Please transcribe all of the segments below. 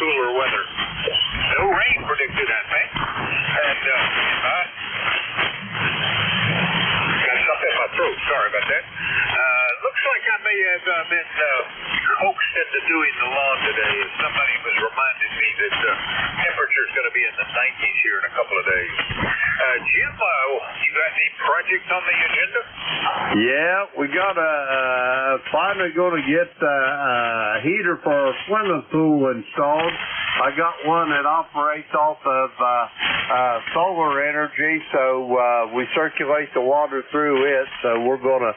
cooler weather. No rain predicted, I think. And, got something in my throat. Sorry about that. Looks like I may have been coaxed into doing the lawn today. Somebody was reminding me that temperature's going to be in the 90s here in a couple of days. Jim, you got any project on the agenda? Yeah, we got finally going to get a heater for our swimming pool installed. I got one that operates off of solar energy, so we circulate the water through it. So we're going to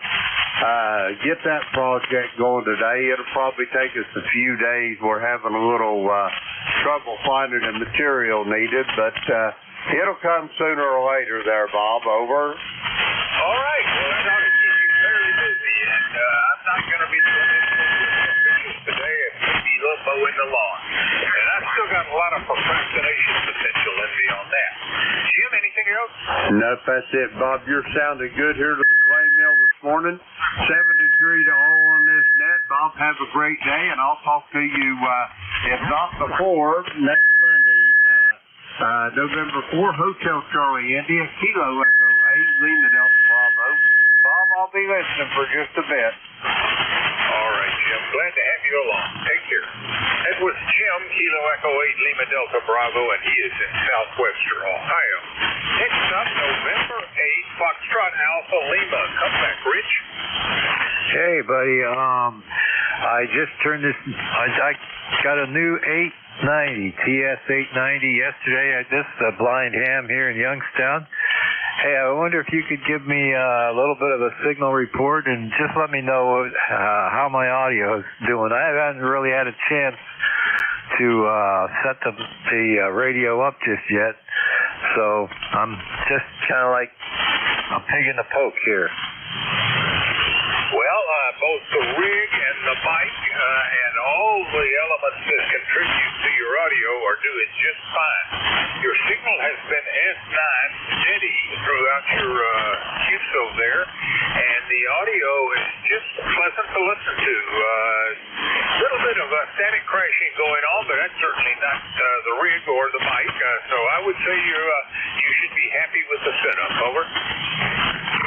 get that project going today. It'll probably take us a few days. We're having a little trouble finding the material needed, but it'll come sooner or later there, Bob. Over. All right. Well, that ought to keep you fairly busy, and I'm not going to be doing anything today. Maybe a little mowing the lawn. And I've still got a lot of procrastination potential in me on that. Jim, anything else? Nope, that's it, Bob. You're sounding good here to the clay mill this morning. 73 to all on this net. Bob, have a great day, and I'll talk to you, if not before, next Monday. November 4, Hotel Charlie, India, Kilo Echo 8, Lima Delta Bravo. Bob, I'll be listening for just a bit. All right, Jim. Glad to have you along. Take care. That was Jim, Kilo Echo 8, Lima Delta Bravo, and he is in Southwestern Ohio. Next up, November 8, Foxtrot Alpha Lima. Come back, Rich. Hey, buddy. I just turned this. I got a new 890 TS 890 yesterday. This is a blind ham here in Youngstown. Hey, I wonder if you could give me a little bit of a signal report and just let me know how my audio is doing. I haven't really had a chance to set the radio up just yet, so I'm just kind of like a pig in the poke here. Well, both the rig and the mic and all the elements that contribute to your audio are doing just fine. Your signal has been S9 steady throughout your QSO there, and the audio is just pleasant to listen to. A little bit of static crashing going on, but that's certainly not the rig or the mic, so I would say you should be happy with the setup. Over.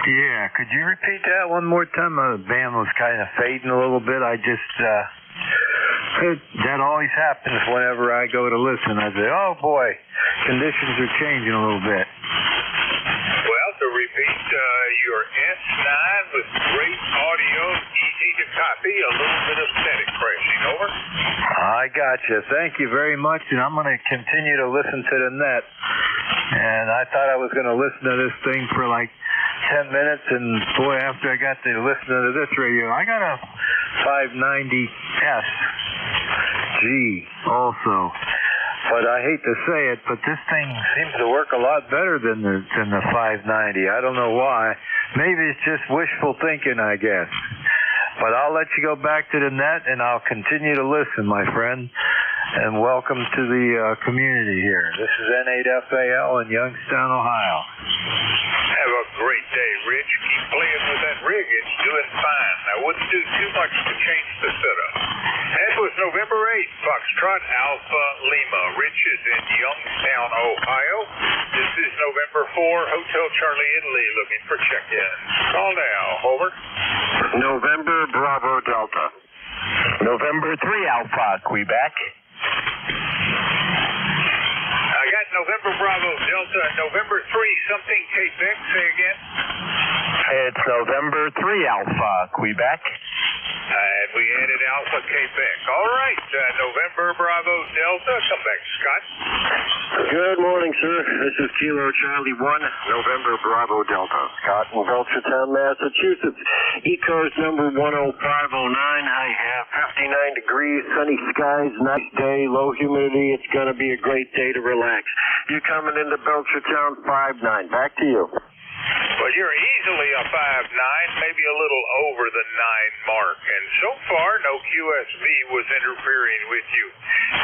Yeah, could you repeat that one more time? The band was kind of fading a little bit. I just, that always happens whenever I go to listen. I say, oh boy, conditions are changing a little bit. Well, to repeat, your S9 with great audio, easy to copy, a little bit of static crashing. Over. I gotcha. Thank you very much, and I'm going to continue to listen to the net. And I thought I was going to listen to this thing for like 10 minutes, and boy, after I got to listen to this radio, I got a 590S G also. But I hate to say it, but this thing seems to work a lot better than the 590. I don't know why. Maybe it's just wishful thinking, I guess. But I'll let you go back to the net, and I'll continue to listen, my friend. And welcome to the community here. This is N8FAL in Youngstown, Ohio. Have a great day, Rich. Keep playing with that rig. It's doing fine. I wouldn't do too much to change the setup. That was November 8th, Foxtrot Alpha Lima. Rich is in Youngstown, Ohio. This is November 4, Hotel Charlie, Italy, looking for check-in. Call now. Over. November Bravo Delta. November 3 Alpha, Quebec. I got November Bravo Delta and November 3 something Quebec. Say again. It's November 3 Alpha, Quebec. And we added Alpha Quebec. All right, November Bravo Delta. Come back, Scott. Good morning, sir. This is Kilo Charlie 1, November Bravo Delta. Scott in Belchertown, Massachusetts. ECARS number 10509. I have 59 degrees, sunny skies, nice day, low humidity. It's going to be a great day to relax. You're coming into Belchertown 5-9. Back to you. Well, you're easily a 5'9", maybe a little over the 9 mark. And so far, no QSB was interfering with you.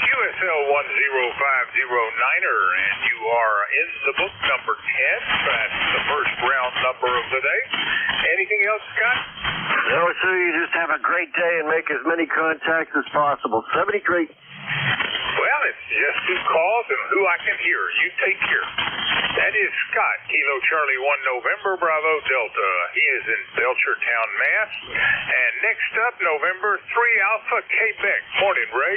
QSL 10509er, and you are in the book number 10. That's the first round number of the day. Anything else, Scott? No, sir. You just have a great day and make as many contacts as possible. 73. Well, it who calls and who I can hear. You take care. That is Scott, Kilo Charlie 1 November, Bravo Delta. He is in Belchertown, Mass. And next up, November 3 Alpha, Quebec. Morning, Ray.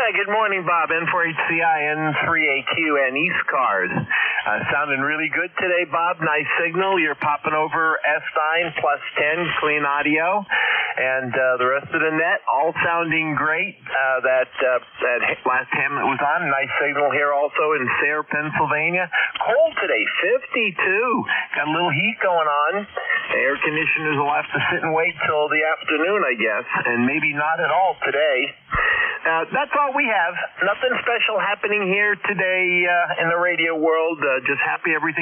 Good morning, Bob. N4HCI, N3AQ, and ECARS. Sounding really good today, Bob. Nice signal. You're popping over S9 plus 10, clean audio. And the rest of the net, all sounding great. That last ham that was on, nice signal here also in Sayre, Pennsylvania. Cold today, 52. Got a little heat going on. The air conditioners will have to sit and wait till the afternoon, I guess, and maybe not at all today. That's all we have. Nothing special happening here today in the radio world. Just happy everyth's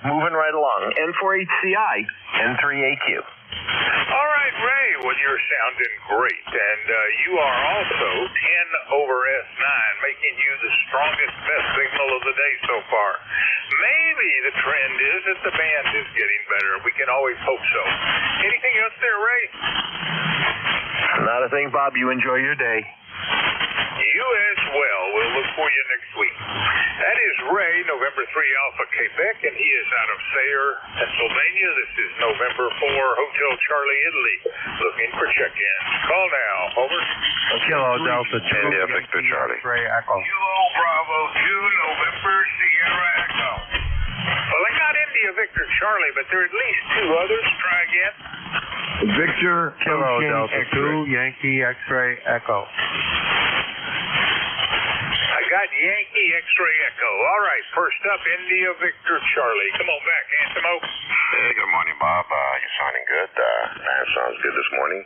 moving right along. N4HCI, N3AQ. All right, Ray. Well, you're sounding great. And you are also 10 over S9, making you the strongest, best signal of the day so far. Maybe the trend is that the band is getting better. We can always hope so. Anything else there, Ray? Not a thing, Bob. You enjoy your day. You as well. We'll look for you next week. That is Ray, November 3 Alpha, Quebec, and he is out of Sayre, Pennsylvania. This is November 4 Hotel Charlie, Italy, looking for check-ins. Call now. Over. Kilo Delta 2, India Victor Charlie. Ray Echo. Kilo Bravo 2, November Sierra Echo. Well, I got India Victor Charlie, but there are at least two others. Try again. Victor Kilo Delta 2, Yankee X-Ray Echo. I got Yankee X-Ray Echo. All right, first up, India Victor Charlie. Come on back, Antimo. Hey, good morning, Bob. You're sounding good. Man, sounds good this morning.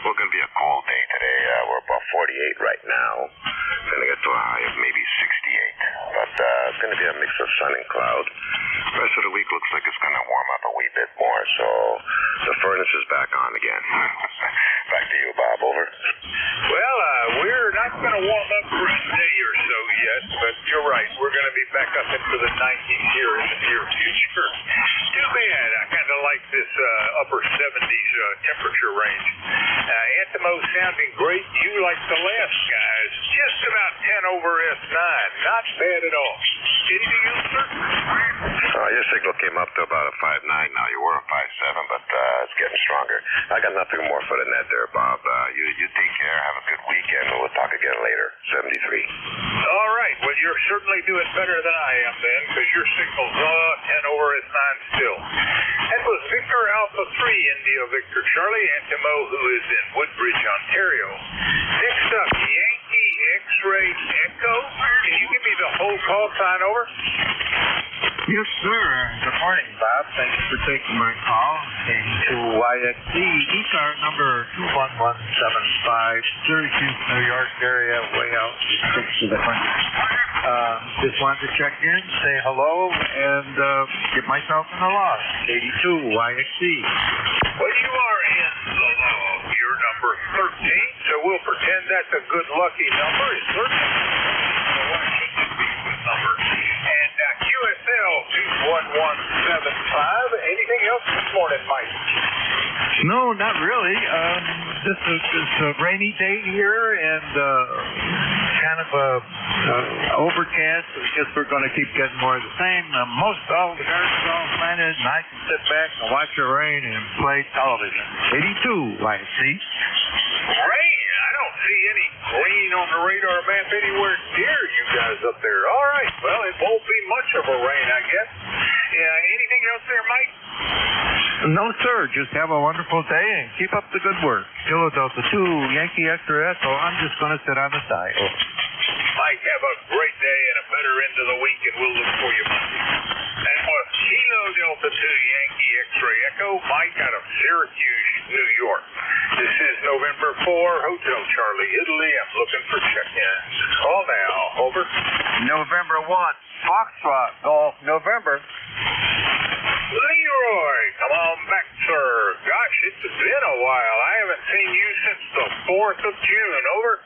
We're going to be a cold day today. We're about 48 right now. Going to get to a high of maybe 68. But it's going to be a mix of sun and cloud. The rest of the week looks like it's going to warm up a wee bit more. So the furnace is back on again. Back to you, Bob. Over. Well, we're not going to warm up for a day or so yet, but you're right. We're going to be back up into the 90s here in the near future. Too bad. I kind of like this upper 70s temperature range. Antimo sounding great. You like the last guys. Just about 10 over S9. Not bad at all. Anything else, sir? Your signal came up to about a 5.9 now. You were a 5.7, but it's getting stronger. I got nothing more for the net there, Bob. You take care. Have a good weekend. We'll talk again later. 73. All right. Well, you're certainly doing better than I am then, because your signal's 10 over S9 still. That was Victor Alpha 3, India Victor Charlie, Antimo, who is in Woodbridge, Ontario. Next up, Yankee X-Ray Echo. Can you give me the whole call sign over? Yes, sir. Good morning, Bob. Thank you for taking my call. K2YXC, ECAR number 21175, Syracuse, New York area, way out to the front. Just wanted to check in, say hello, and get myself in the log. 82YXC. Well, you are in the log. You're number 13, so we'll pretend that's a good lucky number. It's 13. So why shouldn't it be a good number? And QSL 21175. Anything else this morning, Mike? No, not really. It's a rainy day here and kind of overcast. I guess we're going to keep getting more of the same. Most all the gardens are all planted, and I can sit back and watch the rain and play television. 82, I see. Rain? I don't see any green on the radar map anywhere near you guys up there. All right. Well, it won't be much of a rain, I guess. Yeah. Anything else there, Mike? No, sir. Just have a wonderful day and keep up the good work. Kilo Delta 2, Yankee X-Ray Echo. I'm just going to sit on the side. Mike, have a great day and a better end of the week, and we'll look for you Monday. And with Kilo Delta 2, Yankee X-Ray Echo, Mike out of Syracuse, New York. This is November 4, Hotel Charlie, Italy. I'm looking for check-ins. Call now. Over. November 1, Foxtrot, Golf, November. Leroy, come on back, sir. Gosh, it's been a while. I haven't seen you since the 4th of June. Over.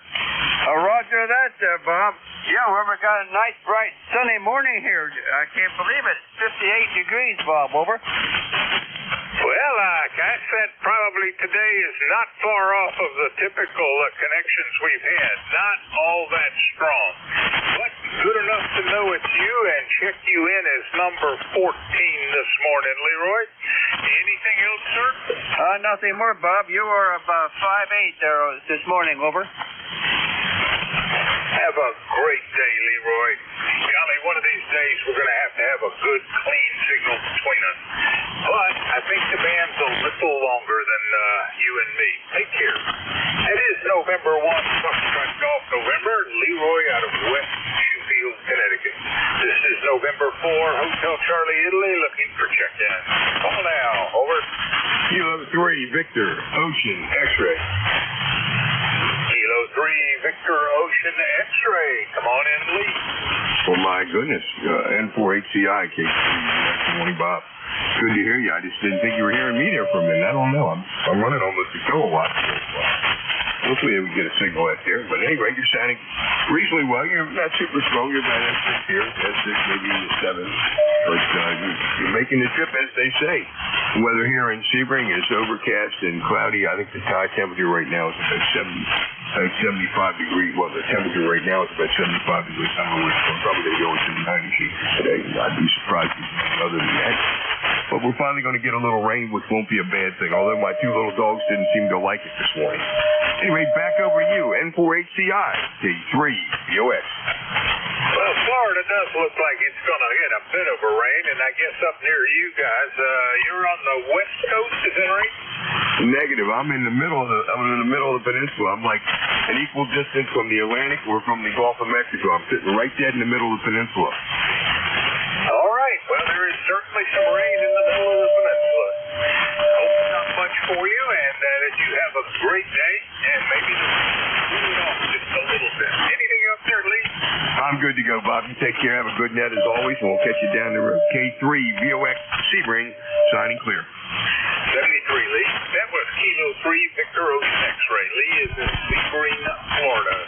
Roger that, Bob. Yeah, we got a nice, bright, sunny morning here. I can't believe it. It's 58 degrees, Bob. Over. Well, I said probably today is not far off of the typical connections we've had. Not all that strong. But good enough to know it's you and check you in as number 14 this morning, Leroy. Anything else, sir? Nothing more, Bob. You were about 5'8" there this morning, over. Have a great day, Leroy. Golly, one of these days we're going to have a good, clean signal between us. But I think the band's a little longer than you and me. Take care. It is November 1, Foxtrot Golf November. Leroy out of West Shoefield, Connecticut. This is November 4, Hotel Charlie, Italy, looking for check-in. Call now. Over. Kilo 3, Victor, Ocean, X-ray. Kilo 3, Victor, Ocean, X-ray. Come on in, Lee. Oh, my goodness. N4HCI, Good morning, Bob. Good to hear you. I just didn't think you were hearing me there for a minute. I don't know. I'm running almost a kilowatt. Hopefully we get a signal out there. But anyway, you're sounding reasonably well. You're not super strong. You're about S6 here. S6, maybe 7. But you're making the trip, as they say. The weather here in Sebring is overcast and cloudy. I think the high temperature right now is about 75 degrees. Well, the temperature right now is about 75 degrees. I don't know where it's probably going to go into the 90s today. I'd be surprised if it's other than that. But we're finally going to get a little rain, which won't be a bad thing, although my two little dogs didn't seem to like it this morning. Anyway, back over to you, N4HCI, T3, VOX. Well, Florida does look like it's going to get a bit of a rain, and I guess up near you guys, you're on the west coast, is that right? Negative. I'm in the middle of the peninsula. I'm like an equal distance from the Atlantic or from the Gulf of Mexico. I'm sitting right dead in the middle of the peninsula. All right. Well, there is certainly some rain in the middle of the peninsula. Hope it's not much for you, and that you have a great day, and maybe the rain will cool it off just a little bit. Anything up there, Lee? I'm good to go, Bob. You take care. Have a good net as always, and we'll catch you down the road. K3 VOX Sebring, signing clear. 73, Lee. That was Kilo 3, Victor Ocean X-ray. Lee is in Sebring, Florida.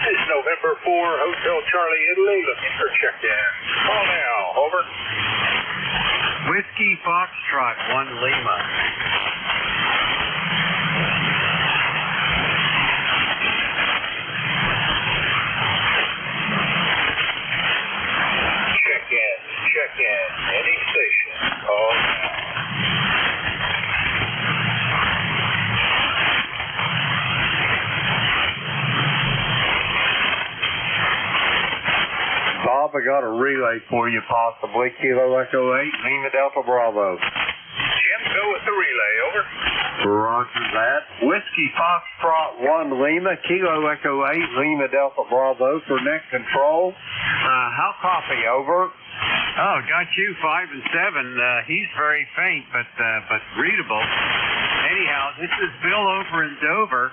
This is November 4, Hotel Charlie, Italy, looking for check-in. Call now. Over. Whiskey Foxtrot, 1 Lima. Check-in. Any station. Call now. Bob, I got a relay for you, possibly. Kilo Echo 8, Lima Delta Bravo. Jim, go with the relay. Over. Roger that. Whiskey Foxtrot 1 Lima, Kilo Echo 8, Lima Delta Bravo for net control. How copy? Over. Oh, got you 5 and 7. He's very faint, but readable. Anyhow, this is Bill over in Dover,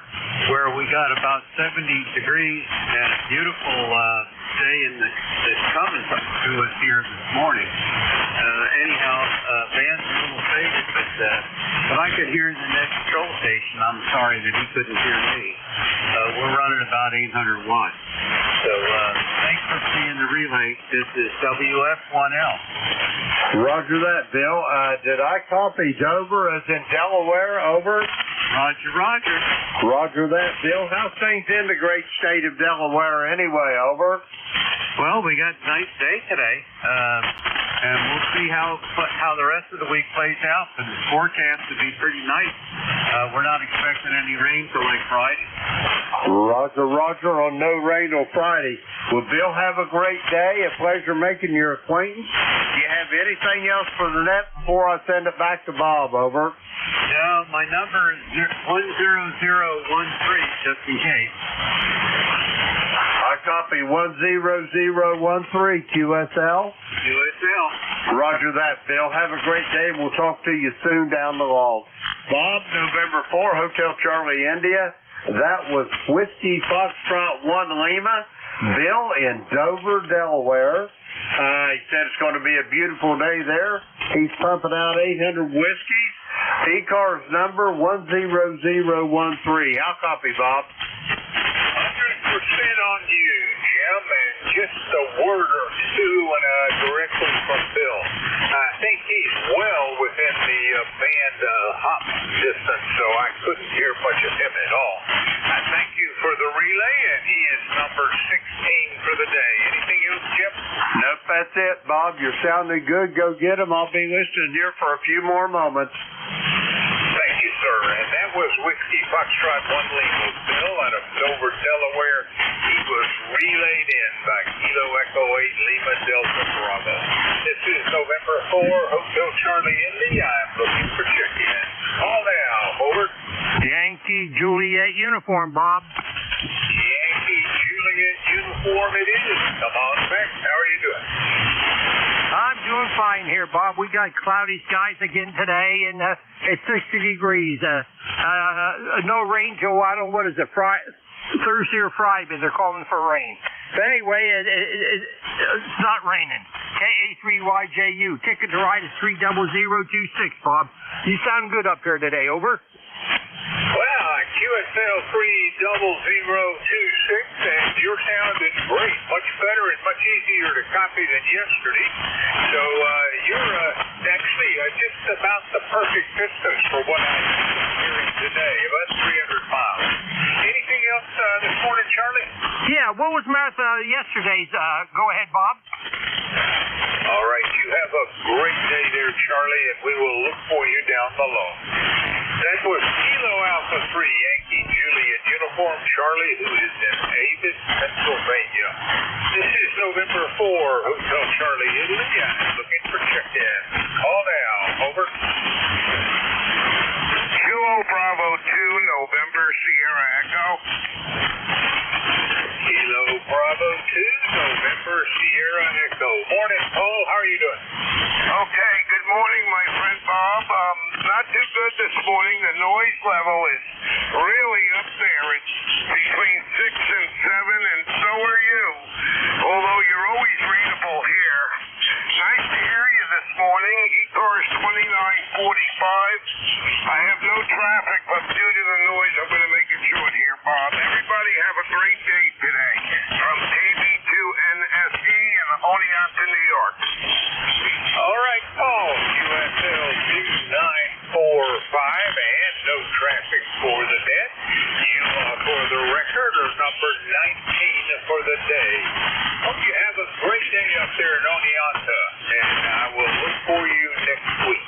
where we got about 70 degrees and a beautiful day that's coming to us here this morning. Anyhow, Van's a little faded, but I could hear the next control station. I'm sorry that he couldn't hear me. We're running about 800 watts. So thanks for seeing the relay. This is WF1L. Roger that, Bill. Did I copy Dover as in Delaware? Over. Roger. Roger that, Bill. How's things in the great state of Delaware anyway? Over. Well, we got a nice day today, and we'll see how the rest of the week plays out. But it's forecast to be pretty nice. We're not expecting any rain till like Friday. Roger. On no rain till Friday. Well, Bill, have a great day. A pleasure making your acquaintance. Do you have anything else for the net before I send it back to Bob? Over. No, my number is 10013, just in case. I copy 10013 QSL. Roger that, Bill. Have a great day, and we'll talk to you soon down the log. Bob, November 4, Hotel Charlie, India. That was Whiskey Foxtrot 1 Lima. Bill in Dover, Delaware. He said it's going to be a beautiful day there. He's pumping out 800 whiskeys. ECARS number 10013. How copy, Bob? 100% on you, Jim, and just a word or two directly from Bill. I think he's well within the band is number 16 for the day. Anything else, Jim? Nope, that's it, Bob. You're sounding good. Go get them. I'll be listening here for a few more moments. Thank you, sir. And that was Whiskey Foxtrot 1 Lima Bill out of Dover, Delaware. He was relayed in by Kilo Echo 8 Lima Delta Bravo. This is November 4, Hotel Charlie Indy. I'm looking for check-in. Call now. Over. Yankee Juliet uniform, Bob. Yankee Juliet uniform it is. Come on back. How are you doing? I'm doing fine here, Bob. We got cloudy skies again today, and it's 60 degrees. No rain till, I don't know, what is it, Thursday or Friday, they're calling for rain. But anyway, it's not raining. KA3YJU. Ticket to ride is 30026, Bob. You sound good up here today. Over. Well, QSL 30026, and you're sounding great. Much better and much easier to copy than yesterday. So you're actually just about the perfect distance for what I'm hearing today, about 300 miles. Anything else this morning, Charlie? Yeah, what was yesterday's? Go ahead, Bob. All right, you have a great day there, Charlie, and we will look for you down below. That was Kilo Alpha 3 Yankee Juliet uniform Charlie, who is in Avis, Pennsylvania. This is November 4, Hotel Charlie, Italy. I'm looking for check-in. Call now. Over. Kilo Bravo 2, November Sierra Echo. Kilo Bravo 2, November Sierra Echo. Morning, Paul. How are you doing? Okay, good morning, my friend Bob. Not too good this morning. The noise level is really up there. It's between 6 and 7, and so are you. Although you're always readable here. Nice to hear you this morning. ECARS 2945. I have no traffic, but due to the noise, I'm going to make it short here, Bob. Everybody have a great day today. From AB2NSE and only out to New York. All right, Paul. QSL 2945 and no traffic for the net. You, for the record, are number 19 for the day. Hope you have a great day up there in Oneonta, and I will look for you next week.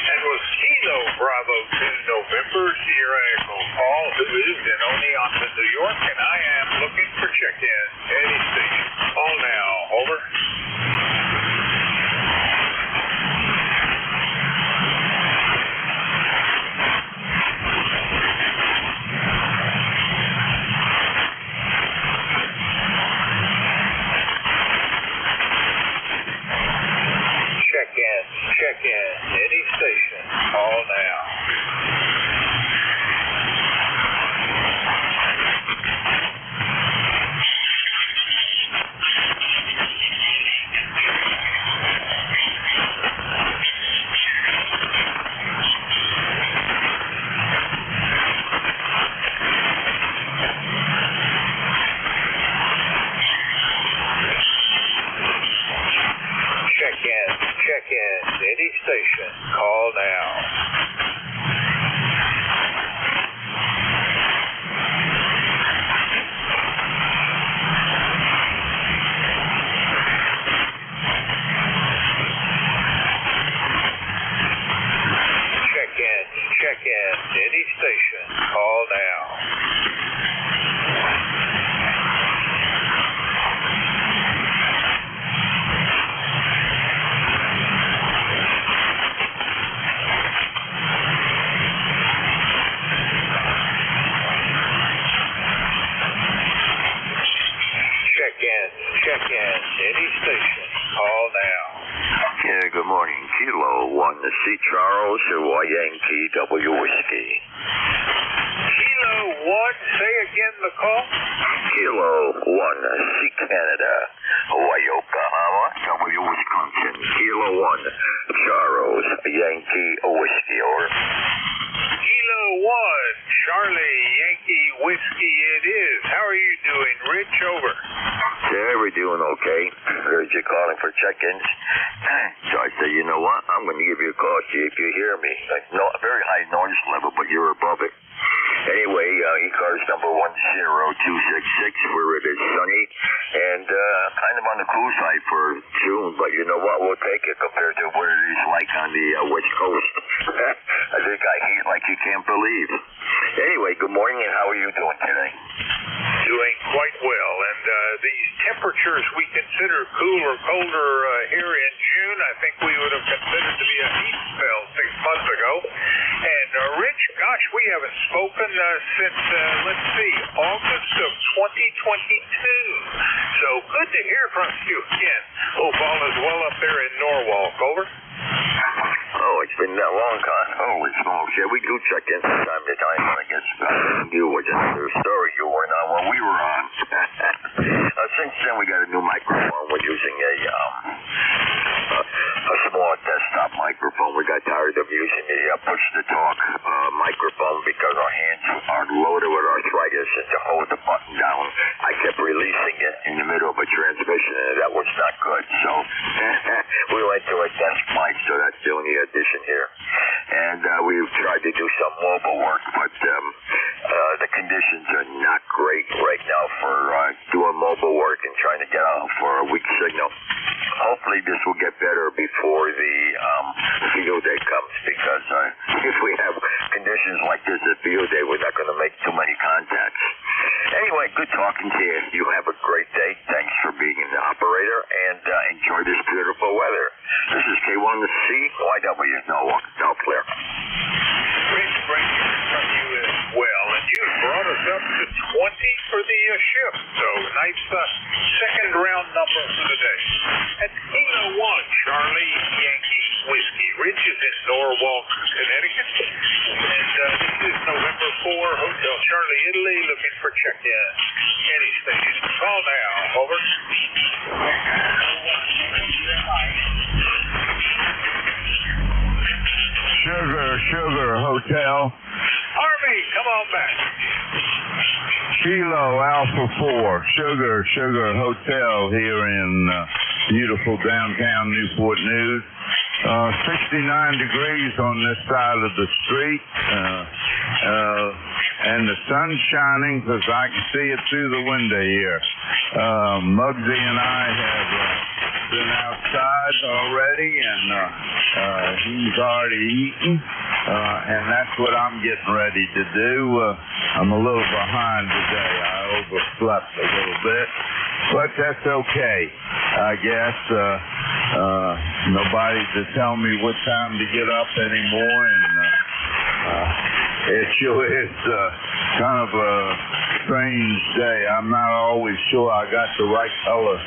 That was Kilo Bravo 2 November Sierra Echo Paul, who is in Oneonta, New York, and I am looking for check-in. Any station. Call now. Over. Check-in. Any station. Call now. Check-in. Any station. Call now. Check-in. Any station. Call now. Check-in. Any station. Call now. Yeah, good morning. Kilo 1 to C. Charles, Yankee W. Whiskey. Kilo 1, say again the call. Kilo 1, C. Canada, Yokohama, W. Wisconsin. Kilo 1, Charles, Yankee Whiskey, over. Kilo 1, Charlie, Yankee Whiskey it is. How are you doing, Rich? Over. Yeah, we're doing okay. Heard you calling for check-ins. So I said, you know what? I'm going to give you a call, see if you hear me. Like, no, a very high noise level, but you're above it. Anyway, ECARS number 10266, where it is sunny and kind of on the cool side for June, but you know what? We'll take it compared to what it is like on the West Coast. I think I heat like you can't believe. Anyway, good morning, and how are you doing today? Doing quite well, and these temperatures we consider cool or colder here in June, I think we would have considered to be a heat spell 6 months ago. And Rich, gosh, we haven't spoken since, let's see, August of 2022. So good to hear from you again. Hope all is well up there in Norwalk. Over. Oh, it's been that long, huh? Holy smokes. Yeah, we do check in from time to time, and I guess you was another story you weren't on when we were on. Since then, we got a new microphone. We're using a small desktop microphone. We got tired of using the push-to-talk microphone because our hands are loaded with arthritis, and to hold the button down, I kept releasing it in the middle of a transmission, and that was not good. So we went to a desk mic, so that's the only addition here. And we've tried to do some mobile work, but the conditions are not great right now for doing mobile work and trying to get out for a weak signal. Hopefully this will get better before the field day comes, because if we have conditions like this at field day, we're not going to make too many contacts. Anyway, good talking to you. You have a great day. Thanks for being an operator, and enjoy this beautiful weather. This is K1CYW, Norwalk, South Clear. Rich, great to hear from you as well. And you brought us up to 20 for the shift, so nice second round number for the day. At Kilo 1, Charlie Yankee Whiskey. Rich is in Norwalk, Connecticut. And this is November 4, Hotel Charlie, Italy, looking for check-in. Any station. Call now. Over. Sugar Hotel. Army, come on back. Kilo Alpha 4, Sugar Hotel here in beautiful downtown Newport News. 69 degrees on this side of the street, and the sun's shining because I can see it through the window here. Muggsy and I have been outside already, and he's already eaten, and that's what I'm getting ready to do. I'm a little behind today. I overslept a little bit, but that's okay. I guess nobody to tell me what time to get up anymore, and it sure is kind of a strange day. I'm not always sure I got the right color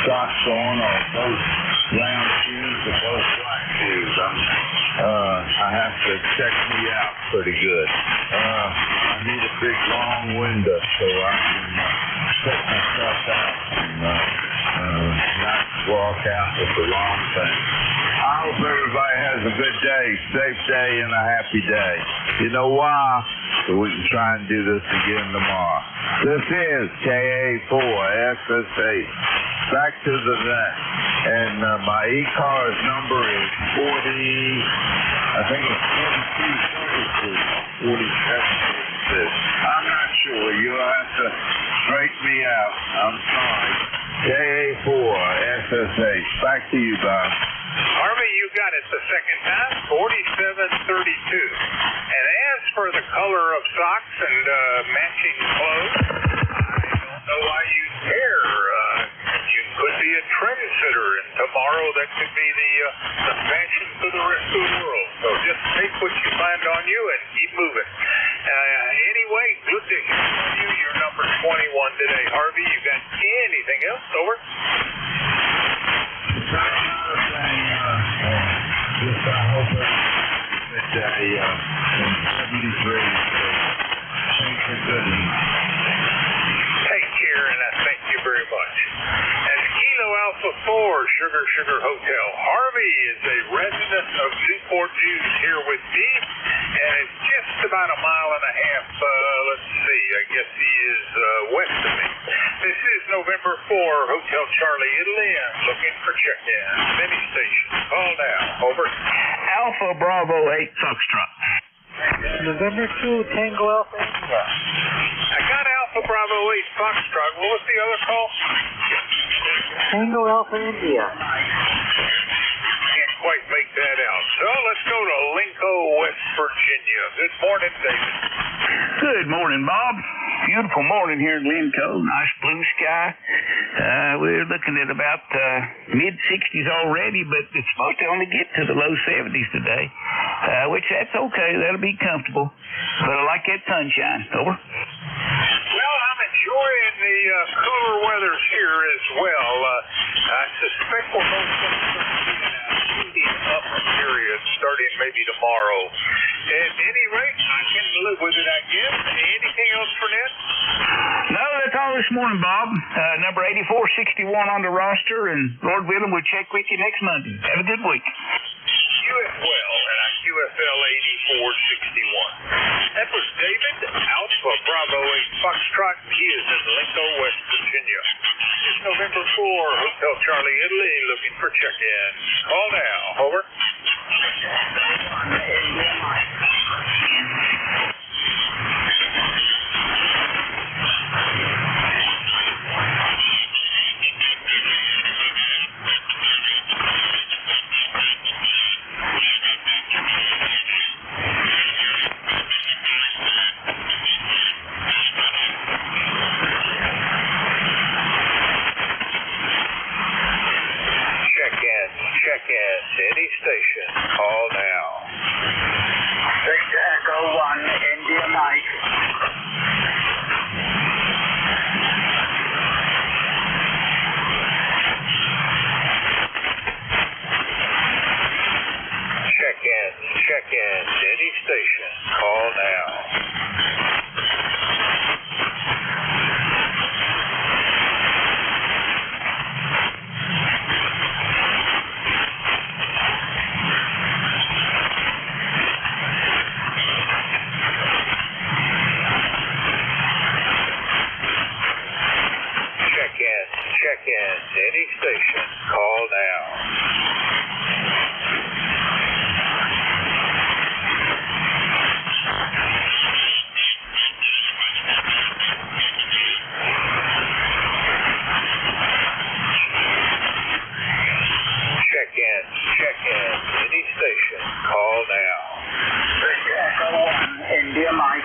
socks on, or both brown shoes or both black shoes. I have to check me out pretty good. I need a big long window so I can check myself out and not walk out with the wrong thing. I hope everybody has a good day, safe day, and a happy day. You know why? So we can try and do this again tomorrow. This is KA4SSH. Back to the net. And my ECARS number is 40, I think it's 42, 47. I'm not sure. You'll have to straighten me out. I'm sorry. KA4SSH. Back to you, Bob. Harvey, you got it the second time, 4732. And as for the color of socks and matching clothes, I don't know why you care. You could be a trendsetter, and tomorrow that could be the fashion for the rest of the world. So just take what you find on you and keep moving. Anyway, good to hear from you. You're number 21 today, Harvey. You got anything else? Over. Just I hope that day in 73. Thanks for goodness. Take care, and I thank you very much. As Kilo Alpha 4, Sugar Hotel, Harvey is a resident of Newport News here with me, and it's just about a mile and a half, let's see, I guess he is west of me. This is November 4, Hotel Charlie, Italy. I'm looking for check-in. Many stations. Call now. Over. Alpha Bravo 8 Foxtrot. November 2, Tango Alpha India. I got Alpha Bravo 8 Foxtrot. What was the other call? Tango Alpha India. Can't quite make that out. So let's go to Lincoln, West Virginia. Good morning, David. Good morning, Bob. Beautiful morning here in Lincoln. Nice blue sky. We're looking at about mid-60s already, but it's supposed to only get to the low 70s today, which that's okay. That'll be comfortable. But I like that sunshine. Over. Well, I'm enjoying the cooler weather here as well. I suspect we're going to heating up period starting maybe tomorrow. At any rate, I can live with it, I guess. Anything else for Ned? No, that's all this morning, Bob. Number 8461 on the roster, and Lord willing, we'll check with you next Monday. Have a good week. You as well, and I QFL 8461. That was David Alpha Bravo 8 Foxtrot. He is in Lincoln, West Virginia. It's November 4, Hotel Charlie, Italy, looking for check-in. Call now. Over. Check-in to any station. Call now. Victor Echo 1, India Mike. Check-in to any station. Call now. Check-in to any station. Call now. Check-in to any station. Call now. Victor Echo 1, India Mike.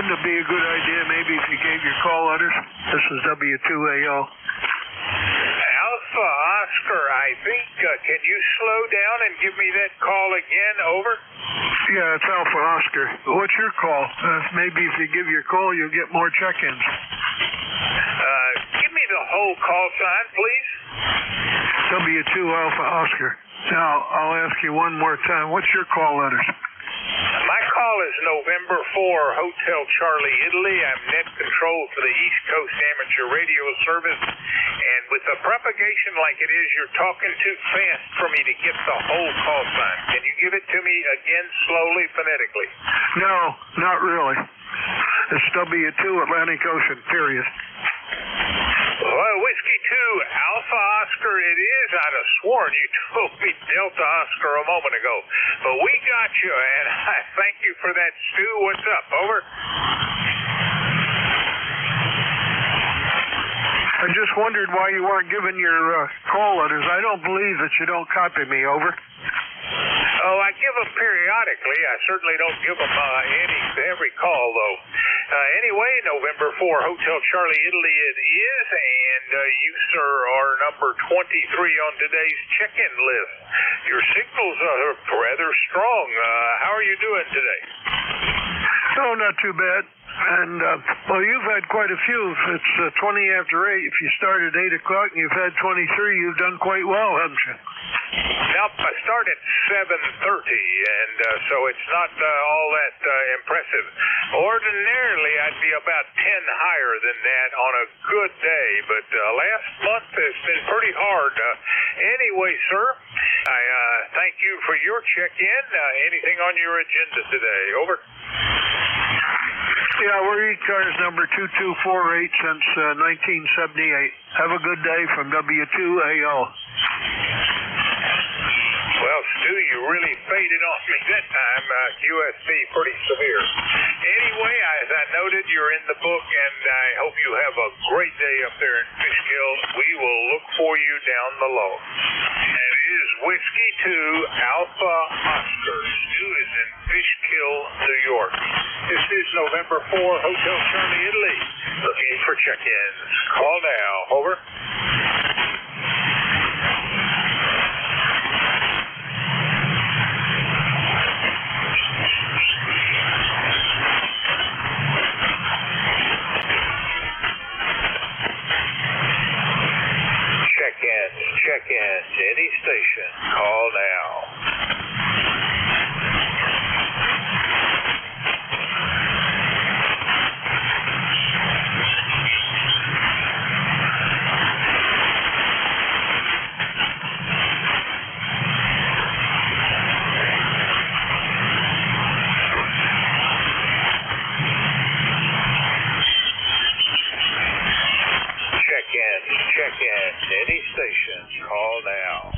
Wouldn't it be a good idea maybe if you gave your call letters? This is W2AO. Alpha Oscar, I think. Can you slow down and give me that call again? Over. Yeah, it's Alpha Oscar. What's your call? Maybe if you give your call, you'll get more check-ins. Give me the whole call sign, please. W2 Alpha Oscar. Now, I'll ask you one more time. What's your call letters? My call is November 4, Hotel Charlie, Italy. I'm net control for the East Coast Amateur Radio Service. And with the propagation like it is, you're talking too fast for me to get the whole call sign. Can you give it to me again slowly, phonetically? No, not really. It's W2 Atlantic Ocean, period. Well, Whiskey 2, Alpha Oscar it is. I'd have sworn you told me Delta Oscar a moment ago. But we got you, and I thank you for that, Stu. What's up? Over. I just wondered why you weren't giving your call letters. I don't believe that you don't copy me. Over. Oh, I give them periodically. I certainly don't give them every call, though. Anyway, November 4, Hotel Charlie, Italy it is, and you, sir, are number 23 on today's check-in list. Your signals are rather strong. How are you doing today? Oh, not too bad. And, well, you've had quite a few. It's 20 after 8. If you start at 8 o'clock and you've had 23, you've done quite well, haven't you? Nope, I start at 7:30, and so it's not all that impressive. Ordinarily, I'd be about 10 higher than that on a good day, but last month has been pretty hard. Anyway, sir, I thank you for your check-in. Anything on your agenda today? Over. Yeah, we're ECARS number 2248 since 1978. Have a good day from W2AO. Well, Stu, you really faded on me that time. QSB, pretty severe. Anyway, as I noted, you're in the book, and I hope you have a great day up there in Fishkill. We will look for you down below. And it is Whiskey 2 Alpha Oscar. Stu is in Fishkill, New York. This is November 4, Hotel Charlie, Italy. Looking for check-ins. Call now. Over. Check-in to any station. Call now. Check-in to any station. Call now.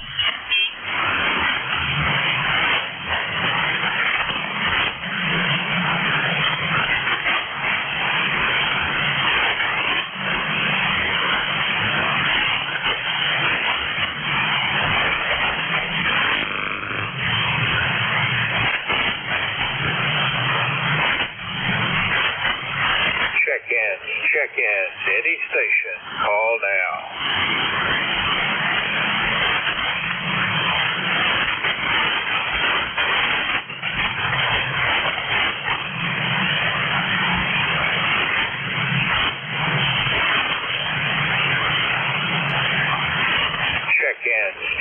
Check-in to any station. Call now.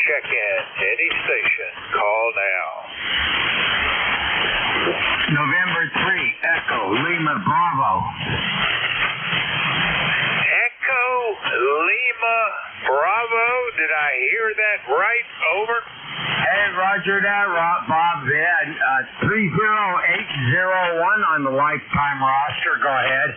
Check-in to any station. Call now. November 3, Echo, Lima, Bravo. Echo, Lima, Bravo. Did I hear that right? Over. Hey, Roger that, Bob. Yeah, 30801 on the lifetime roster. Go ahead.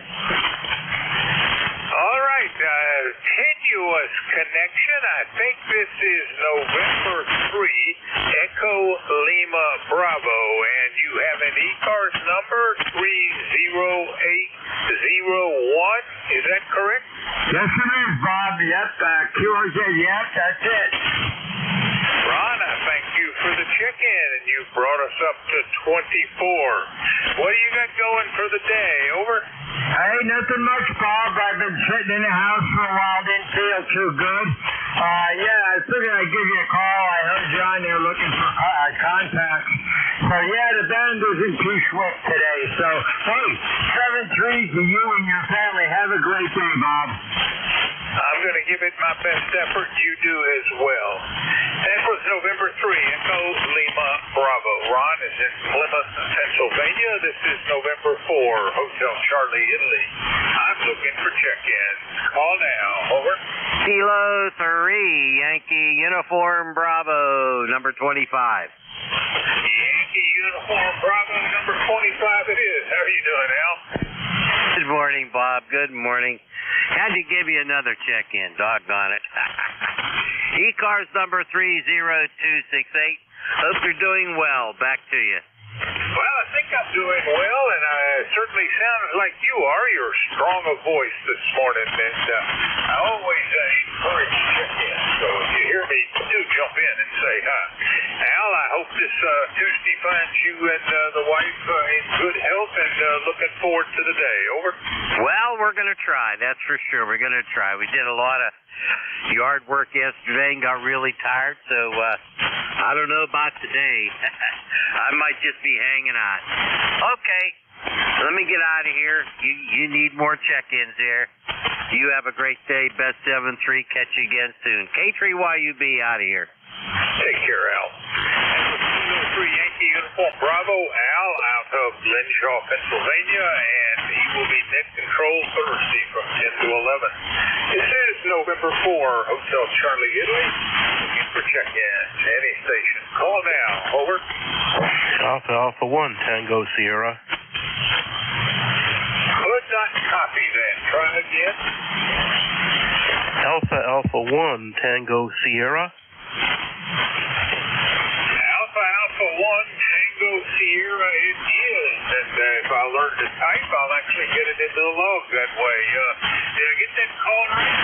All right, tenuous connection. I think this is November 3, Echo Lima Bravo, and you have an ECARS number 30801. Is that correct? Yes, it is, Bob. Yep, QRZ. Yep, that's it. Ron, I thank you for the check-in, and you brought us up to 24. What do you got going for the day? Over. nothing much, Bob. I've been sitting in the house for a while, didn't feel too good. Yeah, I figured I'd give you a call. I heard you on there looking for contacts. So, yeah, the band isn't too swift today. So, hey, 7-3 to you and your family. Have a great day, Bob. I'm going to give it my best effort. You do as well. That was November 3, Echo Lima Bravo. Ron is in Plymouth, Pennsylvania. This is November 4, Hotel Charlie, Italy. I'm looking for check-ins. Call now. Over. Kilo 3, Yankee Uniform Bravo, number 25. Yankee Uniform Bravo, number 25 it is. How are you doing, Al? Good morning, Bob. Good morning. Had to give you another check-in. Doggone it. ECARS number 30268. Hope you're doing well. Back to you. Well, I think I'm doing well, and I certainly sound like you are. You're strong of voice this morning, and I always encourage check-in. So if you hear me, do jump in and say hi. Al, I hope this Tuesday finds you and the wife in good health, and looking forward to the day. Over. Well, we're going to try. That's for sure. We're going to try. We did a lot of yard work yesterday and got really tired, so I don't know about today. I might just be hanging on. Okay, let me get out of here. You need more check-ins here. You have a great day. Best 7-3. Catch you again soon. K3YUB out of here. Take care, Al. That was 3 Yankee Uniform Bravo. Al out of Glenshaw, Pennsylvania, and he will be net control Thursday from 10 to 11. This is November 4, Hotel Charlie, Italy. Looking for check-ins. Any station. Call now. Over. Alpha 1, Tango Sierra. Could not copy that. Try again. Alpha 1, Tango Sierra. Alpha 1, Tango Sierra it is. And if I learn to type, I'll actually get it into the log that way. Did I get that call right?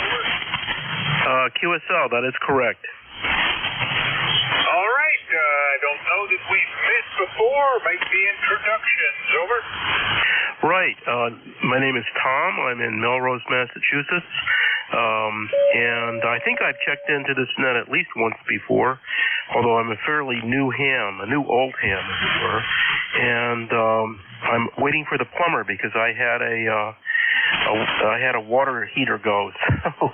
QSL, that is correct. All right. I don't know that we've met before. Make the introductions. Over. Right. My name is Tom. I'm in Melrose, Massachusetts. And I think I've checked into this net at least once before, although I'm a fairly new ham, a new old ham, as it were. And I'm waiting for the plumber because I had a water heater go. So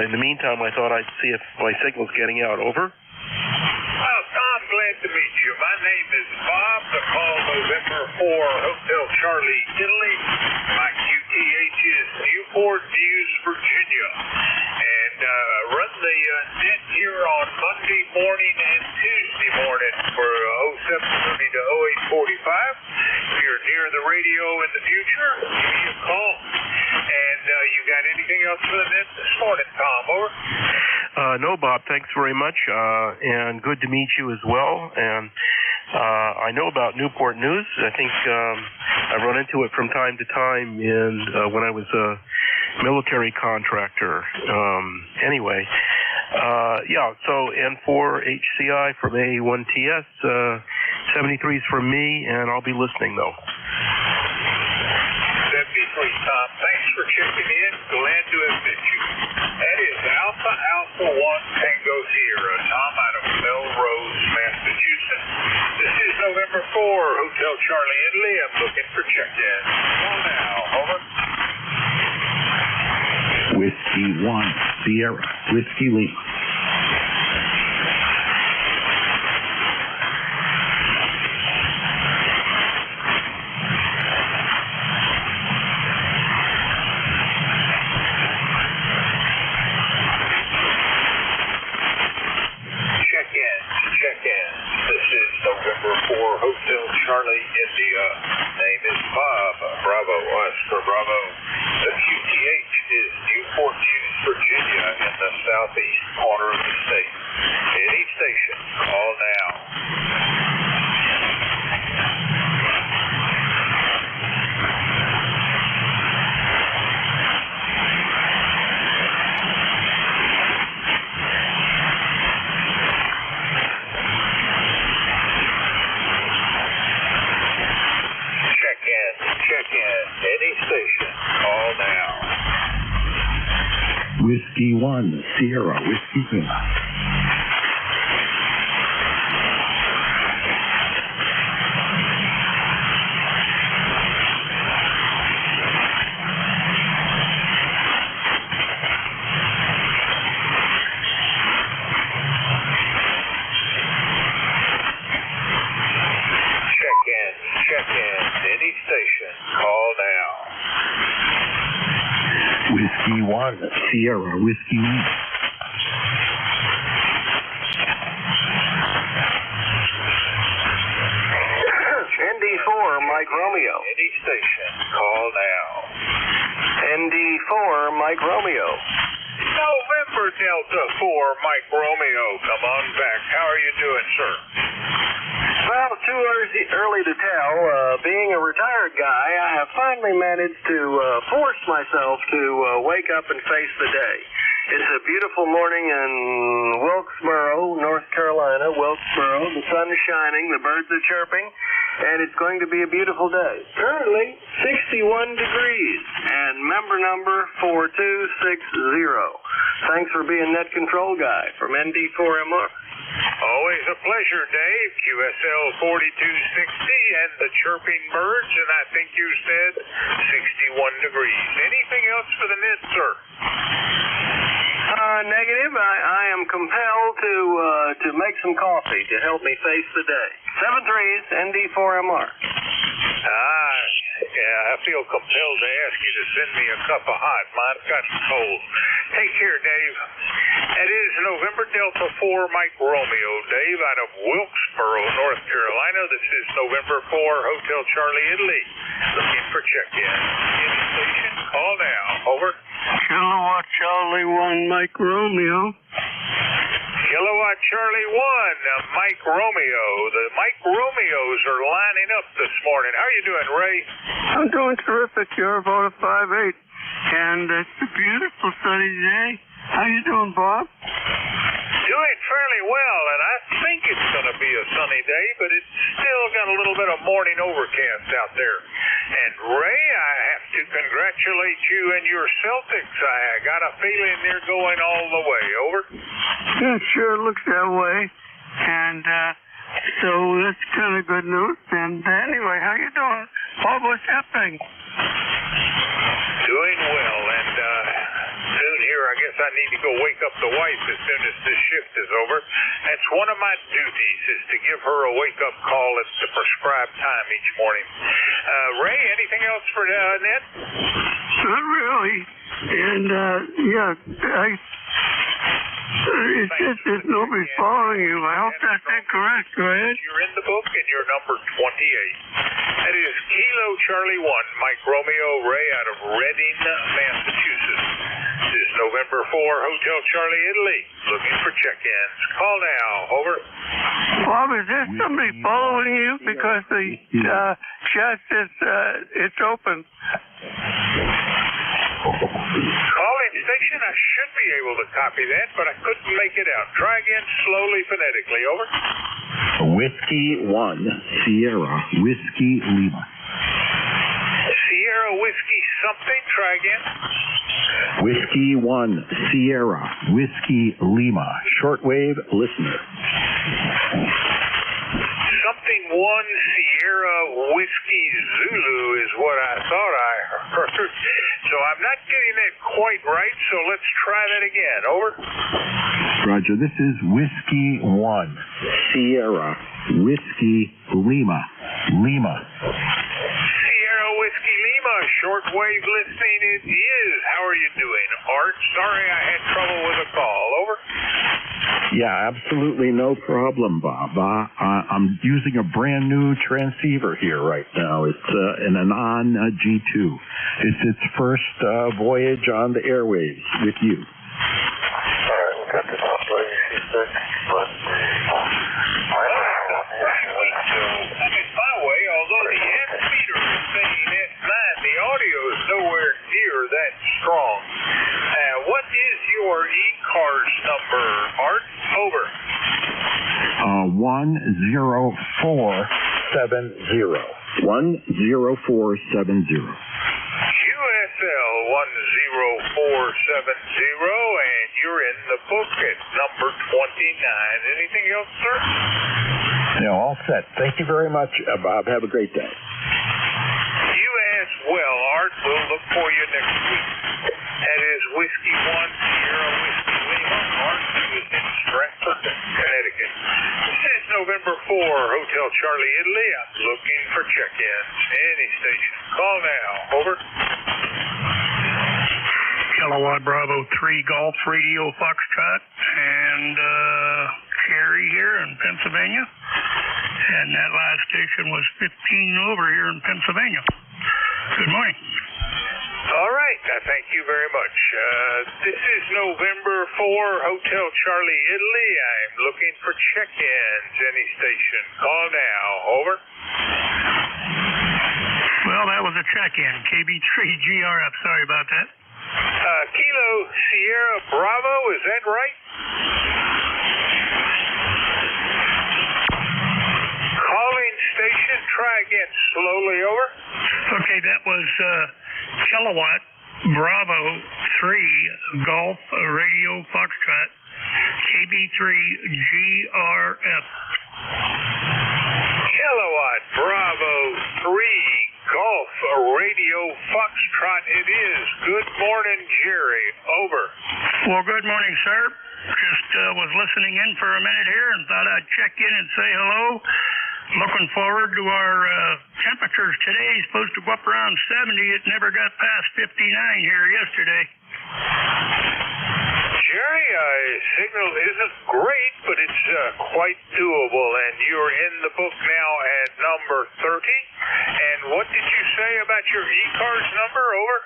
in the meantime, I thought I'd see if my signal's getting out. Over. Well, Tom, glad to meet you. My name is Bob. The call November 4, Hotel Charlie, Italy. My QTH is Newport News, Virginia. And run the net here on Monday morning and Tuesday morning for 0730 to 0845. If you're near the radio in the future, give me a call. And you got anything else for the net this morning, Tom? Over. No, Bob, thanks very much, and good to meet you as well. And I know about Newport News. I think I run into it from time to time when I was a military contractor. Anyway, yeah, so N4 HCI from A1TS, 73's from me, and I'll be listening, though. 73, Tom. Thanks for checking in. Glad to have met you. That is Alpha 1 Tango Sierra. Tom out of Melrose, Massachusetts. This is November 4, Hotel Charlie, Italy. I'm looking for check-in. Call now. Over. Whiskey 1 Sierra. Whiskey Lima. Hotel Charlie, India. Name is Bob. Bravo, Oscar Bravo. The QTH is Newport News, Virginia, in the southeast corner of the state. Any station, call now. Check in. Any station. Whiskey 1, Sierra, Whiskey Lima. Check in. Any station. Call now. Whiskey 1, Sierra, Whiskey Lima. ND4, Mike Romeo. Any station. Call now. ND4, Mike Romeo. November Delta 4, Mike Romeo. Come on back. How are you doing, sir? Well, too early to tell. Being a retired guy, I have finally managed to force myself to wake up and face the day. It's a beautiful morning in Wilkesboro, North Carolina. Wilkesboro, the sun is shining, the birds are chirping, and it's going to be a beautiful day. Currently, 61 degrees, and member number 4260. Thanks for being net control guy from ND4MR. Always a pleasure, Dave. QSL 4260 and the chirping birds, and I think you said 61 degrees. Anything else for the net, sir? Negative. I am compelled to make some coffee to help me face the day. 7-3s, ND4MR. Yeah, I feel compelled to ask you to send me a cup of hot. Mine's gotten cold. Take care, Dave. It is November Delta 4, Mike Romeo. Dave, out of Wilkesboro, North Carolina. This is November 4, Hotel Charlie, Italy. Looking for check-in. Any station, call now. Over. Kilowatt Charlie 1, Mike Romeo. Kilowatt Charlie 1, Mike Romeo. The Mike Romeos are lining up this morning. How are you doing, Ray? I'm doing terrific. You're about a 5'8", and it's a beautiful sunny day. How you doing, Bob? Doing fairly well, and I think it's going to be a sunny day, but it's still got a little bit of morning overcast out there. And Ray, I have to congratulate you and your Celtics. I got a feeling they're going all the way. Over. Yeah, it sure looks that way. And so that's kind of good news. And anyway, how you doing? Bob, what's happening? Doing well, and soon here, I guess I need to go wake up the wife as soon as this shift is over. That's one of my duties, is to give her a wake-up call at the prescribed time each morning. Ray, anything else for Ned? Not really. And, it's just that nobody's following you. I hope that's incorrect. Go ahead. You're in the book, and you're number 28. That is Kilo Charlie 1, Mike Romeo, Ray out of Reading, Massachusetts. This is November 4, Hotel Charlie, Italy. Looking for check-ins. Call now. Over. Bob, is there somebody following you? Because the chat says it's open. Calling station, I should be able to copy that, but I couldn't make it out. Try again slowly, phonetically. Over. Whiskey 1, Sierra, Whiskey Lima. Sierra Whiskey something. Try again. Whiskey 1, Sierra, Whiskey Lima. Shortwave listener. Something 1 Sierra Whiskey Zulu is what I thought I heard. So I'm not getting that quite right, so let's try that again. Over. Roger, this is Whiskey 1, Sierra, Whiskey Lima. Lima. Sierra Whiskey Lima, shortwave listening it is. How are you doing, Art? Sorry I had trouble with a call. Over. Yeah, absolutely no problem, Bob. I'm using a brand new transceiver here right now. It's an Anon G2. It's its first voyage on the airwaves with you. All right, we got this operator. My way, although the ammeter is saying S9, the audio is nowhere near that strong. What is your ECARS number, Art? Over. 10470. 10470. QSL QSL 10470, and you're in the book at number 29. Anything else, sir? No, all set. Thank you very much, Bob. Have a great day. You as well, Art. We'll look for you next week. That is Whiskey 1 Sierra Whiskey Lima. Art is in Stratford, Connecticut. This is November 4, Hotel Charlie, Italy. I'm looking for check-ins. Any station. Call now. Over. Kilowatt Bravo 3 Golf Radio Foxtrot and Cherry here in Pennsylvania. And that last station was 15 over here in Pennsylvania. Good morning. All right. Thank you very much. This is November 4, Hotel Charlie, Italy. I'm looking for check-ins. Any station. Call now. Over. Well, that was a check-in. KB3GRF. Sorry about that. Kilo Sierra Bravo. Is that right? Calling station. Try again. Slowly. Over. Okay, that was Kilowatt Bravo 3 Golf Radio Foxtrot KB3GRF. Kilowatt Bravo 3 Golf Radio Foxtrot it is. Good morning, Jerry. Over. Well, good morning, sir. Just was listening in for a minute here and thought I'd check in and say hello. Looking forward to our temperatures today. Supposed to go up around 70. It never got past 59 here yesterday. Jerry, signal isn't great, but it's quite doable, and you're in the book now at number 30. And what did you say about your ECARS number? Over.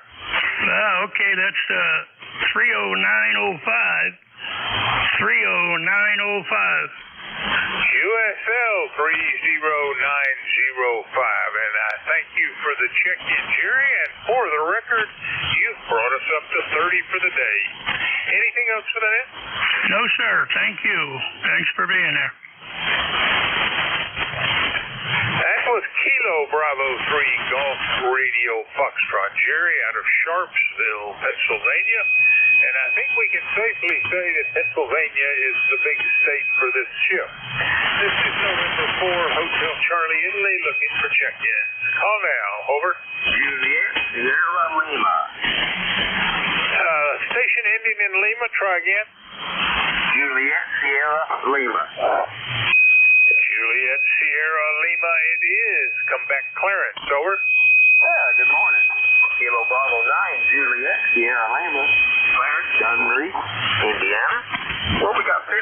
Okay, that's 30905. 30905. QSL 30905, and I thank you for the check-in, Jerry, and for the record, you've brought us up to 30 for the day. Anything else for the net? No, sir. Thank you. Thanks for being there. That was Kilo Bravo 3 Golf Radio Foxtrot, Jerry, out of Sharpsville, Pennsylvania. And I think we can safely say that Pennsylvania is the big state for this ship. This is November 4, Hotel Charlie, Italy, looking for check-ins. Call now. Over. Juliet Sierra Lima. Station ending in Lima. Try again. Juliet Sierra Lima. Juliet Sierra Lima it is. Come back clearance. Over. Yeah, good morning. Kilo Bravo 9, Juliet Sierra Lima. Clarence, Dunreef, Indiana. Well, we got 54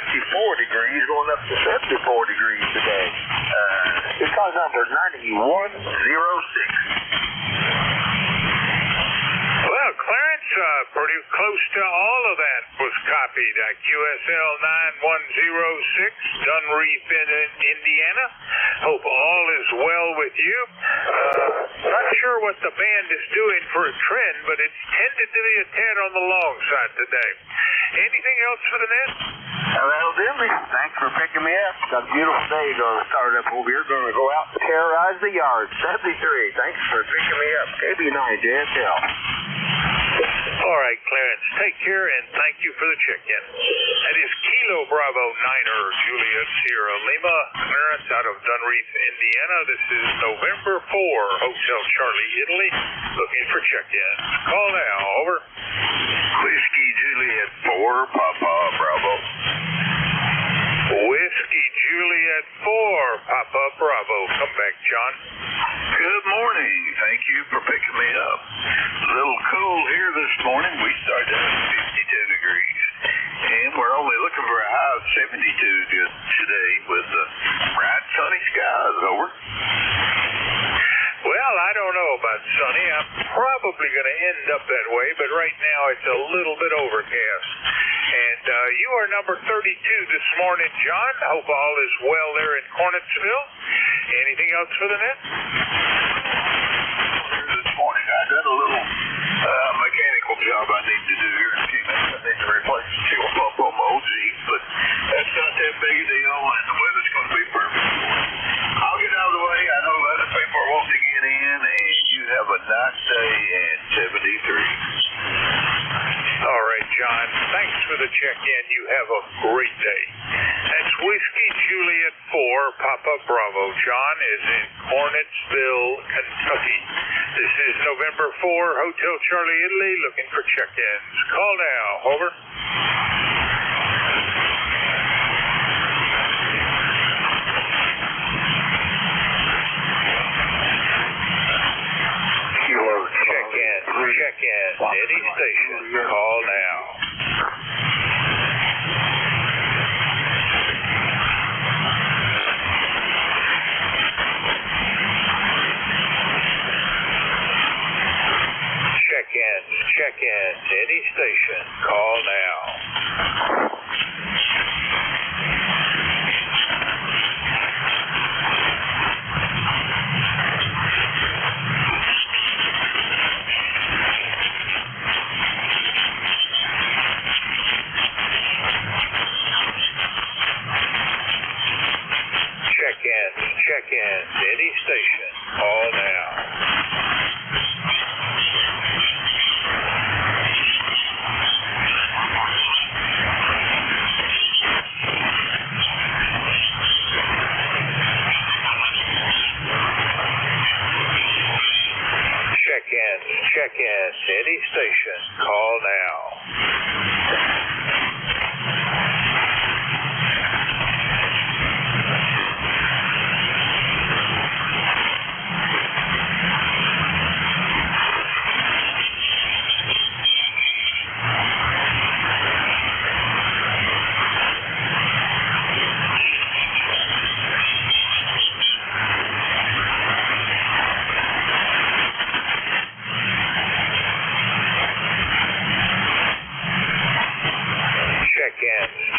degrees going up to 74 degrees today. It's car number 9106. Well, Clarence, pretty close to all of that was copied. QSL 9106, Dunreef, Indiana. Hope all is well with you. Not sure what the band is doing for a trend, but it's tended to be a tad on the long side today. Anything else for the net? That'll do me. Thanks for picking me up. Got a beautiful day going to start up over here. Going to go out and terrorize the yard. 73. Thanks for picking me up. KB9 JSL. All right, Clarence. Take care and thank you for the check-in. That is Kilo Bravo 9er Juliet Sierra Lima. Clarence out of Dunreef, Indiana. This is November 4, Hotel Charlie, Italy. Looking for check-in. Call now. Over. Whiskey Juliet 4, Papa Bravo. Whiskey Juliet 4, Papa Bravo. Come back, John. Good morning. Thank you for picking me up. A little cool here this morning. We started at 52 degrees. And we're only looking for a high of 72 today with bright sunny skies. Over. Well, I don't know about sunny. I'm probably going to end up that way, but right now it's a little bit overcast. And you are number 32 this morning, John. Hope all is well there in Cornetsville. Anything else for the net? This morning, I got a little mechanical job I need to do here in a few minutes. I need to replace the fuel pump on my old Jeep, but that's not that big a deal, and the weather's going to be perfect. I'll get out of the way. I know other people are wanting to get in, and you have a nice day and 73. John. Thanks for the check-in. You have a great day. That's Whiskey Juliet 4, Papa Bravo. John is in Cornettsville, Kentucky. This is November 4, Hotel Charlie, Italy, looking for check-ins. Call now. Over. Check-in. Any station. Call now. Check-in. Any station. Call now. Check-in. Any station. Call now. Check-in. Any station. Call now.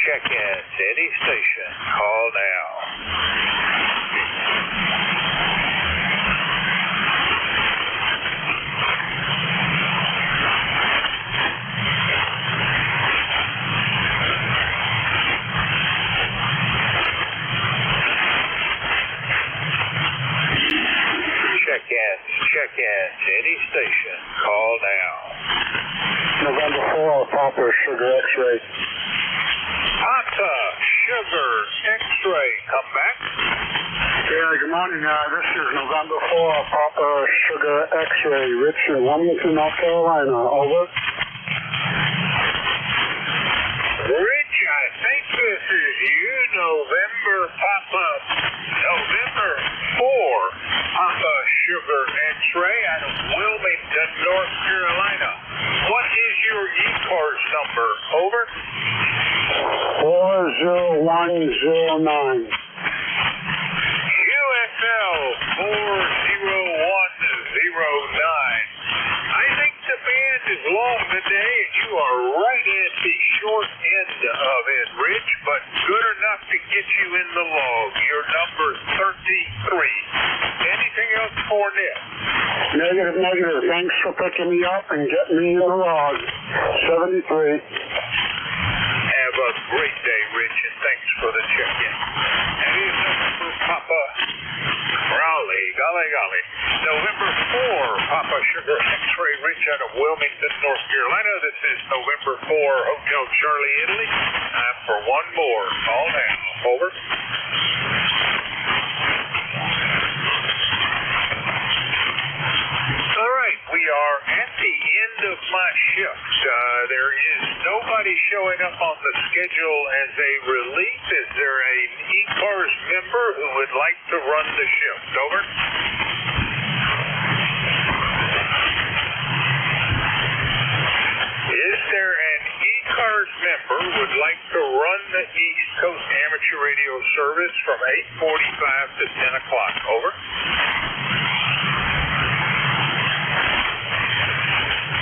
Check-in. Any station. Call now. Check-in. Any station. Call now. November 4, Papa Sugar X-ray. Papa Sugar X-ray. Come back. Yeah, good morning. This is November 4, Papa Sugar X-ray. Rich in Wilmington, North Carolina. Over. Rich, I think this is you. November 4, Papa Sugar X-ray out of Wilmington, North Carolina. What is your ECARS number? Over. 40109. QSL 40109. I think the band is long today, and you are right at the short end of it, Rich, but good enough to get you in the log. Your number's 33. Anything else for Nick? Negative. Thanks for picking me up and getting me in the log. 73. Have a great day, Rich, and thanks for the check-in. And here's November Papa Raleigh, golly. November 4, Papa Sugar X-ray, Rich out of Wilmington, North Carolina. This is November 4, Hotel Charlie, Italy. Time for one more. Call now. Over. All right, we are at the end of my shift. There is nobody showing up on the schedule as a relief. Is there an ECARS member who would like to run the shift? Over. Is there an ECARS member who would like to run the East Coast Amateur Radio service from 8:45 to 10 o'clock? Over.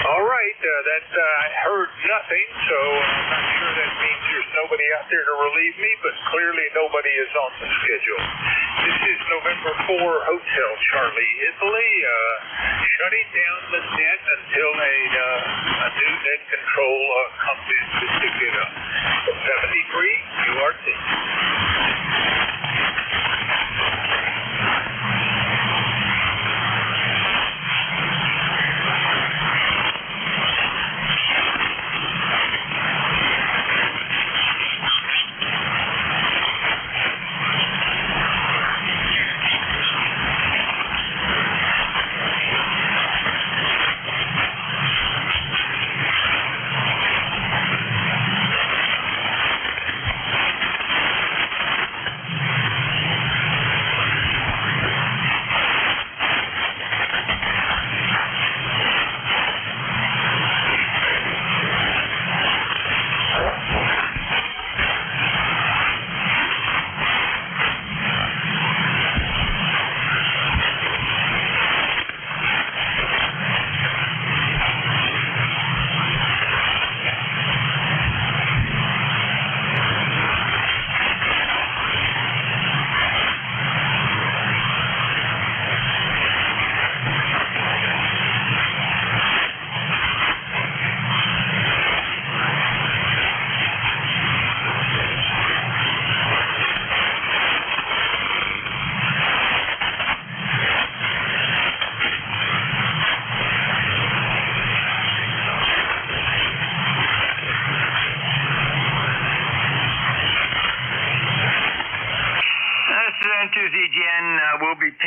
All right, I heard nothing, so I'm not sure that means there's nobody out there to relieve me, but clearly nobody is on the schedule. This is November 4, Hotel Charlie, Italy, shutting down the net until a new net control comes in to pick it up. 73 URT.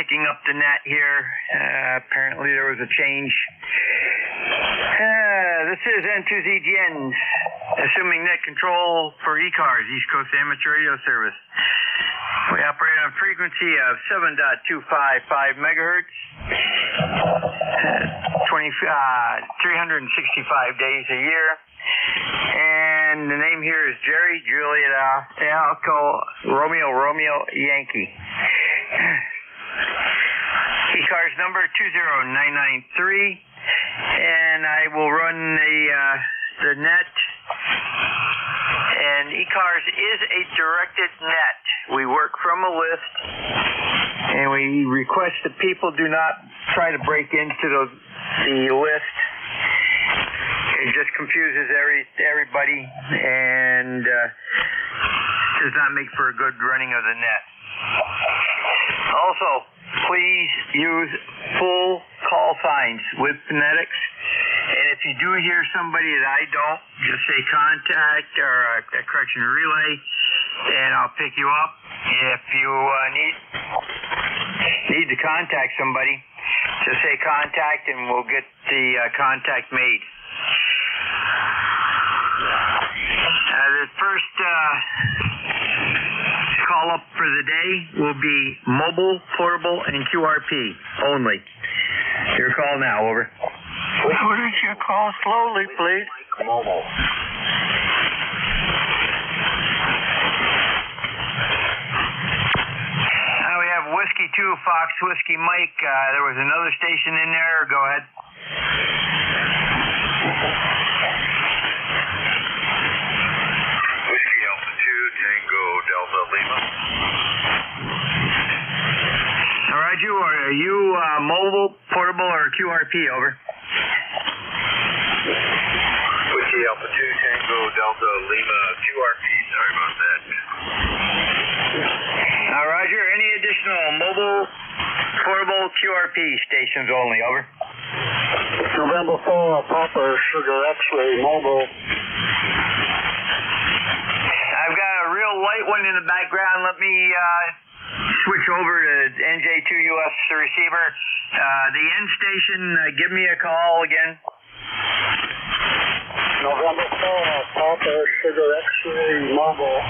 picking up the net here. Apparently there was a change. This is N2ZGN, assuming net control for ECARS, East Coast Amateur Radio Service. We operate on frequency of 7.255 megahertz, 365 days a year. And the name here is Jerry Juliet Alco Romeo Yankee. ECARS number 20993, and I will run the net. And ECARS is a directed net. We work from a list, and we request that people do not try to break into the list. It just confuses everybody and does not make for a good running of the net. Also, please use full call signs with phonetics. And if you do hear somebody that I don't, just say contact or a correction relay, and I'll pick you up. If you need to contact somebody, just say contact, and we'll get the contact made. The first call up for the day will be mobile, portable, and QRP only. Your call now, over. What is your call? Slowly, please. Mobile. Now we have Whiskey 2, Fox Whiskey Mike. There was another station in there. Go ahead. Whiskey Alpha 2, Tango Delta Lima. Roger, are you mobile, portable, or QRP, over? Whiskey Alpha 2, Tango Delta Lima, QRP. Sorry about that. Roger, any additional mobile, portable, QRP stations only, over? November 4, Papa Sugar X-ray mobile. I've got a real light one in the background. Let me switch over to NJ2US receiver. The end station, give me a call again. November 4, Papa Sugar X-ray mobile.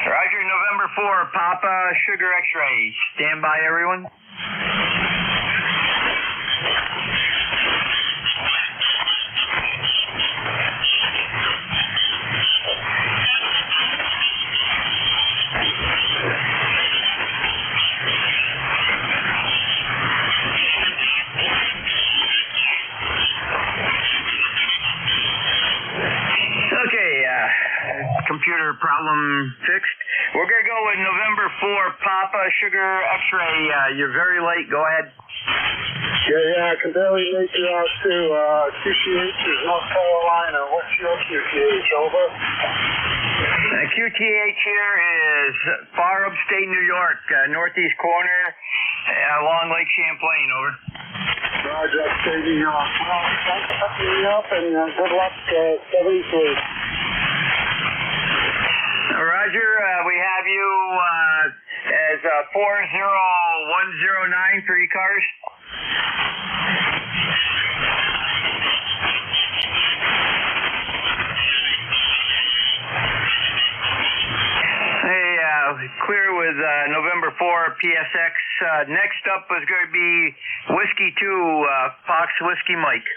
Roger, November 4, Papa Sugar X-ray. Stand by, everyone. Computer problem fixed. We're going to go with November 4, Papa Sugar X-ray. You're very late. Go ahead. Yeah, I can barely make you out to QTH is North Carolina. What's your QTH, over? QTH here is far upstate New York, northeast corner, along Lake Champlain, over. Roger, upstate New York. Well, thanks for picking me up, and good luck, 73. Roger, we have you as 40109 for ECARS. Hey, clear with November 4 PSX. Next up was going to be Whiskey 2, Fox Whiskey Mike.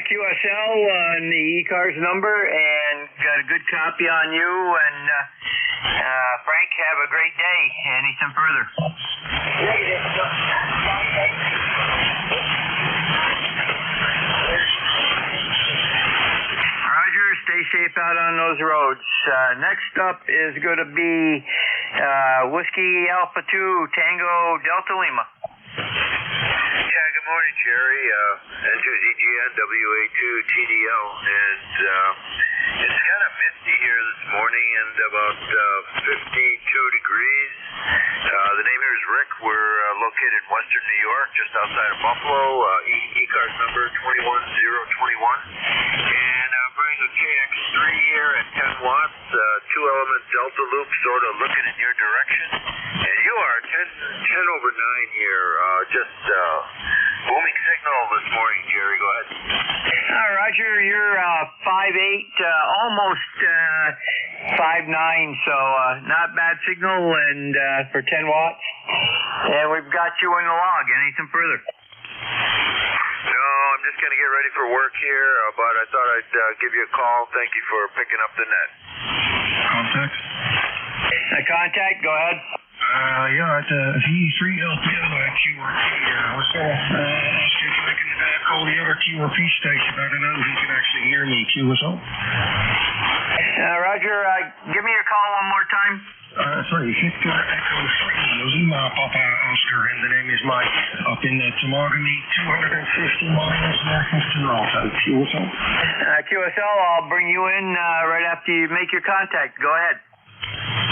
QSL on the ECARS number, and got a good copy on you. And Frank, have a great day. Anything further? Roger, stay safe out on those roads. Next up is going to be Whiskey Alpha 2, Tango Delta Lima. Yeah, good morning, Jerry. N2ZGN, WA2TDL, and it's kind of misty here this morning and about 52 degrees. The name here is Rick. We're located in western New York, just outside of Buffalo. ECARS number 21021. And I'm bringing the KX3 here at 10 watts, two-element delta loop, sort of looking in your direction. And you are 10 over 9 here. Just booming signal this morning, Jerry. Go ahead. Roger, you're 5'8", almost 5'9", so not bad signal and for 10 watts. And we've got you in the log. Anything further? No, I'm just going to get ready for work here, but I thought I'd give you a call. Thank you for picking up the net. Contact? Contact, go ahead. Yeah, it's V3LPL QRP. I was going to ask you if I can call the other QRP station. I don't know if you can actually hear me, QSO. Roger, give me your call one more time. Sorry, Victor Echo 3, Lima Papa Oscar, and the name is Mike, up in Tamagami, 250 miles north of Toronto. QSO? QSL, I'll bring you in right after you make your contact. Go ahead.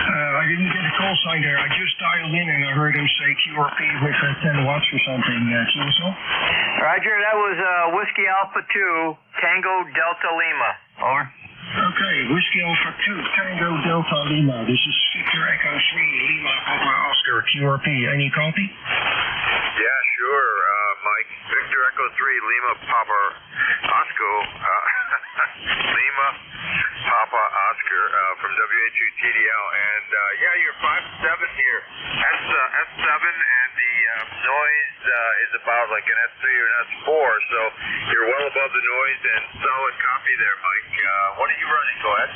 I didn't get a call sign there. I just dialed in and I heard him say QRP with 10 watts or something. QSO? Roger, that was Whiskey Alpha 2, Tango Delta Lima. Over. Okay, Whiskey Alpha 2, Tango Delta Lima. This is Victor Echo 3, Lima Papa Oscar, QRP. Any copy? Yeah, sure, Mike. Victor Echo 3, Lima Papa Oscar. Lima Papa Oscar from WA2TDL. And yeah, you're 5'7" here. S7, and the noise is about like an S3 or an S4, so you're well above the noise and solid copy there, Mike. What are you running? Go ahead.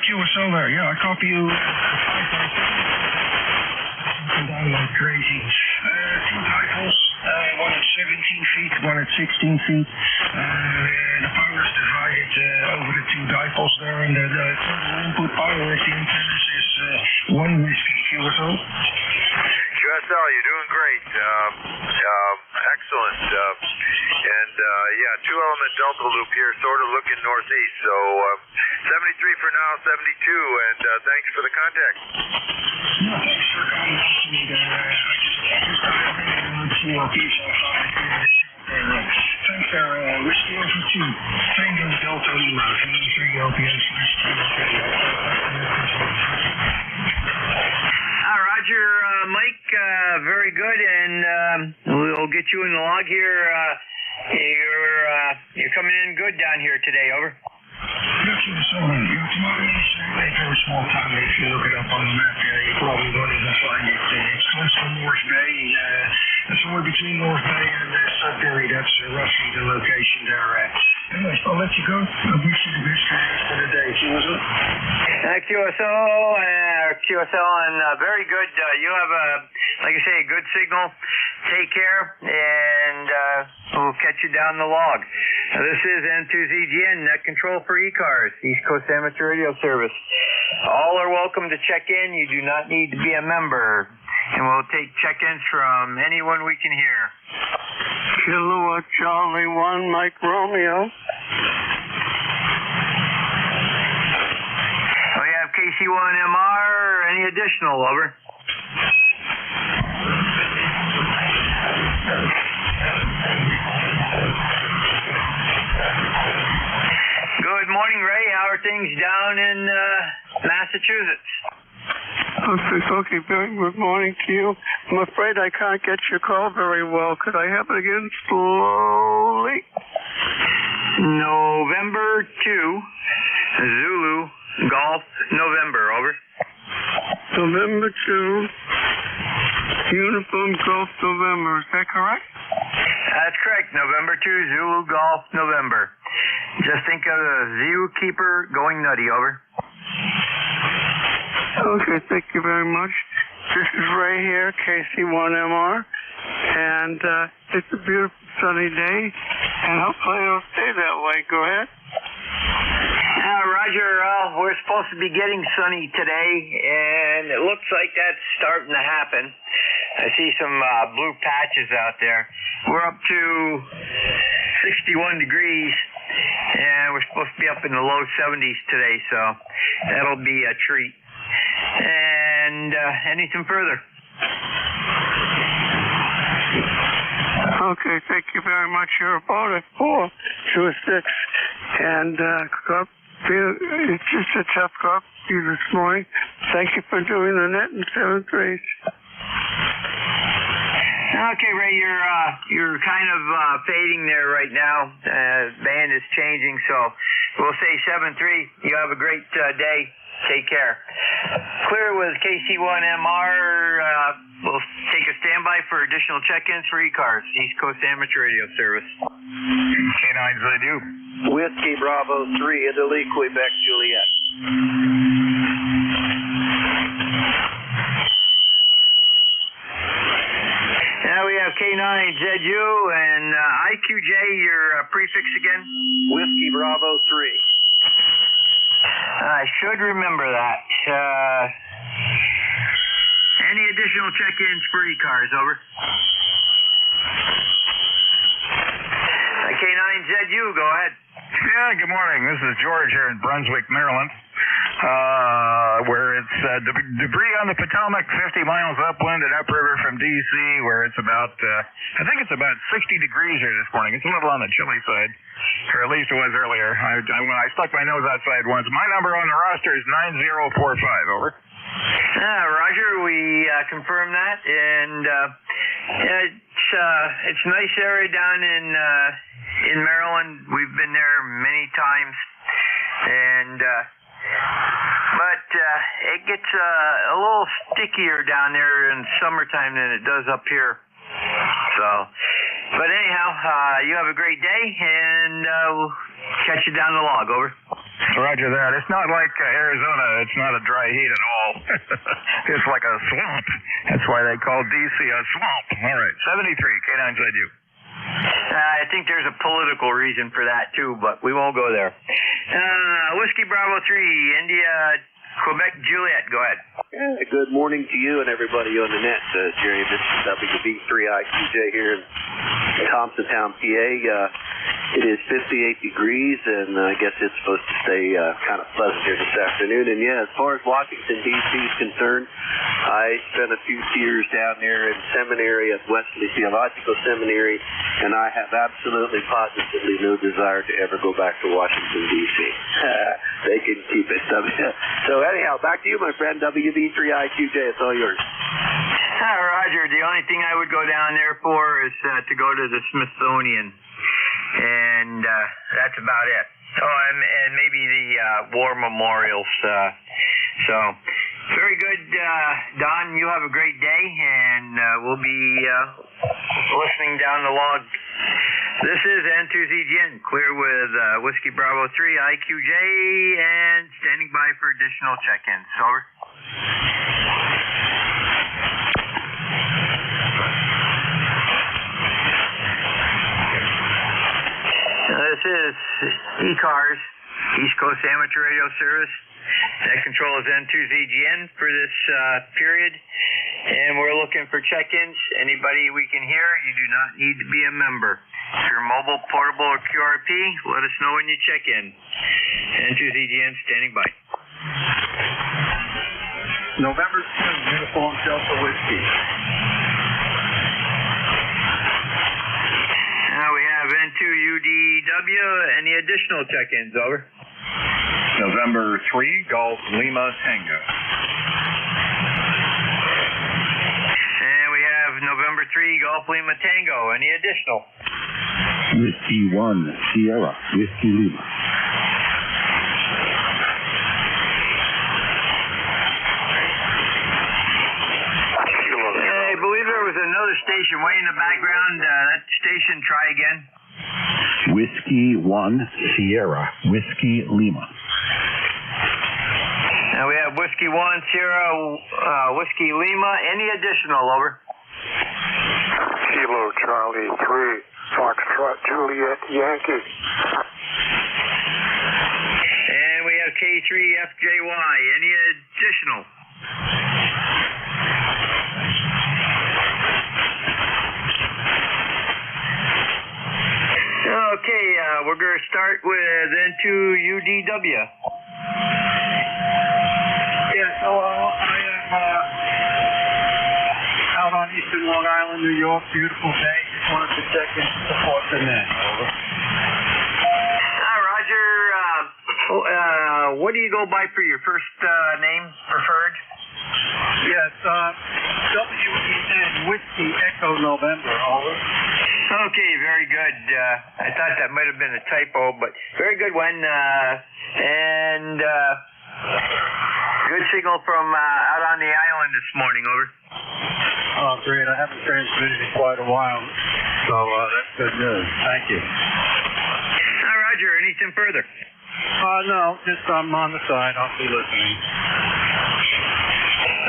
QSL there. Yeah, I copy you. Down like crazy. Two dipoles, one at 17 feet, one at 16 feet. The power is divided over the two dipoles there, and the total input power of the antennas is 1 whiskey. QSO? QSL, you're doing great. Excellent. And yeah, two-element delta loop here, sort of looking northeast. So 73 for now, 72, and thanks for the contact. No, thanks for calling to me there. I just dialed in on QRP, so I thought I'd give it a shot there. Thanks there, Whiskey Alpha 2, Tango Delta Lima, V3LPN Roger, Mike, very good, and we'll get you in the log here. You're coming in good down here today, over. Very small town. If you look it up on the map there, you probably won't even find it. It's close to North Bay. Somewhere between North Bay and Sudbury. That's roughly the location there. Anyways, I'll let you go. I wish you the best for the day. QSO? QSL, and very good. You have like I say, a good signal. Take care, and we'll catch you down the log. This is N2ZGN, Net Control for ECARS, East Coast Amateur Radio Service. All are welcome to check in. You do not need to be a member, and we'll take check-ins from anyone we can hear. Kilowatt Charlie 1, Mike Romeo. We have KC1MR. Any additional, over? Good morning, Ray. How are things down in Massachusetts? Okay, very good morning to you. I'm afraid I can't get your call very well. Could I have it again slowly? November 2, Zulu, Golf, November, over. November 2, Uniform Golf, November. Is that correct? That's correct. November 2, Zulu, Golf, November. Just think of the Zookeeper going nutty, over. Okay, thank you very much. This is Ray here, KC1MR, and it's a beautiful sunny day, and hopefully it'll stay that way. Go ahead. Roger, we're supposed to be getting sunny today, and it looks like that's starting to happen. I see some blue patches out there. we're up to 61 degrees, and we're supposed to be up in the low 70s today, so that'll be a treat. And anything further? Okay, thank you very much. You're about at 4 to a 6, and it's just a tough call for you this morning. Thank you for doing the net in 7th grade. Okay, Ray, you're kind of fading there right now. Band is changing, so we'll say 7-3. You have a great day. Take care. Clear with KC1MR. We'll take a standby for additional check-ins for ECARS, East Coast Amateur Radio Service. K9s, I do. Whiskey Bravo 3, Italy, Quebec, Juliet. Now we have K9ZU and IQJ, your prefix again? Whiskey Bravo 3. I should remember that. Any additional check-ins for ECARS, over? K9ZU, go ahead. Yeah, good morning. This is George here in Brunswick, Maryland, where it's debris on the Potomac 50 miles upwind and upriver from D.C., where it's about, I think it's about 60 degrees here this morning. It's a little on the chilly side, or at least it was earlier. When I stuck my nose outside once. My number on the roster is 9045, over. Roger, we confirm that, and it's nice area down in Maryland. We've been there many times, and but it gets a little stickier down there in summertime than it does up here. So, but anyhow, you have a great day, and we'll catch you down the log, over. Roger that. It's not like Arizona. It's not a dry heat at all. It's like a swamp. That's why they call D.C. a swamp. All right, 73, K9ZU. I think there's a political reason for that, too, but we won't go there. Whiskey Bravo 3, India, Quebec, Juliet, go ahead. Good morning to you and everybody on the net, Jerry. This is WB3IQJ here in Thompsontown, PA. It is 58 degrees, and I guess it's supposed to stay kind of pleasant here this afternoon. And yeah, as far as Washington, D.C. is concerned, I spent a few years down there in seminary at Wesley Theological Seminary, and I have absolutely, positively no desire to ever go back to Washington, D.C. They can keep it. So anyhow, back to you, my friend, WB3IQJ. It's all yours. Roger, the only thing I would go down there for is to go to the Smithsonian. And that's about it. Oh, and maybe the war memorials. So, very good, Don. You have a great day, and we'll be listening down the log. This is N2ZGN, clear with Whiskey Bravo 3, IQJ, and standing by for additional check-ins. Over. This is ECARS, East Coast Amateur Radio Service. Net control is N2ZGN for this period, and we're looking for check-ins. Anybody we can hear, you do not need to be a member. If you're mobile, portable, or QRP, let us know when you check in. N2ZGN standing by. November 2, Uniform Delta Whiskey. Now we have N2UDW. Any additional check-ins, over? November 3, Golf Lima Tango. And we have November 3, Golf Lima Tango. Any additional? Whiskey 1, Sierra, Whiskey Lima. I believe there was another station way in the background. That station, try again. Whiskey 1, Sierra, Whiskey Lima. Now we have Whiskey 1, Sierra, Whiskey Lima. Any additional, over? Kilo Charlie 3, Foxtrot Juliet Yankee. And we have K3FJY. Any additional? start with N2UDW. Yeah, so I am out on eastern Long Island, New York. Beautiful day. Just wanted to check in to support the net. Over. Roger. What do you go by for your first name, preferred? Yes, WEN, Whiskey Echo November. Over. Okay, very good. I thought that might have been a typo, but very good one. And good signal from out on the island this morning. Over. Oh, great. I haven't transmitted in quite a while, so that's good news. Thank you. Roger, anything further? No, just I'm on the side. I'll be listening.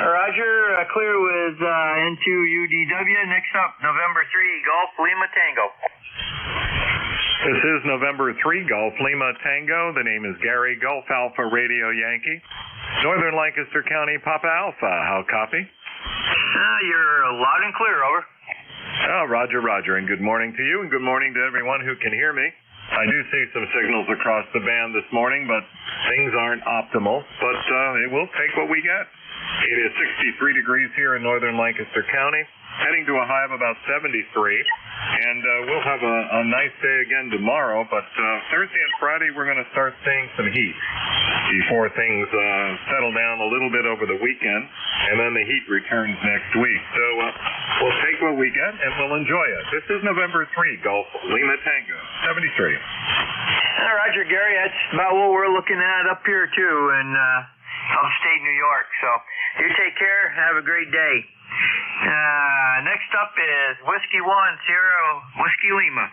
Roger, clear with N2UDW. Next up, November 3, Golf Lima Tango. This is November 3, Golf Lima Tango. The name is Gary, Golf Alpha Radio Yankee. Northern Lancaster County, Papa Alpha. How copy? You're loud and clear, over. Roger, and good morning to you, and good morning to everyone who can hear me. I do see some signals across the band this morning, but things aren't optimal. But it will take what we get. It is 63 degrees here in northern Lancaster County, heading to a high of about 73. And we'll have a nice day again tomorrow, but Thursday and Friday we're going to start seeing some heat before things settle down a little bit over the weekend, and then the heat returns next week. So we'll take what we get, and we'll enjoy it. This is November 3, Golf Lima Tango, 73. Roger, Gary, that's about what we're looking at up here, too, in upstate New York. So you take care. Have a great day. Next up is Whiskey 1, Sierra Whiskey Lima.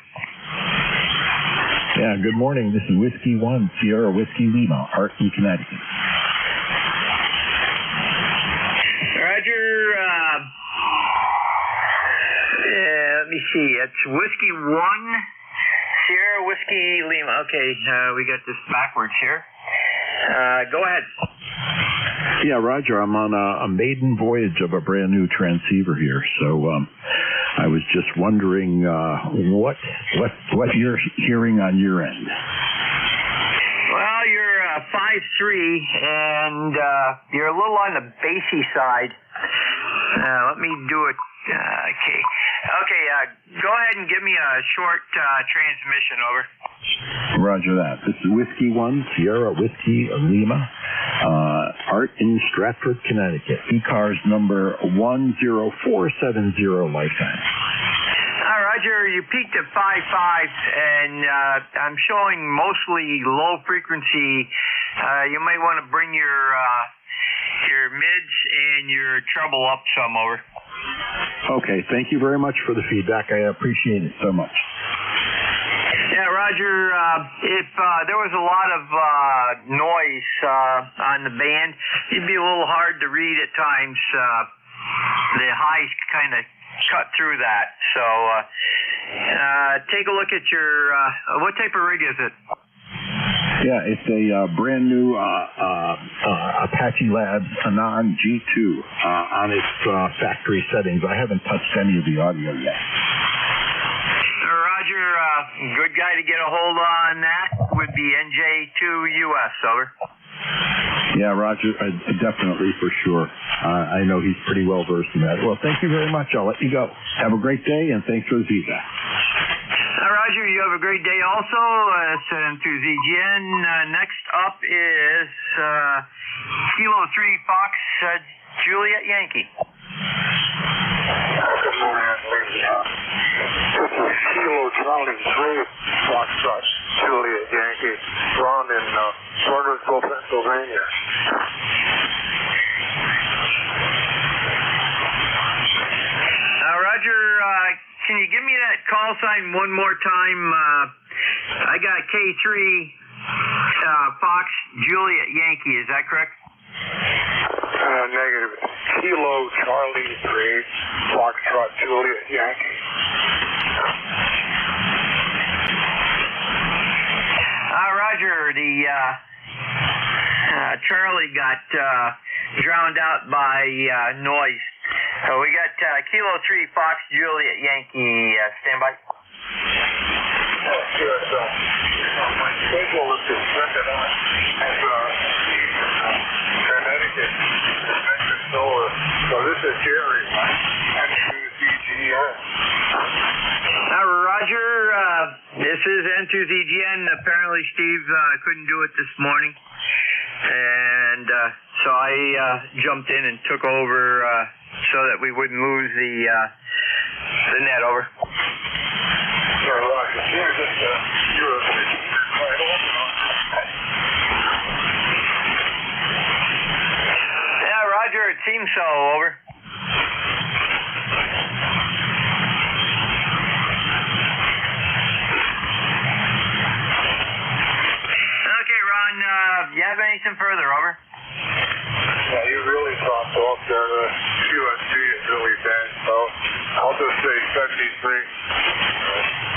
Yeah, good morning. This is Whiskey 1, Sierra Whiskey Lima, Hartford, Connecticut. Roger. Let me see. It's Whiskey 1, Sierra Whiskey Lima. Okay, we got this backwards here. Go ahead. Yeah, Roger, I'm on a maiden voyage of a brand new transceiver here, so I was just wondering what you're hearing on your end. Well, you're 5'3", and you're a little on the bassy side. Let me do it. Okay, go ahead and give me a short transmission, over. Roger that. This is Whiskey 1, Sierra Whiskey Lima, Art in Stratford, Connecticut. ECARS number 10470 lifetime. Roger, you peaked at 5.5, and I'm showing mostly low frequency. You might want to bring your mids and your treble up some, over. Okay, thank you very much for the feedback. I appreciate it so much. Yeah, Roger, if there was a lot of noise on the band, it'd be a little hard to read at times. The highs kind of cut through that. So take a look at your, what type of rig is it? Yeah, it's a brand new Apache Labs Anon G2 on its factory settings. I haven't touched any of the audio yet. Roger, good guy to get a hold on that would be NJ2US, over. Yeah, Roger, definitely, for sure. I know he's pretty well versed in that. Well, thank you very much. I'll let you go. Have a great day, and thanks for the feedback. Roger, you have a great day also. Send him to ZGN. Next up is Kilo 3 Fox Juliet Yankee. Good morning, this is Kilo Charlie 3 Foxtrot Juliet Yankee, Ron in Burnersville, Pennsylvania. Roger, can you give me that call sign one more time? I got K3 Fox Juliet Yankee, is that correct? Negative. Kilo Charlie 3 Foxtrot Juliet Yankee. Roger, the Charlie got drowned out by noise. So we got Kilo 3 Fox Juliet Yankee, standby. Yes, My schedule is suspended on Connecticut. Connecticut Solar. So this is Jerry. And ECARS. Roger, this is N2ZGN. Apparently Steve couldn't do it this morning. And so I jumped in and took over so that we wouldn't lose the net. Over. So, Roger, here's just you're right on. Yeah, Roger, it seems so. Over. Okay, Ron, you have anything further? Over. Yeah, you really dropped off there. The QSG is really bad, so I'll just say 73.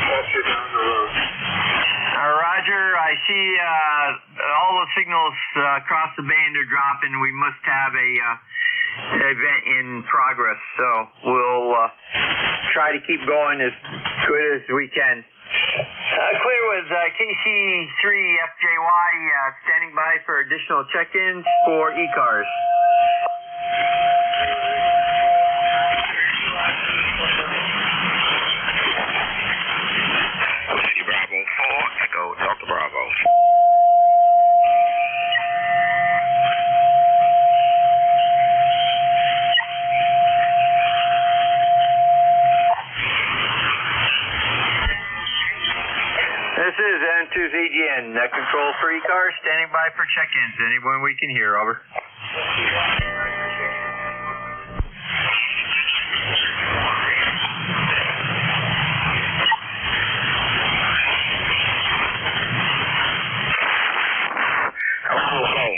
That's you down the road. Roger, I see all the signals across the band are dropping. We must have a event in progress, so we'll try to keep going as good as we can. Clear with KC3FJY standing by for additional check-ins for ECARS. Whiskey Bravo 4, Echo Delta Bravo. This is N2ZGN, control for ECARS, standing by for check-ins. Anyone we can hear, over. Hello.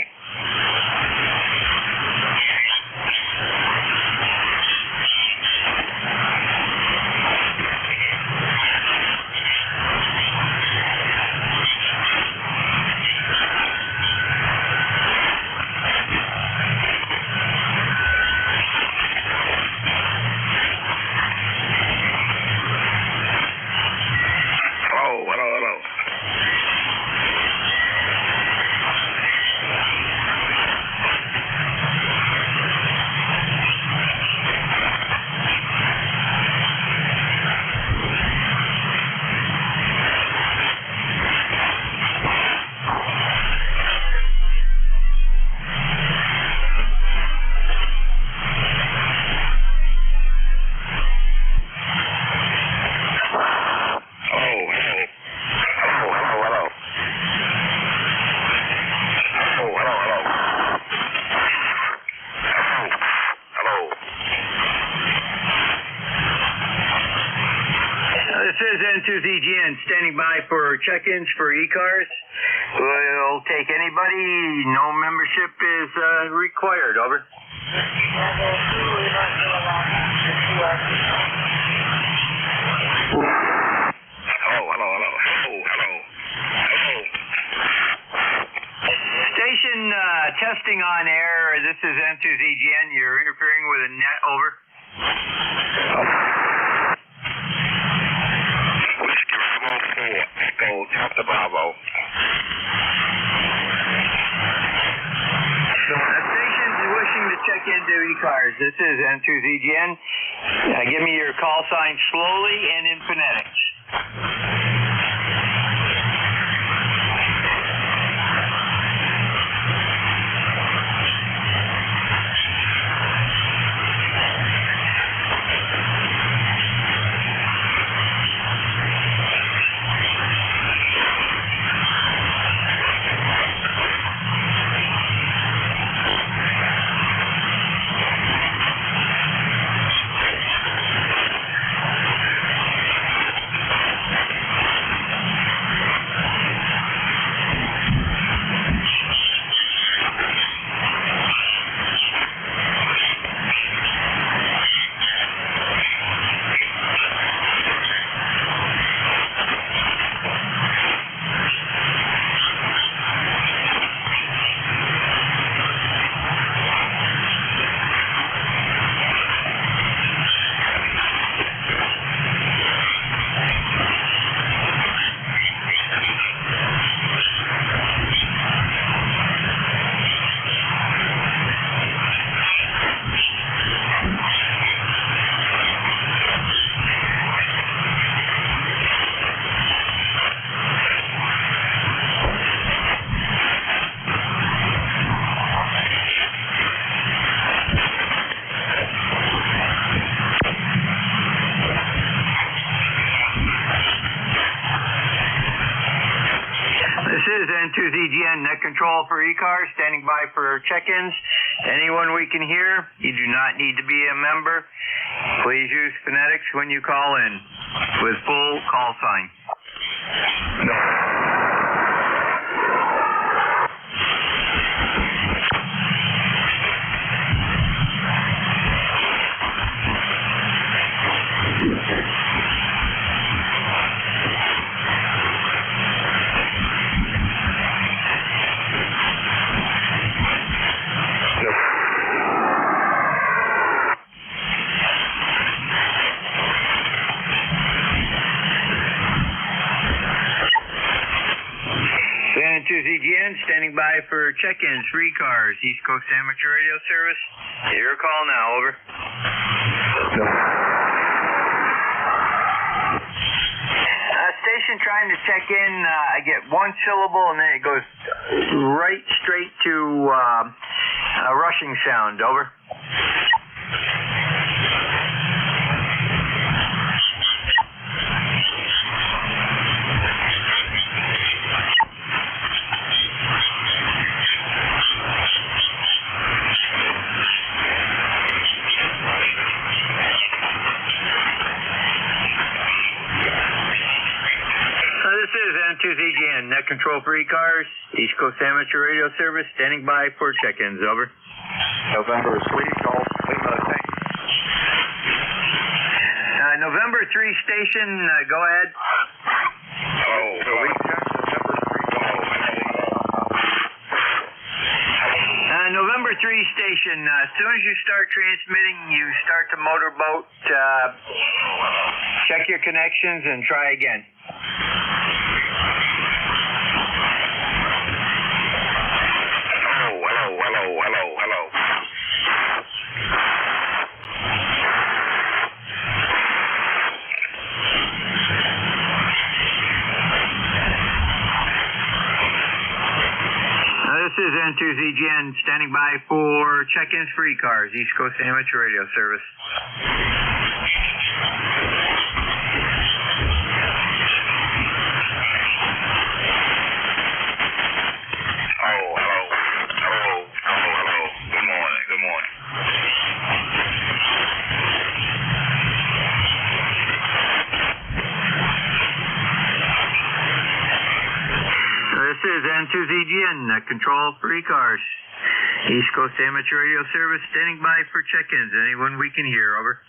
N2ZGN standing by for check-ins for ECARS. We'll take anybody. No membership is required. Over. Hello. Station testing on air. This is N2ZGN. You're interfering with a net. Over. Whiskey Bravo 4, Echo Delta Bravo. Stations wishing to check into ECARS. This is N2ZGN. Give me your call sign slowly and in phonetics. is N2ZGN, Net Control for ECARS, standing by for check-ins. Anyone we can hear, you do not need to be a member. Please use phonetics when you call in with full call sign. N2ZGN, standing by for check-ins for ECARS, East Coast Amateur Radio Service. Your call now, over. Station trying to check in, I get one syllable and then it goes right straight to a rushing sound, over. N2ZGN, Net Control for ECARS, East Coast Amateur Radio Service, standing by for check-ins, over. November 3, Golf Lima Tank. November 3 station, go ahead. November 3 station, as soon as you start transmitting, you start to motorboat, check your connections and try again. Hello. This is N2ZGN, standing by for check-ins for ECARS, East Coast Amateur Radio Service. Good morning. This is N2ZGN, Net Control for ECARS, East Coast Amateur Radio Service, standing by for check-ins. Anyone we can hear, over.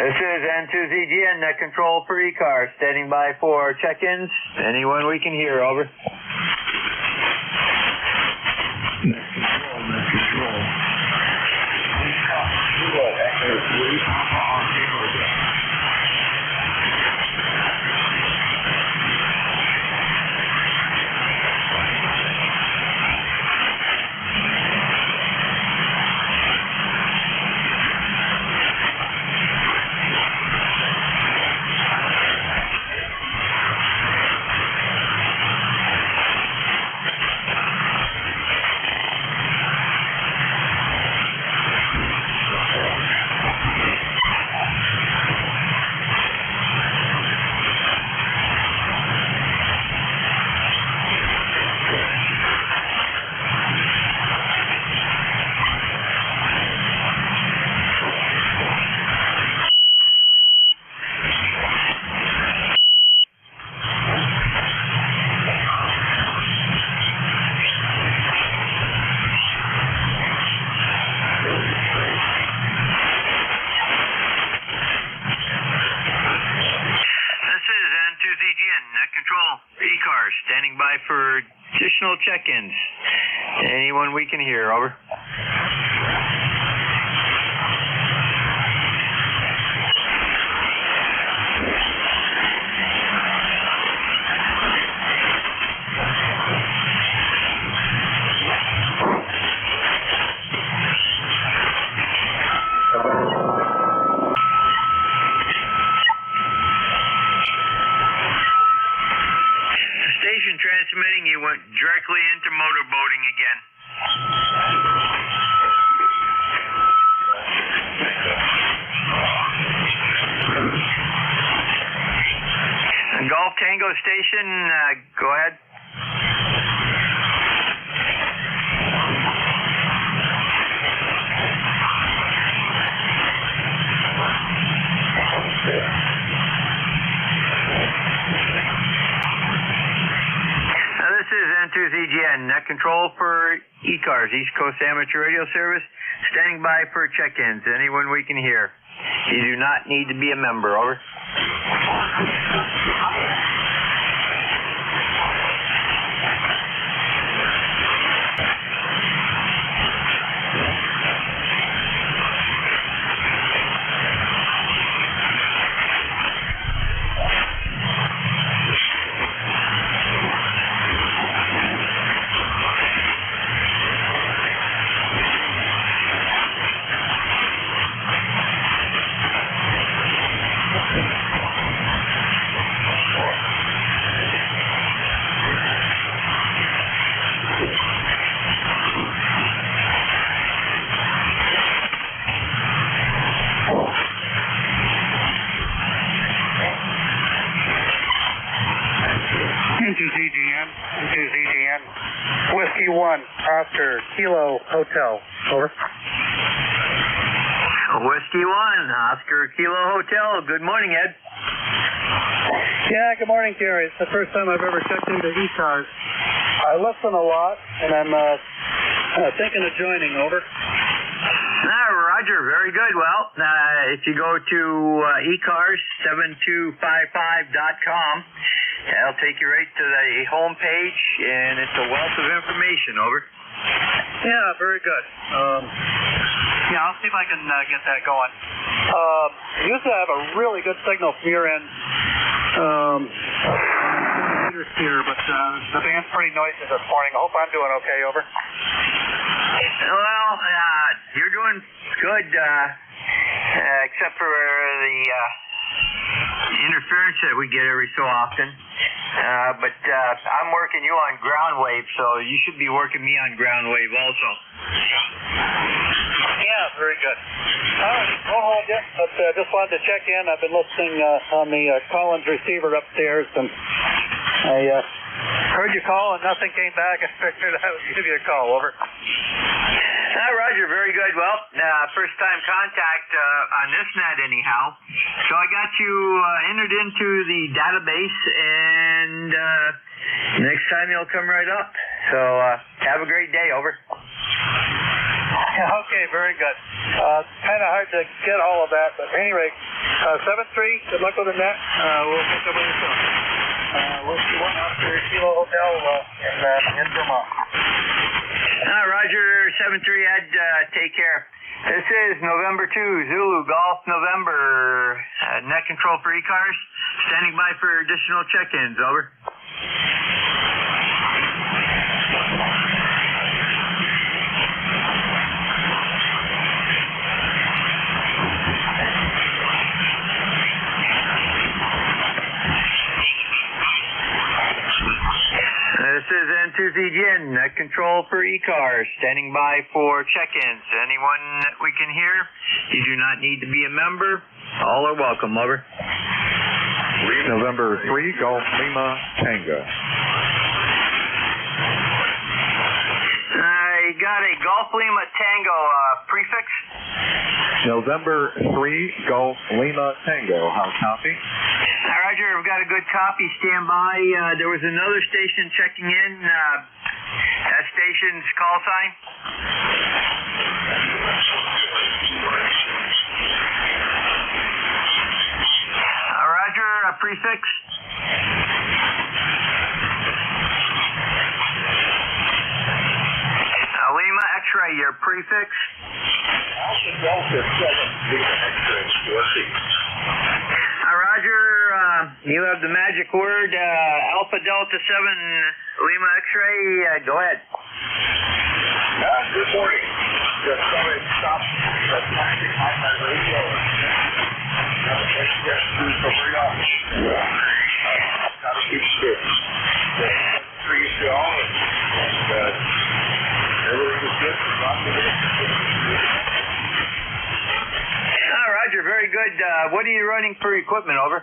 This is N2ZGN, Net Control for ECARS, standing by for check-ins. Anyone we can hear, over. by for additional check-ins. Anyone we can hear, over. Station transmitting, you went directly into motorboating again. Golf Tango Station, go ahead. This is N2ZGN, net control for ECARS, East Coast Amateur Radio Service, standing by for check-ins. Anyone we can hear. You do not need to be a member, over. N2ZGN, Whiskey 1, Oscar, Kilo, Hotel, over. Whiskey 1, Oscar, Kilo, Hotel. Good morning, Ed. Yeah, good morning, Gary. It's the first time I've ever checked into ECARS. I listen a lot, and I'm thinking of joining, over. Roger, very good. Well, if you go to ECARS7255.com, that'll take you right to the home page, and it's a wealth of information, over. Yeah, very good. Yeah, I'll see if I can get that going. Usually I have a really good signal from your end. Here, but the band's pretty noisy this morning. I hope I'm doing okay, over. Well, you're doing good, except for the interference that we get every so often. But I'm working you on ground wave, so you should be working me on ground wave also. Yeah, very good. All right, won't hold you, but just wanted to check in. I've been listening on the Collins receiver upstairs, and I heard you call and nothing came back. I figured I would give you a call, over. Roger, very good. Well, first time contact on this net anyhow. So I got you entered into the database, and next time you'll come right up. So have a great day, over. Okay, very good. Kind of hard to get all of that, but anyway, 7-3, good luck with the net. We'll pick up with you soon. We'll see one out there at Kilo Hotel in Vermont. Roger, 7-3, Ed, take care. This is November 2, Zulu, Golf, November. Net control for ECARS, standing by for additional check-ins, over. This is N2ZGN, net control for ECARS, standing by for check-ins. Anyone that we can hear? You do not need to be a member. All are welcome, over. November 3, Golf Lima Tango. I got a Golf Lima Tango prefix. November 3, Golf Lima Tango. How copy? Roger, we've got a good copy. Stand by. There was another station checking in. That station's call sign? Roger, a prefix. you have the magic word, Alpha Delta 7 Lima X-ray. Go ahead. Good morning. Just thought I'd stop the plastic on my radio. Have a nice guest through so very often. Got to keep still. For you to all, and everything is good. Roger, very good. What are you running for equipment, over?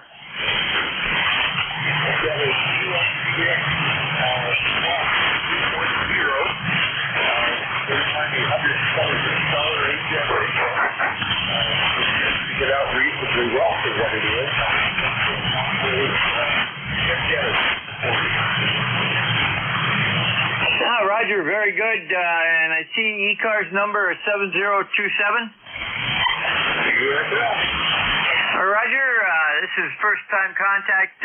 Get out reasonably well for what it is. Roger, very good. And I see ECARS number is 7027. Roger, this is first time contact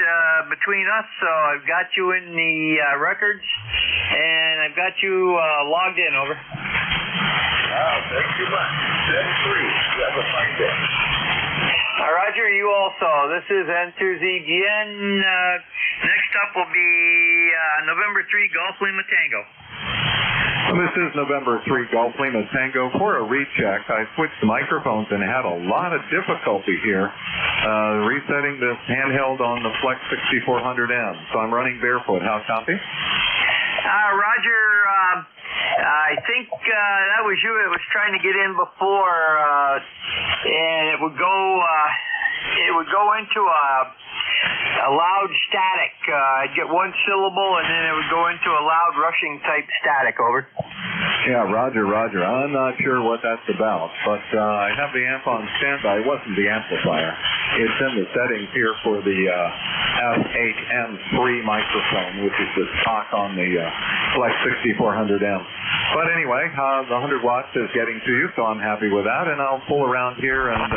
between us, so I've got you in the records, and I've got you logged in, over. Thank you much. 10-3. Have a fine day. Roger, you also. This is N2ZGN. Next up will be November 3 Golf Lima Tango. This is November 3 Golf Lima Tango. For a recheck, I switched microphones and had a lot of difficulty here resetting this handheld on the Flex 6400M. So I'm running barefoot. How copy? Roger, I think that was you. It was trying to get in before, and it would go into a loud static. I'd get one syllable, and then it would go into a loud rushing type static, over. Yeah, Roger. I'm not sure what that's about, but I have the amp on standby. It wasn't the amplifier. It's in the settings here for the F8M3 microphone, which is the stock on the Flex 6400M. But anyway, the 100 watts is getting to you, so I'm happy with that, and I'll pull around here and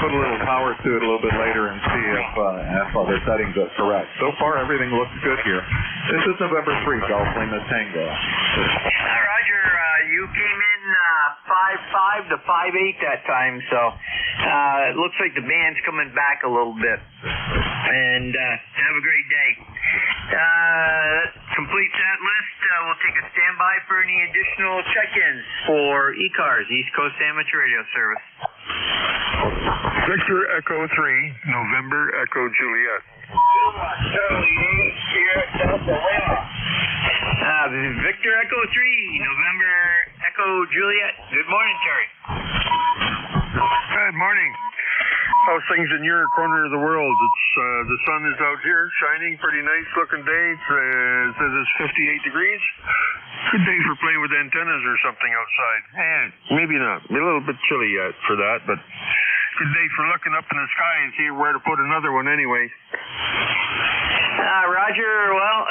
put a little power to it a little bit later and see if other settings are correct. So far, everything looks good here. This is November 3 Golf Lima Tango. Roger, you came in 5.5 to 5.8 that time, so it looks like the band's coming back a little bit. And have a great day. That completes that list. We'll take a standby for any additional check-ins for ECARS, East Coast Amateur Radio Service. Victor Echo 3, November Echo Juliet. Victor Echo 3, November Echo Juliet. Good morning, Terry. Good morning. How's things in your corner of the world? It's the sun is out here, shining, pretty nice looking day. It says it's 58 degrees. Good day for playing with antennas or something outside. Maybe not. A little bit chilly yet for that, but good day for looking up in the sky and see where to put another one anyway. Roger, well,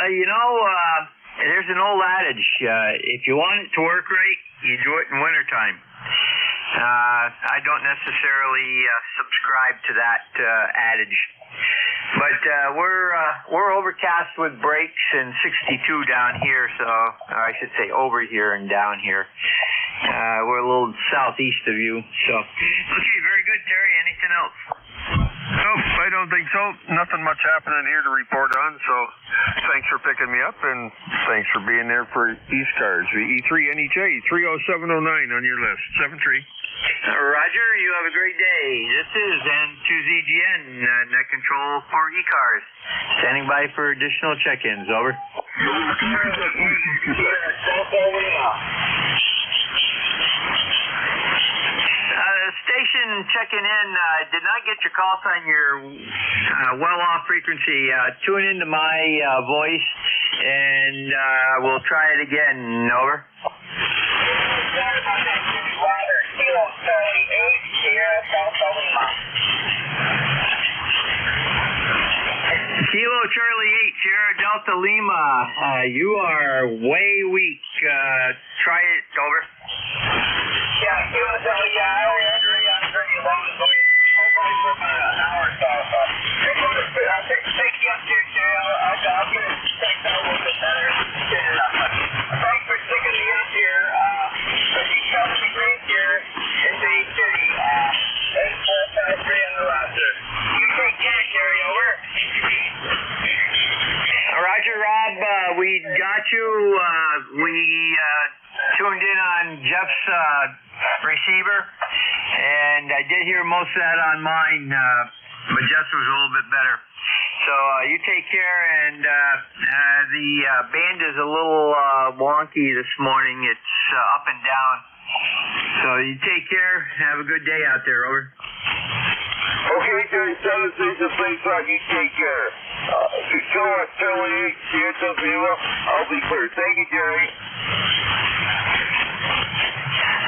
there's an old adage. If you want it to work right, you do it in wintertime. I don't necessarily subscribe to that adage. But we're overcast with breaks and 62 down here, so or I should say over here and down here. We're a little southeast of you. So okay, very good, Terry. Anything else? Nope, I don't think so. Nothing much happening here to report on, so thanks for picking me up, and thanks for being there for ECARS, the E3NEJ 30709 on your list. 7-3. Roger, you have a great day. This is N2ZGN, net control for ECARS. Standing by for additional check-ins, over. Station checking in, did not get your call sign, your well-off frequency. Tune into my voice, and we'll try it again. Over. Kilo Charlie 8, Sierra Delta Lima. You are way weak. Try it. Over. Yeah, Kilo Charlie, I'm pretty long, so hopefully for about an hour or so. I'll take you up there, too. I'll get it checked out a little bit better. Thanks for sticking me up here. As you come to the green here, into East City, 8453 on the roster. You take care, Terry, over. you. We tuned in on Jeff's receiver, and I did hear most of that on mine, but Jeff's was a little bit better. So you take care, and the band is a little wonky this morning. It's up and down. So you take care. Have a good day out there. Over. Okay, Jerry, 736 to Bayside, you take care. Secure Charlie 8, Sierra Zero. I'll be clear. Thank you, Jerry.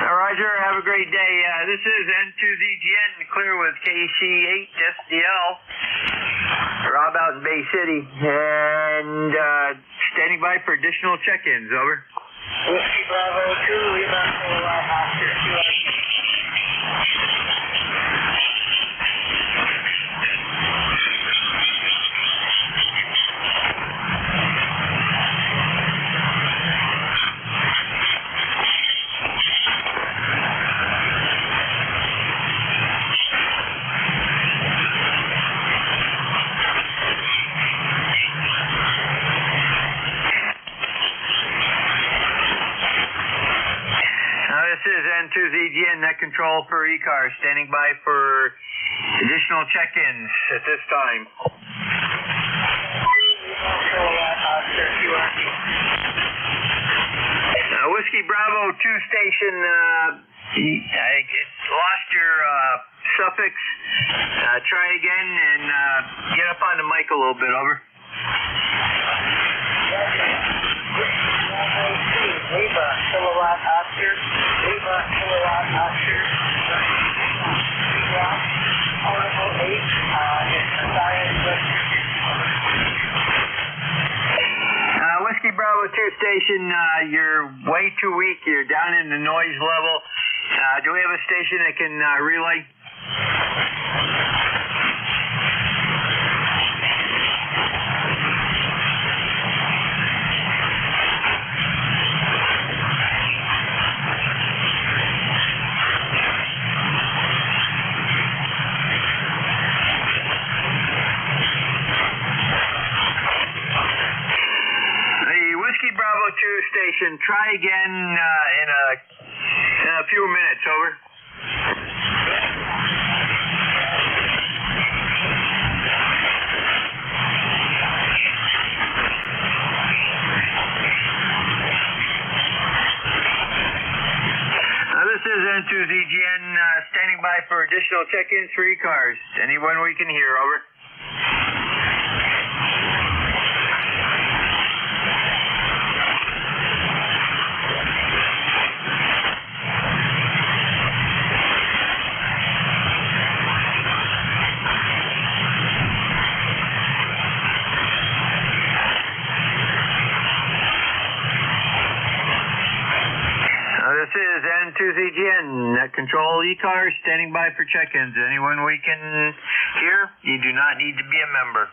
Roger, have a great day. This is N2ZGN, clear with KC8SDL. Rob out in Bay City, and standing by for additional check-ins. Over. Whiskey Bravo 2, Lima, Oscar 2. N2ZGN, net control for ECARS, standing by for additional check-ins at this time. Whiskey Bravo 2 station, I lost your suffix. Try again and get up on the mic a little bit. Over. Lima, kilowatt Oscar, Lima, kilowatt Oscar, Oracle 8, it's Matthias, Whiskey Bravo 2 station, you're way too weak. You're down in the noise level. Do we have a station that can relay? Station. Try again in a few minutes. Over. This is N2ZGN standing by for additional check-ins for ECARS. Anyone we can hear. Over. This is N2ZGN, net control ECARS, standing by for check-ins. Anyone we can hear? You do not need to be a member.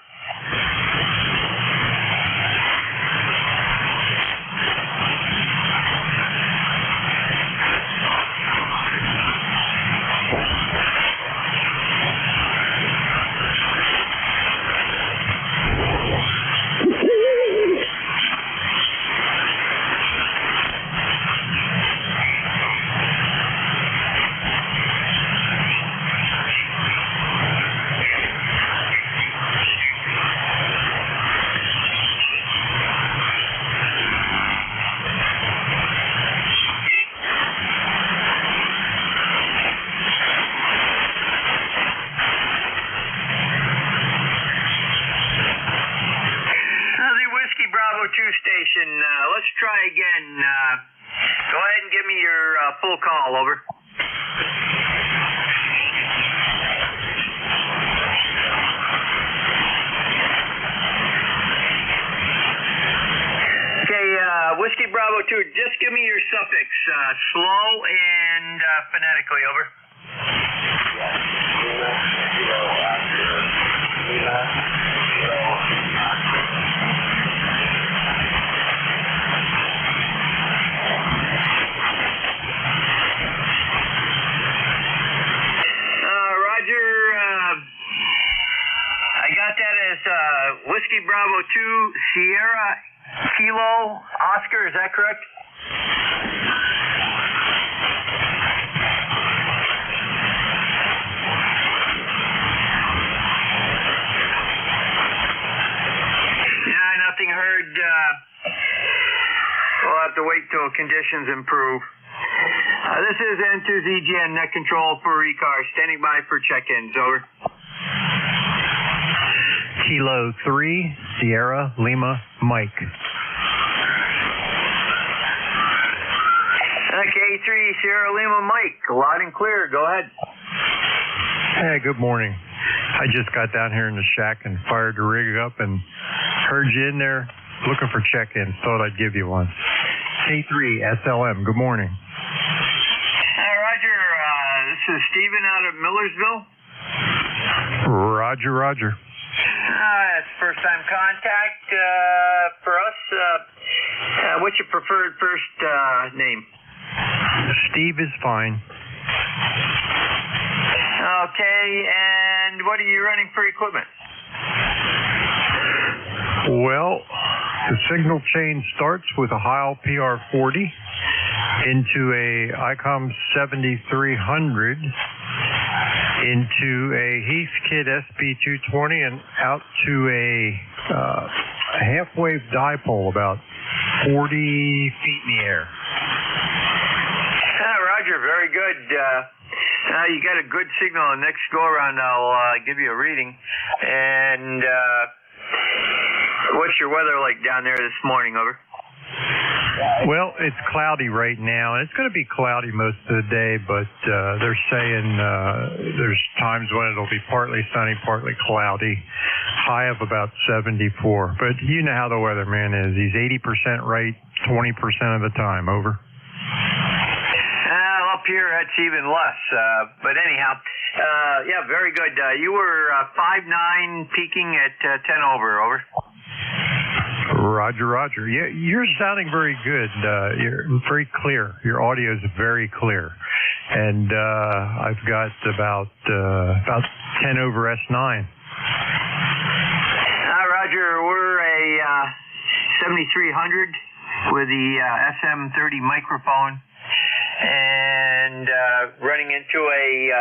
Station, let's try again. Go ahead and give me your full call. Over. Okay, Whiskey Bravo 2, just give me your suffix, slow and phonetically. Over. Whiskey Bravo 2, Sierra Kilo Oscar, is that correct? Yeah, nothing heard. We'll have to wait till conditions improve. This is N2ZGN Net Control for ECARS. Standing by for check-ins. Over. Kilo 3, Sierra Lima Mike. K3 Sierra Lima Mike. Loud and clear. Go ahead. Hey, good morning. I just got down here in the shack and fired the rig up and heard you in there looking for check-ins. Thought I'd give you one. K3 SLM. Good morning. Roger. This is Steven out of Millersville. Roger, Roger. It's first-time contact for us. What's your preferred first name? Steve is fine. Okay, and what are you running for equipment? Well, the signal chain starts with a Heil PR40 into a ICOM 7300 into a Heathkit SP220 and out to a half-wave dipole about 40 feet in the air. Roger, very good. You got a good signal. Next go-around, I'll give you a reading. And what's your weather like down there this morning, over? Well, it's cloudy right now. It's going to be cloudy most of the day, but they're saying there's times when it'll be partly sunny, partly cloudy. High of about 74. But you know how the weatherman is. He's 80% right 20% of the time. Over. Up here, that's even less. But anyhow, yeah, very good. You were 5'9", peaking at 10 over. Over. Roger, Roger. Yeah, you're sounding very good. You're very clear. Your audio is very clear. And I've got about 10 over S9. Roger, we're a 7300 with the SM30 microphone and running into a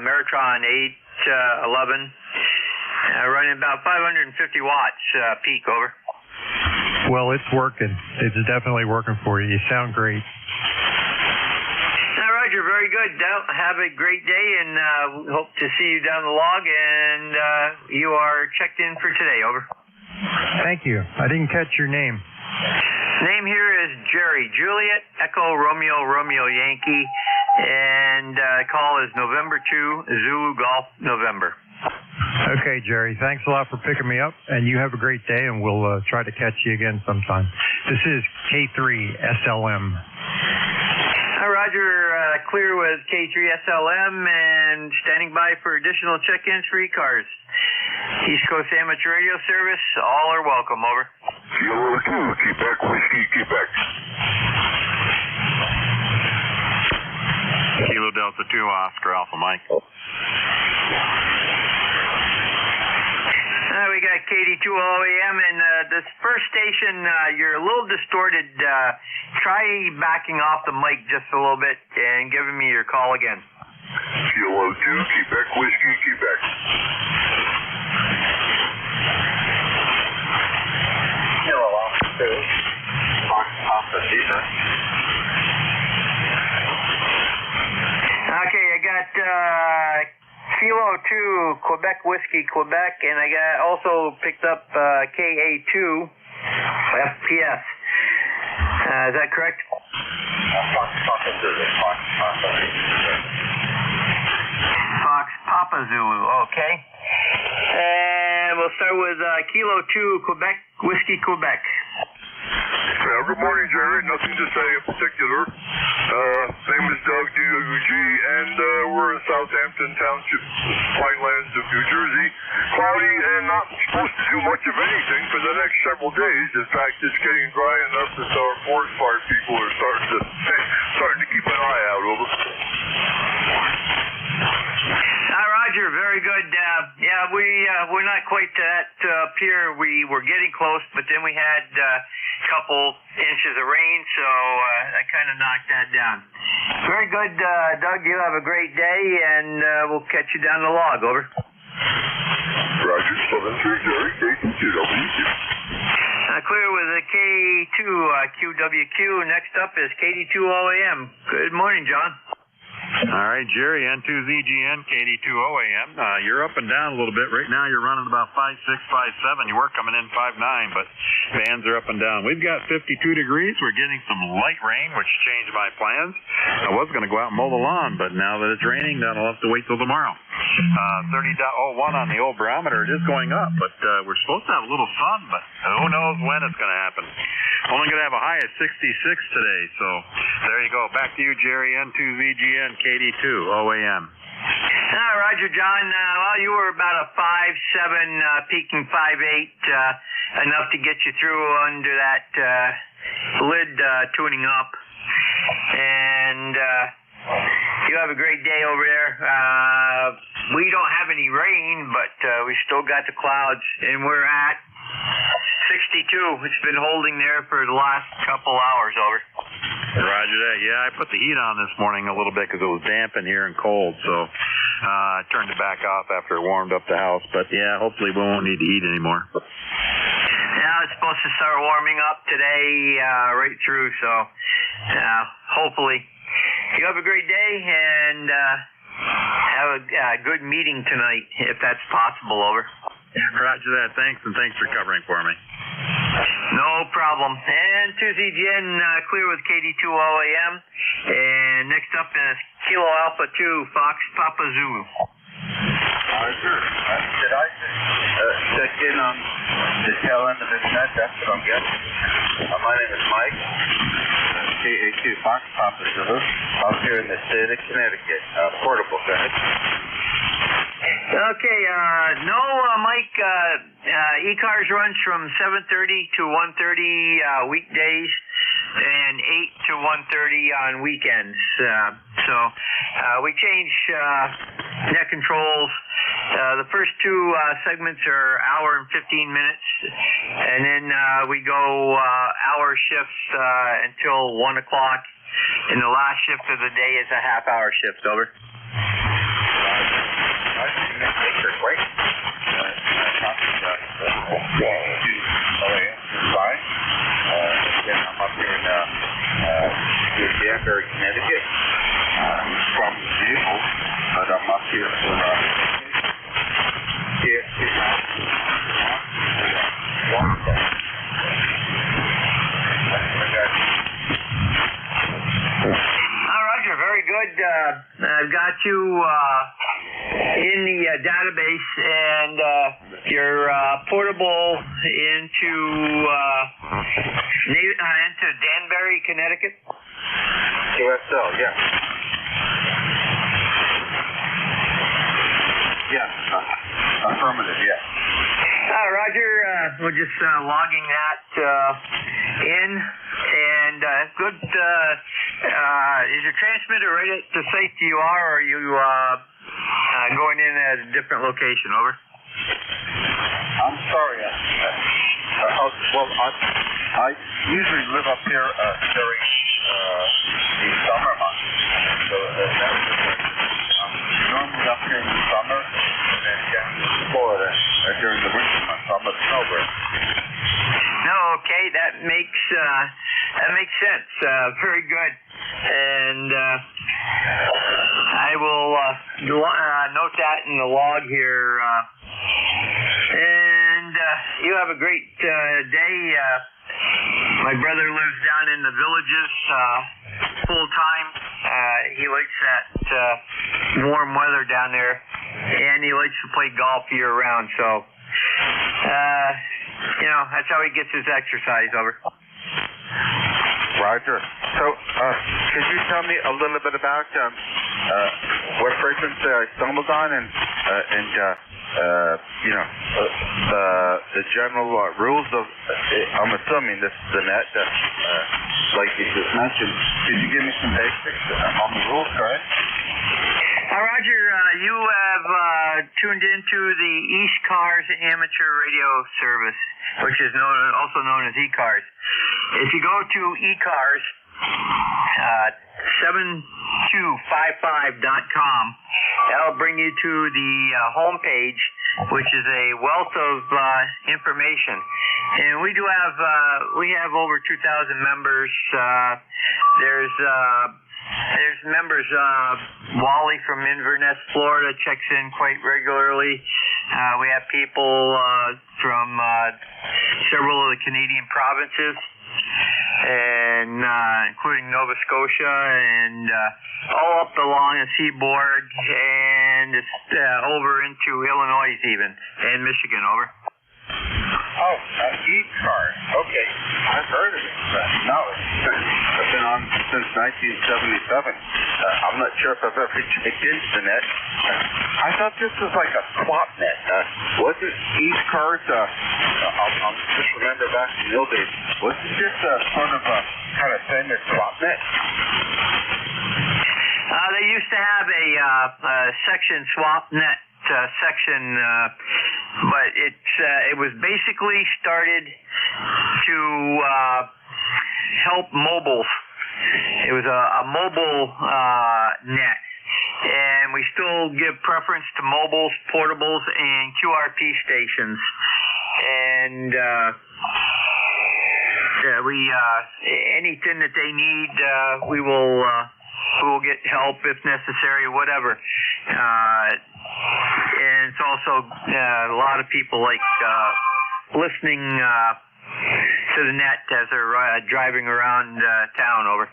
Meritron 811. Running about 550 watts peak, over. Well, it's working. It's definitely working for you. You sound great. Roger, very good. Have a great day, and hope to see you down the log, and you are checked in for today, over. Thank you. I didn't catch your name. Name here is Jerry. Juliet, Echo, Romeo, Romeo, Yankee, and call is November 2, Zulu Golf, November. Okay, Jerry. Thanks a lot for picking me up, and you have a great day, and we'll try to catch you again sometime. This is K3 SLM. Roger, clear with K3 SLM and standing by for additional check-ins for ECARS. East Coast Amateur Radio Service, all are welcome, over. Kilo 2, Quebec Whiskey, Quebec. Kilo Delta 2, Oscar Alpha Mike. We got KD2 OEM, and this first station, you're a little distorted. Try backing off the mic just a little bit and giving me your call again. Kilo 2, Quebec Whiskey, Quebec. Kilo Alpha 2, Fox Alpha Caesar. Okay, I got Kilo 2, Quebec Whiskey, Quebec, and I also picked up KA2, FPS. Is that correct? Fox Papa Zulu, okay. And we'll start with Kilo 2, Quebec Whiskey, Quebec. Good morning, Jerry. Nothing to say in particular. Name is Doug DOUG, and we're in Southampton Township, Pinelands of New Jersey. Cloudy and not supposed to do much of anything for the next several days. In fact, it's getting dry enough that our forest fire people are starting to keep an eye out, over. Roger, Roger, very good. We're not quite to that up here. We were getting close, but then we had a couple inches of rain, so I kind of knocked that down. Very good, Doug. You have a great day, and we'll catch you down the log. Over. Roger, 7-3, Jerry, KD2WQ. Clear with a K2 QWQ. Next up is KD2OAM. Good morning, John. All right, Jerry, N2ZGN, KD2OAM. You're up and down a little bit. Right now you're running about 5.6, 5.7. You were coming in 5.9, but bands are up and down. We've got 52 degrees. We're getting some light rain, which changed my plans. I was going to go out and mow the lawn, but now that it's raining, that'll have to wait till tomorrow. 30.01 on the old barometer. It is going up, but we're supposed to have a little sun, but who knows when it's going to happen. Only going to have a high of 66 today, so there you go. Back to you, Jerry, N2ZGN, KD2OAM. Roger, John. Well, you were about a 5.7, peaking 5.8, enough to get you through under that lid tuning up. And you have a great day over there. We don't have any rain, but we still got the clouds, and we're at 62. It's been holding there for the last couple hours. Over. Roger that. Yeah, I put the heat on this morning a little bit because it was damp in here and cold, so I turned it back off after it warmed up the house. But yeah, hopefully we won't need to heat anymore. Yeah, it's supposed to start warming up today right through, so hopefully. You have a great day, and have a good meeting tonight, if that's possible. Over. Roger that. Thanks, and thanks for covering for me. No problem. And 2ZGN, clear with KD2OAM. And next up is Kilo Alpha 2, Fox Papa Zulu. Roger. Did I just check in on the tail end of this net? That's what I'm getting. My name is Mike. KA2 Fox Papa Zulu. Out here in the state of Connecticut. Portable, go ahead. Okay, Mike, ECARS runs from 7:30 to 1:30 weekdays and 8 to 1:30 on weekends. So we change net controls. The first two segments are hour and 15 minutes, and then we go hour shifts until 1 o'clock, and the last shift of the day is a half-hour shift. Over. Wait. I'm up here in Danbury, Connecticut. From the vehicle, but I'm up here for Roger, very good. I've got you in the database, and you're portable into Danbury, Connecticut. QSL, yeah. Yes, affirmative, yes. Roger, we're just logging that in, and good. Is your transmitter right at the site you are, or are you going in at a different location? Over. I'm sorry. I usually live up here during the summer months. So I'm normally up here in the summer, and then down in Florida during the winter months. I'm a snowbird. No, okay, that makes sense. Very good, and I will note that in the log here. And you have a great day. My brother lives down in the villages full time. He likes that warm weather down there, and he likes to play golf year round. So, that's how he gets his exercise. Over. Roger. So, could you tell me a little bit about what frequency I stumbled on, and the general rules of? I'm assuming this is the net, like you just mentioned. Could you give me some basics on the rules, correct? Roger, you have tuned into the ECARS amateur radio service, which is also known as ECARS. If you go to ECARS 7255.com, that'll bring you to the homepage, which is a wealth of information. And we have over 2,000 members. There's members, Wally from Inverness, Florida, checks in quite regularly. We have people from several of the Canadian provinces, and including Nova Scotia, and all up along the seaboard, and over into Illinois even, and Michigan, over. Oh, ECARS. Okay. I've heard of it. No, I've been on since 1977. I'm not sure if I've ever checked into the net. I thought this was like a swap net. Wasn't ECARS, I'll just remember back in the old days, wasn't this sort of a kind of famous swap net? They used to have a section swap net section, but it was basically started to help mobiles. It was a mobile net, and we still give preference to mobiles, portables, and QRP stations. And anything that they need, we will get help if necessary, whatever. And it's also a lot of people like listening to the net as they're driving around town, over.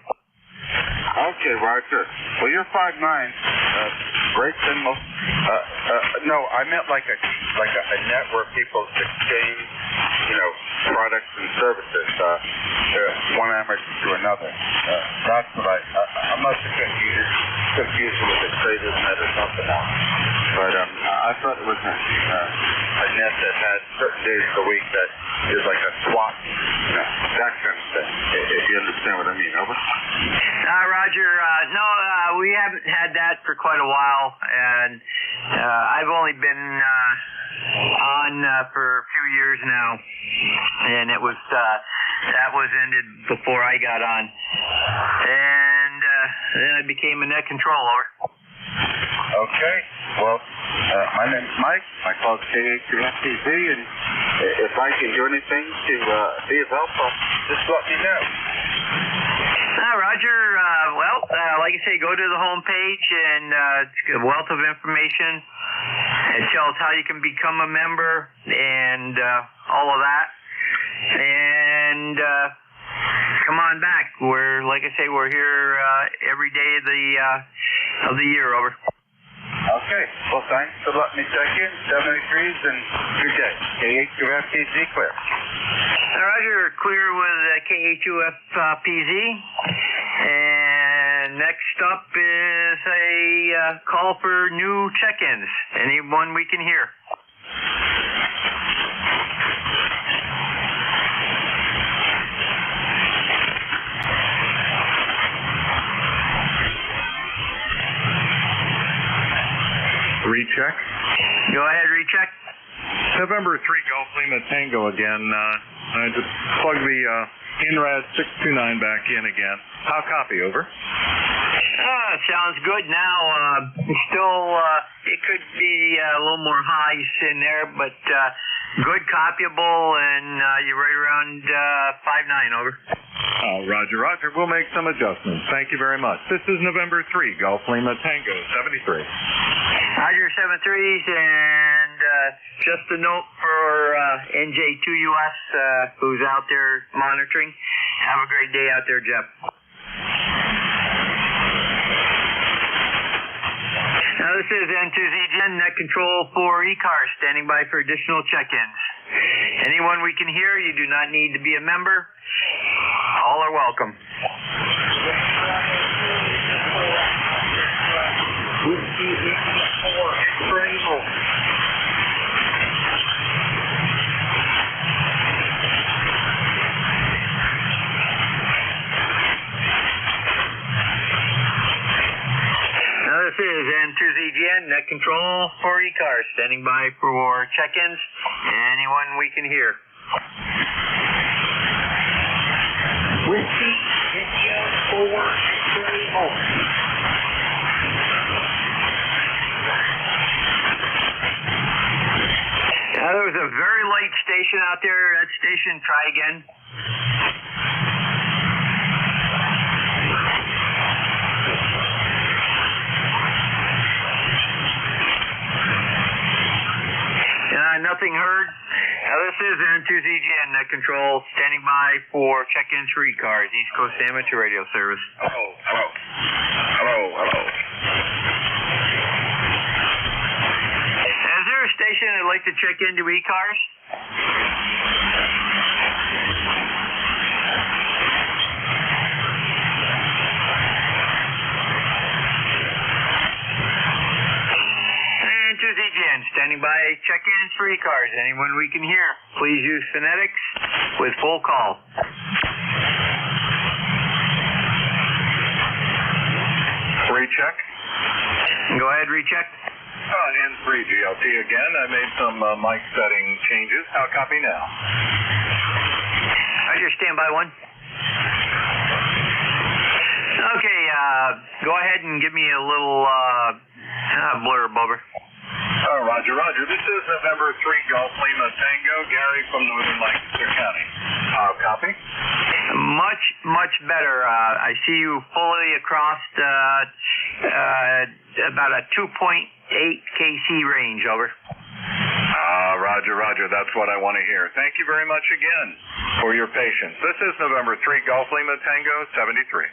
Okay, Roger. Well, you're 5'9". Great symbol. No, I meant like a net where people exchange, products and services, one amateur to another. That's what I'm not confused with a traders net or something else. But I thought it was a net that had certain days of the week that is like a swap, that kind of thing. If you understand what I mean, over. Roger, no, we haven't had that for quite a while, and I've only been on for a few years now, and it was that was ended before I got on, and then I became a net controller. Okay. Well, my name's Mike. I call KHUFTV, and if I can do anything to be of help, just let me know. Roger. Well, like I say, go to the homepage, and it's a wealth of information. It tells how you can become a member and all of that. And come on back. Like I say, we're here every day of the year, over. Okay. Well, thanks for letting me check in. 7 degrees and good day. KHUFPZ clear. Roger, clear with KHUFPZ. And next up is a call for new check-ins. Anyone we can hear. Recheck. Go ahead, recheck. November 3 Golf Lima Tango again. I just plug the INRAD 629 back in again. How copy, over? Sounds good now. Still, it could be a little more highs in there, but good copyable, and you're right around 5'9", over. Roger. We'll make some adjustments. Thank you very much. This is November 3 Golf Lima Tango 73. Roger, 73s, and just a note for NJ2US, who's out there monitoring. Have a great day out there, Jeff. Now, this is N2ZGN, Net Control for ECARS, standing by for additional check-ins. Anyone we can hear, you do not need to be a member. All are welcome. This is N2ZGN, Net Net Control for ECARS, standing by for check-ins. Anyone we can hear. Whiskey, India 434. There was a very light station out there. That station, try again. Nothing heard. This is N2ZGN Net Control, standing by for check-ins for ECARS, East Coast Amateur Radio Service. Hello. Is there a station that'd like to check into ECARS? N2ZGN, standing by check-ins for ECARS. Anyone we can hear, please use phonetics with full call. Recheck. Go ahead, recheck. N3 GLT again. I made some mic setting changes. How copy now? Roger, standby one. Okay, go ahead and give me a little blurb over. Roger. This is November 3 Golf Lima Tango, Gary from Northern Lancaster County. How copy? Much better. I see you fully across about a 2.8 KC range, over. Roger. That's what I want to hear. Thank you very much again for your patience. This is November 3 Golf Lima Tango 73.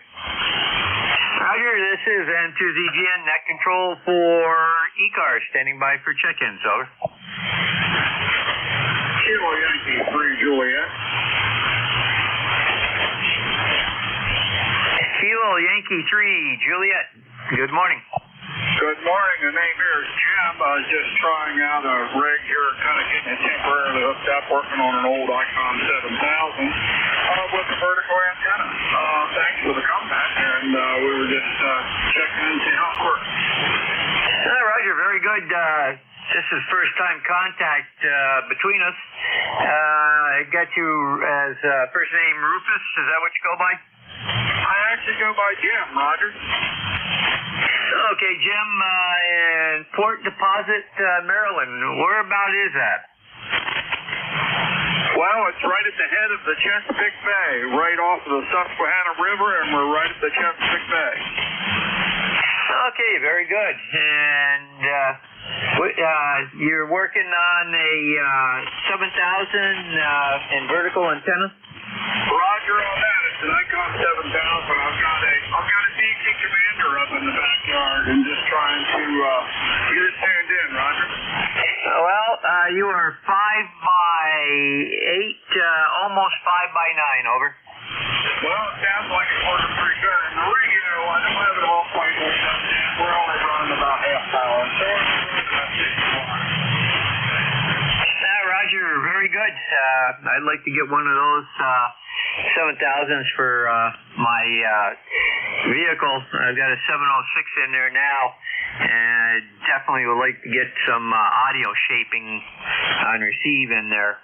Roger, this is N2ZGN Net Control for ECARS, standing by for check-ins, over. Kilo Yankee 3 Juliet. Kilo Yankee 3 Juliet. Good morning. Good morning. The name here is Jim. I was just trying out a rig here, kind of getting it temporarily hooked up, working on an old Icon 7000 with a vertical antenna. Thanks for the comment, and we were just checking in to see how it works. Roger, very good. This is first-time contact between us. I got you as first name Rufus. Is that what you go by? I actually go by Jim, Roger. Okay, Jim, in Port Deposit, Maryland. Whereabout is that? Well, it's right at the head of the Chesapeake Bay, right off of the Susquehanna River, and we're right at the Chesapeake Bay. Okay, very good. And you're working on a 7,000 in vertical antenna? Roger on that. It's an Icon 7000. I've got a DC commander up in the backyard and just trying to get it tuned in, Roger. Well, you are 5 by 8, almost 5 by 9, over. Well, it sounds like it's working pretty good. And the radio, I don't have it all quite hooked up yet. We're only running about half power, so it's about 60 Roger, very good. I'd like to get one of those 7,000s for my vehicle. I've got a 706 in there now, and definitely would like to get some audio shaping on receive in there.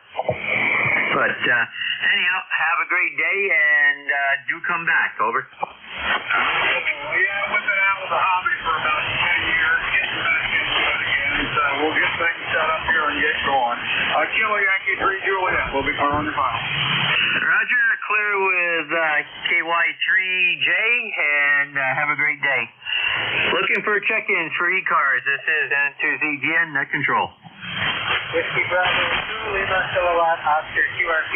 But anyhow, have a great day, and do come back, over. Yeah, we've been out with the hobby for about 10 years, getting back into it again, so we'll get things set up here and get going. Kilo Yankee 3 Juliet, we'll be on your file. Roger, clear with KY3J, and have a great day. Looking for check-ins for ECARS. This is N2ZGN Net Control. Whiskey Bravo 2 Lima Kilowatt Oscar QRP.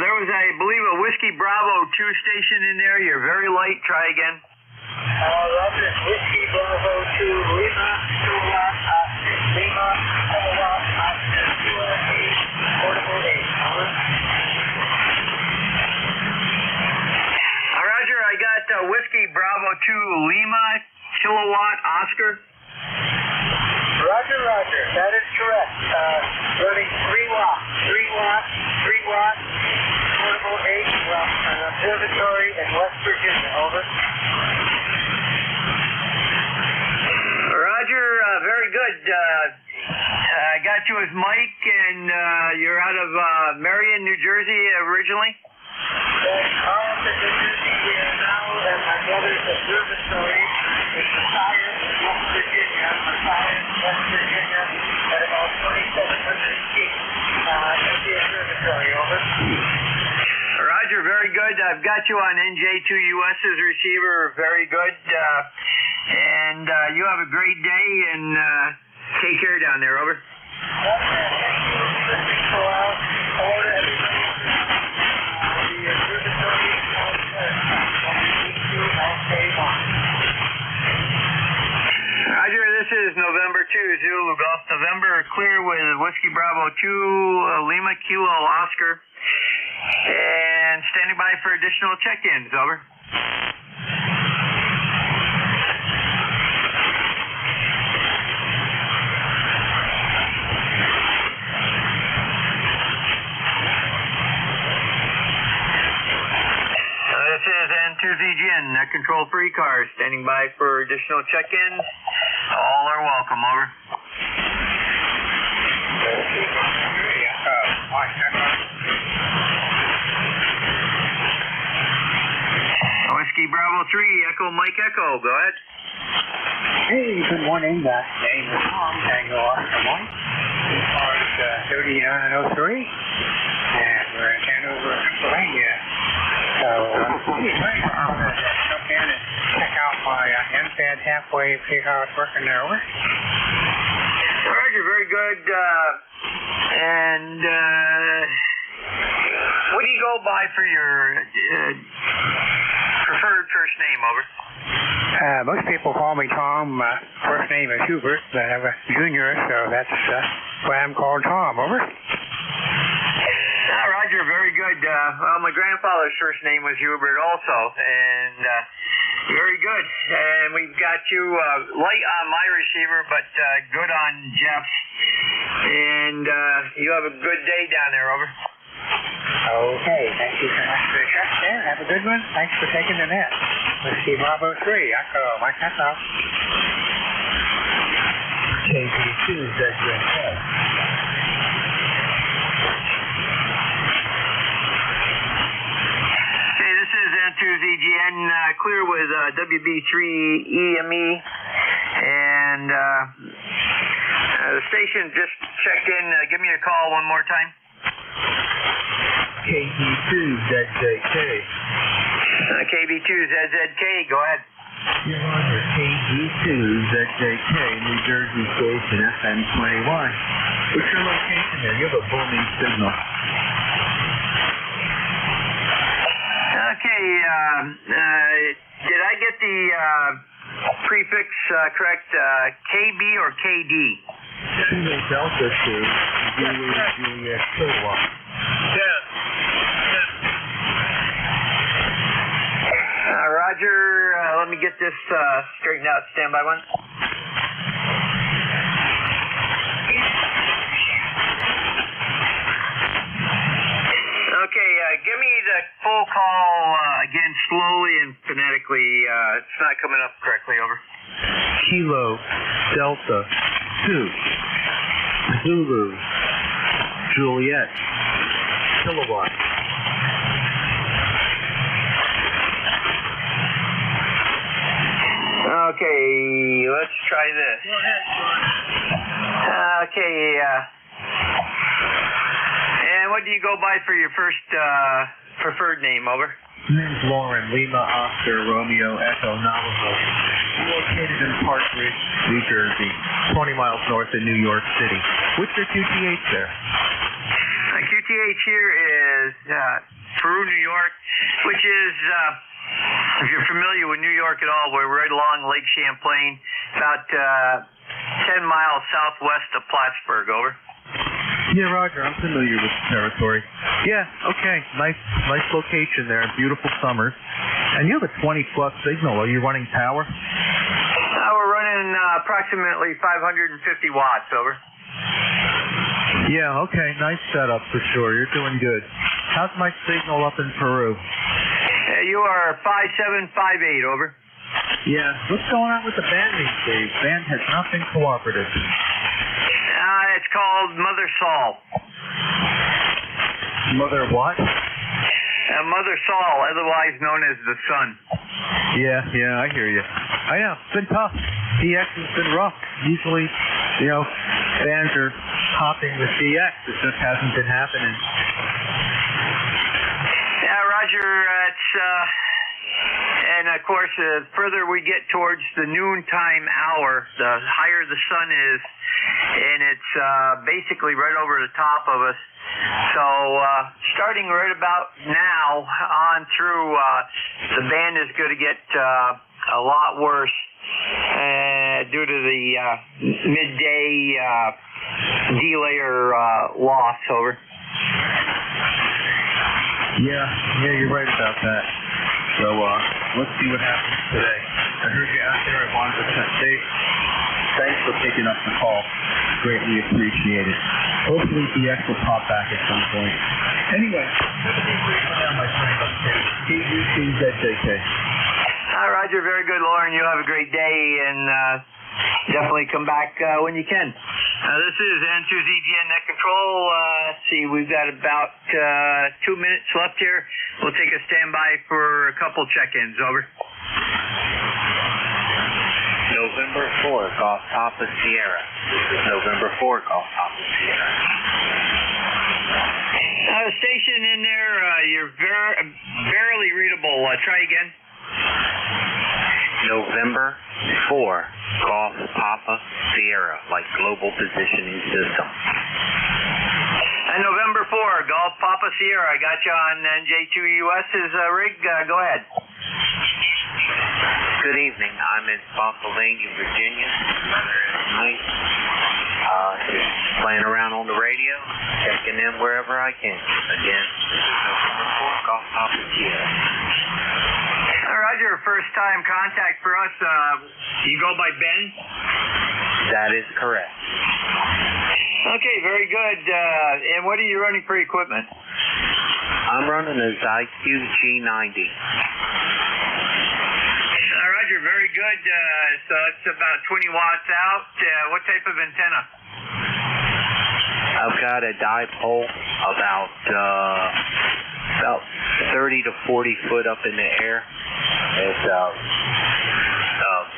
There was, I believe, a Whiskey Bravo 2 station in there. You're very light. Try again. Roger. Whiskey Bravo 2 Lima Kilowatt Oscar. Lima Kilowatt Oscar QRP. Portable 8. Over. Roger, I got Whiskey Bravo 2 Lima Kilowatt Oscar. Roger. That is correct. Running 3 watts. 3 watts. Portable 8 from an observatory in West Virginia. Over. good. I got you as Mike, and you're out of Marion, New Jersey originally? Carlton, New Jersey now, and my brother's observatory is retired in West Virginia, at about 2,700 feet at the observatory, over. Roger, very good. I've got you on NJ2US's receiver, very good. And you have a great day, and take care down there, over. Roger, this is November 2, Zulu Golf November, clear with Whiskey Bravo 2, Lima Kilo Oscar, and standing by for additional check-ins, over. This is N2ZGN, Control for ECARS, standing by for additional check-ins. All are welcome, over. Whiskey Bravo 3, Echo Mike Echo, go ahead. Hey, good morning. Name is Tom, Tango Oscar Mike. ECARS 3903, and we're in Hanover, Pennsylvania. So, anyway, I'm going to jump in and check out my NPAD halfway, see how it's working there. Over. Roger, very good. And what do you go by for your preferred first name, over? Most people call me Tom. First name is Hubert, but I have a junior, so that's why I'm called Tom, over. Roger, very good. Well, my grandfather's first name was Hubert also, and very good. And we've got you light on my receiver, but good on Jeff's. And you have a good day down there, over. Okay, thank you so much for the check there. Have a good one. Thanks for taking the net. Whiskey Bravo 3, Echo Mike Echo. KP2, ZZK. N2ZGN, clear with WB3EME, and the station just checked in. Give me a call one more time. KP2ZZK. KB2ZZK, go ahead. Your Honor, KG2ZJK, New Jersey Station, FM21. What's your location there? You have a booming signal. Okay, did I get the prefix correct? KB or KD? Kilo Delta 2, Juliet Kilowatt. Yeah. Roger, let me get this straightened out. Stand by one. Okay, give me the full call again slowly and phonetically. It's not coming up correctly, over. Kilo Delta 2, Zulu, Juliet, Kilowatt. Okay, let's try this. Go ahead, okay, and what do you go by for your first preferred name, over? Name's Lauren, Lima, Oscar, Romeo, Echo, Navajo. Located in Park Ridge, New Jersey, 20 miles north of New York City. What's your QTH there? QTH here is Peru, New York, which is, if you're familiar with New York at all, we're right along Lake Champlain, about 10 miles southwest of Plattsburgh, over. Yeah, Roger, I'm familiar with the territory. Yeah, okay, nice location there, beautiful summers. And you have a 20-plus signal. Are you running power? We're running approximately 550 watts, over. Yeah, okay, nice setup for sure. You're doing good. How's my signal up in Peru? You are 5758, over. Yeah, what's going on with the band these days? Band has not been cooperative. It's called Mother Saul. Mother what? Mother Saul, otherwise known as the Sun. Yeah, I hear you. I know, it's been tough. DX has been rough. Usually, bands are hopping with DX. It just hasn't been happening. Yeah, Roger, and of course, the further we get towards the noontime hour, the higher the sun is, and it's basically right over the top of us. So starting right about now on through, the band is going to get a lot worse due to the midday delayer loss. Over. Yeah, you're right about that. So let's see what happens today. I heard you out there. I wanted to touch base. Thanks for picking up the call. Greatly appreciated. Hopefully DX will pop back at some point. Anyway, my friend upstairs. KUCZJK. Hi, Roger. Very good, Lauren. You have a great day, and definitely come back when you can. This is N2ZGN Net Control. Let's see, we've got about 2 minutes left here. We'll take a standby for a couple check-ins. Over. November 4, Golf Papa Sierra. This is November 4, Golf Papa Sierra. Station in there, you're barely readable. Try again. November 4, Golf Papa Sierra, like global positioning system. And November 4, Golf Papa Sierra. I got you on NJ2US's rig. Go ahead. Good evening. I'm in Spotsylvania, Virginia. The weather is nice. Just playing around on the radio, checking in wherever I can. Again, this is November 4, Golf Papa Sierra. Roger, first time contact for us. You go by Ben? That is correct. Okay, very good. And what are you running for equipment? I'm running a IQ G90. Roger, very good. So it's about 20 watts out. What type of antenna? I've got a dipole about 30 to 40 foot up in the air. It's a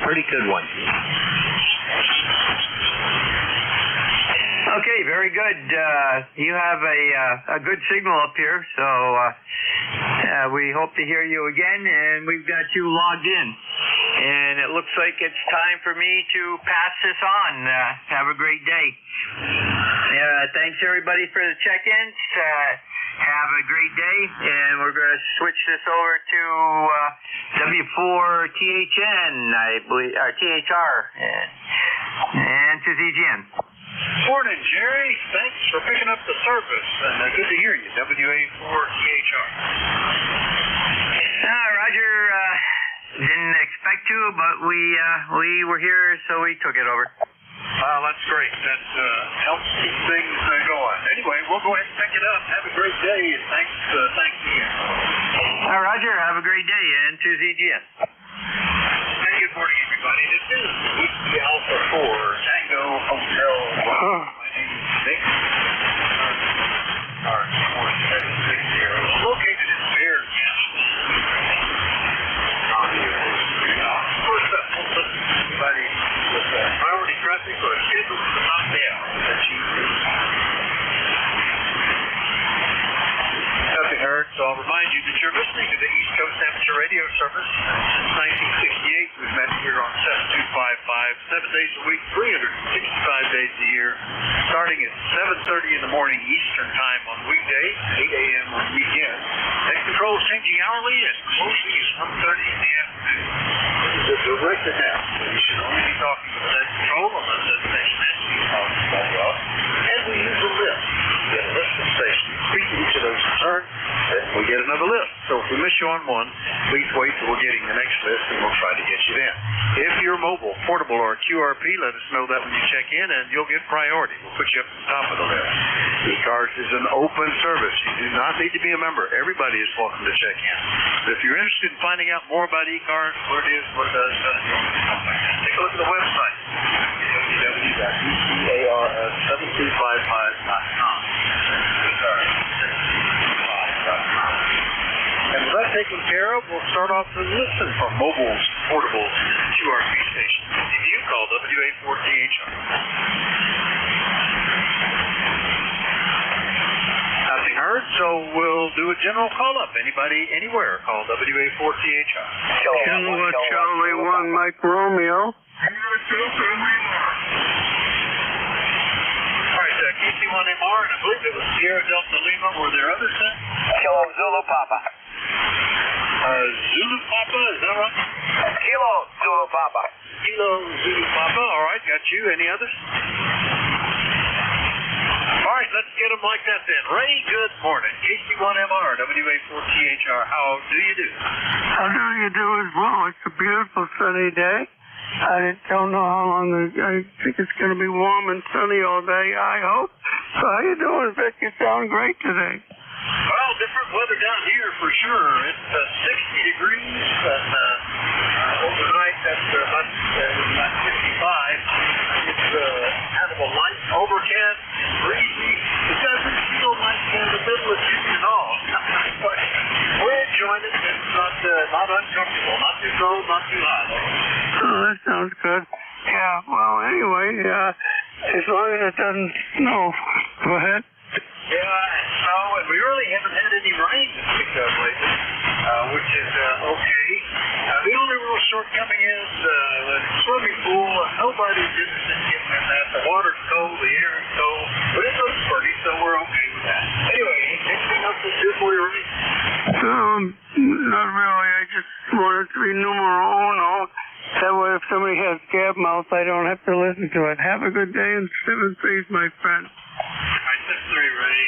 pretty good one. Okay, very good. You have a good signal up here, so we hope to hear you again, and we've got you logged in. And it looks like it's time for me to pass this on. Have a great day. Thanks, everybody, for the check-ins. Have a great day, and we're going to switch this over to W4THN, I believe, or THR, and to ZGN. Morning, Jerry. Thanks for picking up the service, and good to hear you, WA4THR. Roger, didn't expect to, but we were here, so we took it over. That's great. That helps keep things going. Anyway, we'll go ahead and pick it up. Have a great day, and thanks again. Roger, have a great day, and to ZGN. Hey, good morning, everybody. This is Whiskey Alpha 4, Tango Hotel. My name is Nick. Our 4760 located in Bear County. First up, we'll listen to somebody with priority traffic or scheduled to knock down. That's you. Nothing heard, so I'll remind you that you're listening to the East Coast Amateur Radio Service. Since 1968, we've met here on 7255, 7 days a week, 365 days a year, starting at 7:30 in the morning Eastern Time on weekdays, 8 a.m. on weekends. Net control is changing hourly and closing is 1:30 in the afternoon. This is a direct announcement. We should only be talking with net control unless that station has to be talking about us. And we use a lift. We get a lift from station. Speak to each of those in turn, and we get another lift. So if we miss you you on one. Please wait till we're getting the next list, and we'll try to get you then. If you're mobile, portable, or QRP, let us know that when you check in, and you'll get priority. We'll put you up at the top of the list. ECARS is an open service. You do not need to be a member. Everybody is welcome to check in. If you're interested in finding out more about ECARS, what it is, what it does, take a look at the website, www.ecars7255.com. And with that taken care of, we'll start off to listen for mobile, portable QRP stations. If you call WA4THR. Nothing heard, so we'll do a general call-up. Anybody, anywhere, call WA4THR. Kilo Charlie 1, Mike Romeo. KC1MR, and I believe it was Sierra Delta Lima. Were there others then? Kilo Zulu Papa. Zulu Papa, is that right? Kilo Zulu Papa. Kilo Zulu Papa, all right, got you. Any others? All right, let's get them like that then. Ray, good morning. KC1MR, WA4THR, how do you do? How do you do as well? It's a beautiful sunny day. I don't know how long. I think it's going to be warm and sunny all day, I hope. So how you doing, Vic? You sound great today. Well, different weather down here for sure. It's 60 degrees, and overnight that's about 55. It's kind of a light overcast and breezy. It doesn't feel like the middle of June at all. But we're enjoying it. It's not uncomfortable, not too cold, not too hot. Oh, that sounds good. Yeah, well, anyway, as long as it doesn't snow. Go ahead. Yeah, no, and we really haven't had any rain to speak of lately, which is okay. The only real shortcoming is the swimming pool. Nobody's interested in getting in that. The water's cold, the air is cold, but it looks pretty, so we're okay with that. Anyway, anything else to do for you, Ray? Not really. I just want it to be numero uno. That way, if somebody has gab mouth, I don't have to listen to it. Have a good day and 7 3, my friend. All right, 7-3, Ray.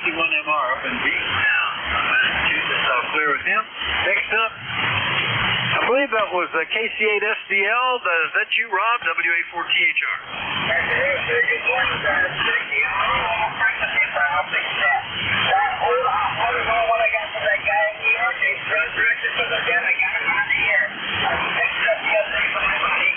KC1MR up in Beachtown, Massachusetts. All clear with him. Next up, I believe that was KC8SDL. Is that you, Rob? WA4THR. That's it. Good morning, what I got for that guy in New York. He's drug directed for the den. I got him out of here. I picked up the other day for my money.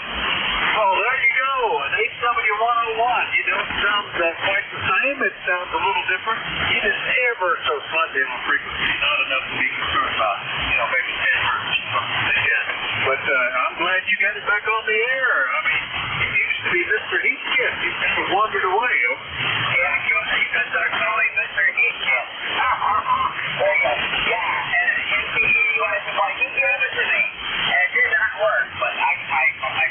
Oh, there you go. An 8W101. You don't sound quite the same. It sounds a little different. It is ever so slightly on frequency. Not enough to be concerned about. Maybe 10 hertz or something like that. But I'm glad you got it back on the air. I mean, it used to be Mr. Heathkit. He kind of wandered away. Yeah, you can start calling Mr. Heathkit. There you go. Yeah, and you want to supply, he gave it to me. And it did not work, but my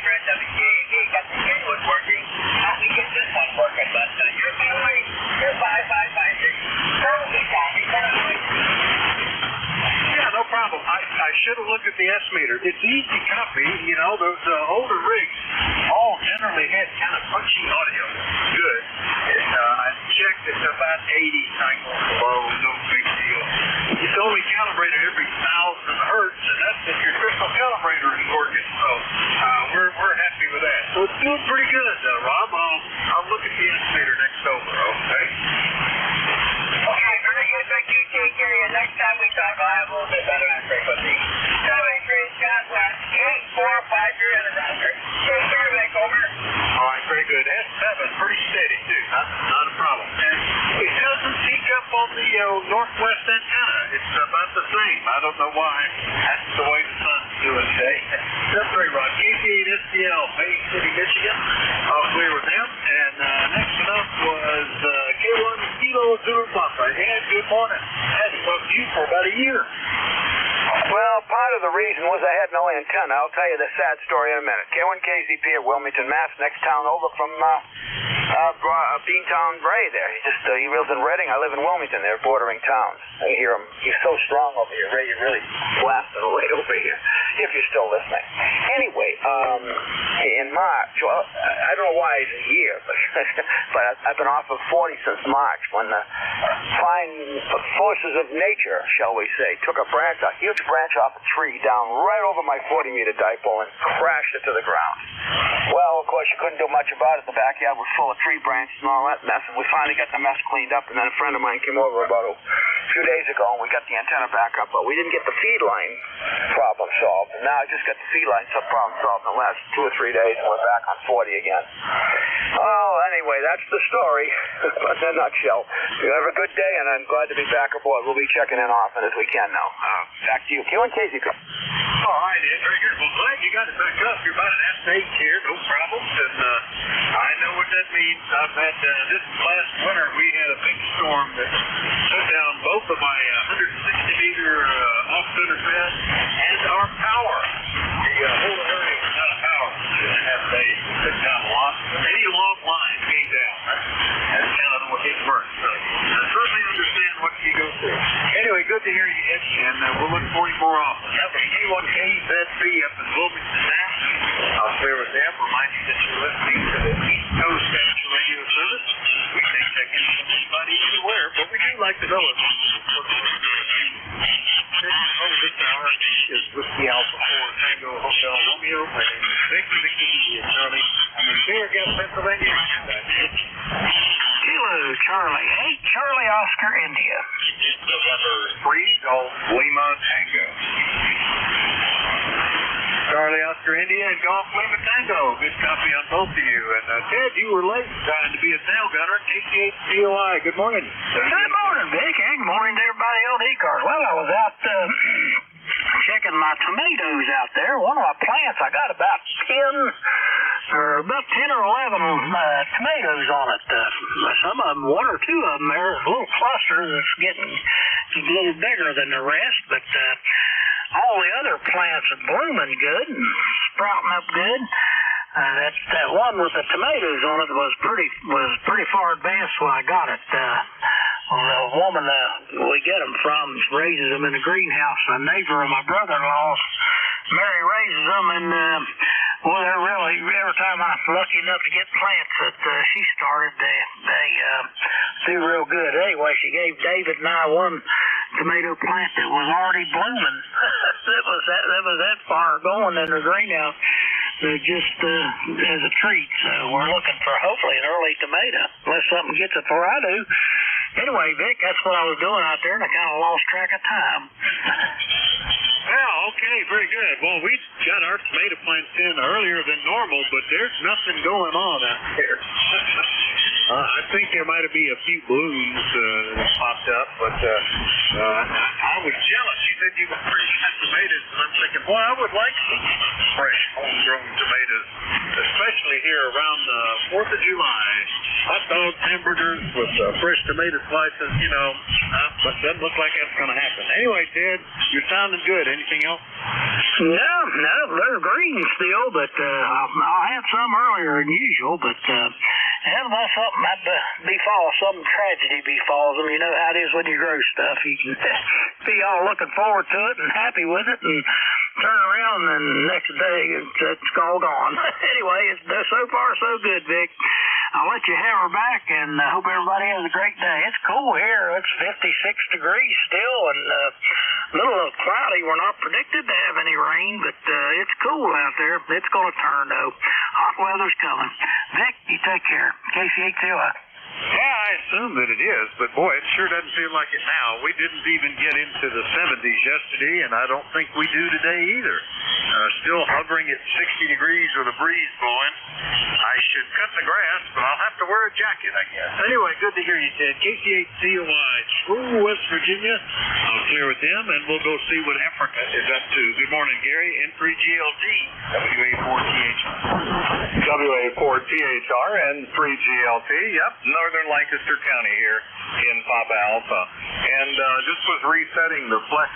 friend WKAB got the kid was working. How we get this one working? But you're fine. You're 5556. Totally fine. Yeah, no problem. I should have looked at the S-meter. It's easy copy. Those older rigs all generally had kind of punchy audio. Good. I checked. It's about 80 cycles below. No big deal. It's only calibrated every 1,000 hertz, and that's if your crystal calibrator is working. So we're happy with that. So it's doing pretty good, Rob. I'll look at the S-meter next over. Okay. Okay, very good. Thank you. Take care of you. Next time we talk, I'll have a little bit better on frequency. 783 Southwest 845, you're in the router. Take care, Vic, over. All right, very good. S7, pretty steady, too. Not a problem. And it doesn't peak up on the northwest antenna. It's about the same. I don't know why. That's the way the sun's doing today. That's very right. KC8SDL, Bay City, Michigan. All clear with them. And next up was K1 Kilo Zulu Papa. And good morning. I hadn't talked to you for about a year. Well, part of the reason was I had no antenna. I'll tell you the sad story in a minute. K1KZP at Wilmington, Mass. Next town over from Beantown Ray there. He lives in Reading. I live in Wilmington. They're bordering towns. I hear him. He's so strong over here. Ray, you're really blasting away over here, if you're still listening. Anyway, in March. Well, I don't know why it's a year, but I've been off of 40 since March when the fine forces of nature, shall we say, took a huge branch off a tree down right over my 40-meter dipole and crashed it to the ground. Well, of course, you couldn't do much about it. The backyard was full of tree branches and all that mess, and we finally got the mess cleaned up, and then a friend of mine came over about a few days ago, and we got the antenna back up, but we didn't get the feed line problem solved. And now I just got the feed line problem solved in the last 2 or 3 days, and we're back on 40 again. Oh, anyway, that's the story in a nutshell. You have a good day, and I'm glad to be back aboard. We'll be checking in often as we can now. Back to you, Q and Casey. All right, Ed. Very good. Well, glad you got it back up. You're about an S8 here, no problems, and I know what that means. I've had this last winter. We had a big storm that shut down both of my 160-meter off-center fed and our power. The whole area was out of power. They took down a lot. Any long line came down. That's kind of what hit first. So I certainly understand what you go through. Anyway, good to hear you, Ed, and we'll look for you more often. That was K1KZB up in Wilmington, Mass. I'll clear with them. Remind you that you're listening to the East Coast Amateur Radio Service. We can't check in with anybody anywhere, but we do like to know it. This hour is Whiskey Alpha 4 Tango Hotel Romeo. My name is Vicky Charlie. I'm in Fairgate, Pennsylvania. Kilo Charlie 8 Charlie Oscar India. It's November 3 Golf Lima Tango. Charlie Oscar India and Golf Lima Tango. Good copy on both of you. And Ted, you were late trying to be a tail gunner. KC8COI. Good morning. Good morning, Vic. And good morning to everybody on ECARS. Well, I was out checking my tomatoes out there. One of my plants, I got about 10 or 11 tomatoes on it. Some of them, 1 or 2 of them, there, a little cluster that's getting a little bigger than the rest, but all the other plants are blooming good and sprouting up good. That one with the tomatoes on it was pretty far advanced when I got it. The woman we get them from raises them in a greenhouse. A neighbor of my brother-in-law's, Mary, raises them, and well, they're really, every time I'm lucky enough to get plants that she started, they do real good. Anyway, she gave David and I one tomato plant that was already blooming. that was that far going in the greenhouse. Just as a treat. So we're looking for hopefully an early tomato, unless something gets it before I do. Anyway, Vic, that's what I was doing out there, and I kind of lost track of time. Well, okay, very good. Well, we got our tomato plants in earlier than normal, but there's nothing going on out there. I think there might be a few blooms that popped up, but I was jealous. You said you got pretty good tomatoes, and I'm thinking, boy, I would like some fresh, homegrown tomatoes, especially here around the 4th of July. Hot dogs, hamburgers with fresh tomato slices, you know, but doesn't look like that's going to happen. Anyway, Ted, you're sounding good. Anything else? No, they're green still, but I had some earlier than usual, but unless something befalls, some tragedy befalls them. You know how it is when you grow stuff. You can be all looking forward to it and happy with it, and turn around and the next day it's all gone. Anyway, so far so good, Vic. I'll let you have her back, and I hope everybody has a great day. It's cool here. It's 56 degrees still, and a little cloudy. We're not predicted to have any rain, but it's cool out there. It's going to turn, though. Hot weather's coming. Vic, you take care. KC8COI. Yeah, I assume that it is, but boy, it sure doesn't feel like it now. We didn't even get into the 70s yesterday, and I don't think we do today either. Still hovering at 60 degrees with a breeze blowing. I should cut the grass, but I'll have to wear a jacket, I guess. Anyway, good to hear you, Ted. KC8COI, True West Virginia. I'll clear with them, and we'll go see what Africa is up to. Good morning, Gary. N3GLT, WA4THR. WA4THR and 3GLT, yep, Northern Lancaster County here in Papa Alpha. And just was resetting the Flex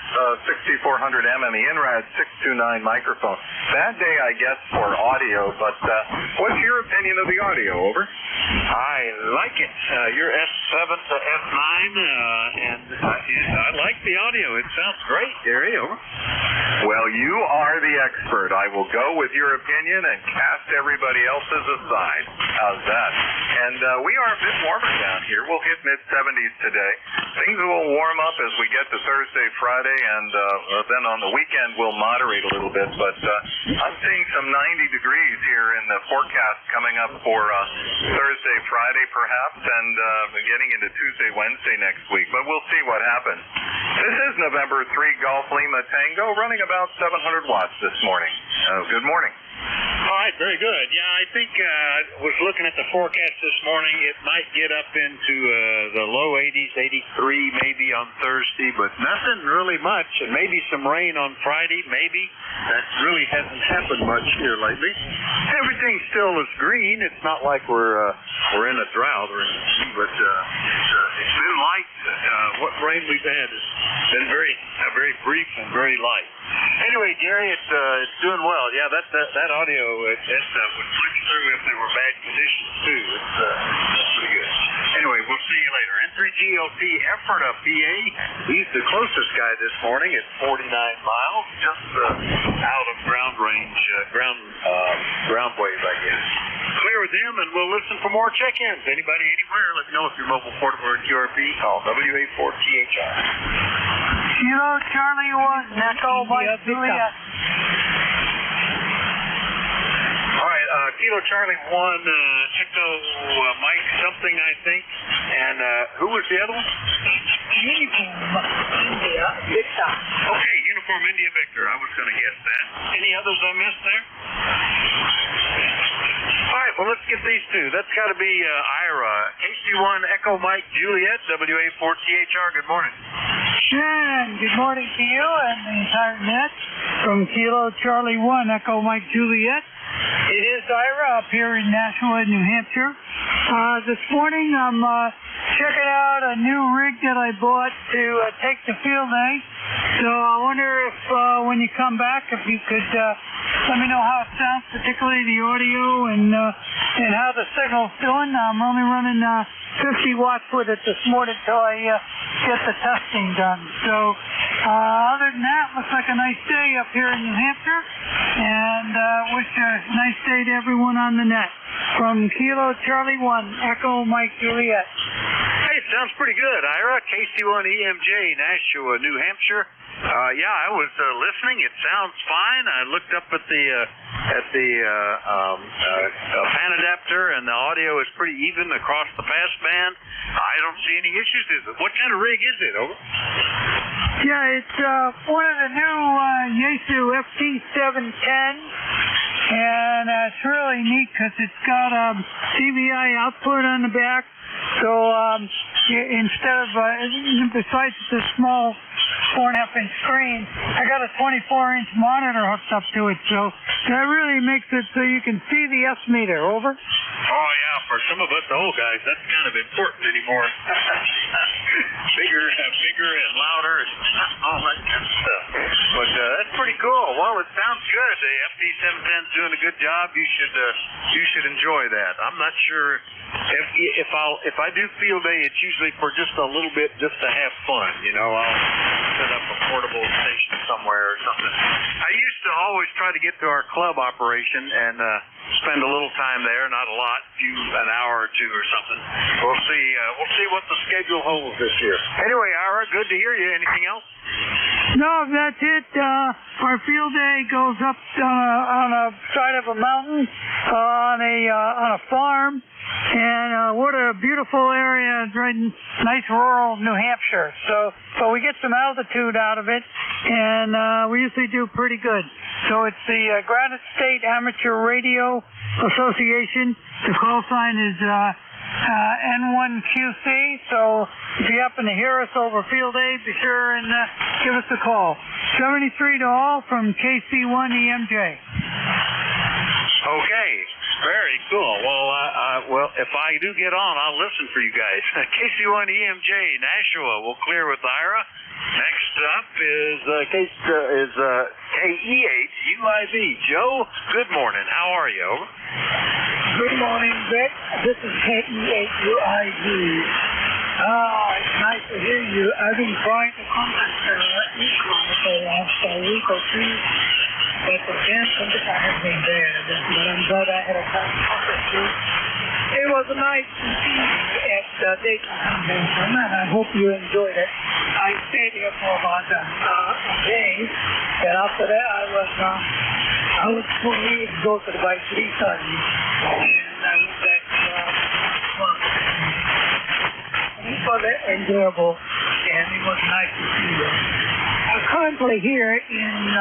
6400M and the INRAD 629 microphone. Bad day, I guess, for audio, but what's your opinion of the audio? Over? I like it. You're S7 to F9, and I like the audio. It sounds great, Gary. Over. Well, you are the expert. I will go with your opinion and cast everybody else's aside. How's that? And we are a bit warmer down here. We'll hit mid-70s today. Things will warm up as we get to Thursday, Friday, and then on the weekend we'll moderate a little bit. But I'm seeing some 90 degrees here in the forecast coming up for Thursday, Friday, perhaps, and getting into Tuesday, Wednesday next week. But we'll see what happens. This is November 3 Golf Lima Tango, running about 700 watts this morning. Good morning. All right, very good. Yeah, I think I was looking at the forecast this morning. It might get up into the low 80s, 83 maybe on Thursday, but nothing really much. And maybe some rain on Friday, maybe. That really hasn't happened much here lately. Everything still is green. It's not like we're in a drought or anything, but it's been light. What rain we've had has been very brief and very light. Anyway, Gary, it's doing well. Yeah, that audio would flick through if there were bad conditions too. It's pretty good. Anyway, we'll see you later. N3GLT Ephrata, PA. He's the closest guy this morning at 49 miles, just out of ground range, ground wave, I guess. Clear with him, and we'll listen for more check-ins. Anybody, anywhere, let me know if you're mobile, portable, or QRP. Call WA4THR. Kilo Charlie 1, Echo Mike Juliet. All right, Kilo Charlie 1, Echo Mike something, I think. And who was the other one? Uniform India Victor. Okay, Uniform India Victor. I was going to guess that. Any others I missed there? All right, well, let's get these two. That's got to be Ira. KC1 Echo Mike Juliet, WA4THR. Good morning. And good morning to you and the entire net from Kilo Charlie 1 Echo Mike Juliet. It is Ira up here in Nashua, New Hampshire. This morning I'm checking out a new rig that I bought to take to field day. So I wonder if when you come back, if you could let me know how it sounds, particularly the audio and how the signal's doing. I'm only running 50 watts with it this morning till I get the testing done. So other than that, looks like a nice day up here in New Hampshire, and wish a nice day to everyone on the net. From Kilo Charlie 1 Echo Mike Juliet. Hey, it sounds pretty good, Ira. KC1 EMJ, Nashua, New Hampshire. Yeah, I was listening. It sounds fine. I looked up at the pan adapter, and the audio is pretty even across the passband. I don't see any issues. What kind of rig is it? Over. Yeah, it's one of the new Yaesu FT710, and it's really neat because it's got a CVI output on the back. So instead of, besides the small 4.5-inch screen, I got a 24-inch monitor hooked up to it. So that really makes it so you can see the S-meter. Over. Oh, yeah, for some of us old guys, that's kind of important anymore. Bigger and louder and all that kind of stuff. But that's pretty cool. Well, it sounds good. The FT710's doing a good job. You should enjoy that. I'm not sure if I do field day, it's usually for just a little bit, just to have fun. You know, I'll set up a portable station somewhere or something. I used to always try to get to our club operation and spend a little time there, not a lot, an hour or two or something. We'll see what the schedule holds this year. Anyway, Ira, good to hear you. Anything else? No, that's it. Our field day goes up on a side of a mountain on a farm. And what a beautiful area. It's right in nice rural New Hampshire. So we get some altitude out of it, and we usually do pretty good. So it's the Granite State Amateur Radio Association. The call sign is N1QC. So if you happen to hear us over field day, be sure and give us a call. 73 to all from KC1 EMJ. Okay. Very cool. Well, if I do get on, I'll listen for you guys. KC1 EMJ, Nashua. We'll clear with Ira. Next up is KEH UIV. Joe, good morning. How are you? Good morning, Vic. This is KE8UIV. It's nice to hear you. I've been trying to contact ECARS for the last week or two, but again, something I have been there. But I'm glad I had a time to contact you. It was nice to see you at the Dayton Convention, and I hope you enjoyed it. I stayed here for about a day, and after that I was fully exhausted by 3:30, and I was back work. It was enjoyable, and it was nice to see you. Currently here in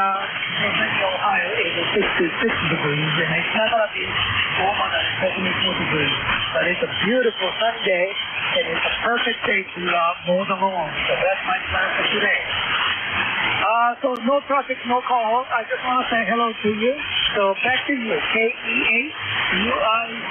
Sylvania, Ohio, it is 66 degrees, and it's not going to be warmer than 74 degrees. But it's a beautiful sunny day, and it's a perfect day to mow the lawn. So that's my plan for today. So no traffic, no calls. I just want to say hello to you. So back to you, KE8UIV.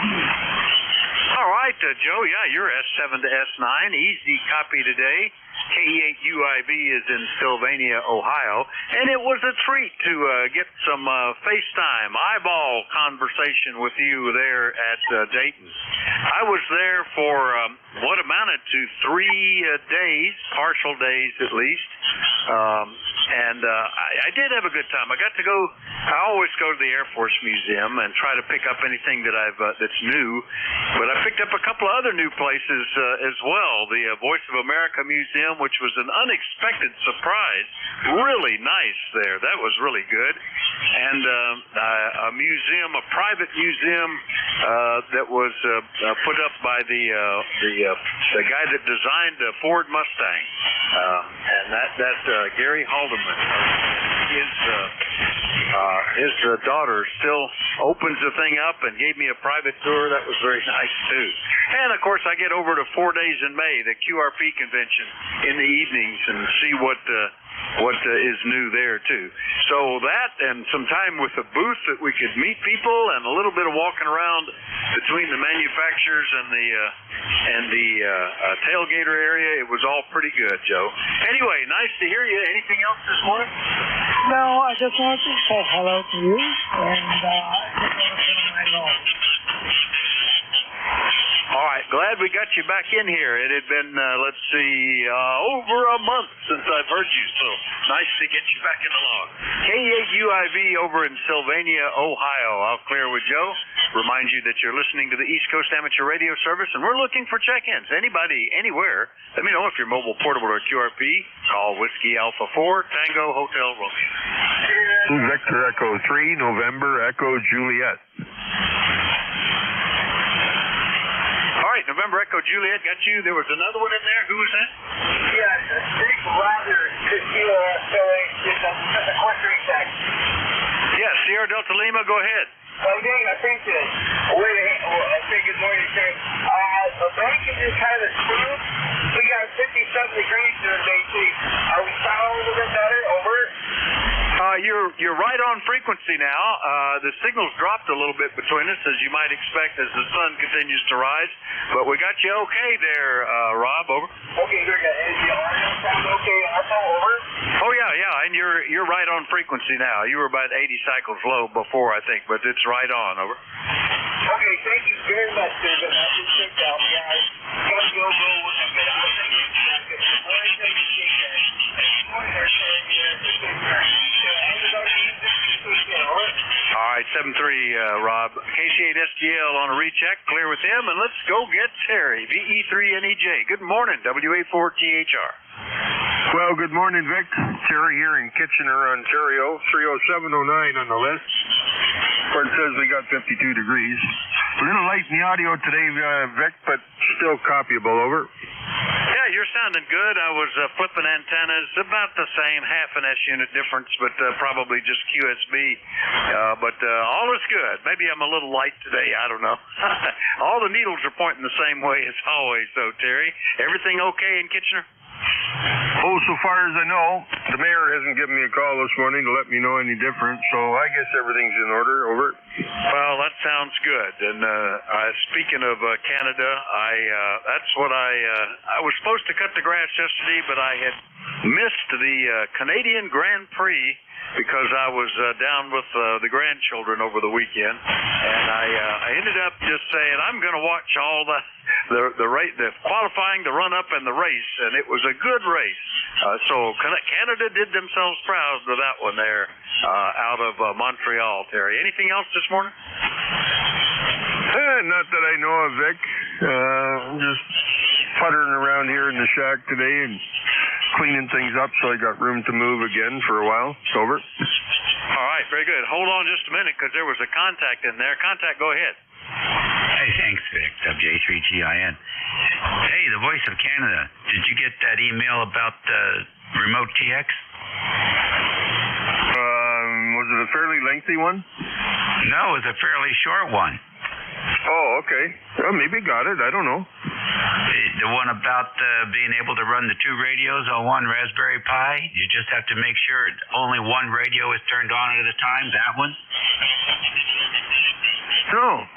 All right, Joe, yeah, you're S7 to S9. Easy copy today. KE8UIV is in Sylvania, Ohio, and it was a treat to get some FaceTime, eyeball conversation with you there at Dayton. I was there for what amounted to 3 days, partial days at least, and I did have a good time. I always go to the Air Force Museum and try to pick up anything that that's new, but I picked up a couple of other new places as well. The Voice of America Museum, which was an unexpected surprise. Really nice there. That was really good. And a museum, a private museum that was put up by the guy that designed the Ford Mustang, and that Gary Haldeman. His daughter still opens the thing up and gave me a private tour. That was very nice too. And of course, I get over to 4 days in May, the QRP convention, in the evenings and see what is new there too. So that and some time with the booth that we could meet people and a little bit of walking around between the manufacturers and the tailgater area. It was all pretty good, Joe. Anyway, nice to hear you. Anything else this morning? No, I just wanted to say hello to you, and I just want to say my love. All right, glad we got you back in here. It had been, over a month since I've heard you, so nice to get you back in the log. KE8UIV over in Sylvania, Ohio. I'll clear with Joe. Remind you that you're listening to the East Coast Amateur Radio Service, and we're looking for check-ins. Anybody, anywhere, let me know if you're mobile, portable, or QRP. Call Whiskey Alpha 4, Tango Hotel Romeo. Vector Echo 3, November Echo Juliet. All right, November Echo Juliet got you. There was another one in there. Who was that? Yes, Big Brother Tequila sequestering tech. Yes, Sierra Delta Lima, go ahead. Okay, I think that. I think good morning, sir. The bank is just kind of smooth. We got 57 degrees during day 2. Are we sounding a little bit better? Over. You're right on frequency now. The signal's dropped a little bit between us, as you might expect, as the sun continues to rise. But we got you okay there, Rob. Over. Okay, good. Is the audio sound okay? Over. Oh yeah, and you're right on frequency now. You were about 80 cycles low before, I think, but it's right on. Over. Okay, thank you very much, sir. But I just checked out, guys. Gotta go with them. But I think all right, 7-3, Rob. KC8SGL on a recheck. Clear with him, and let's go get Terry. VE3NEJ. Good morning, WA4THR. Well, good morning, Vic. Terry here in Kitchener, Ontario. 30709 on the list. Where it says we got 52 degrees. A little light in the audio today, Vic, but still copyable. Over. Yeah, you're sounding good. I was flipping antennas, about the same, half an S unit difference, but probably just QSB. But all is good. Maybe I'm a little light today. I don't know. All the needles are pointing the same way as always, though, Terry. Everything okay in Kitchener? Oh, so far as I know, the mayor hasn't given me a call this morning to let me know any different, so I guess everything's in order. Over. Well, that sounds good. And speaking of Canada, that's what I was supposed to cut the grass yesterday, but I had missed the Canadian Grand Prix because I was down with the grandchildren over the weekend, and I ended up just saying, I'm going to watch all the race, the qualifying, the run-up, and the race, and it was a good race. So Canada did themselves proud with that one there out of Montreal, Terry. Anything else this morning? Not that I know of, Vic. Just puttering around here in the shack today and cleaning things up so I got room to move again for a while. It's over. All right, very good. Hold on just a minute because there was a contact in there. Contact, go ahead. Hey, thanks, Vic. WA3GIN. Hey, the Voice of Canada. Did you get that email about the remote TX? Was it a fairly lengthy one? No, it was a fairly short one. Oh, okay. Well, maybe got it. I don't know. The one about being able to run the two radios on one Raspberry Pi. You just have to make sure only one radio is turned on at a time. That one? No.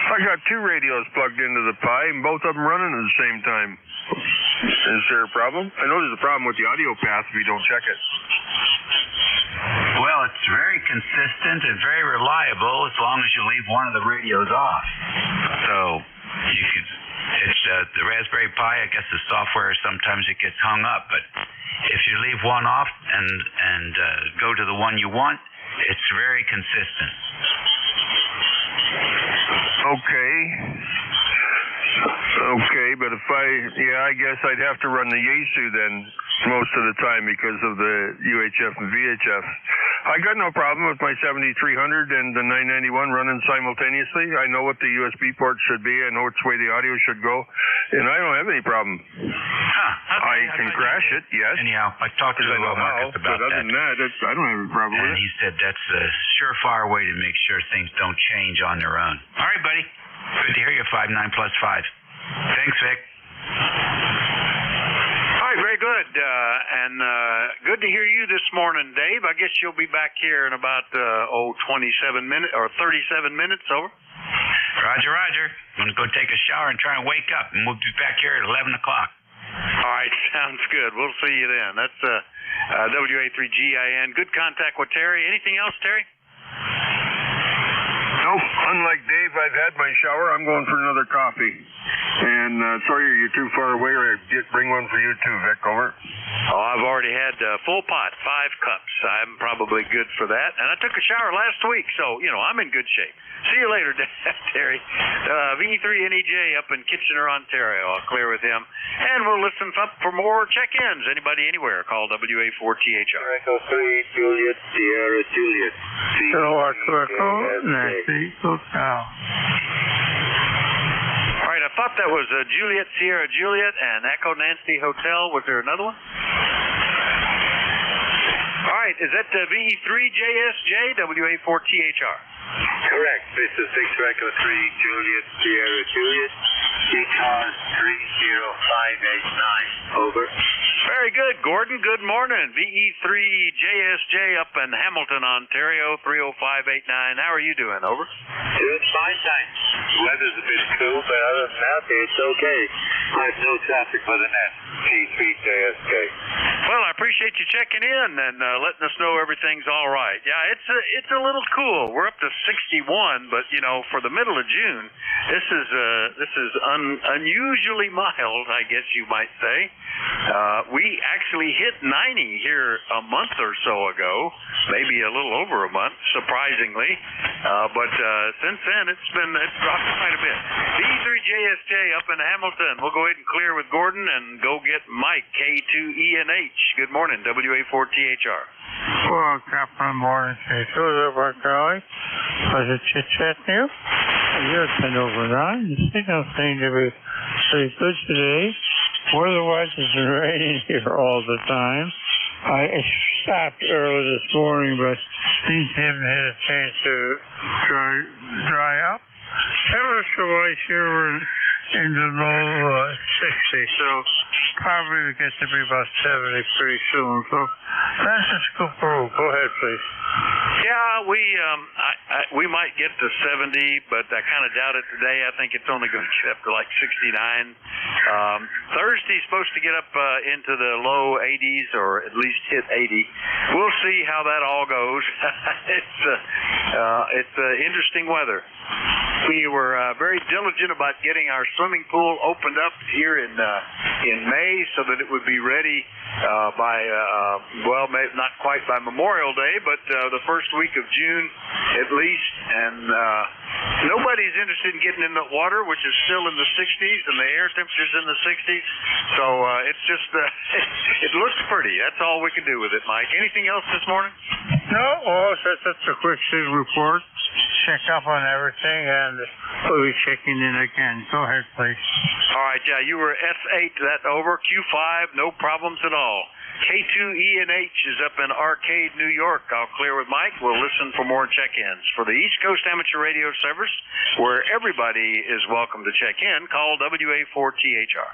I got two radios plugged into the Pi, and both of them running at the same time. Is there a problem? I know there's a problem with the audio path if you don't check it. Well, it's very consistent and very reliable as long as you leave one of the radios off. So you could, it's the Raspberry Pi. I guess the software sometimes it gets hung up, but if you leave one off and go to the one you want, it's very consistent. Okay, but if I guess I'd have to run the Yaesu then most of the time because of the UHF and VHF. I got no problem with my 7300 and the 991 running simultaneously. I know what the USB port should be. I know which way the audio should go, and I don't have any problem. I can crash it, yes. Anyhow, I talked to Marcus about but other than that, I don't have a problem with it. And he said that's a surefire way to make sure things don't change on their own. All right, buddy. Good to hear you, 59+5. Thanks, Vic. All right, very good. And good to hear you this morning, Dave. I guess you'll be back here in about, 27 minutes or 37 minutes, over. Roger. I'm going to go take a shower and try and wake up, and we'll be back here at 11 o'clock. All right, sounds good. We'll see you then. That's WA3GIN. Good contact with Terry. Anything else, Terry? Nope. Unlike Dave, I've had my shower. I'm going for another coffee. And sorry you're too far away, or I'd bring one for you too, Vic. Over. Oh, I've already had full pot, 5 cups. I'm probably good for that. And I took a shower last week, so, I'm in good shape. See you later, Terry. V3NEJ up in Kitchener, Ontario. I'll clear with him. And we'll listen up for more check-ins. Anybody anywhere, call WA4THR. Echo 3, Juliet, Sierra, Juliet. Echo, Nancy, Hotel. All right, I thought that was Juliet, Sierra, Juliet, and Echo Nancy Hotel. Was there another one? All right, is that VE3JSJ, WA4THR? Correct. This is Victor Echo 3, Juliet, Sierra, Juliet. ECARS 30589. Over. Very good, Gordon. Good morning. VE3JSJ up in Hamilton, Ontario, 30589. How are you doing? Over. Doing fine, thanks. Weather's a bit cool, but other than that, it's okay. I have no traffic for the net. P3JSK. Well, I appreciate you checking in and letting us know everything's all right. Yeah, it's a little cool. We're up to 61, but for the middle of June, this is unusually mild, I guess you might say. We actually hit 90 here a month or so ago, maybe a little over a month, surprisingly. But since then, it's dropped quite a bit. V3JSJ up in Hamilton. We'll go ahead and clear with Gordon and go get Mike, K2ENH. Good morning, WA4THR. Well, Captain Morning, K2, Charlie. Pleasure chit-chatting you. You're 10 over 9. The signal seems to be pretty good today. Weather-wise, it's been raining here all the time. I stopped early this morning, but things haven't had a chance to dry up. Temperature-wise here, we're in the low 60, so probably we get to be about 70 pretty soon. So that's a scoop. Go ahead, please. Yeah, we might get to 70, but I kind of doubt it today. I think it's only going to get up to like 69. Thursday's supposed to get up into the low 80s, or at least hit 80. We'll see how that all goes. It's interesting weather. We were very diligent about getting our swimming pool opened up here in May so that it would be ready by, well, maybe not quite by Memorial Day, but the first week of June at least. And nobody's interested in getting in the water, which is still in the 60s, and the air temperature's in the 60s. So it's just, it looks pretty. That's all we can do with it, Mike. Anything else this morning? No, well, that's a quick city report. Check up on everything, and we'll be checking in again. Go ahead, please. All right, yeah, you were S8, that over. Q5, no problems at all. K2ENH is up in Arcade, New York. I'll clear with Mike. We'll listen for more check-ins. For the East Coast Amateur Radio Service, where everybody is welcome to check in, call WA4THR.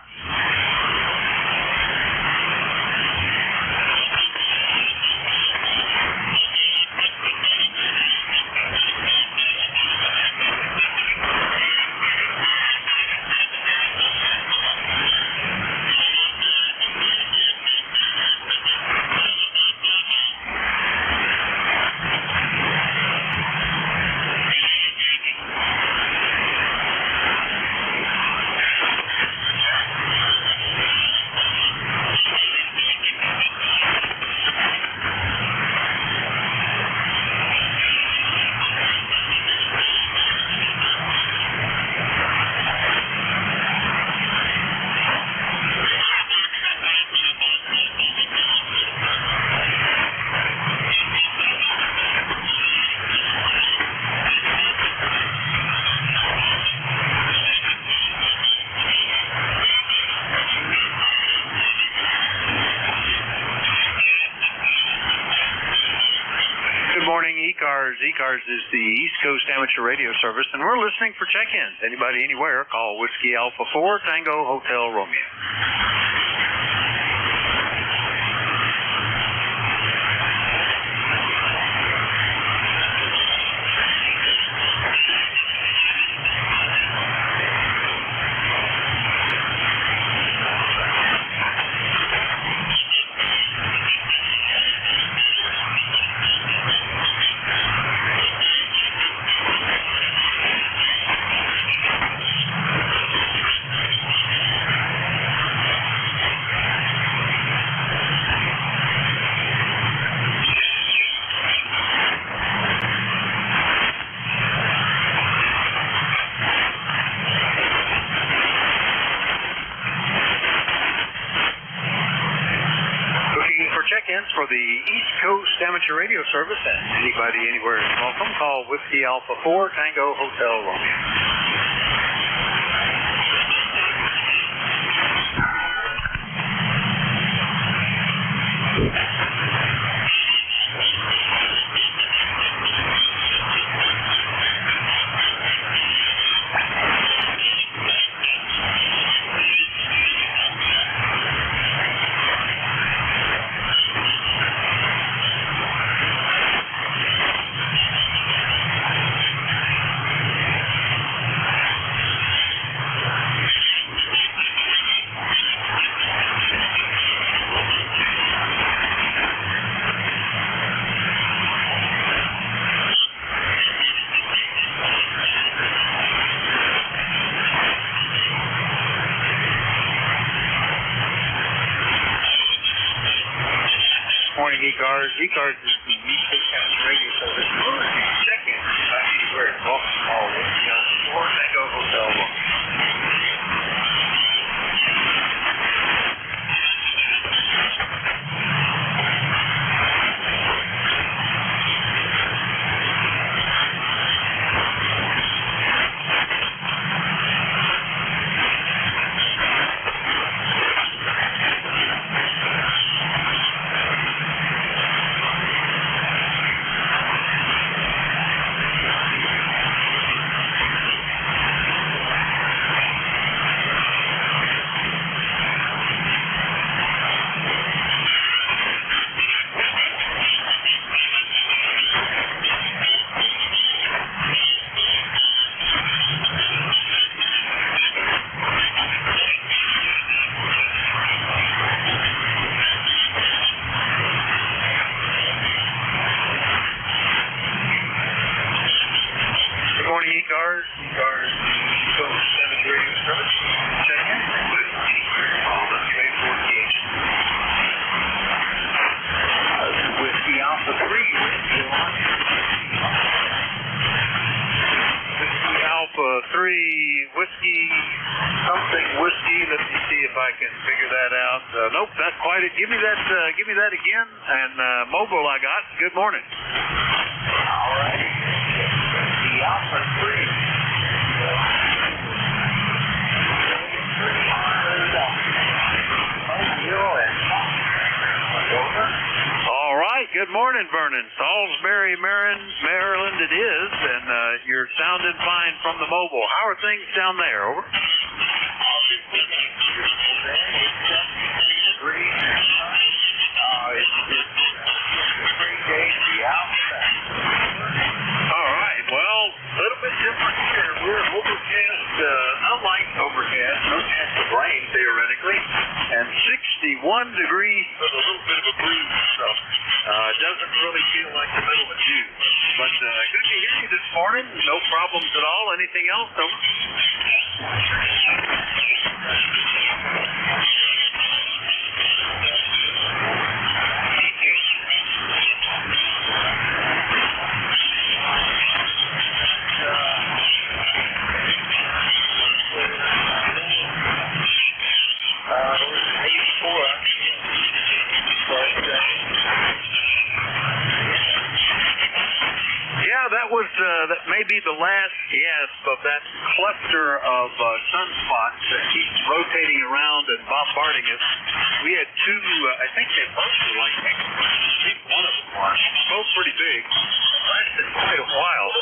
ECARS is the East Coast Amateur Radio Service, and we're listening for check-ins. Anybody, anywhere, call Whiskey Alpha 4 Tango Hotel Romeo. For the East Coast Amateur Radio Service, and anybody anywhere is welcome. Call Whiskey Alpha 4 Tango Hotel Romeo. ECARS is the East Coast Amateur Radio Service. Check-in. Anywhere. Welcome. Call Whiskey Alpha 4 Tango Hotel Romeo. whiskey, something whiskey. Let me see if I can figure that out. Nope, not quite it. Give me that again. And mobile I got. Good morning. All right. The Alpha 3. All right. Good morning, Vernon. Salisbury, Maryland it is, and you're sounding fine from the mobile. How are things down there? Over. All right. Well, a little bit different here. We're overcast, unlike overcast, no chance of rain theoretically, and 61 degrees with a little bit of a breeze. So it doesn't really feel like the middle of June. But good to hear you this morning. No problems at all. Anything else? Over. That may be the last gasp of that cluster of sunspots that keeps rotating around and bombarding us. We had two, I think they both were like, one of them was, both pretty big. Lasted quite a while.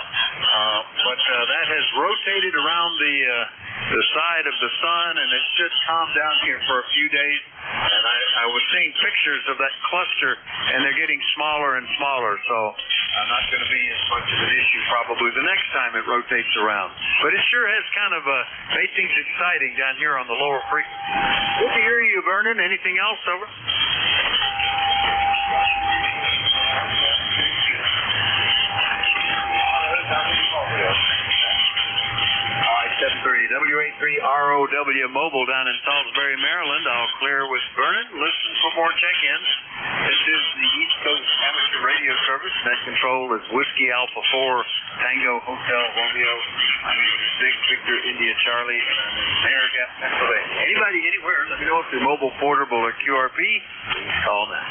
But that has rotated around the side of the sun, and it's just calmed down here for a few days. And I was seeing pictures of that cluster, and they're getting smaller and smaller, so not going to be as much of an issue probably the next time it rotates around. But it sure has kind of made things exciting down here on the lower frequency. Good to hear you, Vernon. Anything else? Over. 730 WA3ROW mobile down in Salisbury, Maryland. I'll clear with Vernon. Listen for more check-ins. This is the East Coast Amateur Radio Service. Net control is Whiskey Alpha 4 Tango Hotel Romeo. I'm in Big Victor India Charlie, and I'm in Mayor Gap, Pennsylvania. Anybody anywhere, let me know if you're mobile, portable, or QRP. Please call now.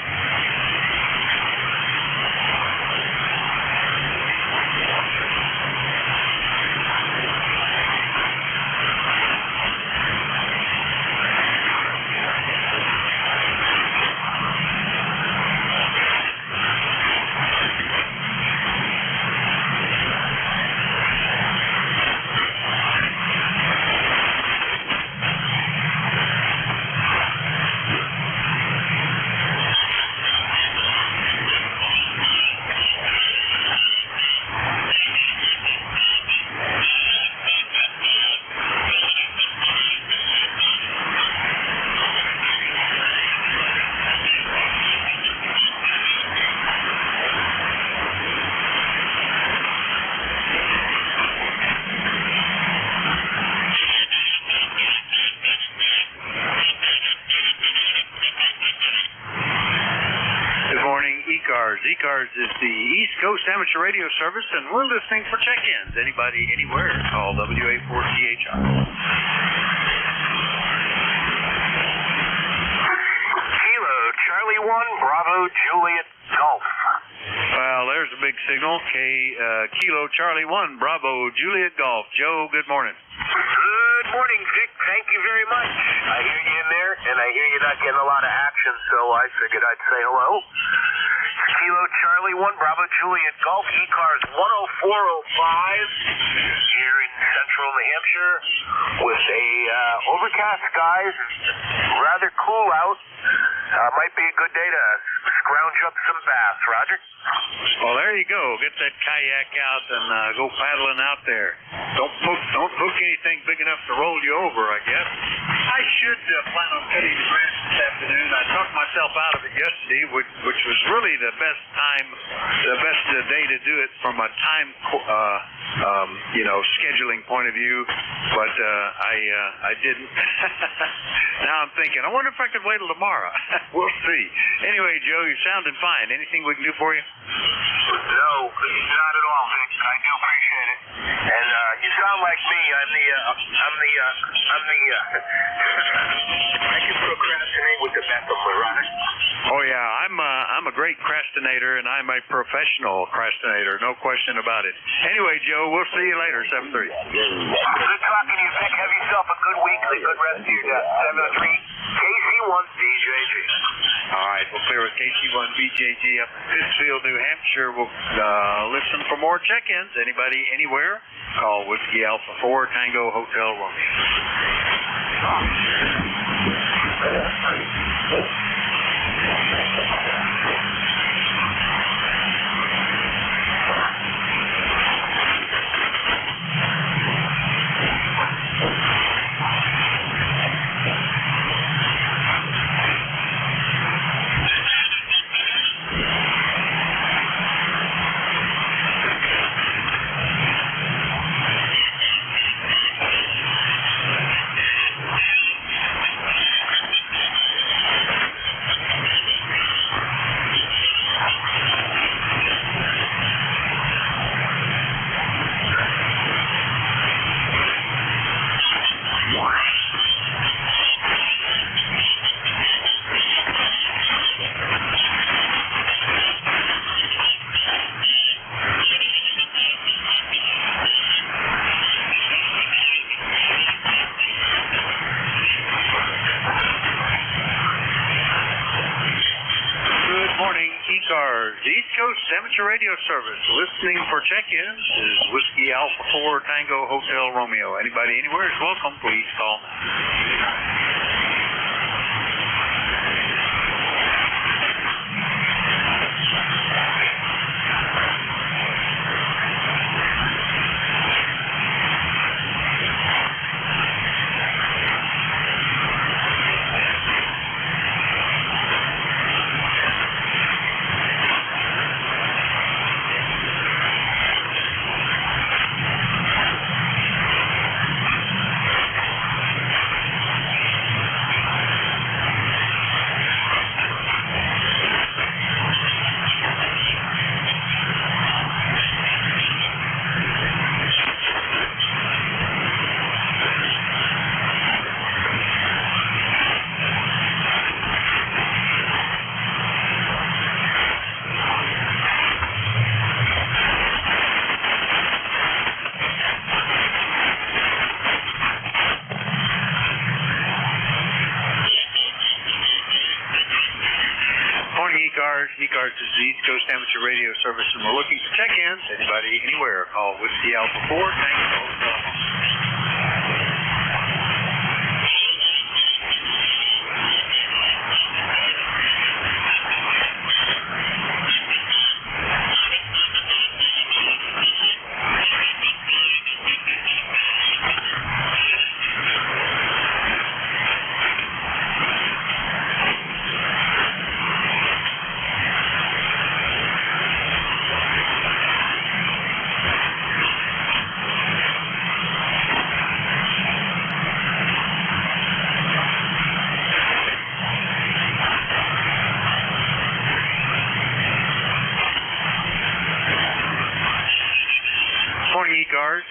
ECARS. ECARS is the East Coast Amateur Radio Service, and we're listening for check-ins. Anybody, anywhere, call WA4CHR. Kilo Charlie 1, Bravo Juliet Golf. Well, there's a big signal. Kilo Charlie 1, Bravo Juliet Golf. Joe, good morning. Good morning, Dick. Thank you very much. I hear you in there, and I hear you're not getting a lot of action, so I figured I'd say hello. Kilo Charlie 1, Bravo Juliet Golf, ECARS 10405 here in central New Hampshire with a overcast skies, rather cool out. Might be a good day to scrounge up some bass, Roger. Well, there you go. Get that kayak out and go paddling out there. Don't hook anything big enough to roll you over, I guess. I should plan on cutting the grass this afternoon. I talked myself out of it yesterday, which was really the best day to do it from a time, scheduling point of view. But I didn't. Now I'm thinking, I wonder if I could wait till tomorrow. We'll see. Anyway, Joe, you're sounding fine. Anything we can do for you? No, not at all, Vic. I do appreciate it. And you sound like me. I'm the I can procrastinate with the best of them, right? Oh yeah, I'm a great procrastinator, and I'm a professional procrastinator, no question about it. Anyway, Joe, we'll see you later, 7:30. Good talking to you, Vic. Have yourself a good week and a good rest of your day. 703 KC1 BJG. All right, we'll clear with KC1 BJG up in Pittsfield, New Hampshire. We'll listen for more check-ins. Anybody, anywhere, call Whiskey Alpha 4 Tango Hotel Romeo. ECARS, East Coast Amateur Radio Service. Listening for check-ins is Whiskey Alpha 4 Tango Hotel Romeo. Anybody anywhere is welcome. Please call now. ECARS is the East Coast Amateur Radio Service, and we're looking for check-ins. Anybody, anywhere, call Whiskey Alpha 4 Tango Hotel.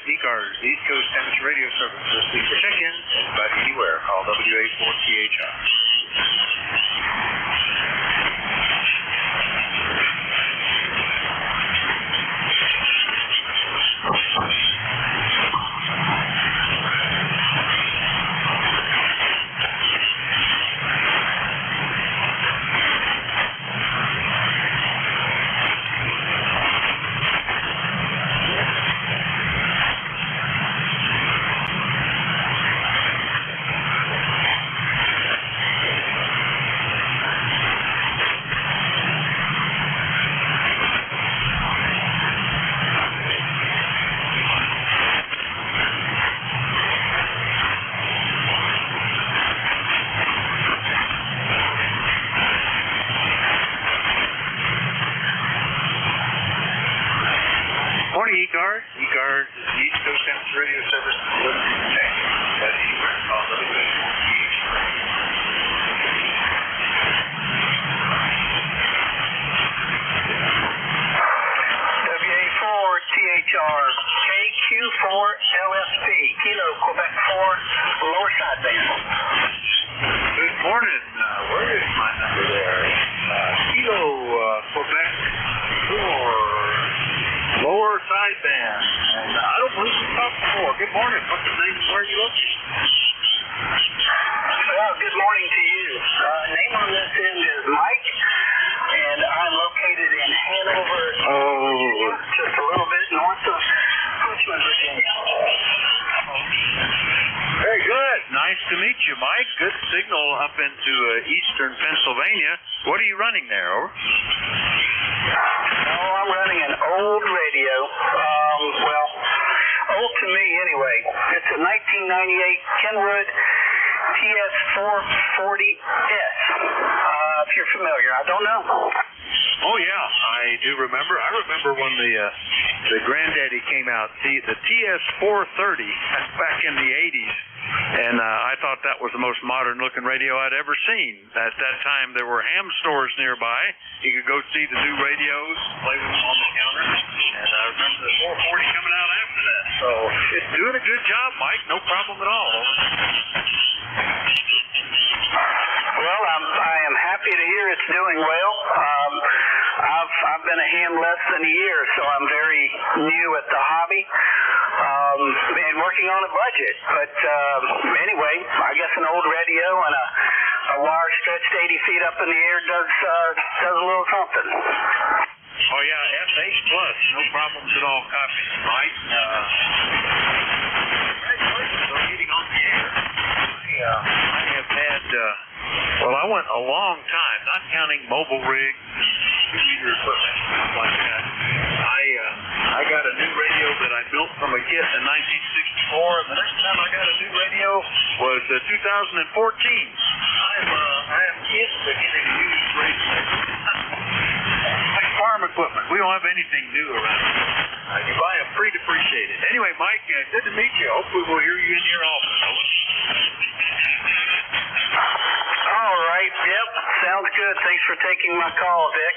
ECARS, East Coast Amateur Radio Service. Listening for check-ins. Anybody, anywhere, call WA4THR. name and where you located? Well, good morning to you. Name on this end is Mike, and I'm located in Hanover, Virginia, just a little bit north of Richmond, Virginia. Very good. Nice to meet you, Mike. Good signal up into eastern Pennsylvania. What are you running there, over? Oh, I'm running an old radio. Well, old to me anyway. It's a 1998 Kenwood TS440S. If you're familiar, I don't know. Oh yeah, I do remember. I remember when the granddaddy came out, the TS430 back in the 80s, and I thought that was the most modern looking radio I'd ever seen. At that time, there were ham stores nearby. You could go see the new radios, play with them on the counter, and I remember the 440 coming out after that. So it's doing a good job, Mike. No problem at all. Well, I am happy to hear it's doing well. I've been a ham less than a year, so I'm very new at the hobby and working on a budget. But anyway, I guess an old radio and a wire stretched 80 feet up in the air does a little something. Oh yeah, F8 plus, no problems at all. Copy, Mike. Congratulations on getting on the air. I have had, I went a long time, not counting mobile rigs and computer equipment, stuff like that. I got a new radio that I built from a kit in 1964, and the next time I got a new radio was 2014. I am used to getting used radios. Like farm equipment. We don't have anything new around here. You buy them pre-depreciated. Anyway, Mike, good to meet you. Hopefully we'll hear you in here often. All right. Yep. Sounds good. Thanks for taking my call, Dick.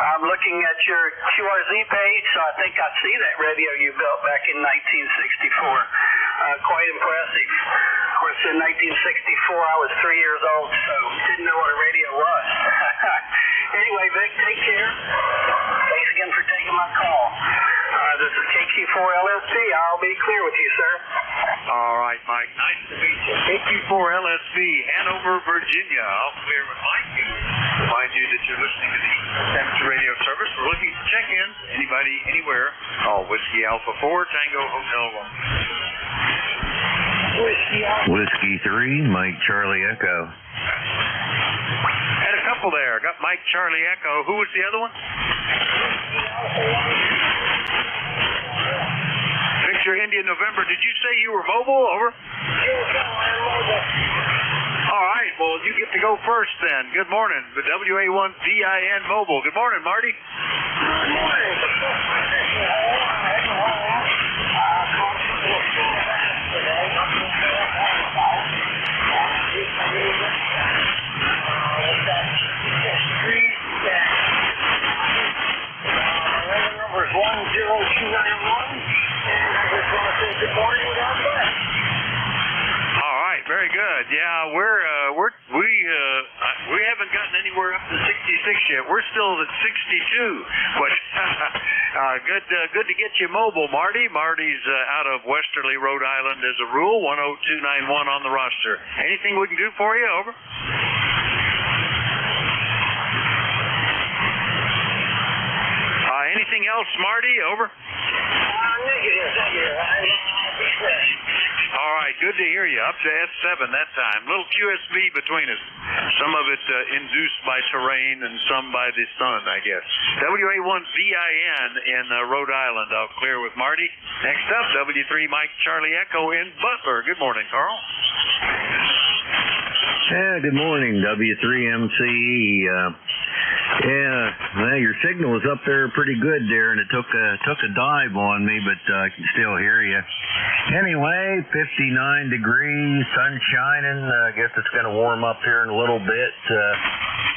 I'm looking at your QRZ page, so I think I see that radio you built back in 1964. Quite impressive. Of course, in 1964, I was 3 years old, so didn't know what a radio was. Anyway, Vic, take care. Thanks again for taking my call. This is KQ4LSP. I'll be clear with you, sir. All right, Mike. Nice to meet you. KQ4LSP, Hanover, Virginia. I'll clear with Mike. Remind you that you're listening to the Temperature Radio Service. We're looking for check-ins. Anybody, anywhere. Call Whiskey Alpha 4, Tango Hotel 1. Whiskey 3, Mike Charlie Echo. Had a couple there. Got Mike Charlie Echo. Who was the other one? Victor India November. Did you say you were mobile? Over. All right. Well, you get to go first then. Good morning. The WA1VIN Mobile. Good morning, Marty. Good morning. Number is 10291, and I just want to say good morning without that. All right, very good. Yeah, we haven't gotten anywhere up to 66 yet. We're still at 62, but good to get you mobile, Marty. Marty's out of Westerly, Rhode Island, as a rule. 10291 on the roster. Anything we can do for you? Over. Anything else, Marty? Over. Negative. All right, good to hear you. Up to S7 that time. Little QSB between us. Some of it induced by terrain and some by the sun, I guess. WA1VIN in Rhode Island. I'll clear with Marty. Next up, W3 Mike Charlie Echo in Butler. Good morning, Carl. Yeah, good morning, W3MCE. Well, your signal was up there pretty good there, and it took a dive on me, but I can still hear you. Anyway, 59 degrees, sun shining. I guess it's going to warm up here in a little bit.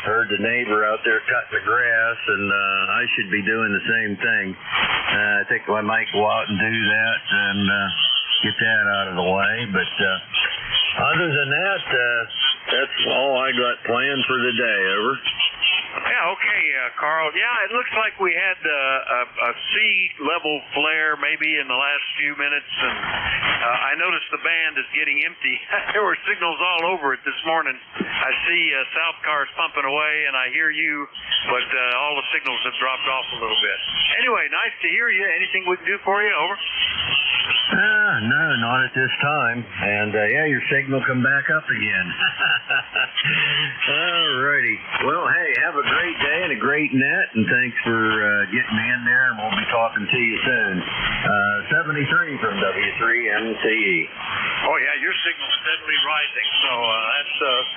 Heard the neighbor out there cutting the grass, and I should be doing the same thing. I think I might go out and do that and get that out of the way. But other than that, that's all I got planned for the day. Over. Yeah, okay. Carl. Yeah, it looks like we had a sea level flare maybe in the last few minutes, and I noticed the band is getting empty. There were signals all over it this morning. I see South cars pumping away, and I hear you, but all the signals have dropped off a little bit. Anyway, nice to hear you. Anything we can do for you? Over. No, not at this time. And yeah, your signal come back up again. Alrighty. Well, hey, have a great day and a great net, and thanks for getting me in there, and we'll be talking to you soon. 73 from W3MCE. Oh yeah, your signal's steadily rising, so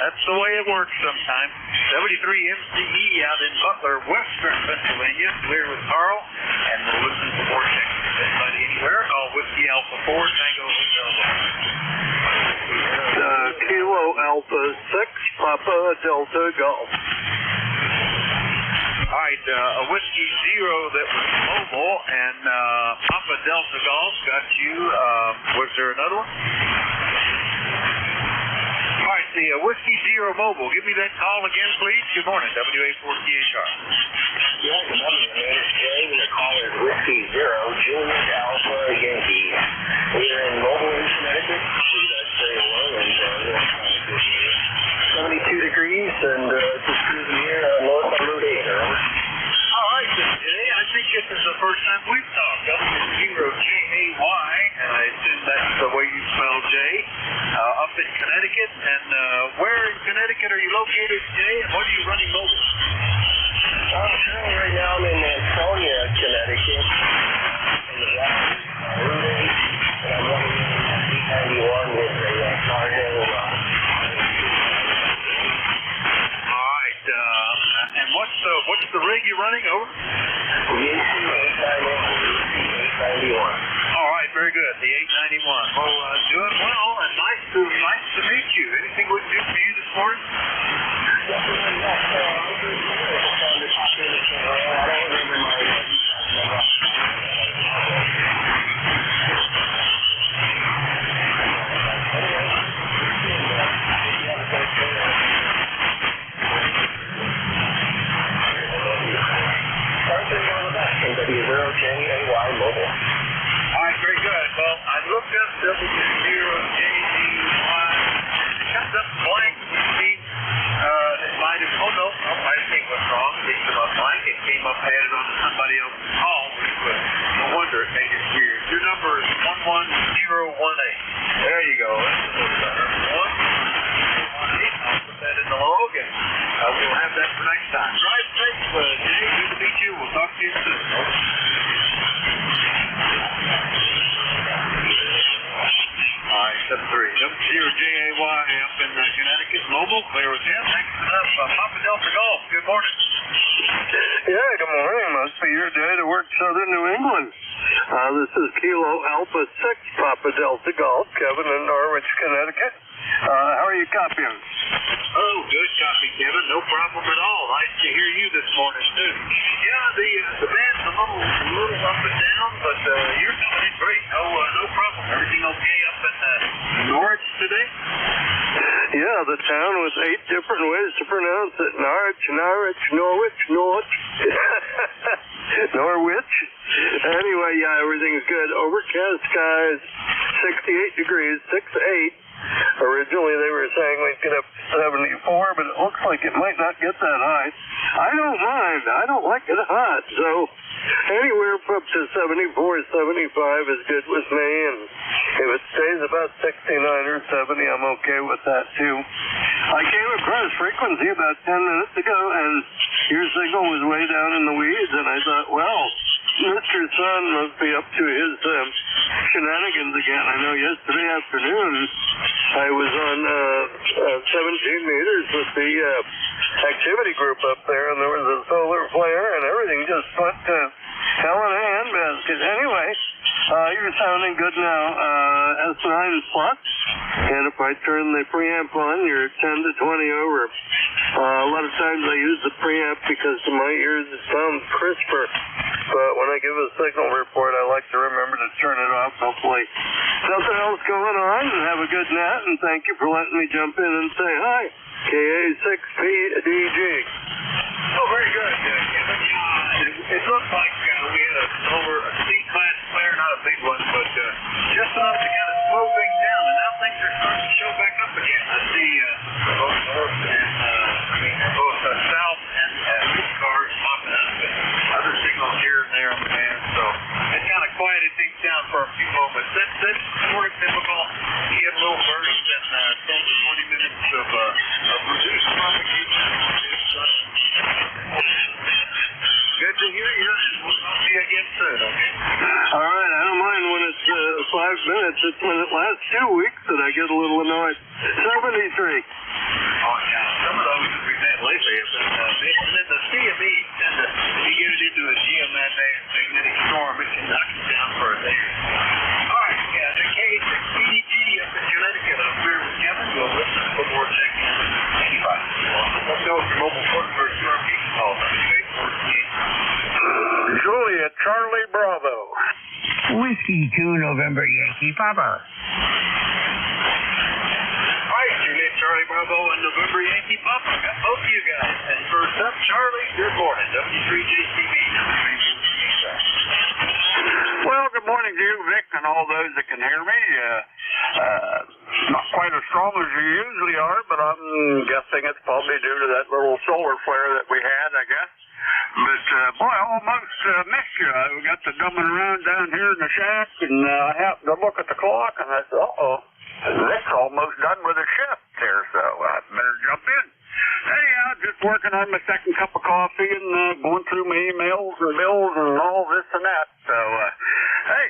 that's the way it works sometimes. 73 MCE out in Butler, Western Pennsylvania. Clear with Carl, and we'll listen for more checks. Anybody anywhere? Call Whiskey Alpha 4 Tango Hotel. Kilo Alpha 6 Papa Delta Golf. All right, a Whiskey Zero that was mobile, and Papa Delta Golf got you. Was there another one? All right, the Whiskey Zero mobile. Give me that call again, please. Good morning, WA4THR. Yeah, good morning, man. Jay, the caller is Whiskey Zero, Julius Alpha Yankee. We're in Mobile, Connecticut. We got to say hello, and we're kind of good here. 72 degrees, and just cruising here north on Route 8. All right, Jay, I think this is the first time we've talked. W0GAY, and I assume that's the way you spell Jay, up in Connecticut. And where in Connecticut are you located, Jay, and what are you running mobile? Currently right now I'm in Ansonia, Connecticut. In the Route 8, and I'm running 891 with a Cargill. And what's the rig you're running over? The 891. All right, very good. The 891. Well, doing well, and nice to meet you. Anything we can do for you this morning? W0JAY Mobile. All right, very good. Well, I looked up W0JAY. It comes up blank, which means it might have, I think what's wrong. It came up blank. It came up added on to somebody else's call, which was, no wonder it made it weird. Your number is 11018. There you go. That's a little better. 11018. I'll put that in the log, and we'll have that for next time. Drive safe, Jay. Good to meet you. We'll talk to you soon. All right, 73. W0JAY up in Connecticut. Mobile, clear with him. Next up, Papa Delta Golf. Good morning. Yeah, good morning. Must be your day to work Southern New England. This is Kilo Alpha 6 Papa Delta Golf, Kevin in Norwich, Connecticut. How are you copying? Oh, good copy, Kevin. No problem at all. Nice to hear you this morning, too. Yeah, the band's a little up and down, but you're coming in great. No problem. Everything okay up in Norwich today? Yeah, the town with 8 different ways to pronounce it. Norwich, Norwich. Norwich. Anyway, yeah, everything's good. Overcast skies, 68 degrees, 6'8". Originally they were saying we'd get up to 74, but it looks like it might not get that high. I don't mind. I don't like it hot, so anywhere up to 74, 75 is good with me, and if it stays about 69 or 70, I'm okay with that too. I came across frequency about 10 minutes ago, and your signal was way down in the weeds, and I thought, well, Mr. Sun must be up to his shenanigans again. I know yesterday afternoon I was on 17 meters with the activity group up there, and there was a solar flare, and everything just went to hell in a handbasket. Anyway, you're sounding good now. S9 plus, and if I turn the preamp on, you're 10 to 20 over. A lot of times I use the preamp because to my ears it sounds crisper, but when I give a signal report, I like to remember to turn it off. Hopefully nothing else going on, and have a good night, and thank you for letting me jump in and say hi. KA6PDG. Oh, very good. it looked like we had a C-class flare, not a big one, but just enough to kind of slow things down, and now things are starting to show back up again. I see both north and, both south and ECARS popping up, and other signals here and there on the band, so it kind of quieted things down for a few moments. That's sort of typical. You get a little burst and 10 to 20 minutes of reduced propagation. Good to hear you. We'll see you again soon, okay? All right, I don't mind when it's 5 minutes. It's when it lasts 2 weeks that I get a little annoyed. 73. Oh, yeah. Some of those that we've had lately have been, and then the CME, if you get it into a geomagnetic storm, it can knock it down for a day. All right, yeah, the KDG up in Connecticut, I'm here with Kevin. We'll listen for more check-in. Anybody. Let's go with mobile phone for QRP call. Juliet, Charlie Bravo. Whiskey 2 November Yankee Papa. All right, Juliet, Charlie Bravo, and November Yankee Papa. Got both of you guys. And first up, Charlie, good morning. W3JCB. Well, good morning to you, Vic, and all those that can hear me. Not quite as strong as you usually are, but I'm guessing it's probably due to that little solar flare that we had, I guess. But, boy, I almost missed you. I got to dumbing around down here in the shack, and I happened to look at the clock, and I said, uh-oh, Vic's almost done with his shift here, so I better jump in. Anyhow, just working on my second cup of coffee and going through my emails and bills and all this and that. So, hey,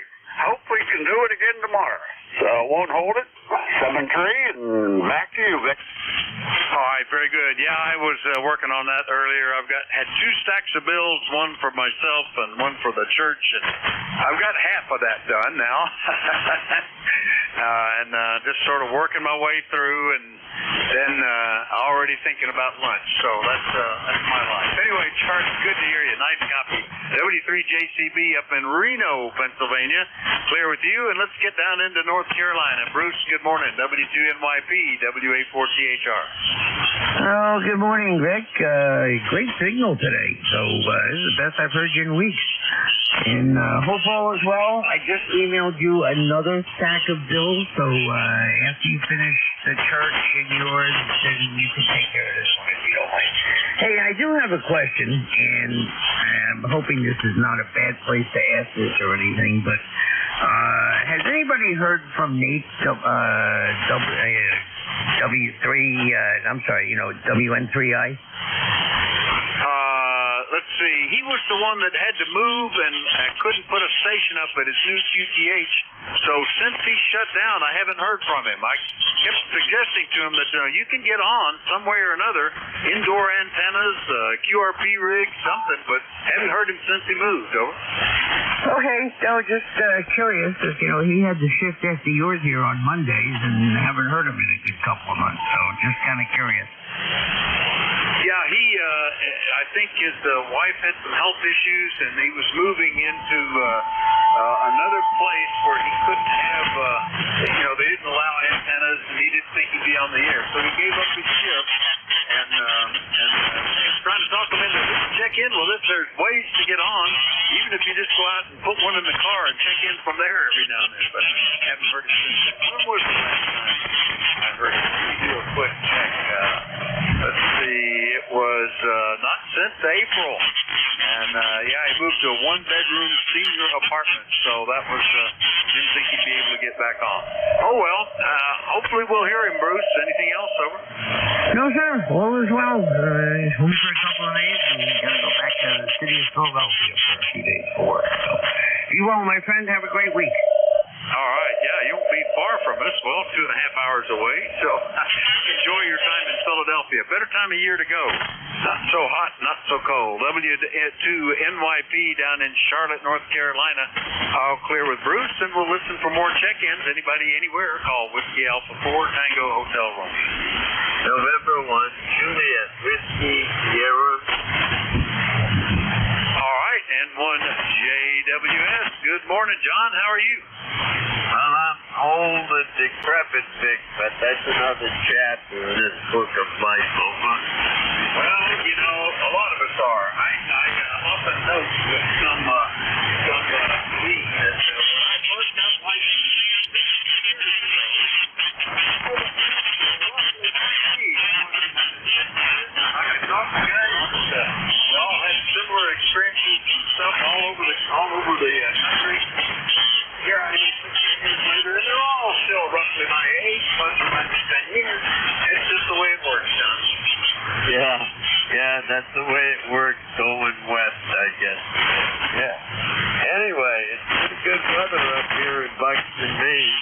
hope we can do it again tomorrow. So I won't hold it. 7-3, and back to you, Vic. All right, very good. Yeah, I was working on that earlier. I've had 2 stacks of bills, one for myself and one for the church, and I've got half of that done now. And just sort of working my way through, and then already thinking about lunch. So that's my life. Anyway, Charlie, good to hear you. Nice copy. W3JCB up in Reno, Pennsylvania. Clear with you, and let's get down into North Carolina. Bruce, good morning. W2NYP, WA4THR. Oh, good morning, Vic. Great signal today. So this is the best I've heard you in weeks. And hope all is well. I just emailed you another stack of bills, so after you finish the church and yours, then you can take care of this one if you don't mind. Hey, I do have a question, and I'm hoping this is not a bad place to ask this or anything, but has anybody heard from Nate WN3I? Let's see. He was the one that had to move and couldn't put a station up at his new QTH. So since he shut down, I haven't heard from him. I kept suggesting to him that you can get on some way or another, indoor antennas, QRP rig, something, but haven't heard him since he moved. Over. Okay, so just curious, because, he had the shift after yours here on Mondays, and haven't heard of him in a good couple of months, so just kind of curious. Yeah, I think his wife had some health issues, and he was moving into another place where he couldn't have, they didn't allow antennas, and he didn't think he'd be on the air. So he gave up his shift, and trying to talk him into check in with us. There's ways to get on, even if you just go out and put one in the car and check in from there every now and then. But I haven't heard it since. When was the last time I heard it? Let me do a quick check. Let's see. It was not since April. And, he moved to a 1-bedroom senior apartment. So that was, didn't think he'd be able to get back on. Oh, well, hopefully we'll hear him, Bruce. Anything else, over? No, sir. All is well. Home for a couple of days, and we're going to go back to the city of Philadelphia for a few days for work. So, be well, my friend. Have a great week. All right. Yeah, you won't be far from us. Well, 2.5 hours away. So enjoy your time in Philadelphia. Better time of year to go. Not so hot, not so cold. W2NYP down in Charlotte, North Carolina. I'll clear with Bruce, and we'll listen for more check-ins. Anybody anywhere, call Whiskey Alpha 4 Tango Hotel Room. November 1, Juliet, Whiskey, Sierra. All right, and 1 JWS. Good morning, John. How are you? Well, I'm old and decrepit, Vic, but that's another chapter in this book of life, over. Well, you know, a lot of us are. I often note with some leagues that when I first got licensed, I could talk to guys that we all had similar experiences and stuff all over the country. Here I am 16 years later, and they're all still roughly my age, plus or minus 10 years. It's just the way it works, John. Yeah, that's the way it works going west, I guess. Yeah. Anyway, it's pretty good weather up here in Buxton, Maine.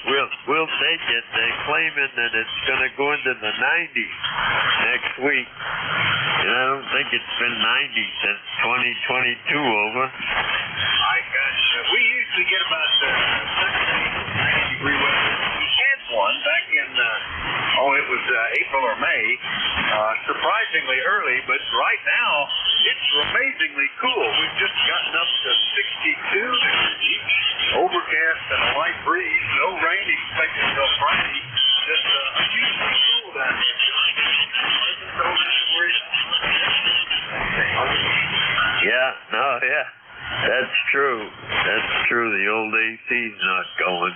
We'll take it. They're claiming that it's going to go into the 90s next week. And I don't think it's been 90 since 2022 over. My gosh, we usually get about 90-degree weather. We had one back in, it was April or May, surprisingly early, but right now it's amazingly cool. We've just gotten up to 62 degrees, overcast and a light breeze, no rain expected until Friday, just unusually cool down here. Yeah. That's true. The old AC's not going.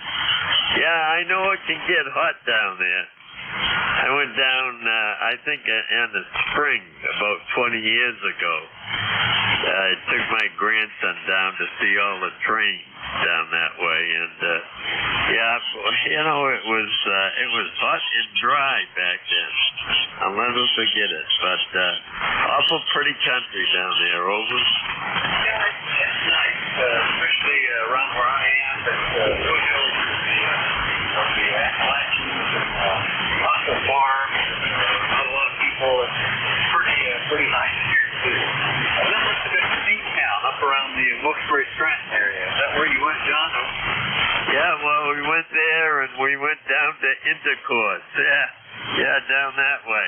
Yeah, I know it can get hot down there. I went down, I think in the spring, about 20 years ago. I took my grandson down to see all the trains down that way, and it was hot and dry back then. I'll never forget it. But awful pretty country down there, over. Yeah, it's nice, especially around where I am at Foothills of the Appalachians and lots of farms, not a lot of people. It's pretty nice here too. That must have been Steamtown up around the Wilkes-Barre Stratton area. Is that where you went, John? Yeah, well, we went there and we went down to Intercourse. Yeah, down that way.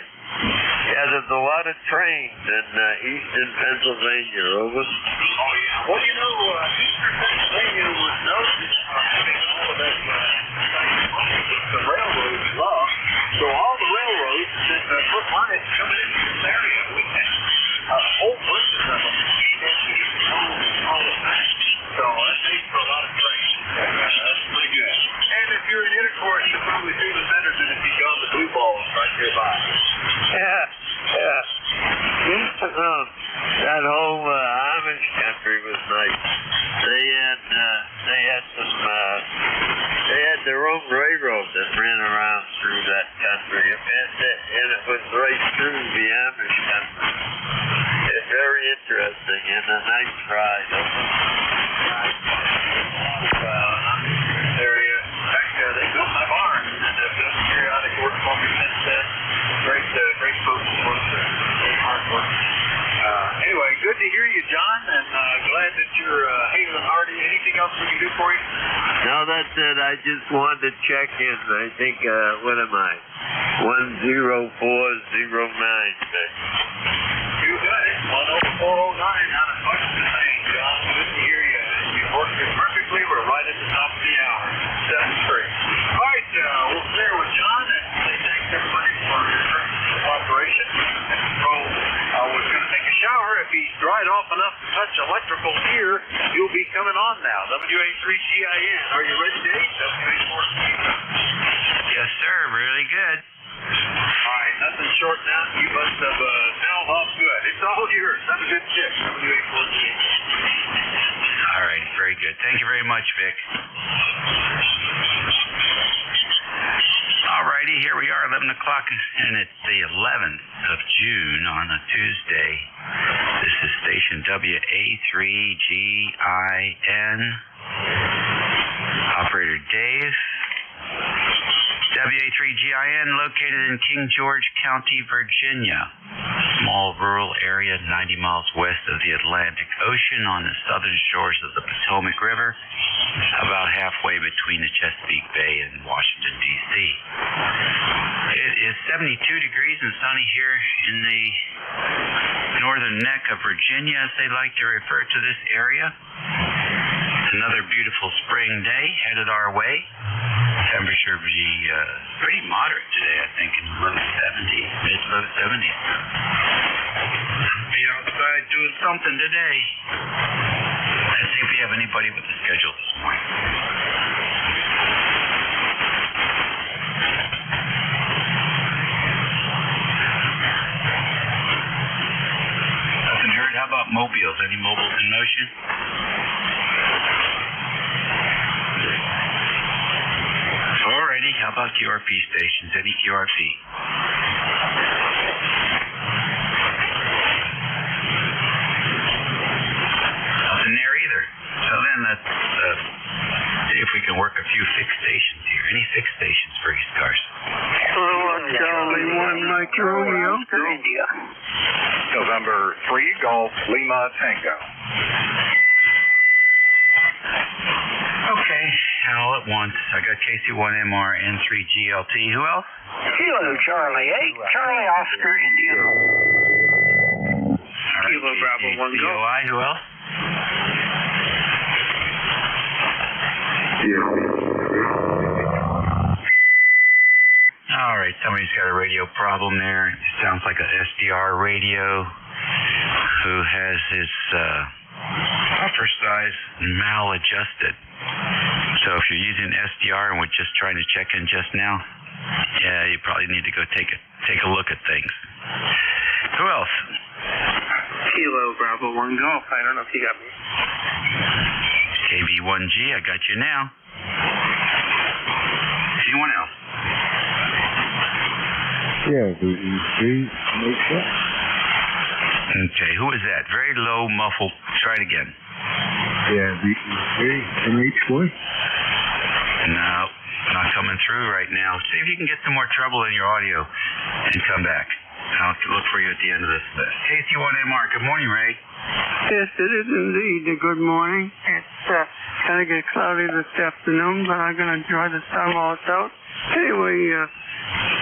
Yeah, there's a lot of trains in eastern Pennsylvania, over. Oh, yeah. Well, you know, eastern Pennsylvania was noted for having all of that the railroads love. So all the railroads that put lines coming into this area, we had whole bunches of them came into Eastern all the time. So that makes for a lot of trains. That's pretty good. And if you're in Intercourse, you're probably feeling better than if you got the blue balls right nearby. Yeah. That whole Amish country was nice. They had their own railroad that ran around through that country, and it was right through the Amish country. It's very interesting and a nice ride. Area. In fact, they built my barn and have done periodic work for me since then. Great folks for their hard work. Anyway, good to hear you, John, and glad that you're hale and hearty. Anything else we can do for you? No, that's it. I just wanted to check in. I think, what am I? 10409. You got it. 10409 out of Buxton, Maine. John, good to hear you. You've worked it perfectly. We're right at the top of the hour. 7-3. All right, we'll clear with John and say thanks everybody for your cooperation. I was going to take a shower. If he's dried off enough to touch electrical here, he'll be coming on now. WA3GIN. Are you ready, Dave? Yes, sir. Really good. All right, nothing short now. You must have sound off good. It's all yours. Have a good shift. WA4GIN. All right, very good. Thank you very much, Vic. All righty, here we are, 11 o'clock, and it's the 11th of June on a Tuesday. This is station WA3GIN. Operator Dave. WA3GIN located in King George County, Virginia. Small rural area 90 miles west of the Atlantic Ocean on the southern shores of the Potomac River, about halfway between the Chesapeake Bay and Washington, D.C. It is 72 degrees and sunny here in the northern neck of Virginia, as they like to refer to this area. Another beautiful spring day headed our way. Temperature will be pretty moderate today, I think, in the low 70s, mid-low 70s. Be outside doing something today. Let's see if we have anybody with the schedule this morning. Nothing heard. How about mobiles? Any mobiles in motion? Alrighty, how about QRP stations? Any QRP? Nothing there either. So then let's see if we can work a few fixed stations here. Any fixed stations for ECARS? Hello, Charlie 1 Mike Romeo. India. November 3 Golf Lima Tango. Okay, all at once. I got KC1MR N3GLT. Who else? Kilo Charlie 8, Charlie Oscar India. Kilo Bravo 1 Golf. COI. Who else? All right, somebody's got a radio problem there. It sounds like a SDR radio who has his upper size maladjusted. So if you're using SDR and we're just trying to check in just now, yeah, you probably need to go take a look at things. Who else? Kilo Bravo 1 Golf. I don't know if you got me. KB1G, I got you now. Anyone else? Yeah, VEC. Okay, who is that? Very low muffled. Try it again. Yeah, VEC. MH1. No, not coming through right now. See if you can get some more trouble in your audio and come back. I'll look for you at the end of this list. KC1MR, good morning, Ray. Yes, it is indeed. Good morning. It's kind of get cloudy this afternoon, but I'm going to enjoy the sun while it's out. Anyway,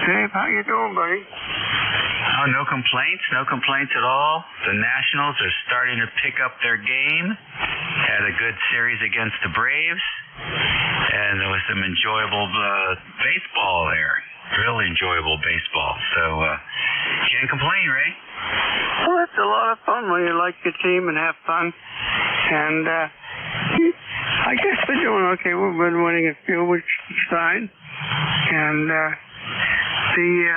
Dave, how you doing, buddy? Oh, no complaints at all. The Nationals are starting to pick up their game. Had a good series against the Braves, and there was some enjoyable baseball there. Really enjoyable baseball. So, can't complain, Ray. Well, it's a lot of fun when you like your team and have fun. And I guess we're doing okay. We've been winning a few, which is fine. And the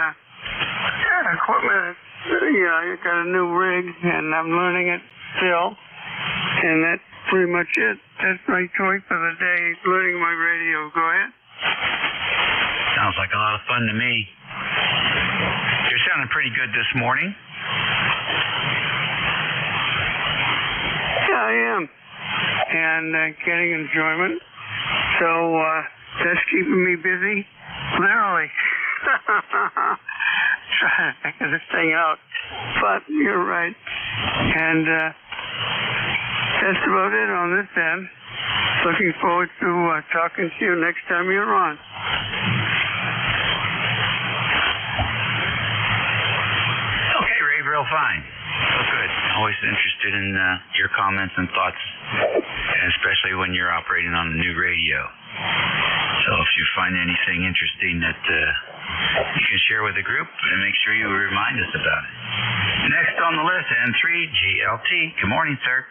equipment, you got a new rig, and I'm learning it still. And that's pretty much it. That's my choice for the day, learning my radio. Go ahead. Sounds like a lot of fun to me. You're sounding pretty good this morning. Yeah, I am. And getting enjoyment. So that's keeping me busy. Literally. Trying to figure this thing out. But you're right. And that's about it on this end. Looking forward to talking to you next time you're on. Okay, Ray, real fine. Real good. Always interested in your comments and thoughts, and especially when you're operating on a new radio. So if you find anything interesting that you can share with the group, then make sure you remind us about it. Next on the list, N3GLT. Good morning, sir.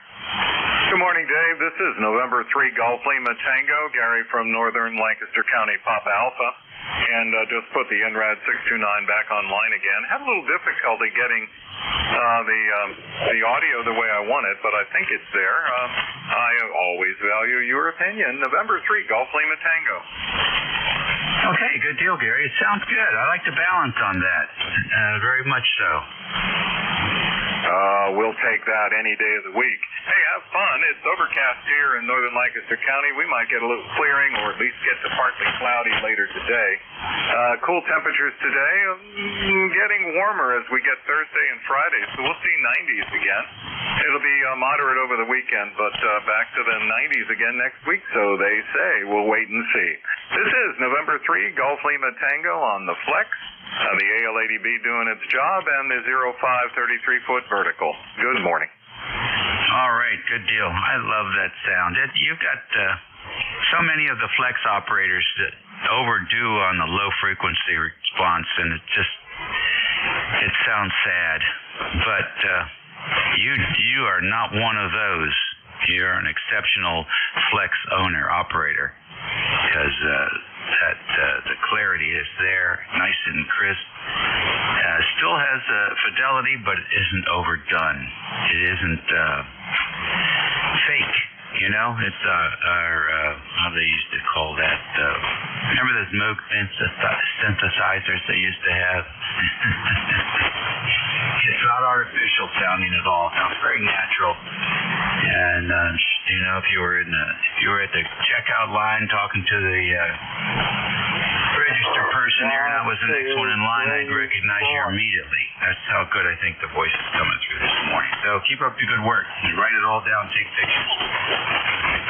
Good morning, Dave. This is November 3 Golf Lima Tango. Gary from northern Lancaster County, Papa Alpha. And just put the NRAD 629 back online again. Had a little difficulty getting the audio the way I want it, but I think it's there. I always value your opinion. November 3 Golf Lima Tango. Okay, good deal, Gary. It sounds good. I like the balance on that. Very much so. We'll take that any day of the week. Hey, have fun. It's overcast here in northern Lancaster County. We might get a little clearing or at least get to partly cloudy later today. Cool temperatures today. Getting warmer as we get Thursday and Friday, so we'll see 90s again. It'll be moderate over the weekend, but back to the 90s again next week, so they say. We'll wait and see. This is November 3 Golf Lima Tango on the Flex. The AL80B doing its job, and the 05 33-foot vertical. Good morning. All right, good deal. I love that sound. You've got so many of the Flex operators that overdue on the low frequency response, and it sounds sad, but you are not one of those. You're an exceptional flex owner operator, because the clarity is there, nice and crisp. Still has fidelity, but it isn't overdone. It isn't fake. You know, it's how they used to call that. Remember those Moog synthesizers they used to have? It's not artificial sounding at all. It sounds very natural. And you know, if you were at the checkout line talking to the register person there, and I was the next one in line, I'd recognize you immediately. That's how good I think the voice is coming through this morning. So keep up the good work. You write it all down, take pictures.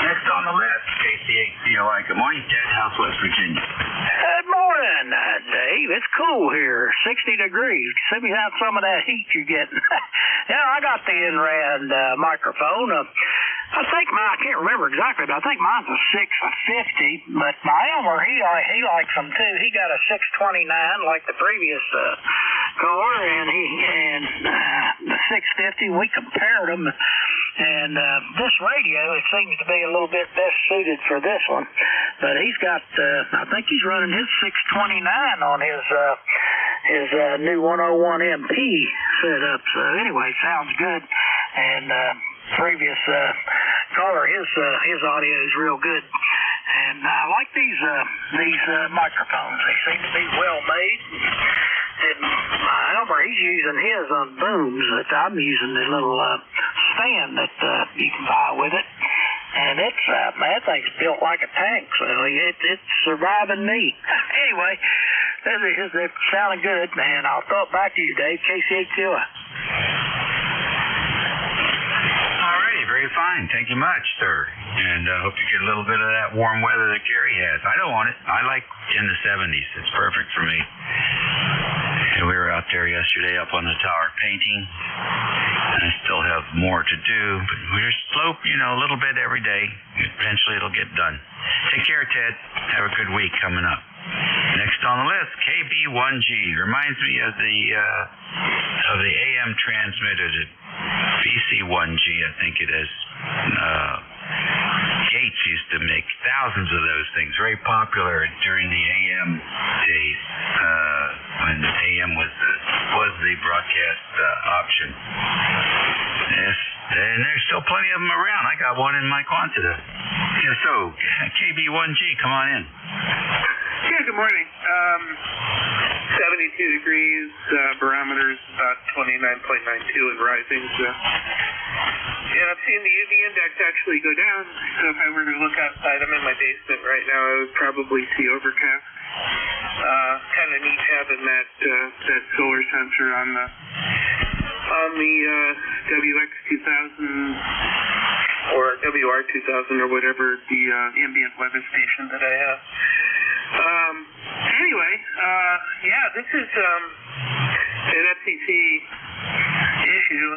Next on the list, KCHCOI. Good morning, Ted, House, West Virginia. Good morning, Dave. It's cool here, 60 degrees. Send me out some of that heat you're getting. Yeah, I got the INRAD microphone. I think I can't remember exactly, but I think mine's a 650. But my Elmer, he likes them too. He got a 629 like the previous caller, and the 650. We compared them, and this radio, it seems to be a little bit best suited for this one. But he's got, I think he's running his 629 on his new 101 MP setup. So anyway, sounds good. And previous caller, his audio is real good, and I like these microphones. They seem to be well made. And Elmer, he's using his on booms. That I'm using the little stand that you can buy with it, and it's that thing's built like a tank, so it's surviving me. Anyway, they're sounding good, and I'll throw it back to you, Dave. KCHCOI. Very fine. Thank you much, sir. And I hope you get a little bit of that warm weather that Gary has. I don't want it. I like in the 70s. It's perfect for me. And we were out there yesterday up on the tower painting. And I still have more to do, but we're slow, a little bit every day. Eventually it'll get done. Take care, Ted. Have a good week coming up. Next on the list, KB1G. Reminds me of the AM transmitter to BC1G, I think it is. Gates used to make thousands of those things. Very popular during the AM days, when AM was the broadcast option. Yes, and there's still plenty of them around. I got one in my Quantita. Yeah, so KB1G, come on in. Yeah, good morning. 72 degrees, barometer's about 29.92 and rising. So. And I'm seeing the UV index actually go down. So if I were to look outside, I'm in my basement right now, I would probably see overcast. Kind of neat having that solar sensor on the WX2000 or WR2000 or whatever the ambient weather station that I have. Anyway, this is an FCC issue.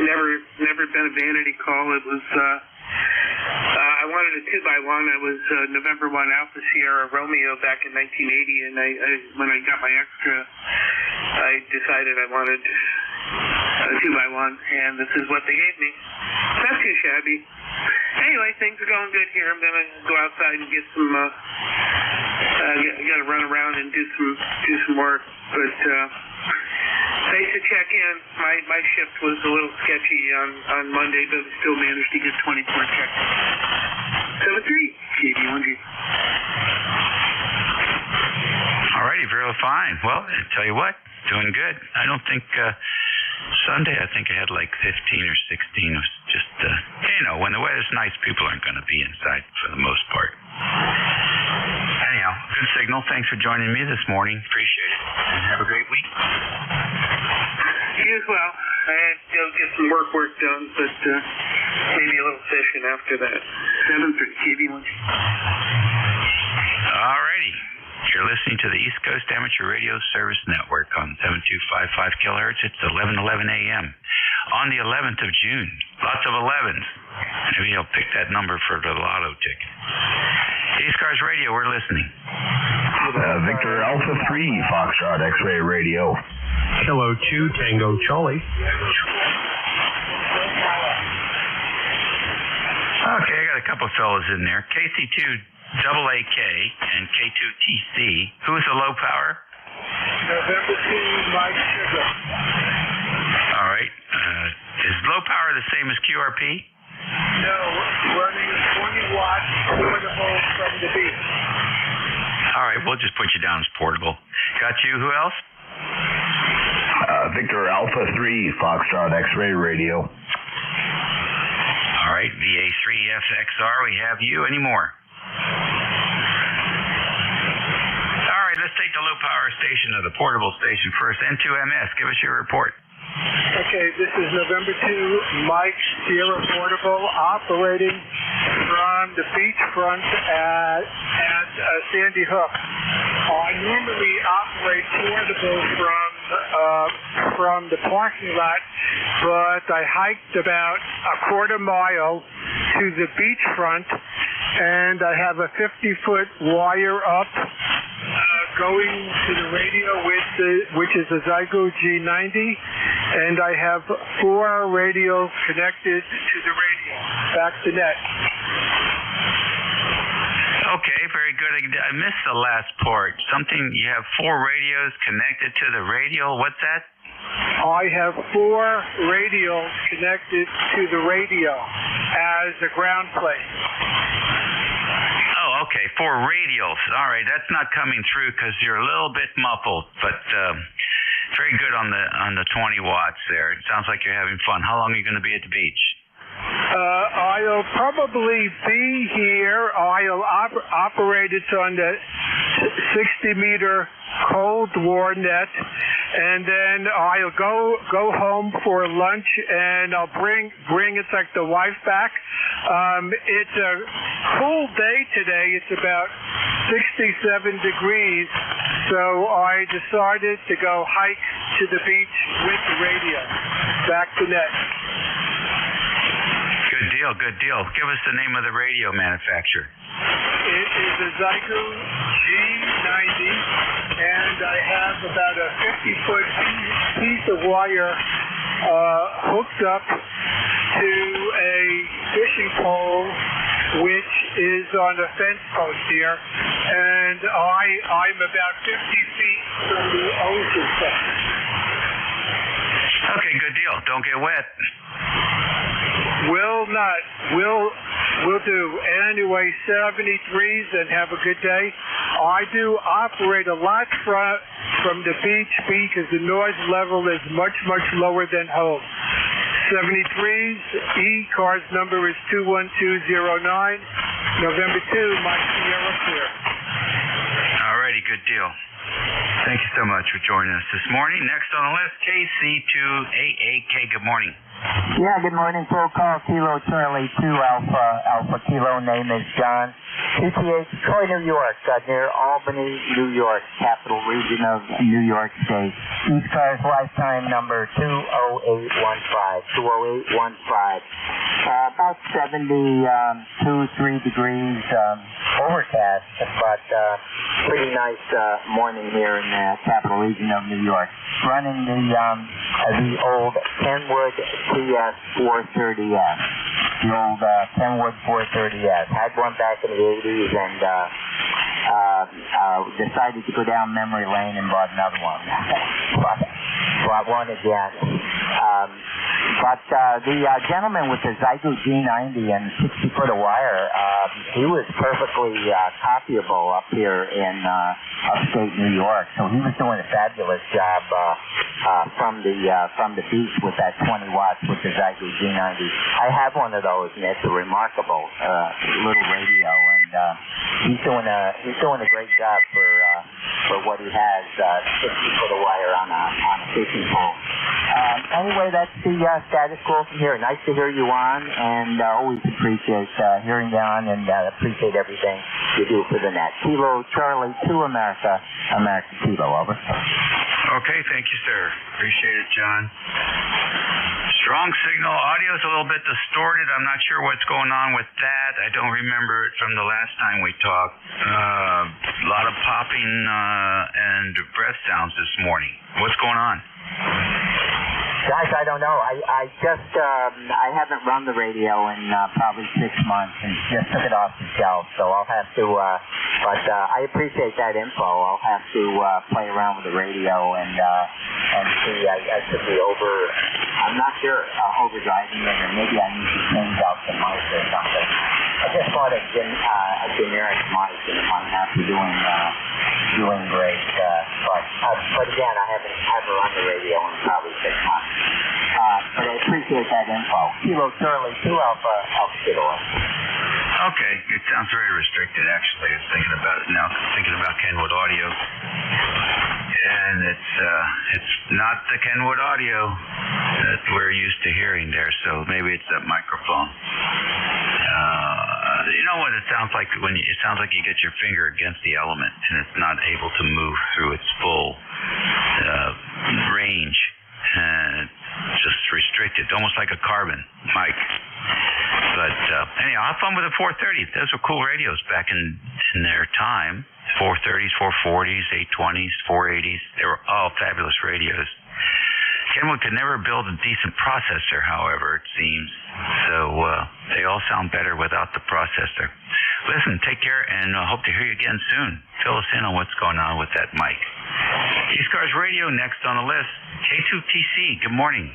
Never been a vanity call. It was I wanted a 2x1. I was November 1 Alpha Sierra Romeo back in 1980, and I when I got my extra, I decided I wanted a 2x1, and this is what they gave me. Not too shabby. Anyway, things are going good here. I'm gonna go outside and get some. Got to run around and do some work, but nice to check in. My shift was a little sketchy on Monday, but still managed to get 24 checks. 7-3 KB1G. Alrighty, very fine. Well, I tell you what, doing good. I don't think Sunday. I think I had like 15 or 16. It was just when the weather's nice, people aren't going to be inside for the most part. Anyhow, good signal. Thanks for joining me this morning. Appreciate it. And have a great week. You as well. I had to go get some work done, but maybe a little fishing after that. 7-3 KB1G. Alrighty. You're listening to the East Coast Amateur Radio Service Network on 7255 kilohertz. It's 11:11 a.m. on the 11th of June. Lots of 11s. Maybe you'll pick that number for the lotto ticket. ECARS Radio, we're listening. Victor Alpha 3, Foxtrot X-Ray Radio. Kilo 2, Tango Charlie. Okay, I got a couple fellas in there. KC2AAK and K2TC. Who's the low power? November 2, Mike Sugar. All right. Is low power the same as QRP? No, running a 20 watt portable from the beach. All right, we'll just put you down as portable. Got you. Who else? Victor Alpha 3, Foxtrot X-Ray Radio. All right, VA3FXR, we have you. Any more? All right, let's take the low power station or the portable station first. N2MS, give us your report. Okay, this is November 2, Mike Sierra Portable, operating from the beachfront at Sandy Hook. I normally operate portable from the parking lot, but I hiked about a quarter mile to the beachfront, and I have a 50-foot wire up going to the radio which is a Zygo G90, and I have 4 radios connected to the radio. Back to net. Okay, very good. I missed the last part. You have 4 radios connected to the radio. What's that? I have 4 radios connected to the radio as a ground plate. Oh, okay, 4 radios. All right, that's not coming through because you're a little bit muffled, but very good on the 20 watts there. It sounds like you're having fun. How long are you going to be at the beach? I'll probably be here. I'll operate it on the 60-meter Cold War net, and then I'll go home for lunch, and I'll bring it's like the wife back. It's a cool day today. It's about 67 degrees, so I decided to go hike to the beach with the radio. Back to net. Good deal. Give us the name of the radio manufacturer. It is a Zygo G90, and I have about a 50-foot piece of wire hooked up to a fishing pole, which is on a fence post here, and I'm about 50 feet from the ocean side. Okay, good deal. Don't get wet. Will not. Will do. Anyway, 73s, and have a good day. I do operate a lot from the beach because the noise level is much, much lower than home. 73s, ECARS number is 21209. November 2, Mike Sierra Clear. All righty, good deal. Thank you so much for joining us this morning. Next on the list, KC2AAK. Good morning. Yeah, good morning. Full call, Kilo Charlie 2 Alpha Kilo. Name is John. QTH, Troy, New York, near Albany, New York, capital region of New York State. ECARS lifetime number 20815. 20815. About 72, 3 degrees, overcast, but pretty nice morning here in the capital region of New York. Running the old Kenwood TS 430S. The old Kenwood 430S. Had one back in the 80s and decided to go down memory lane and bought another one. Bought one again. But the gentleman with the Zygo G90 and 60-foot of wire, he was perfectly copyable up here in upstate New York. So he was doing a fabulous job from the beach with that 20 watts with the Zygo G90. I have one of those, and it's a remarkable little radio, and he's doing a great job for what he has, 60-foot of wire on a fishing pole. Anyway, that's the status quo from here. Nice to hear you on, and always appreciate hearing you on, and appreciate everything you do for the net. Kilo Charlie 2 America Kilo, over. Okay, thank you, sir. Appreciate it, John. Strong signal. Audio's a little bit distorted. I'm not sure what's going on with that. I don't remember it from the last time we talked. A lot of popping and breath sounds this morning. What's going on? Guys, I don't know. I just I haven't run the radio in probably 6 months and just took it off the shelf. So I'll have to. But I appreciate that info. I'll have to play around with the radio and see. I should be over. I'm not sure overdriving it, or maybe I need to change out the mic or something. I just bought a generic mic, and it might not be doing great. But again, I haven't run the radio in probably 6 months. But I appreciate that info. Kilo Charlie 2 Alpha Kilo. Okay, it sounds very restricted. Actually, I was thinking about it now. Thinking about Kenwood Audio, and it's not the Kenwood Audio that we're used to hearing there. So maybe it's that microphone. You know what it sounds like it sounds like you get your finger against the element and it's not able to move through its full range. And it's just restricted, almost like a carbon mic. But anyhow, have fun with the 430. Those were cool radios back in their time. 430s, 440s, 820s, 480s. They were all fabulous radios. Kenwood could never build a decent processor, however, it seems. So they all sound better without the processor. Listen, take care, and hope to hear you again soon. Fill us in on what's going on with that mic. ECARS Radio next on the list. K2TC, good morning.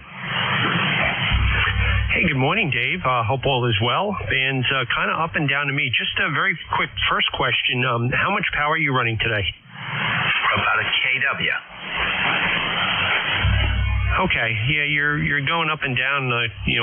Hey, good morning, Dave. Hope all is well. Band's kind of up and down to me. Just a very quick first question. How much power are you running today? About a kW. Okay, yeah, you're going up and down,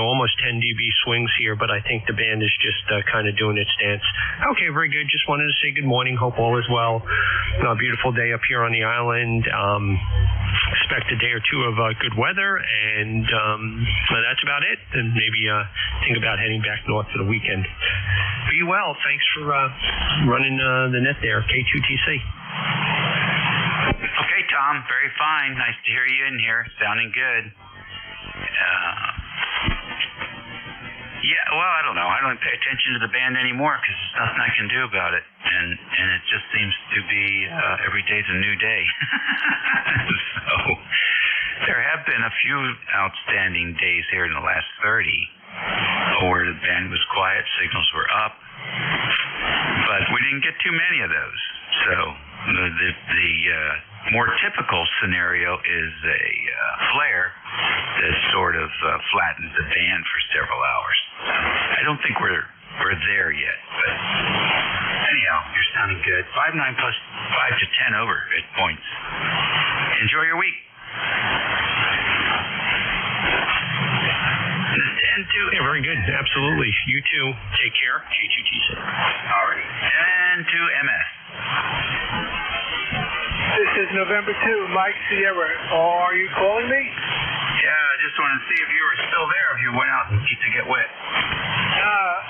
almost 10 dB swings here, but I think the band is just kind of doing its dance. Okay, very good. Just wanted to say good morning. Hope all is well. A beautiful day up here on the island. Expect a day or two of good weather, and that's about it. And maybe think about heading back north for the weekend. Be well. Thanks for running the net there, K2TC. Okay, Tom, very fine. Nice to hear you in here. Sounding good. Yeah, well, I don't know. I don't pay attention to the band anymore because there's nothing I can do about it. And it just seems to be every day's a new day. So there have been a few outstanding days here in the last 30 where the band was quiet, signals were up. But we didn't get too many of those. So the more typical scenario is a flare that sort of flattens the band for several hours. I don't think we're there yet, but anyhow, you're sounding good. 5.9 plus 5 to 10 over at points. Enjoy your week. Yeah, very good. Absolutely. You too. Take care. K2TC. All right. And to MS. This is November 2, Mike Sierra. Are you calling me? Yeah, I just wanted to see if you were still there, if you went out to get wet.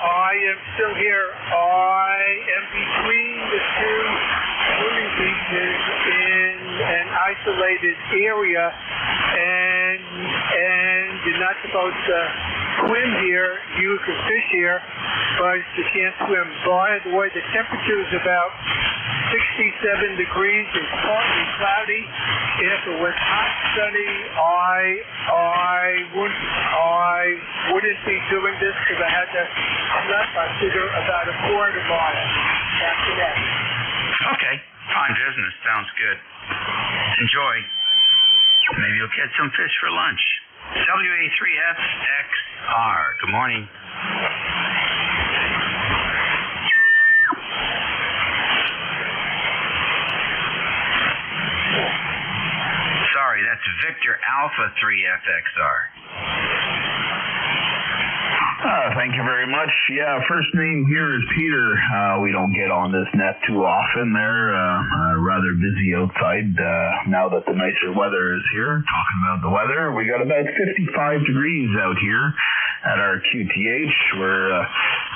I am still here. I am between the two swimming beaches in an isolated area, and you're not supposed to swim here. You can fish here, but you can't swim. By the way, the temperature is about 67 degrees. It's partly cloudy. If it was hot, sunny, I wouldn't be doing this because I had to sleep, I figure, about a quarter mile after that. Okay, fine business. Sounds good. Enjoy. Maybe you'll catch some fish for lunch. WA3FXR. Good morning. Sorry, that's Victor Alpha 3FXR. Thank you very much. Yeah, first name here is Peter. We don't get on this net too often there. Rather busy outside now that the nicer weather is here. Talking about the weather, we got about 55 degrees out here at our QTH. We're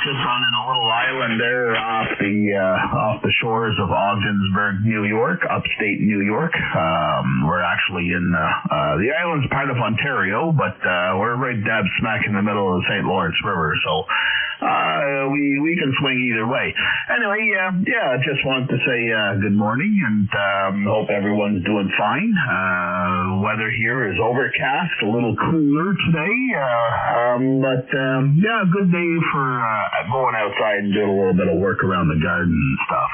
just on in a little island there off the shores of Ogdensburg, New York, upstate New York. We're actually in the island's part of Ontario, but we're right dab smack in the middle of the St. Lawrence River, so we can swing either way. Anyway, just wanted to say good morning and hope everyone's doing fine. Weather here is overcast, a little cooler today, but good day for going outside and doing a little bit of work around the garden and stuff.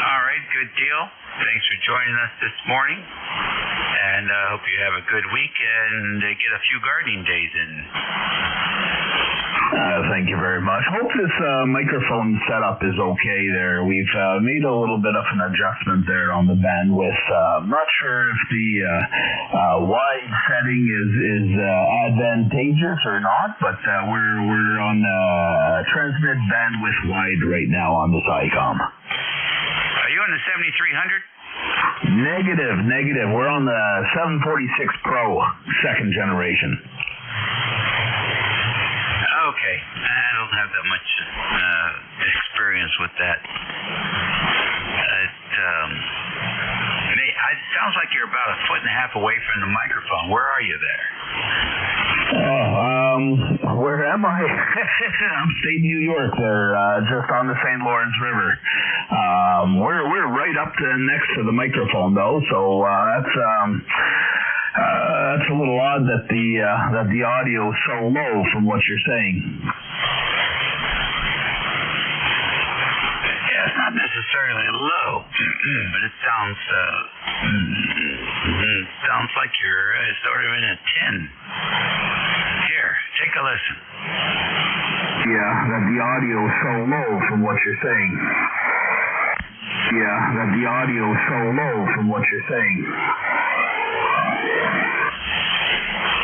All right, good deal. Thanks for joining us this morning, and I hope you have a good week and get a few gardening days in. Thank you very much. Hope this microphone setup is okay there. We've made a little bit of an adjustment there on the bandwidth. I'm not sure if the wide setting is advantageous or not, but we're on transmit bandwidth wide right now on this ICOM. Are you on the 7300? Negative. We're on the 746 Pro, second generation. Okay. I don't have that much experience with that. It sounds like you're about a foot and a half away from the microphone. Where are you there? Where am I? Upstate New York there, just on the St. Lawrence River. We're right up next to the microphone though, so that's a little odd that the audio is so low from what you're saying. Yeah, it's not necessarily low, but it sounds like you're sort of in a tin. Here, take a listen. Yeah, that the audio is so low from what you're saying. Yeah, that the audio is so low from what you're saying.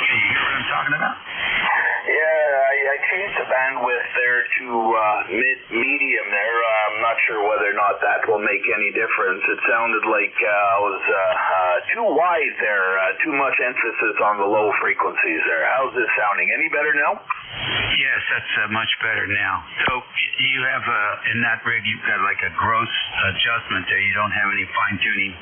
You hear what I'm talking about? Yeah, I changed the bandwidth there to medium there. I'm not sure whether or not that will make any difference. It sounded like I was too wide there, too much emphasis on the low frequencies there. How's this sounding? Any better now? Yes, that's much better now. So you have in that rig, you've got like a gross adjustment there. You don't have any fine tuning.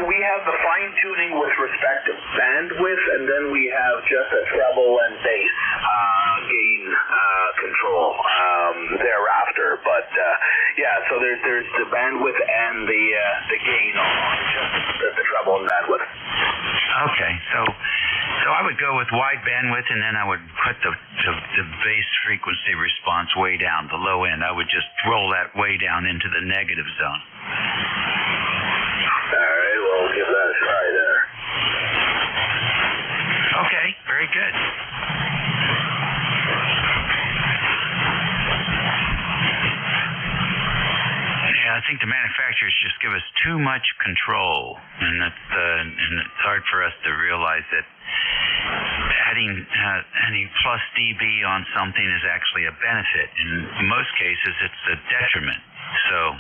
We have the fine-tuning with respect to bandwidth, and then we have just a treble and bass gain control thereafter. But so there's the bandwidth and the gain on just the treble and bandwidth. Okay, so I would go with wide bandwidth, and then I would put the bass frequency response way down, the low end. I would just roll that way down into the negative zone. We'll give that a try there. Okay, very good. Yeah, I think the manufacturers just give us too much control, and it's hard for us to realize that adding plus dB on something is actually a benefit. In most cases, it's a detriment. So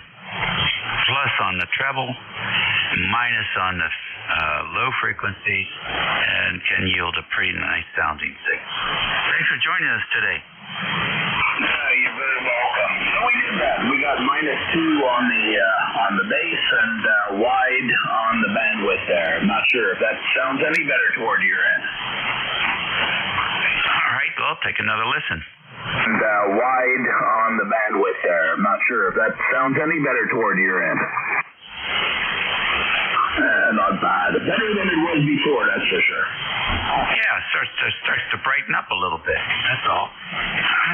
plus on the treble, minus on the low frequencies, and can yield a pretty nice sounding signal. Thanks for joining us today. You're very welcome. So we did that. We got -2 on the bass and wide on the bandwidth there. I'm not sure if that sounds any better toward your end. All right, well, take another listen. And wide on the bandwidth there. I'm not sure if that sounds any better toward your end. Not bad. Better than it was before, that's for sure. Yeah, it starts to brighten up a little bit. That's all.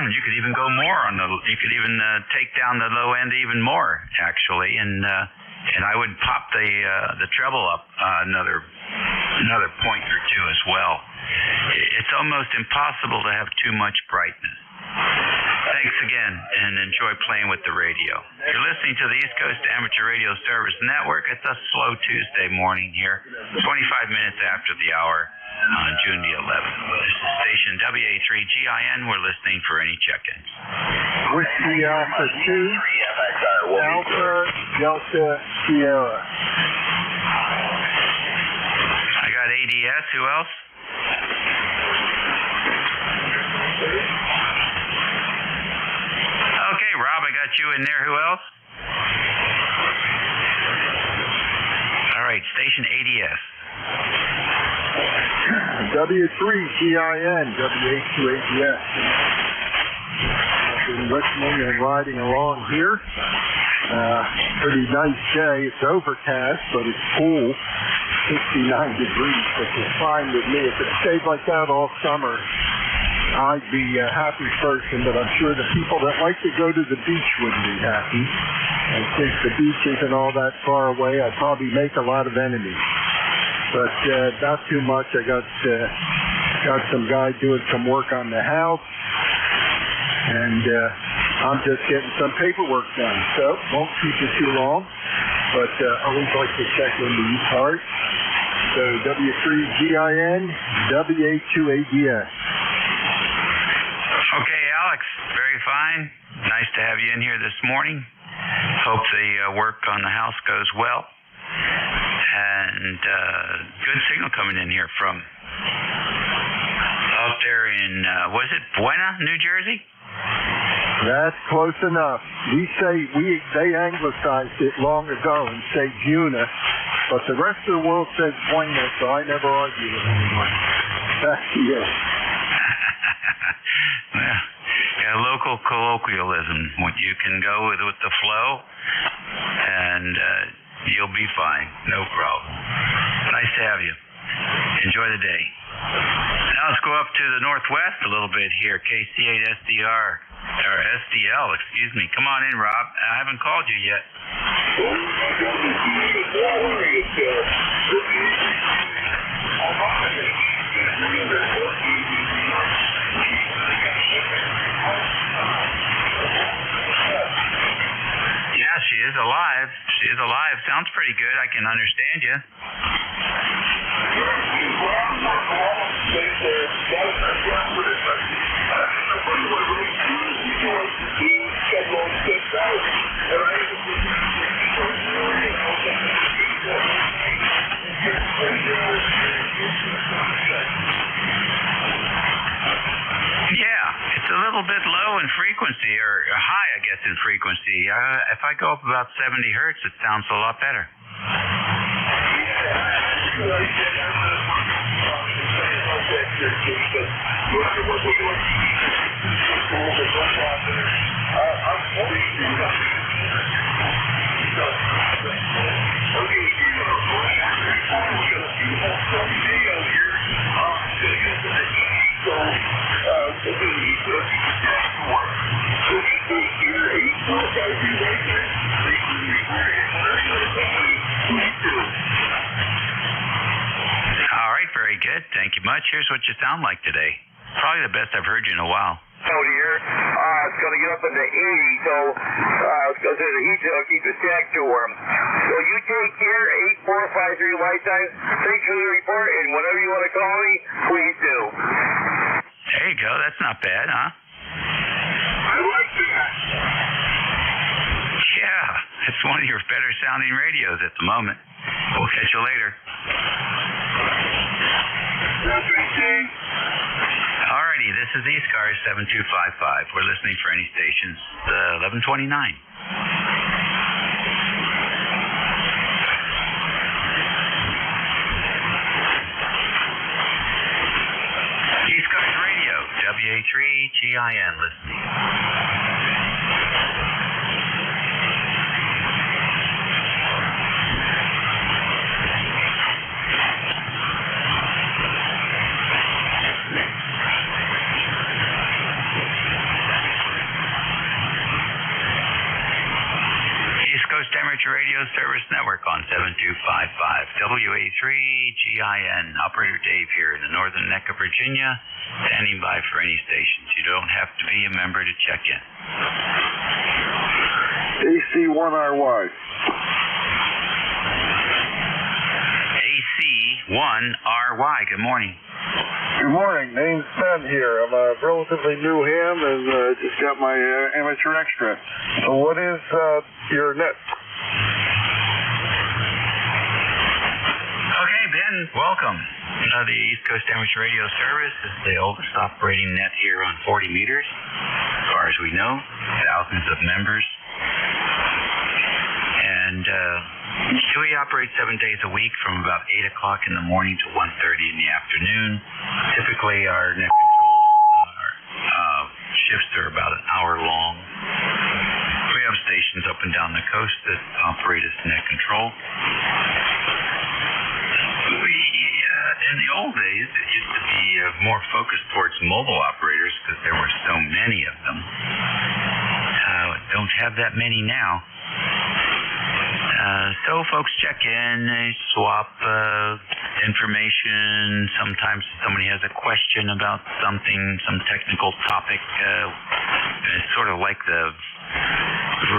You could even go more on you could even take down the low end even more, actually, and I would pop the treble up another point or two as well. It's almost impossible to have too much brightness. Thanks Thanks again, and enjoy playing with the radio. You're listening to the East Coast Amateur Radio Service Network. It's a slow Tuesday morning here, 25 minutes after the hour on June the 11th. This is station WA3GIN. We're listening for any check-ins. Whiskey Alpha 2, Alpha Delta Sierra. I got ADS. Who else? Okay, Rob, I got you in there. Who else? All right, station ADS. W3GIN, WA2ADS. I've been listening and riding along here. Pretty nice day. It's overcast, but it's cool. 69 degrees, which is fine with me. If it stayed like that all summer, I'd be a happy person, but I'm sure the people that like to go to the beach wouldn't be happy. And since the beach isn't all that far away, I'd probably make a lot of enemies. But not too much. I got some guy doing some work on the house, and I'm just getting some paperwork done. So won't keep you too long, but always like to check in the ECARS. So W3GIN, WA2ADS. Okay, Alex, very fine. Nice to have you in here this morning. Hope the work on the house goes well. And good signal coming in here from out there in, was it Buena, New Jersey? That's close enough. They anglicized it long ago and say Buna, but the rest of the world says Buena, so I never argue with anyone. Back to you. Well, yeah, local colloquialism. You can go with the flow, and you'll be fine. No problem. Nice to have you. Enjoy the day. Now let's go up to the northwest a little bit here. KC8SDR, or SDL, excuse me. Come on in, Rob. I haven't called you yet. Yeah, she is alive. She is alive. Sounds pretty good. I can understand you. Yeah, it's a little bit low in frequency, or high, I guess, in frequency. If I go up about 70 hertz, it sounds a lot better. All right, very good. Thank you much. Here's what you sound like today. Probably the best I've heard you in a while. Out here, it's going to get up in the 80s, so it's going to the heat to keep the stack to warm. So you take care, 8453 lifetime. Thanks for the report, and whatever you want to call me, please do. There you go. That's not bad, huh? I like that. Yeah, it's one of your better sounding radios at the moment. We'll catch you later. Alrighty, this is ECARS 7255. We're listening for any stations. 1129. ECARS Radio, WA3GIN listening. Coast Amateur Radio Service Network on 7255 WA3GIN. Operator Dave here in the northern neck of Virginia, standing by for any stations. You don't have to be a member to check in. AC1RY. AC1RY. Good morning. Good morning. Name's Ben here. I'm a relatively new ham and just got my amateur extra. So what is your net? Okay, Ben, welcome. The East Coast Amateur Radio Service is the oldest operating net here on 40 meters. As far as we know, thousands of members. And we operate 7 days a week from about 8 o'clock in the morning to 1:30 in the afternoon. Typically, our net control shifts are about an hour long. We have stations up and down the coast that operate as net control. In the old days, it used to be more focused towards mobile operators because there were so many of them. Don't have that many now. So folks check in, they swap information. Sometimes somebody has a question about something, some technical topic. It's sort of like the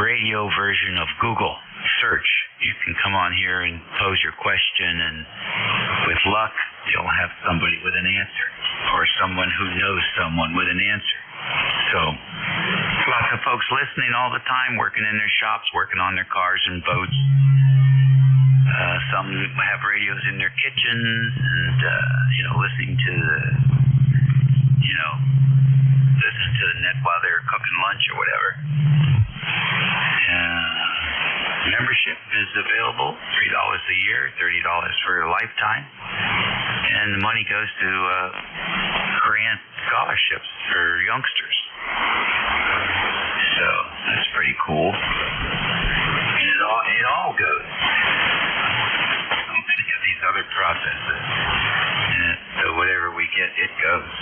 radio version of Google search. You can come on here and pose your question, and with luck, you'll have somebody with an answer, or someone who knows someone with an answer. So lots of folks listening all the time, working in their shops, working on their cars and boats. Some have radios in their kitchens and, listening to the net while they're cooking lunch or whatever. Membership is available, $3 a year, $30 for a lifetime. And the money goes to grant scholarships for youngsters. So that's pretty cool. And it all goes. So many of these other processes. And so whatever we get, it goes.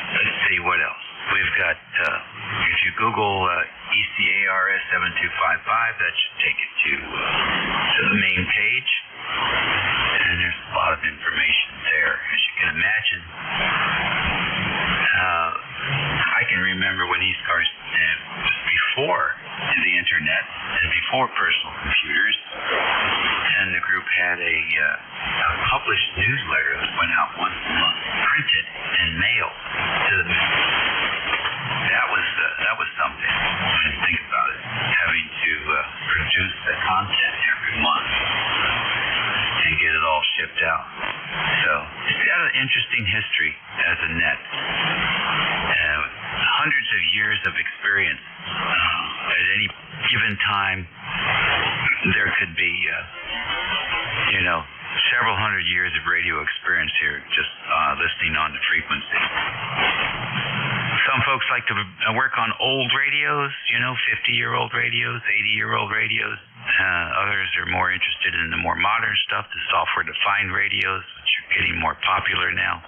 Let's see what else. We've got, if you Google ECARS 7255, that should take you to the main page. And there's a lot of information there, as you can imagine. I can remember when ECARS was before the internet and before personal computers, and the group had a published newsletter that went out once a month, printed and mailed to the members. That was something when you think about it, having to produce the content every month and get it all shipped out. So it's got an interesting history as a net. Hundreds of years of experience. At any given time, there could be, several hundred years of radio experience here just listening on the frequency. Some folks like to work on old radios, 50-year-old radios, 80-year-old radios. Others are more interested in the more modern stuff, the software-defined radios, which are getting more popular now.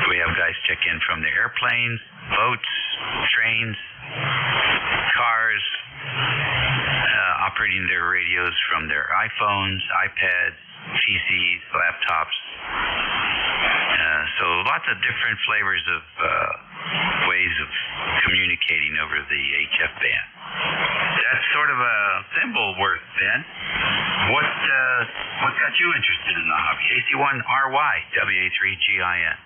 We have guys check in from the airplanes, boats, trains, cars, operating their radios from their iPhones, iPads, PCs, laptops. So lots of different flavors of ways of communicating over the HF band. That's sort of a symbol worth, Ben. What got you interested in the hobby? AC1RY, WA3GIN.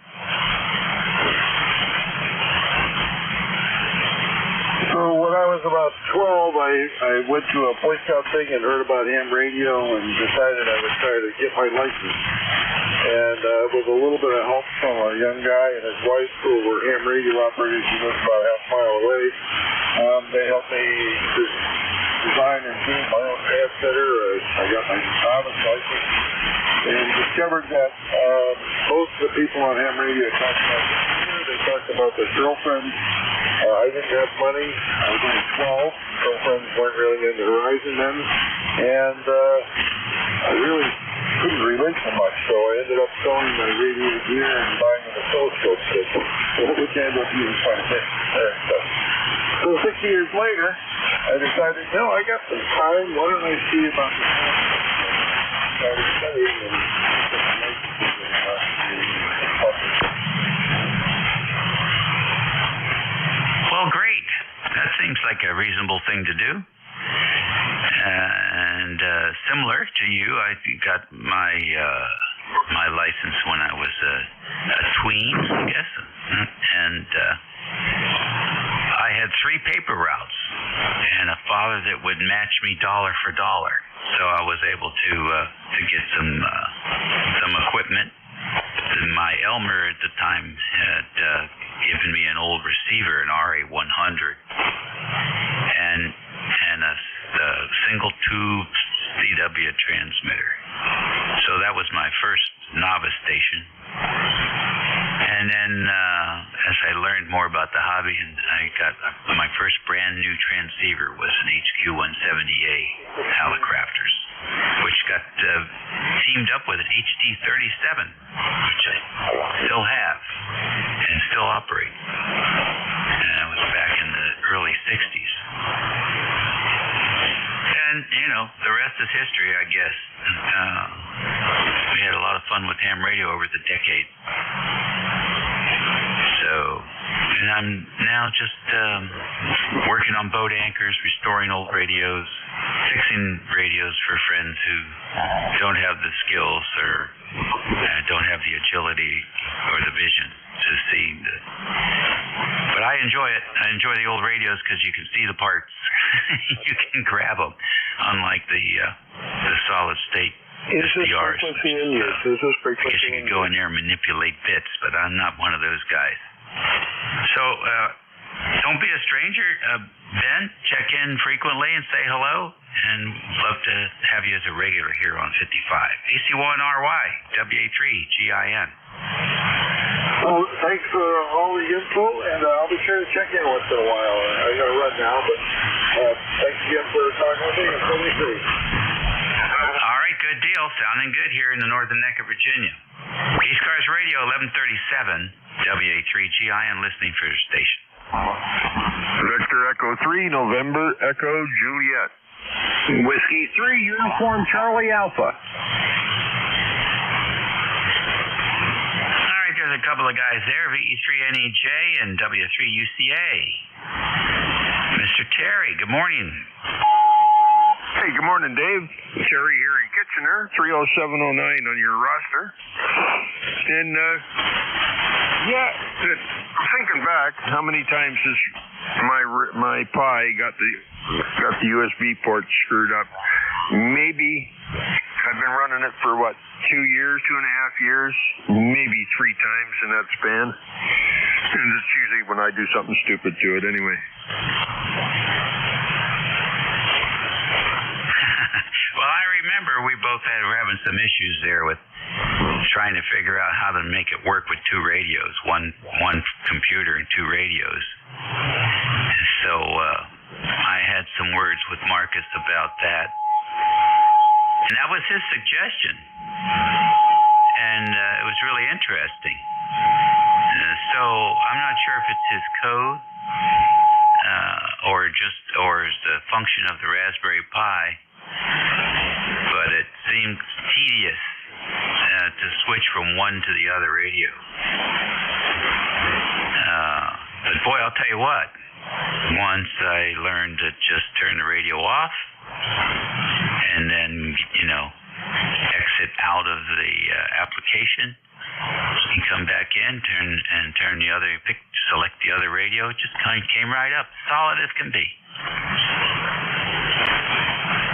So when I was about 12, I went to a Boy Scout thing and heard about ham radio and decided I would try to get my license. And with a little bit of help from a young guy and his wife who were ham radio operators who lived about a half mile away, they helped me design and tune my own pad setter. I got my novice license and discovered that most of the people on ham radio talked about the computer. They talked about their girlfriends. I didn't have money. I was only 12. Girlfriends weren't really in the horizon then. And I really couldn't relate so much. So I ended up selling my radio gear and buying an oscilloscope system, which ended up being quite a bit. years later, I decided, no, I got some time. Why don't I see about the started studying and Well, great. That seems like a reasonable thing to do. And similar to you, I got my license when I was a tween, I guess, and I had 3 paper routes and a father that would match me dollar for dollar. So I was able to get some equipment. My Elmer at the time had given me an old receiver, an RA100, and a single tube CW transmitter. So that was my first novice station. And then as I learned more about the hobby, and I got my first brand new transceiver was an HQ170A Hallicrafters, which got teamed up with an HT37, which I still have and still operate. And that was back in the early 60s. And, the rest is history, I guess. We had a lot of fun with ham radio over the decade. And I'm now just working on boat anchors, restoring old radios, fixing radios for friends who don't have the skills or don't have the agility or the vision to see. But I enjoy it. I enjoy the old radios because you can see the parts. You can grab them, unlike the solid state SDRs. I guess you can go in there and manipulate bits, but I'm not one of those guys. So don't be a stranger. Ben, check in frequently and say hello, and love to have you as a regular here on 55. AC1RY, WA3GIN. Well, thanks for all the info, and I'll be sure to check in once in a while. I got to run now, but thanks again for talking with me, and so free. All right, good deal. Sounding good here in the northern neck of Virginia. ECARS Radio, 1137. WA3GIN, listening for your station. Victor Echo 3, November Echo Juliet. Whiskey 3, Uniform Charlie Alpha. All right, there's a couple of guys there, VE3NEJ and W3UCA. Mr. Terry, good morning. Hey, good morning, Dave. Terry here in Kitchener, 30709 on your roster. And, thinking back, how many times has my Pi got the USB port screwed up? Maybe I've been running it for 2 years, 2.5 years, maybe 3 times in that span. And it's usually when I do something stupid to it anyway. Well, I remember we both were having some issues there with trying to figure out how to make it work with 2 radios, one computer and 2 radios. And so I had some words with Marcus about that. And that was his suggestion. And it was really interesting. So I'm not sure if it's his code or is the function of the Raspberry Pi. But it seemed tedious to switch from one to the other radio. But boy, I'll tell you what. Once I learned to just turn the radio off and then, exit out of the application and come back in, select the other radio, it just kind of came right up, solid as can be.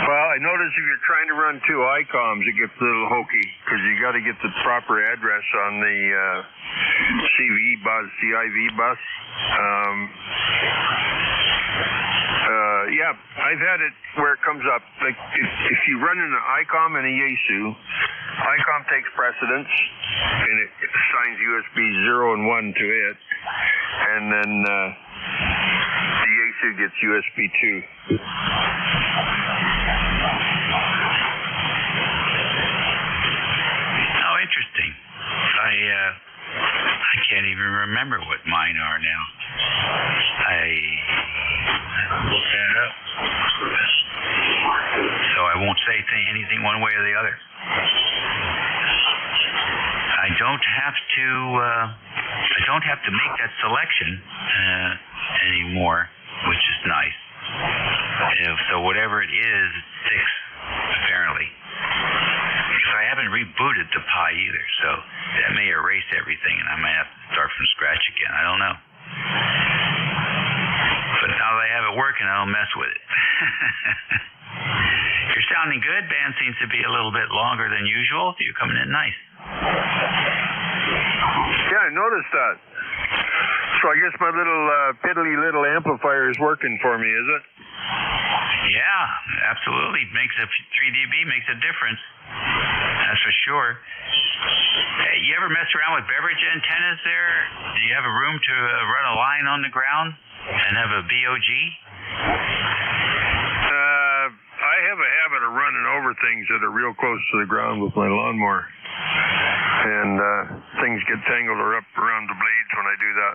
Well, I noticed if you're trying to run 2 ICOMs, it gets a little hokey because you got to get the proper address on the CIV bus. Yeah, I've had it where it comes up. Like if you run an ICOM and a Yaesu, ICOM takes precedence and it assigns USB 0 and 1 to it, and then the Yaesu gets USB 2. Interesting. I can't even remember what mine are now. anything one way or the other. I don't have to make that selection anymore, which is nice. So whatever it is, it sticks, apparently. So I haven't rebooted the Pi either, so that may erase everything, and I might have to start from scratch again. I don't know. But now that I have it working, I don't mess with it. You're sounding good. Band seems to be a little bit longer than usual. You're coming in nice. Yeah, I noticed that. So I guess my little piddly little amplifier is working for me, is it? Yeah, absolutely. 3 dB makes a difference. That's for sure. Hey, you ever mess around with beverage antennas there? Do you have a room to run a line on the ground and have a BOG? I have a habit of running over things that are real close to the ground with my lawnmower. And things get tangled up around the blades when I do that.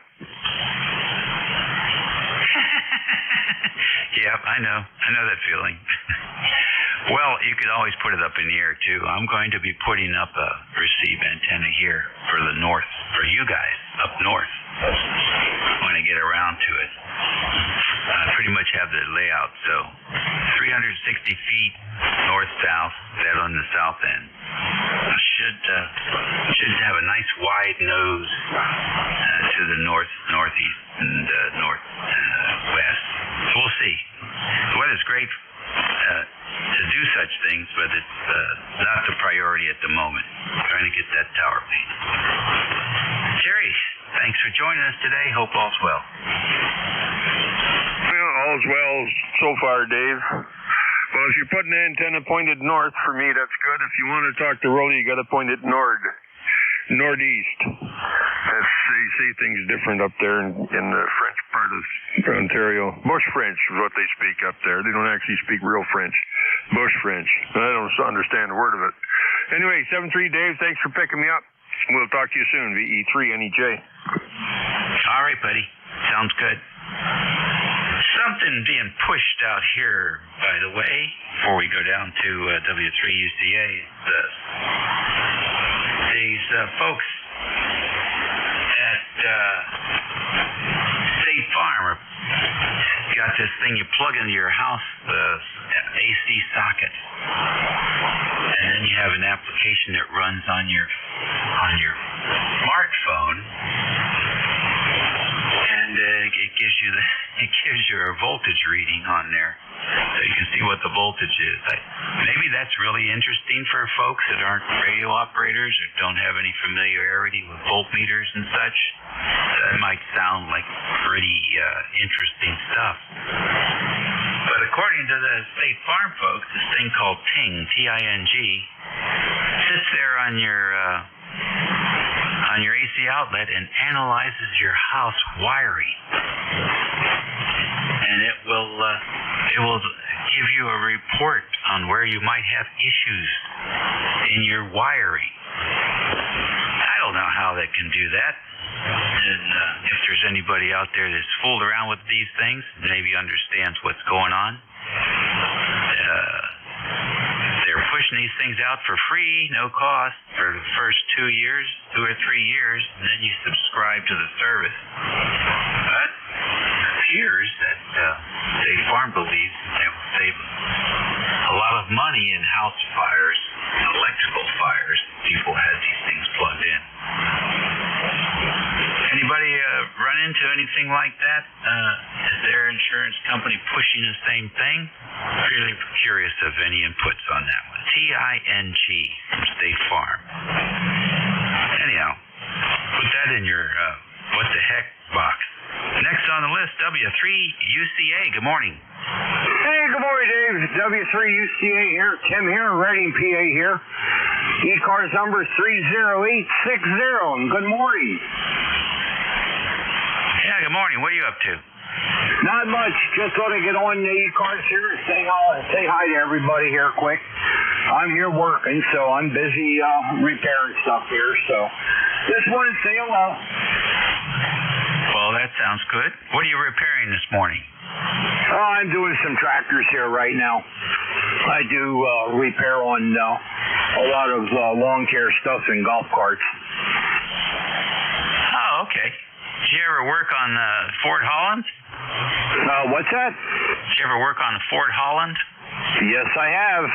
Yeah, I know that feeling. Well, you could always put it up in the air, too. I'm going to be putting up a receive antenna here for the north, for you guys up north, when I get around to it. I pretty much have the layout, so 360 feet north-south, that on the south end. Should have a nice wide nose to the north, northeast, and northwest. So we'll see. The weather's great to do such things, but it's not the priority at the moment. Trying to get that tower painted. Jerry, thanks for joining us today. Hope all's well. Well, all's well so far, Dave. Well, if you're putting the antenna pointed north, for me, that's good. If you want to talk to Rolly, you got to point it northeast. They say things different up there in the French part of Ontario. Bush French is what they speak up there. They don't actually speak real French. Bush French. I don't understand a word of it. Anyway, 73 Dave, thanks for picking me up. We'll talk to you soon. VE3NEJ. All right, buddy. Sounds good. Something being pushed out here, by the way, before we go down to W3UCA. These folks at State Farm got this thing you plug into your house, the AC socket, and then you have an application that runs on your smartphone, and it gives you a voltage reading on there, so you can see what the voltage is. Maybe that's really interesting for folks that aren't radio operators or don't have any familiarity with voltmeters and such. That might sound like pretty interesting stuff. But according to the State Farm folks, this thing called Ting, T-I-N-G, sits there on your AC outlet and analyzes your house wiring, and it will give you a report on where you might have issues in your wiring. I don't know how they can do that. And if there's anybody out there that's fooled around with these things, maybe understands what's going on. They're pushing these things out for free, no cost, for the first 2 years, 2 or 3 years, and then you subscribe to the service. But it appears that State Farm believes they will save a lot of money in house fires, electrical fires. People had these things plugged in. Anybody run into anything like that? Is their insurance company pushing the same thing? Really curious of any inputs on that one. T-I-N-G from State Farm. Anyhow, put that in your what the heck box. Next on the list, W3UCA. Good morning. Hey, good morning, Dave. W3UCA here. Tim here, Reading, PA here. ECARS number 30860. And good morning. Yeah, good morning. What are you up to? Not much. Just going to get on the ECARS here and say hi to everybody here quick. I'm here working, so I'm busy repairing stuff here. So just wanted to say hello. Well, that sounds good. What are you repairing this morning? Oh, I'm doing some tractors here right now. I do repair on a lot of lawn care stuff and golf carts. Oh, okay. Did you ever work on Fort Holland? What's that? Did you ever work on Fort Holland? Yes, I have.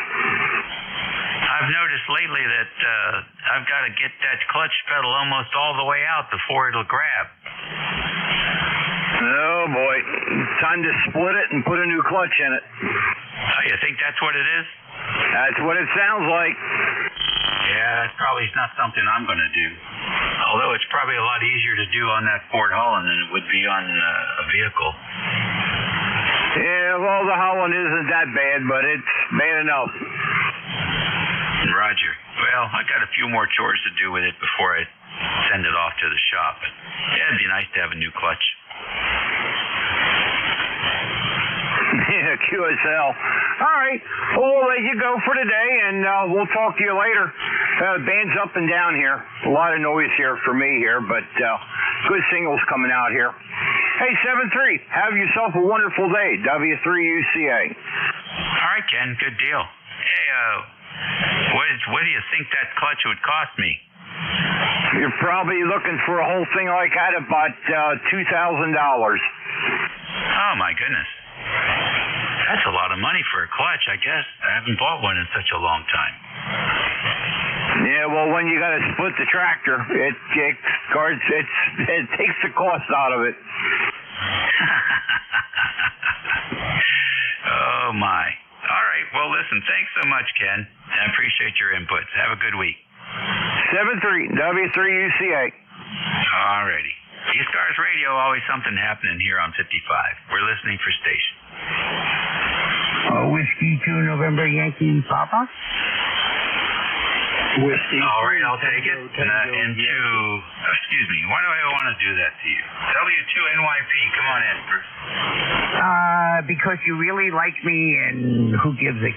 I've noticed lately that I've got to get that clutch pedal almost all the way out before it'll grab. Oh, boy. Time to split it and put a new clutch in it. Oh, you think that's what it is? That's what it sounds like. Yeah, it's probably not something I'm going to do. Although it's probably a lot easier to do on that Ford Holland than it would be on a vehicle. Yeah, well, the Holland isn't that bad, but it's bad enough. Roger. Well, I got a few more chores to do with it before I send it off to the shop. Yeah, it'd be nice to have a new clutch. Yeah, QSL. All right. Well, we'll let you go for today, and we'll talk to you later. Band's up and down here. A lot of noise here for me here, but good singles coming out here. Hey, 7-3, have yourself a wonderful day. W3UCA. All right, Ken. Good deal. Hey, what do you think that clutch would cost me? You're probably looking for a whole thing like that about $2,000. Oh, my goodness. That's a lot of money for a clutch, I guess. I haven't bought one in such a long time. Yeah, well, when you got to split the tractor, it takes the cost out of it. Oh, my. All right. Well, listen, thanks so much, Ken. I appreciate your inputs. Have a good week. 7-3, W3UCA. All righty. ECARS Radio, always something happening here on 55. We're listening for station. Whiskey 2 November Yankee Papa. Whiskey. All right, I'll take it. Excuse me, why do I want to do that to you? W2NYP, come on in, Bruce. Because you really like me, and who gives a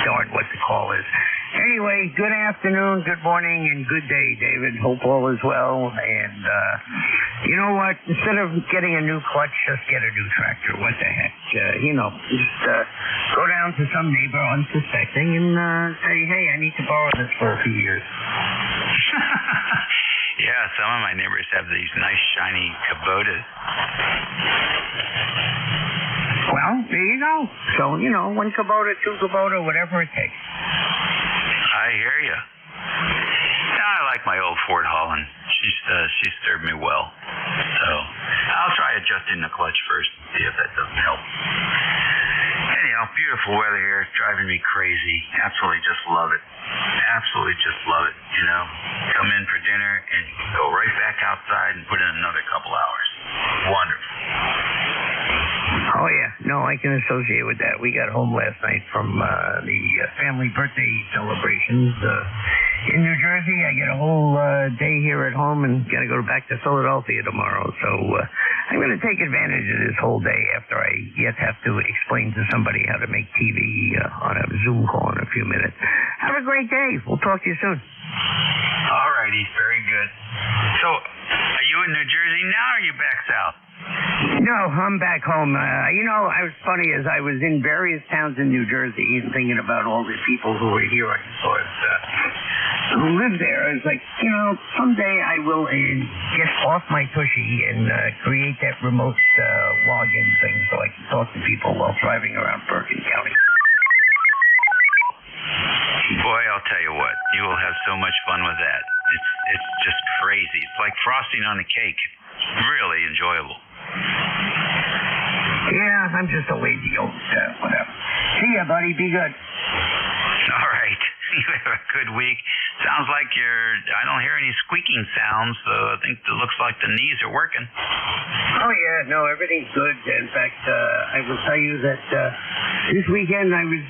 darn what the call is. Anyway, good afternoon, good morning, and good day, David. Hope all is well. And you know what? Instead of getting a new clutch, just get a new tractor. What the heck? Just go down to some neighbor unsuspecting and say, hey, I need to borrow this for a few years. Yeah, some of my neighbors have these nice, shiny Kubotas. Well, there you go. So, one Kubota, two Kubota, whatever it takes. I hear you. I like my old Ford Holland. She's served me well. So I'll try adjusting the clutch first and see if that doesn't help. Anyhow, beautiful weather here. It's driving me crazy. Absolutely just love it. Absolutely just love it. Come in for dinner and go right back outside and put in another couple hours. Wonderful. Oh, yeah. No, I can associate with that. We got home last night from the family birthday celebrations in New Jersey. I get a whole day here at home and got to go back to Philadelphia tomorrow. So I'm going to take advantage of this whole day after I yet have to explain to somebody how to make TV on a Zoom call in a few minutes. Have a great day. We'll talk to you soon. All righty. Very good. So are you in New Jersey now, or are you back south? No, I'm back home. I was funny as I was in various towns in New Jersey and thinking about all the people who were here and who live there. I was like, someday I will get off my tushy and create that remote login thing so I can talk to people while driving around Bergen County. Boy, I'll tell you what, you will have so much fun with that. It's just crazy. It's like frosting on a cake. Really enjoyable. Yeah, I'm just a lazy old whatever. See ya, buddy. Be good. All right. You have a good week. Sounds like I don't hear any squeaking sounds, so I think it looks like the knees are working. Oh, yeah. No, everything's good. In fact, I will tell you that this weekend I was,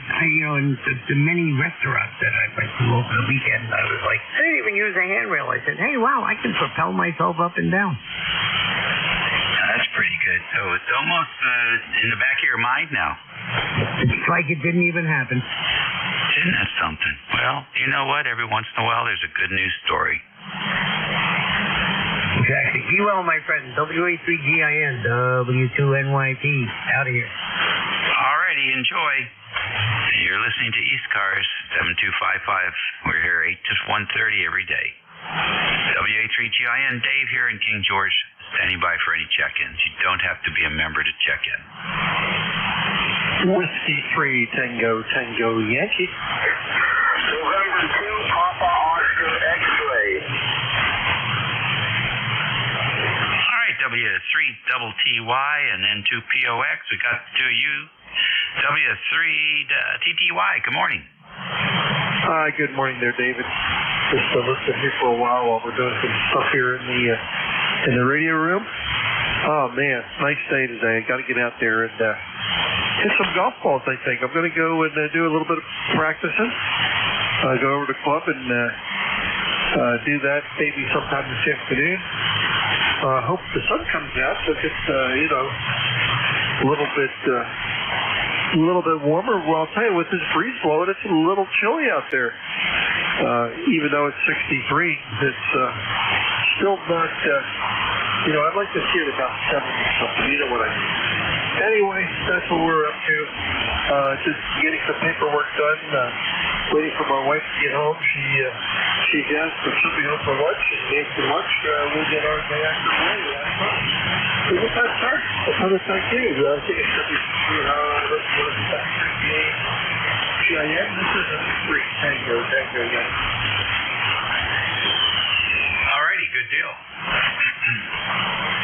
in the many restaurants that I went to over the weekend, I was like, I didn't even use a handrail. I said, hey, wow, I can propel myself up and down. That's pretty good. So it's almost in the back of your mind now. It's like it didn't even happen. Isn't that something? Well, you know what? Every once in a while, there's a good news story. Exactly. Be well, my friend. WA3GIN, W2NYP. Out of here. righty, enjoy. You're listening to ECARS 7255. We're here 8 to 1:30 every day. WA3GIN, Dave here in King George, standing by for any check-ins. You don't have to be a member to check in. Whiskey 3 Tango Yankee. November 2, Papa Oscar X-ray. All right, W3TTY and N2POX. We got to you. W3TTY, good morning. Hi, good morning there, David. Just listening here for a while we're doing some stuff here in the radio room. Oh man, nice day today. Got to get out there and hit some golf balls. I think I'm going to go and do a little bit of practicing. Go over to the club and do that maybe sometime this afternoon. Hope the sun comes out so it gets a little bit warmer. Well, I'll tell you, with this breeze blowing, it's a little chilly out there. Even though it's 63, it's still not, I'd like to see it about 70 or something. You know what I mean. Anyway, that's what we're up to. Just getting some paperwork done. Waiting for my wife to get home. She asked for something home for lunch. She gave some lunch. We'll get our day after play. That's fine. What's that, sir? That's how this I do. I think it should be, GIN. This is a 3 Tango Yankee. Alrighty, good deal.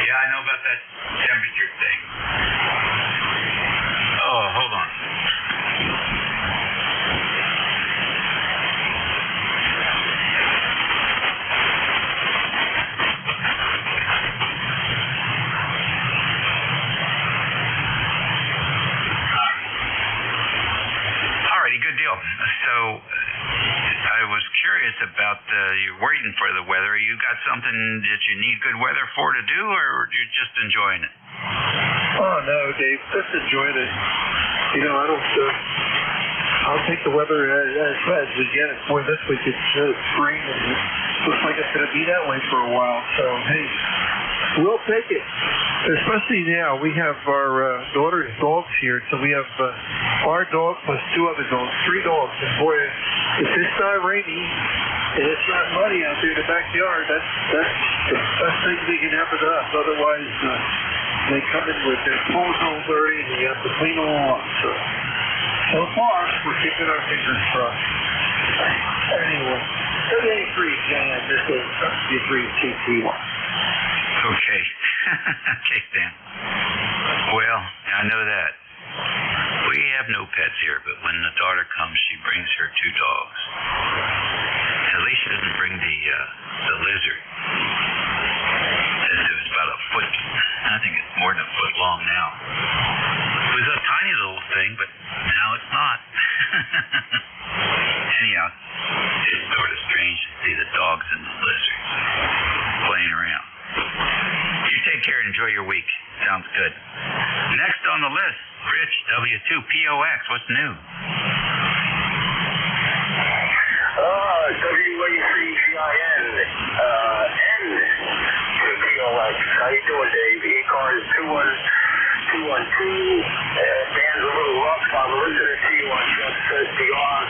Yeah, I know about that temperature thing. Oh, hold on. Alrighty, good deal. So, I was curious about you're waiting for the weather. You got something that you need good weather for to do, or you're just enjoying it? Oh no, Dave, just enjoying it. I don't. I'll take the weather as we get it. Boy, this week it's spring, and it looks like it's going to be that way for a while. So hey, we'll take it. Especially now, we have our daughter's dogs here, so we have our dog plus 2 other dogs, 3 dogs. And boy, if it's not rainy and it's not muddy out there in the backyard, that's the best thing that can happen to us. Otherwise, they come in with their clothes all dirty and you have to clean them all up. So far, we're keeping our fingers crossed. Anyway, 83, Jan, this is W3TTY. Okay. Okay, Stan. Well, I know that. We have no pets here, but when the daughter comes, she brings her 2 dogs. At least she doesn't bring the lizard. It was about a foot. I think it's more than a foot long now. It was a tiny little thing, but now it's not. Anyhow, it's sort of strange to see the dogs and the lizards playing around. You take care and enjoy your week. Sounds good. Next on the list, Rich, W2POX. What's new? WA3GIN, N2POX. How you doing, Dave? ECARS 21212. Dan's a little rough. I'm listening to you on just SDR.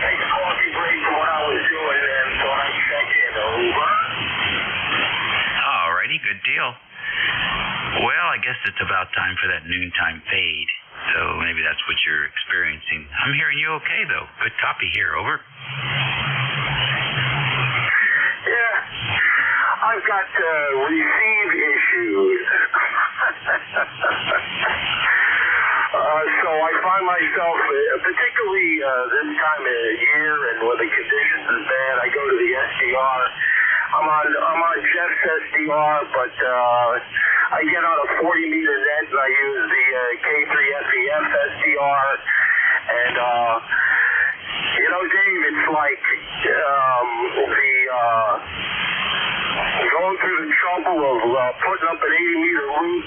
Take a coffee break from what I was doing and thought I'd check in. Over. Alrighty, good deal. Well, I guess it's about time for that noontime fade. So maybe that's what you're experiencing. I'm hearing you okay, though. Good copy here. Over. Yeah. I've got receive issues. So I find myself, particularly this time of year and when the conditions is bad, I go to the SDR. I'm on Jeff's SDR, but I get on a 40-meter net and I use the K3FEF SDR. And, Dave, it's like going through the trouble of putting up an 80-meter loop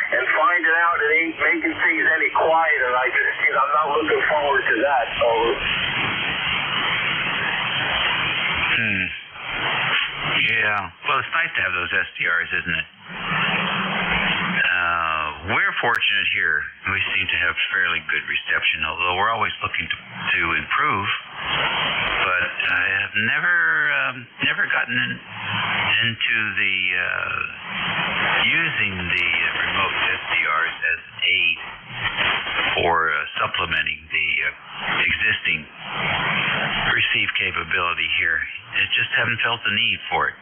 and finding out it ain't making things any quieter. I'm not looking forward to that. So. Yeah. Well, it's nice to have those SDRs, isn't it? Where fortunate here. We seem to have fairly good reception, although we're always looking to improve. But I have never gotten into the using the remote SDRs as an aid for supplementing the existing receive capability here. I just haven't felt the need for it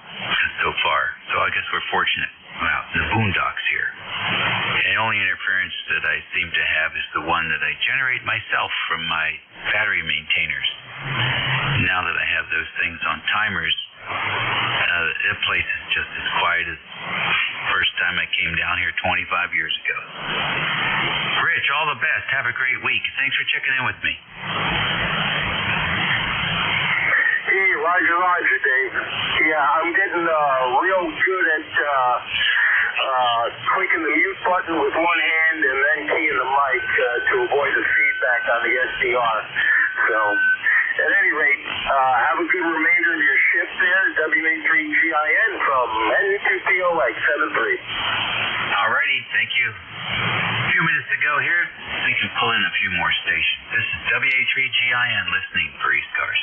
so far. So I guess we're fortunate out in the boondocks here. And the only interference that I seem to have is the one that I generate myself from my battery maintainers. Now that I have those things on timers, the place is just as quiet as first time I came down here 25 years ago. Rich, all the best. Have a great week. Thanks for checking in with me. Hey, Roger, Dave. Yeah, I'm getting real good at clicking the mute button with one hand and then keying the mic to avoid the feedback on the SDR. So, at any rate, have a good remainder of your shift there. WA3GIN from N2POX 73. Alrighty, thank you. A few minutes to go here. We can pull in a few more stations. This is WA3GIN listening for ECARS.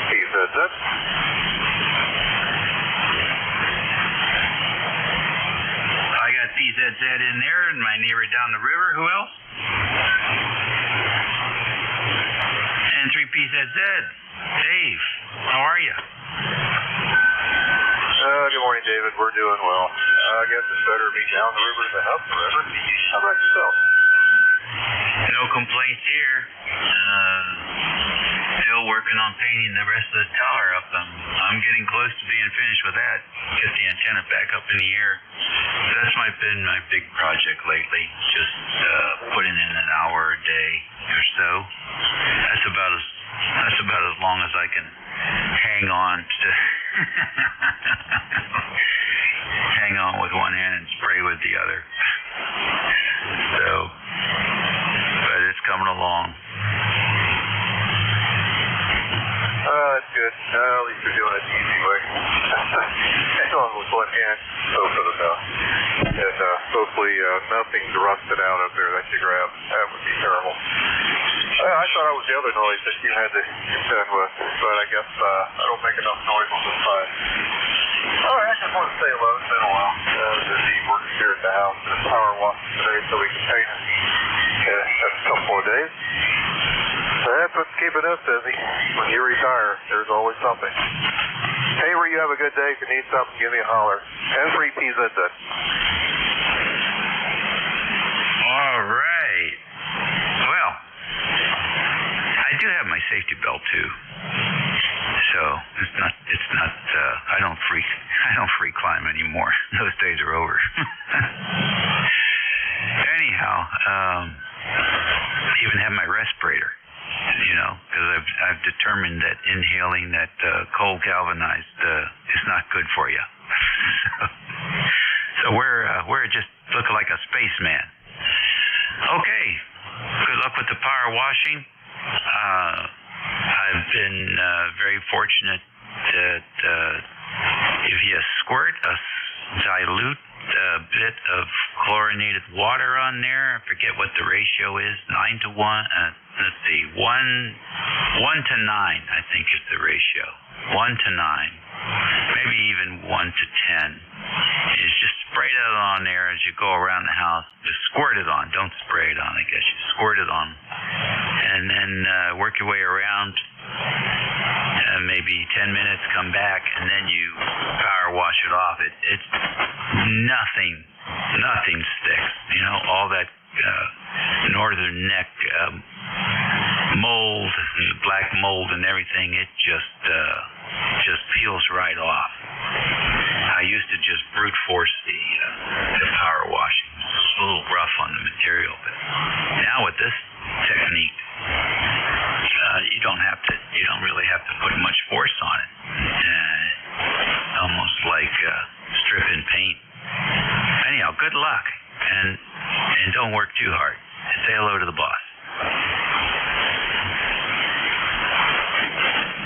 PZZ. I got PZZ in there and my neighbor down the river. Who else? And 3PZZ. Dave, how are you? Good morning, David. We're doing well. I guess it's better to be down the river than up the river. How about yourself? No complaints here. Still working on painting the rest of the tower up. I'm getting close to being finished with that. Get the antenna back up in the air. That's been my big project lately. Just putting in an hour a day or so. That's about as long as I can hang on to. Hang on with one hand and spray with the other. So, but it's coming along. That's good. At least you're doing it the easy way. Hang on with one hand, so for the bell. And hopefully nothing's rusted out up there that you grab. That would be terrible. I thought it was the other noise that you had to contend with, but I guess I don't make enough noise on this side. All right, I just want to say hello. It's been a while. Busy working here at the house and power washing today so we can paint it. That's a couple of days. That's what's keeping us busy. When you retire, there's always something. Hey, where you have a good day. If you need something, give me a holler. N3PZZ. All right. Well, I do have my safety belt too. So it's not I don't free climb anymore. Those days are over. Anyhow, I even have my respirator, because I've determined that inhaling that coal galvanized is not good for you. So we're just looking like a spaceman. Okay. Good luck with the power washing. I've been very fortunate that if you squirt a dilute bit of chlorinated water on there, I forget what the ratio is, 9 to 1. Let's see, 1 to 9, I think is the ratio. 1 to 9, maybe even 1 to 10. Is just spray that on there as you go around the house. Just squirt it on. Don't spray it on, I guess. You squirt it on. And then work your way around. Maybe 10 minutes, come back, and then you power wash it off. It's nothing sticks. All that northern neck mold, black mold and everything, it just peels right off. I used to just brute force the power washing. It's a little rough on the material, but now with this technique, you don't really have to put much force on it. Almost like stripping paint. Anyhow, good luck, and don't work too hard. And say hello to the boss.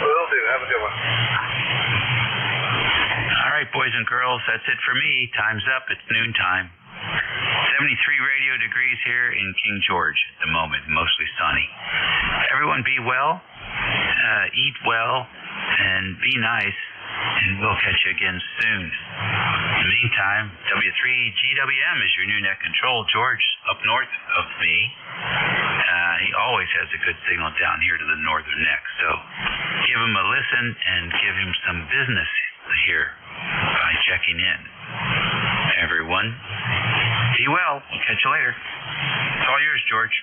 Will do. Have a good one. All right, boys and girls, that's it for me. Time's up. It's noontime. 73 radio degrees here in King George at the moment, mostly sunny. Everyone be well, eat well, and be nice, and we'll catch you again soon. In the meantime, W3GWM is your new net control. George up north of me. He always has a good signal down here to the northern neck, so give him a listen and give him some business here by checking in. Everyone, be well. We'll catch you later. It's all yours, George.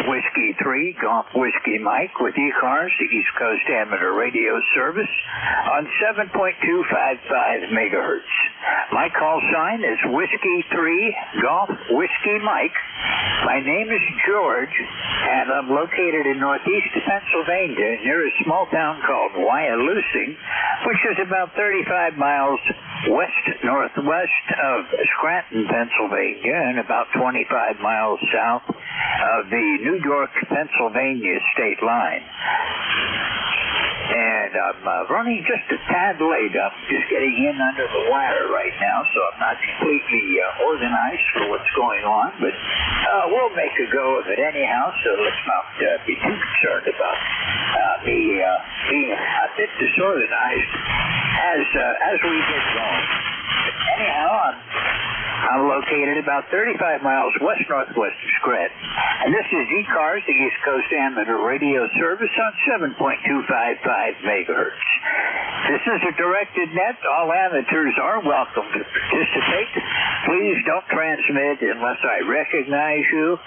Whiskey 3, Golf Whiskey Mike with ECARS, the East Coast Amateur Radio Service on 7.255 megahertz. My call sign is Whiskey 3, Golf Whiskey Mike. My name is George, and I'm located in northeast Pennsylvania near a small town called Wyalusing, which is about 35 miles west-northwest of Scranton, Pennsylvania, and about 25 miles south of the New York, Pennsylvania state line. And I'm running just a tad late. I'm just getting in under the wire right now, so I'm not completely organized for what's going on, but we'll make a go of it anyhow, so let's not be too concerned about me being a bit disorganized as we get going. But anyhow, I'm located about 35 miles west-northwest of Scranton. And this is ECARS, the East Coast Amateur Radio Service on 7.255 megahertz. This is a directed net. All amateurs are welcome to participate. Please don't transmit unless I recognize you.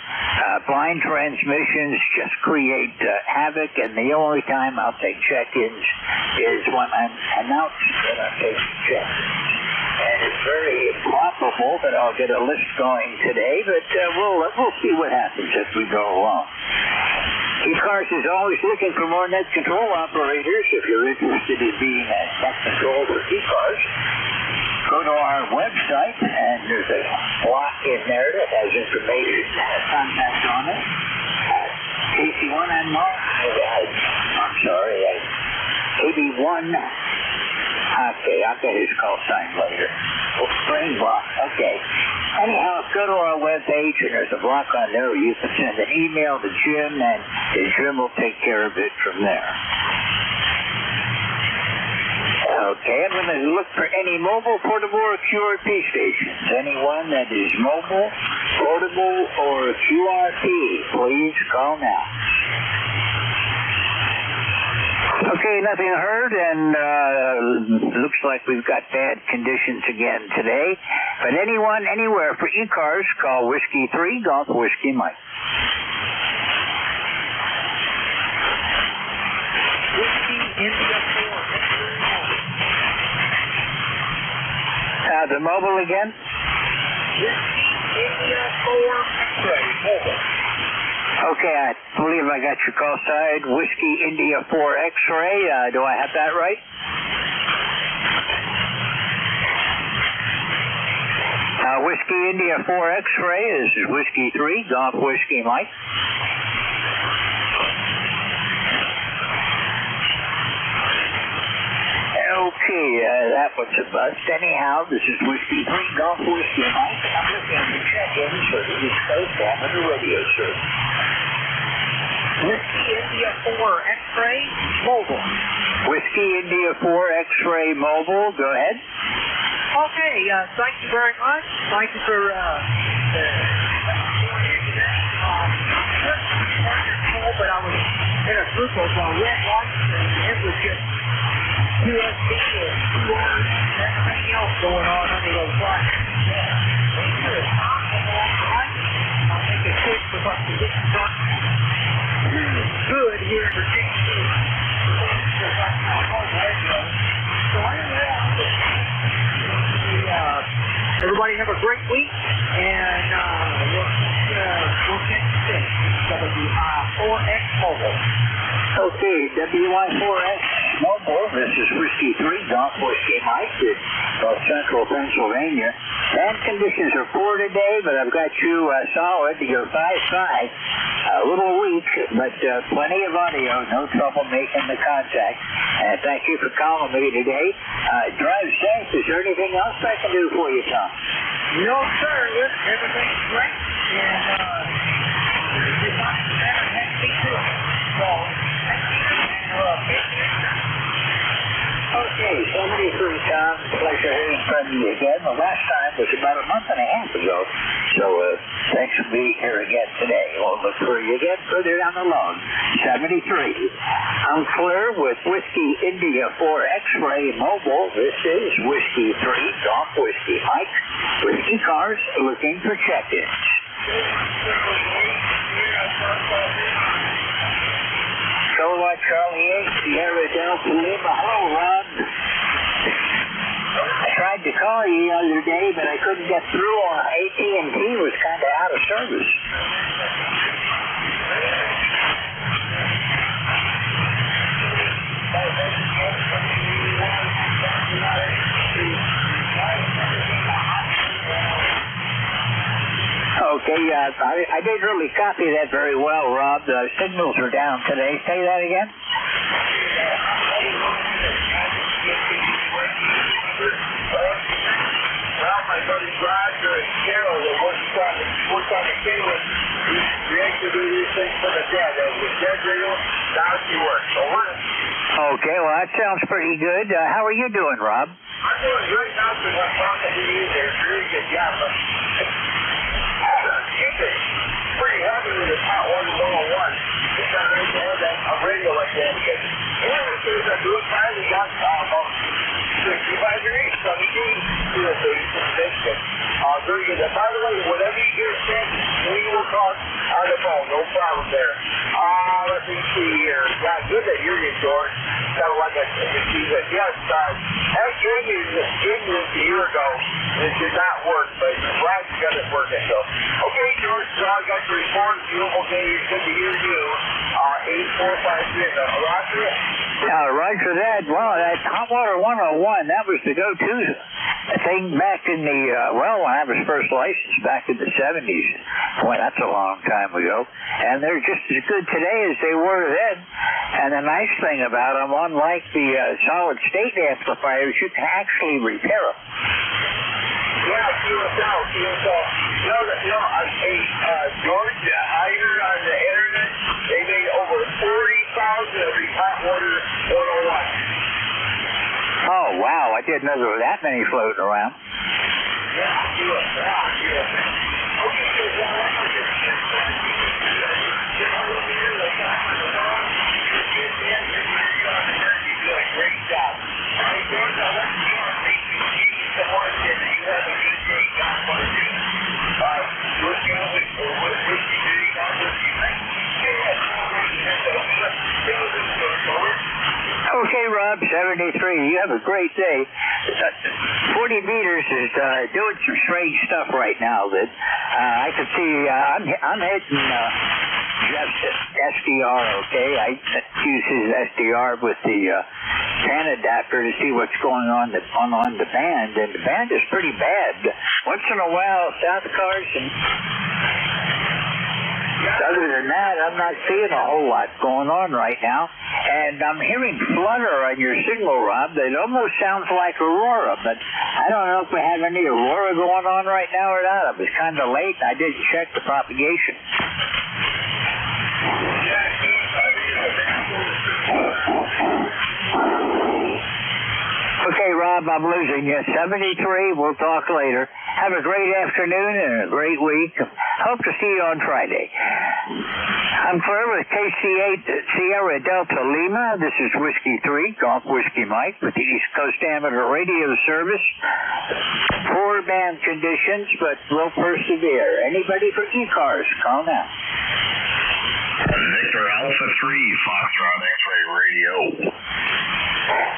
Blind transmissions just create havoc, and the only time I'll take check-ins is when I'm announcing that I'm taking check-ins. And it's very improbable that I'll get a list going today, but we'll see what happens as we go along. ECARS is always looking for more net control operators. If you're interested in being a net control for ECARS, go to our website, and there's a block in there that has information, contact on it. KC1 and I'm sorry, KB1. Okay, I'll get his call sign later. Spring block. Okay. Anyhow, go to our webpage, and there's a block on there where you can send an email to Jim, and Jim will take care of it from there. Okay, I'm going to look for any mobile, portable, or QRP stations. Anyone that is mobile, portable, or QRP, please call now. Okay, nothing heard, and looks like we've got bad conditions again today. But anyone, anywhere for ECARS, call Whiskey 3, Golf Whiskey Mike. Whiskey India 4. The mobile again? Whiskey India 4 X-ray mobile. Okay, I believe I got your call side. Whiskey India 4 X-ray. Do I have that right? Whiskey India 4 X-ray. This is Whiskey 3, Golf Whiskey Mike. Okay, that was a bust. Anyhow, this is Whiskey 3, Golf Whiskey Mike. I'm looking to check in for the East Coast Amateur Radio Service. Whiskey India 4 X-ray mobile. Whiskey India 4 X-ray mobile. Go ahead. Okay, thank you very much. Thank you for wonderful, but I was in a group of red lights, and it was just USB and keyboards and everything else going on under those lights. I'll make it quick because the getting dark good here in Virginia. So anyway, everybody have a great week, and we'll catch you soon. WI4X Mobile. Okay, WI4X Mobile. This is Whiskey 3, Golf Whiskey Mike in Central Pennsylvania. And conditions are poor today, but I've got you solid. You're 5-5. A little weak, but plenty of audio. No trouble making the contact. And thank you for calling me today. Drive safe. Is there anything else I can do for you, Tom? No, sir. Everything's great. And you're not better than me, too. So, okay, 73, Tom. Pleasure hearing from you again. The last time was about a month and a half ago. So, thanks for being here again today. We'll look for you again further down the line. 73. I'm clear with Whiskey India 4 X-ray Mobile. This is Whiskey 3, Golf Whiskey Mike, with ECARS looking for check-ins. Kilo Charlie 8, Sierra Delta Lima. Hello, Rob. I tried to call you the other day, but I couldn't get through. AT&T was kind of out of service. Okay, I didn't really copy that very well, Rob. The signals are down today. Say that again. Well, my buddy Roger and Carol that worked on the cable, we actually do these things for the dead. As the dead radio, now she works. Over. Okay, well, that sounds pretty good. How are you doing, Rob? I'm doing great now because I'm talking to you. They're really good job. But it's pretty heavy with the Hot 101. Just not ready to have that a radio like that because in other cases I do it finally got about 65 degrees, 70 to the 36. Very good. By the way, whatever you hear said, we will talk on the phone. No problem there. Let me see here. Yeah, good that you're here, George. Sounded like a see that. Yes, that game is a year ago. It did not work, but glad you got it working. So, okay, George, so I got your report. Beautiful day. Good to hear you. 8453. Roger. Roger that. Well, that Hot Water 101, that was the go-to thing back in the, when I was first licensed back in the 70s. Boy, that's a long time ago. And they're just as good today as they were then. And the nice thing about them, unlike the solid-state amplifiers, you can actually repair them. George, I heard on the internet they made over 40,000 of these hot water 101. Oh, wow. I didn't know there were that many floating around. Okay, Rob, 73. You have a great day. 40 meters is doing some strange stuff right now that I can see. I'm hitting Jeff's SDR, okay? I use his SDR with the fan adapter to see what's going on the band, and the band is pretty bad. Once in a while, South Cars and... Other than that, I'm not seeing a whole lot going on right now. And I'm hearing flutter on your signal, Rob. That almost sounds like Aurora, but I don't know if we have any Aurora going on right now or not. It was kind of late, and I didn't check the propagation. Okay, Rob, I'm losing you. 73, we'll talk later. Have a great afternoon and a great week. Hope to see you on Friday. I'm clear with KC8 Sierra Delta Lima. This is Whiskey 3, Golf Whiskey Mike with the East Coast Amateur Radio Service. Poor band conditions, but we'll persevere. Anybody for ECARS, call now. Victor Alpha 3, Foxtrot X-Ray Radio.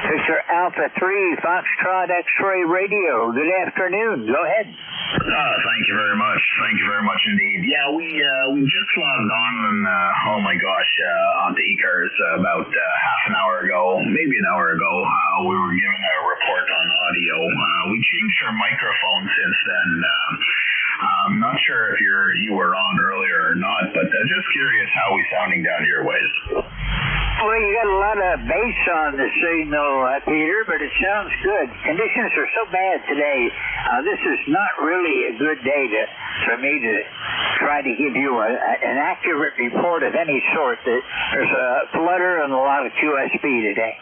Victor Alpha 3, Foxtrot X-Ray Radio. Good afternoon. Go ahead. Thank you very much. Thank you very much indeed. Yeah, we just logged on and, onto ECARS about half an hour ago, maybe an hour ago. We were given a report on audio. We changed our microphone since then. I'm not sure if you were on earlier or not, but just curious how we sounding down your ways. Well, you got a lot of bass on the signal, Peter, but it sounds good. Conditions are so bad today. This is not really a good day for me to try to give you an accurate report of any sort. There's a flutter and a lot of QSB today.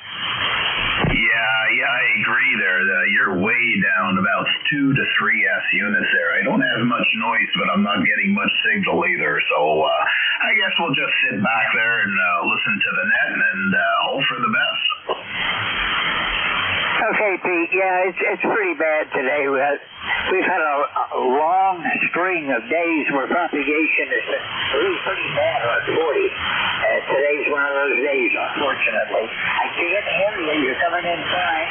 Yeah, I agree there. You're way down about 2 to 3 S units there. I don't have much noise, but I'm not getting much signal either. So I guess we'll just sit back there and listen to the net and hope for the best. Okay, Pete. Yeah, it's pretty bad today. We've had a long string of days where propagation has been really pretty bad on 40. Today's one of those days, unfortunately. I can't hear you. You're coming in fine.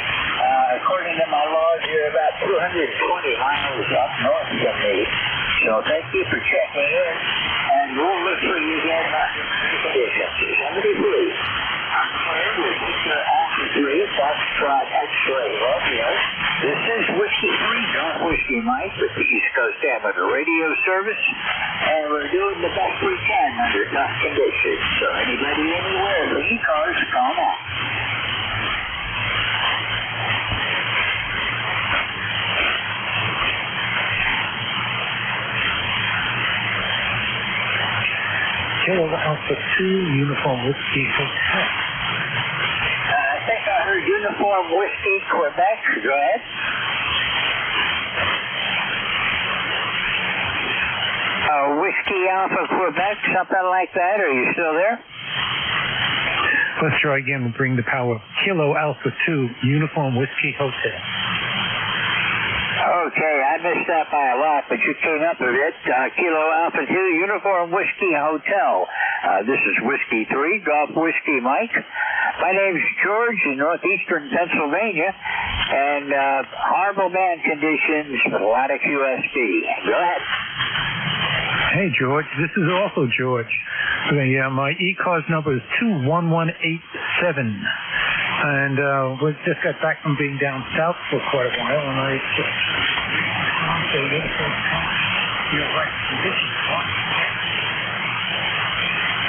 According to my laws, you're about 220 miles up north from me. So thank you for checking in, and we'll look for you again under conditions. 73. I'm clear with Mr. Alpha 3, Foxtrot X-Ray Radio. This is Whiskey 3, Golf Whiskey Mike with the East Coast Amateur Radio Service, and we're doing the best we can under tough conditions. So anybody anywhere for ECARS, call now. Kilo Alpha 2, Uniform Whiskey Hotel. I think I heard Uniform Whiskey, Quebec. Go ahead. Whiskey Alpha, Quebec, something like that. Are you still there? Let's try again and bring the power. Kilo Alpha 2, Uniform Whiskey Hotel. Okay, I missed that by a lot, but you came up a bit. Kilo Alpha 2, Uniform Whiskey Hotel. This is Whiskey 3, Golf Whiskey Mike. My name's George in northeastern Pennsylvania, and horrible band conditions with a lot of QSB. Go ahead. Hey, George. This is also George. My ECARS number is 21187. And we just got back from being down south for quite a while, and I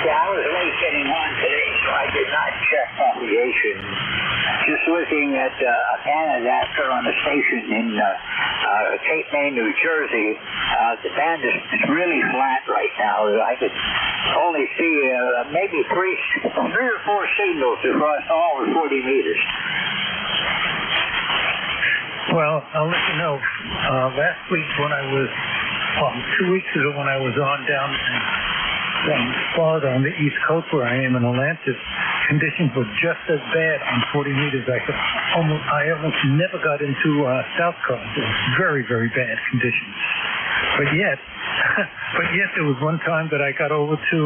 Yeah, I was late getting on today, so I did not check propagation. Just looking at a fan adapter on a station in Cape May, New Jersey. The band is really flat right now. I could only see maybe three or four signals across all of 40 meters. Well, I'll let you know. Last week when I was, 2 weeks ago when I was on down in Florida on the East Coast where I am in Atlantis, conditions were just as bad on 40 meters. I almost never got into South Coast. It was very, very bad conditions. But yet there was one time that I got over to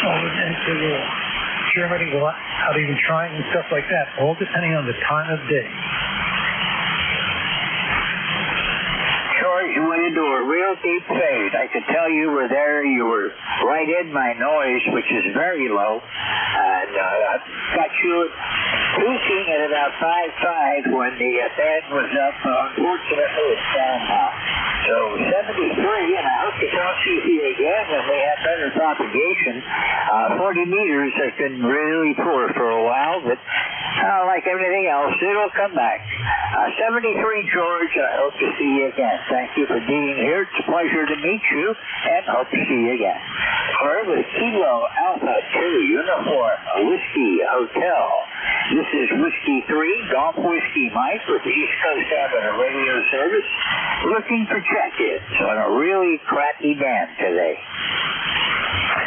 into Germany without even trying and stuff like that, all depending on the time of day. George, you went into a real deep fade. I could tell you were there. You were right in my noise, which is very low. And I got you peaking at about 5.5 when the band was up. Unfortunately, it's down now. So 73, and I hope to talk to you again when we have better propagation. 40 meters has been really poor for a while, but like everything else, it'll come back. 73, George, I hope to see you again. Thank you for being here. It's a pleasure to meet you, and hope to see you again. With Kilo Alpha 2 Uniform Whiskey Hotel. This is Whiskey 3, Golf Whiskey Mike with the East Coast Amateur Radio Service, looking for check-ins on a really crappy band today.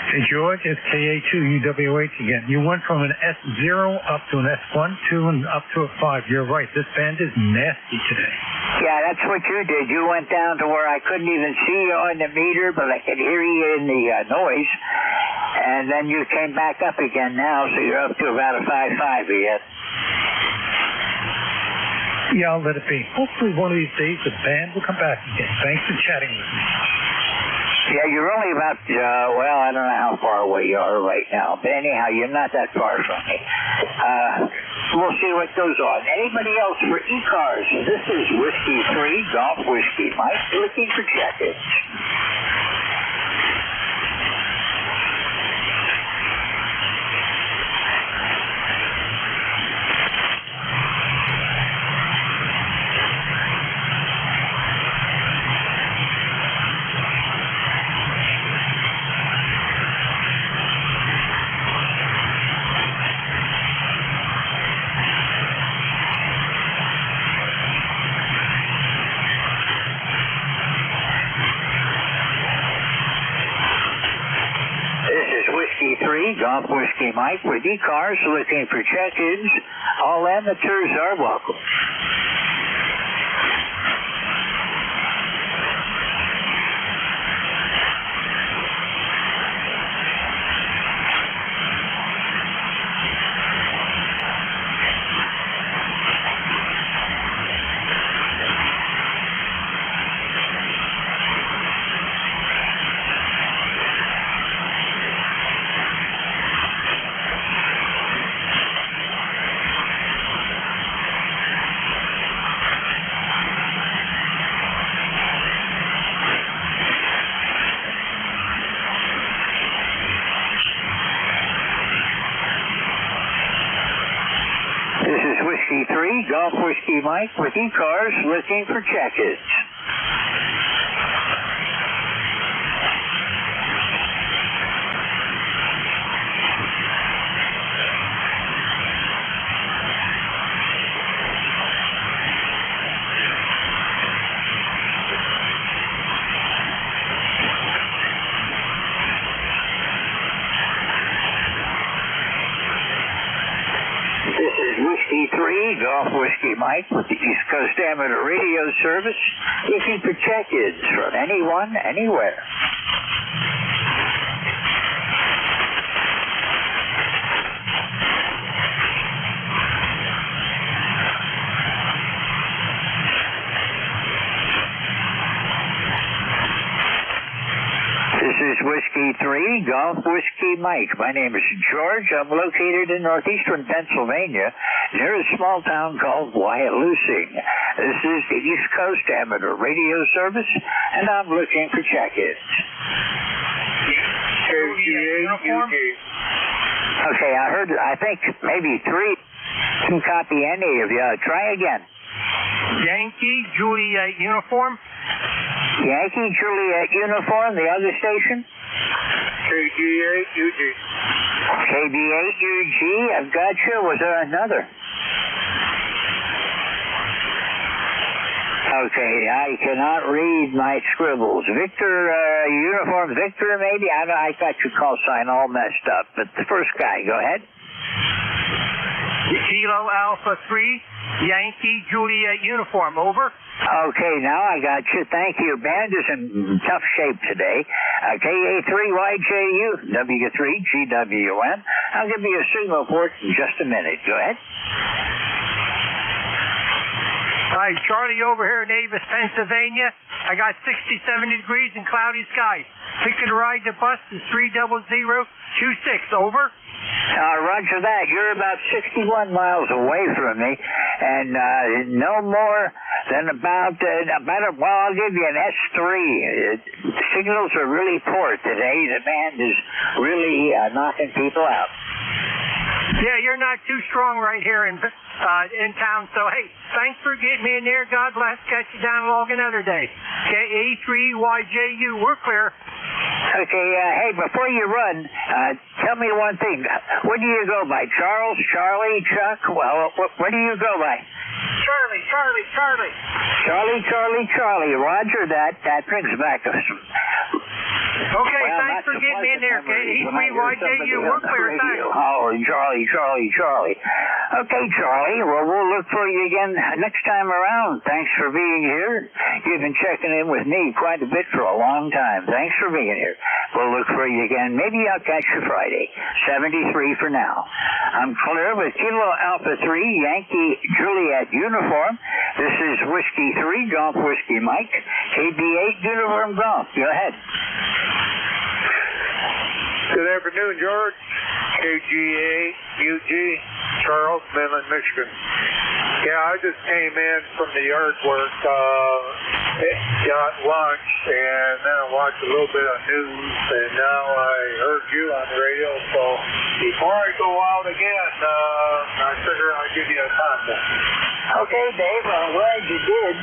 Hey, George, it's KA2UWH again. You went from an S0 up to an S1, 2, and up to a 5. You're right. This band is nasty today. Yeah, that's what you did. You went down to where I couldn't even see you on the meter, but I could hear you in the noise. And then you came back up again now, so you're up to about a 5.5 again. Yeah, I'll let it be. Hopefully one of these days the band will come back again. Thanks for chatting with me. Yeah, you're only about, I don't know how far away you are right now. But anyhow, you're not that far from me. We'll see what goes on. Anybody else for ECARS? This is Whiskey 3, Golf Whiskey Mike, looking for check-ins. Whiskey 3, Golf Whiskey Mike with ECARS looking for check-ins. All amateurs are welcome. This is Whiskey 3, Golf Whiskey Mike with ECARS looking for check-ins. This is Whiskey 3, Golf Whiskey Mike with the East Coast Amateur Radio Service, looking for check-ins from anyone, anywhere. This is Whiskey 3, Golf Whiskey Mike. My name is George. I'm located in northeastern Pennsylvania, near a small town called Wyalusing. This is the East Coast Amateur Radio Service, and I'm looking for check-ins. Okay, I think maybe 3. Didn't copy any of you. Try again. Yankee Juliet uniform. Yankee Juliet uniform, the other station? KD8UG. KD8UG, I've got you. Was there another? Okay, I cannot read my scribbles. Victor, uniform Victor, maybe? I got your call sign all messed up. But the first guy, go ahead. Kilo Alpha 3, Yankee Juliet uniform, over. Okay, now I got you. Thank you. Band is in tough shape today. KA3YJU, W3GWN. I'll give you a signal port in just a minute. Go ahead. Hi, Charlie over here in Avis, Pennsylvania. I got 60, 70 degrees and cloudy skies. Picking a ride to bus is 30026, over. Roger that. You're about 61 miles away from me, and no more than about I'll give you an S3. The signals are really poor today. The band is really knocking people out. Yeah, you're not too strong right here in town, so hey, thanks for getting me in there. God bless. Catch you down along another day. KA3YJU, we're clear. Okay, hey, before you run, tell me one thing. What do you go by? Charles, Charlie, Chuck? Well, what do you go by? Charlie. Roger that. That brings back us. Okay, thanks for getting me in there. KA3YJU, we're clear. Thanks. Oh, Charlie. Okay, Charlie. Well, we'll look for you again next time around. Thanks for being here. You've been checking in with me quite a bit for a long time. Thanks for being here. We'll look for you again. Maybe I'll catch you Friday. 73 for now. I'm clear with Kilo Alpha 3, Yankee Juliet uniform. This is Whiskey 3, Golf Whiskey Mike. KB8 uniform golf. Go ahead. Good afternoon, George. KGA-UG, Charles, Midland, Michigan. Yeah, I just came in from the yard work, got lunch, and then I watched a little bit of news, and now I heard you on the radio, so before I go out again, I figure I'll give you a contact. Okay, Dave, I'm glad you did.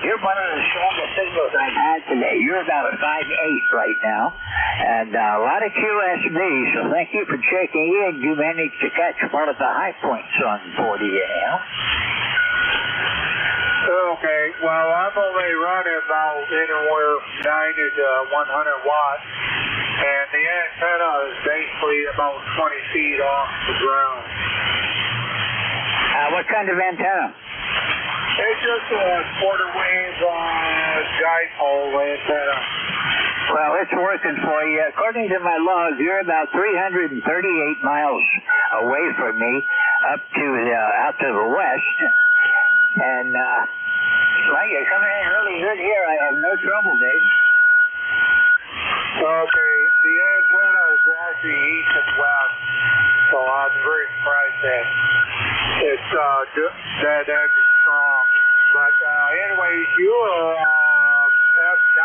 You're one of the strongest signals I've had today. You're about a 5.8 right now, and a lot of QSB, so thank you for checking in. You managed to catch one of the high points on 40 anyhow. Okay, well, I'm only running about anywhere from 90 to 100 watts, and the antenna is basically about 20 feet off the ground. What kind of antenna? It's just a quarter wave dipole antenna. Well, it's working for you. According to my log, you're about 338 miles away from me, up to out to the west. And well, you're coming in really good here. I have no trouble, Dave. Okay, the antenna is actually east and west, so I'm very surprised that it's that edge is strong. But anyways, you are F9.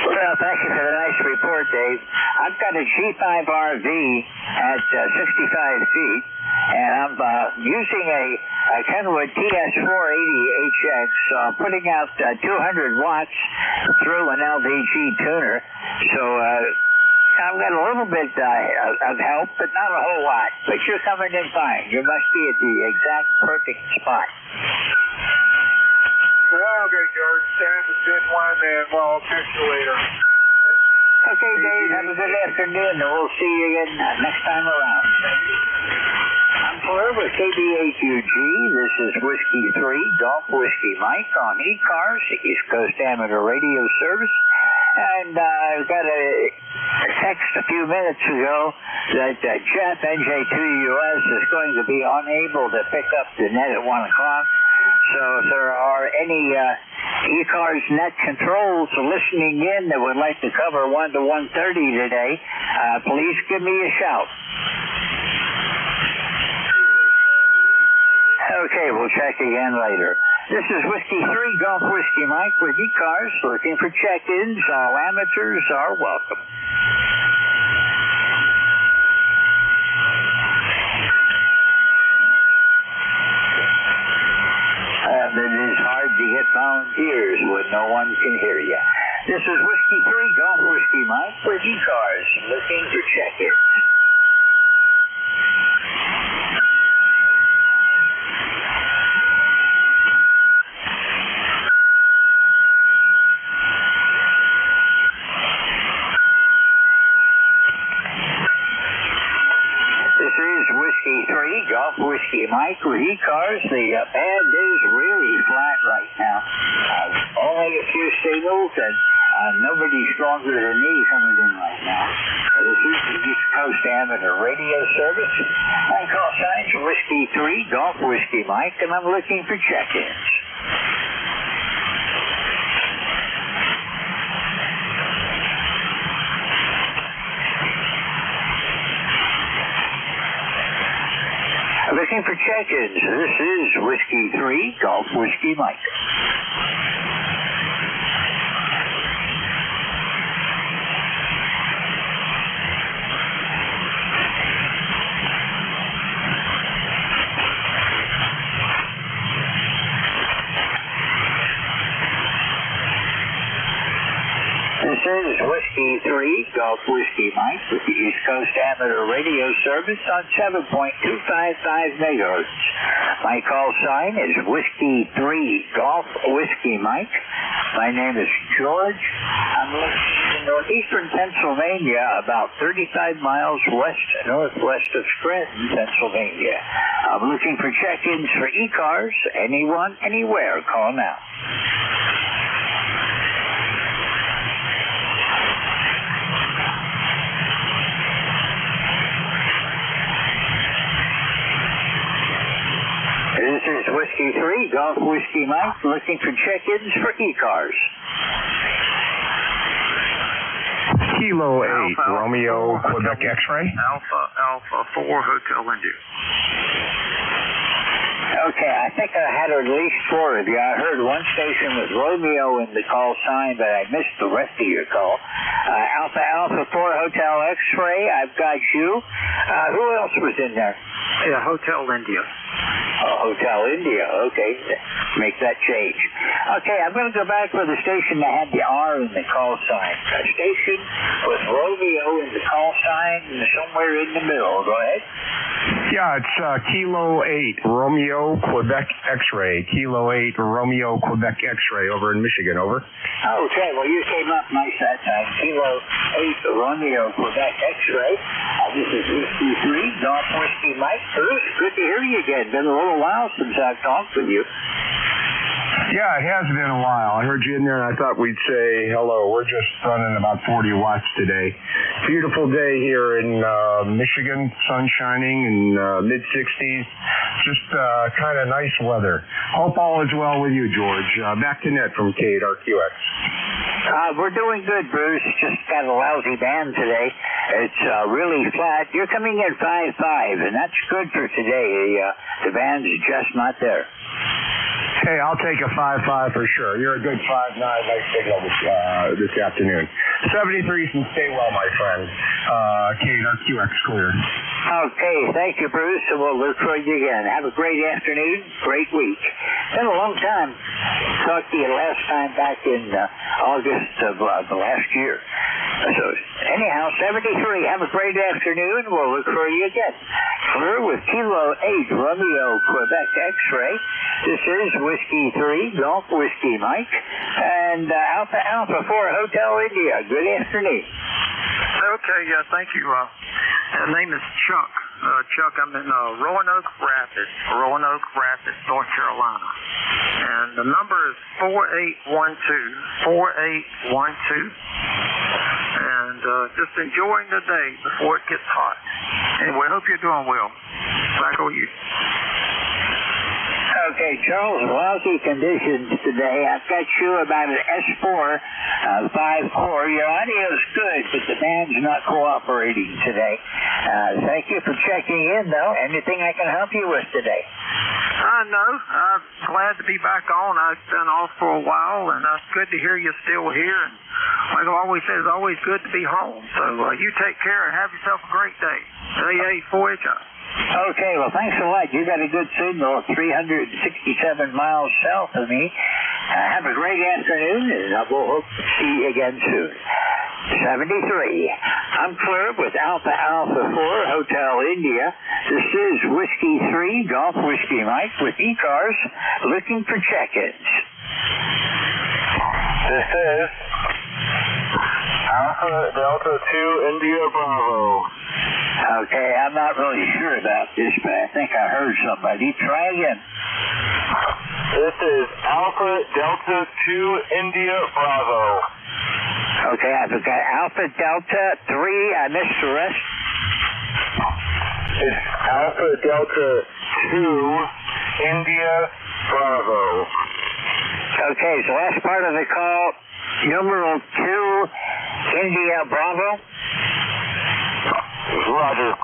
Well, thank you for the nice report, Dave. I've got a G5RV at 65 feet, and I'm using a Kenwood TS480HX, putting out 200 watts through an LDG tuner. So I've got a little bit of help, but not a whole lot. But you're coming in fine. You must be at the exact perfect spot. Okay, George. Have a good one, and we'll catch you later. Okay, Dave. Have a good afternoon, and we'll see you again next time around. I'm Fleur with KB8UG. This is Whiskey 3, Golf Whiskey Mike on ECARS, East Coast Amateur Radio Service. And I got a text a few minutes ago that Jeff, NJ2US, is going to be unable to pick up the net at 1 o'clock. So if there are any ECARS net controls listening in that would like to cover 1 to 1:30 today, please give me a shout. Okay, we'll check again later. This is Whiskey 3, Golf Whiskey Mike with ECARS, looking for check-ins. All amateurs are welcome. volunteers when no one can hear you. This is Whiskey 3, Golf Whiskey Mike with ECARS, looking for check-ins. This is Whiskey 3, Golf Whiskey Mike with ECARS. The band is really flat right now. Only a few signals and nobody stronger than me coming in right now. This is the East Coast Amateur Radio Service. My call sign's Whiskey 3, Golf Whiskey Mike, and I'm looking for check-ins. Looking for check-ins. This is Whiskey 3, Golf Whiskey Mike. This is Whiskey 3, Golf Whiskey Mike with the East Coast Amateur Radio Service on 7.255 megahertz. My call sign is Whiskey 3, Golf Whiskey Mike. My name is George. I'm located in northeastern Pennsylvania, about 35 miles northwest of Scranton, Pennsylvania. I'm looking for check-ins for ECARS. Anyone, anywhere, call now. This is Whiskey 3, Golf Whiskey Mike, looking for check-ins for ECARS. Kilo 8, Alpha, Romeo, Alpha, Quebec X-ray. Alpha 4, Hotel India. Okay, I think I had at least 4 of you. I heard one station with Romeo in the call sign, but I missed the rest of your call. Alpha 4, Hotel X-ray, I've got you. Who else was in there? Yeah, Hotel India. Oh, Hotel India. Okay, make that change. Okay, I'm going to go back for the station that had the R in the call sign. A station with Romeo in the call sign and somewhere in the middle. Go ahead. Yeah, it's Kilo 8, Romeo, Quebec X-ray. Kilo 8, Romeo, Quebec X-ray over in Michigan, over. Okay, well, you came up nice that time. Kilo 8, Romeo, Quebec X-ray. This is Whiskey 3, Golf Whiskey Mike. Bruce, good to hear you again. Been a little while since I've talked with you. Yeah, it has been a while. I heard you in there and I thought we'd say hello. We're just running about 40 watts today. Beautiful day here in Michigan, sun shining and mid-60s. Just kind of nice weather. Hope all is well with you, George. Back to net from KRQX. We're doing good, Bruce. Just got a lousy band today. It's really flat. You're coming in 5.5, and that's good for today. The band's just not there. Hey, I'll take a 5.5 for sure. You're a good 5.9 nice signal this afternoon. 73 and stay well, my friend. KRQX clear. Okay, thank you, Bruce, and we'll look for you again. Have a great afternoon, great week. Been a long time. Talked to you last time back in August of the last year. So, anyhow, 73, have a great afternoon. We'll look for you again. Clear with Kilo 8, Romeo, Quebec X-ray. This is Whiskey 3, Golf Whiskey Mike, and Alpha 4, Hotel India. Good afternoon. Okay, thank you. The name is Chuck. Chuck, I'm in Roanoke Rapids, North Carolina. And the number is 4812. And just enjoying the day before it gets hot. Anyway, hope you're doing well. Back on you. Okay, Charles, lousy conditions today. I've got you about an S4, 5-core. Your audio's good, but the band's not cooperating today. Thank you for checking in, though. Anything I can help you with today? No, I'm glad to be back on. I've been off for a while, and it's good to hear you're still here. And like I always say, it's always good to be home. So you take care and have yourself a great day. AA4HR. Okay, well, thanks a lot. You got a good signal, 367 miles south of me. Have a great afternoon, and we'll hope to see you again soon. 73. I'm Claire with Alpha Alpha 4 Hotel India. This is Whiskey 3 Golf Whiskey Mike with ECARS looking for check-ins. This is Alpha Delta 2 India Bravo. Okay, I'm not really sure about this, but I think I heard somebody. Try again. This is Alpha Delta 2 India Bravo. Okay, I've got Alpha Delta 3. I missed the rest. It's Alpha Delta 2 India Bravo. Okay, so last part of the call, numeral 2 India Bravo. Roger.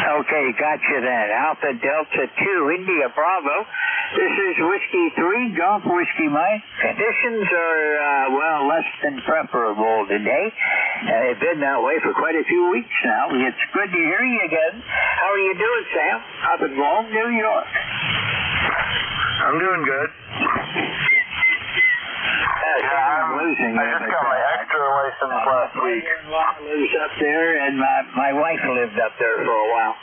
Okay, gotcha then. Alpha Delta 2 India Bravo. This is Whiskey 3 Golf Whiskey Mike. Conditions are, less than preferable today. They've been that way for quite a few weeks now. It's good to hear you again. How are you doing, Sam? Up in Rome, New York. I'm doing good. I just got my extra license last week. Lives up there, and my wife lived up there for a while.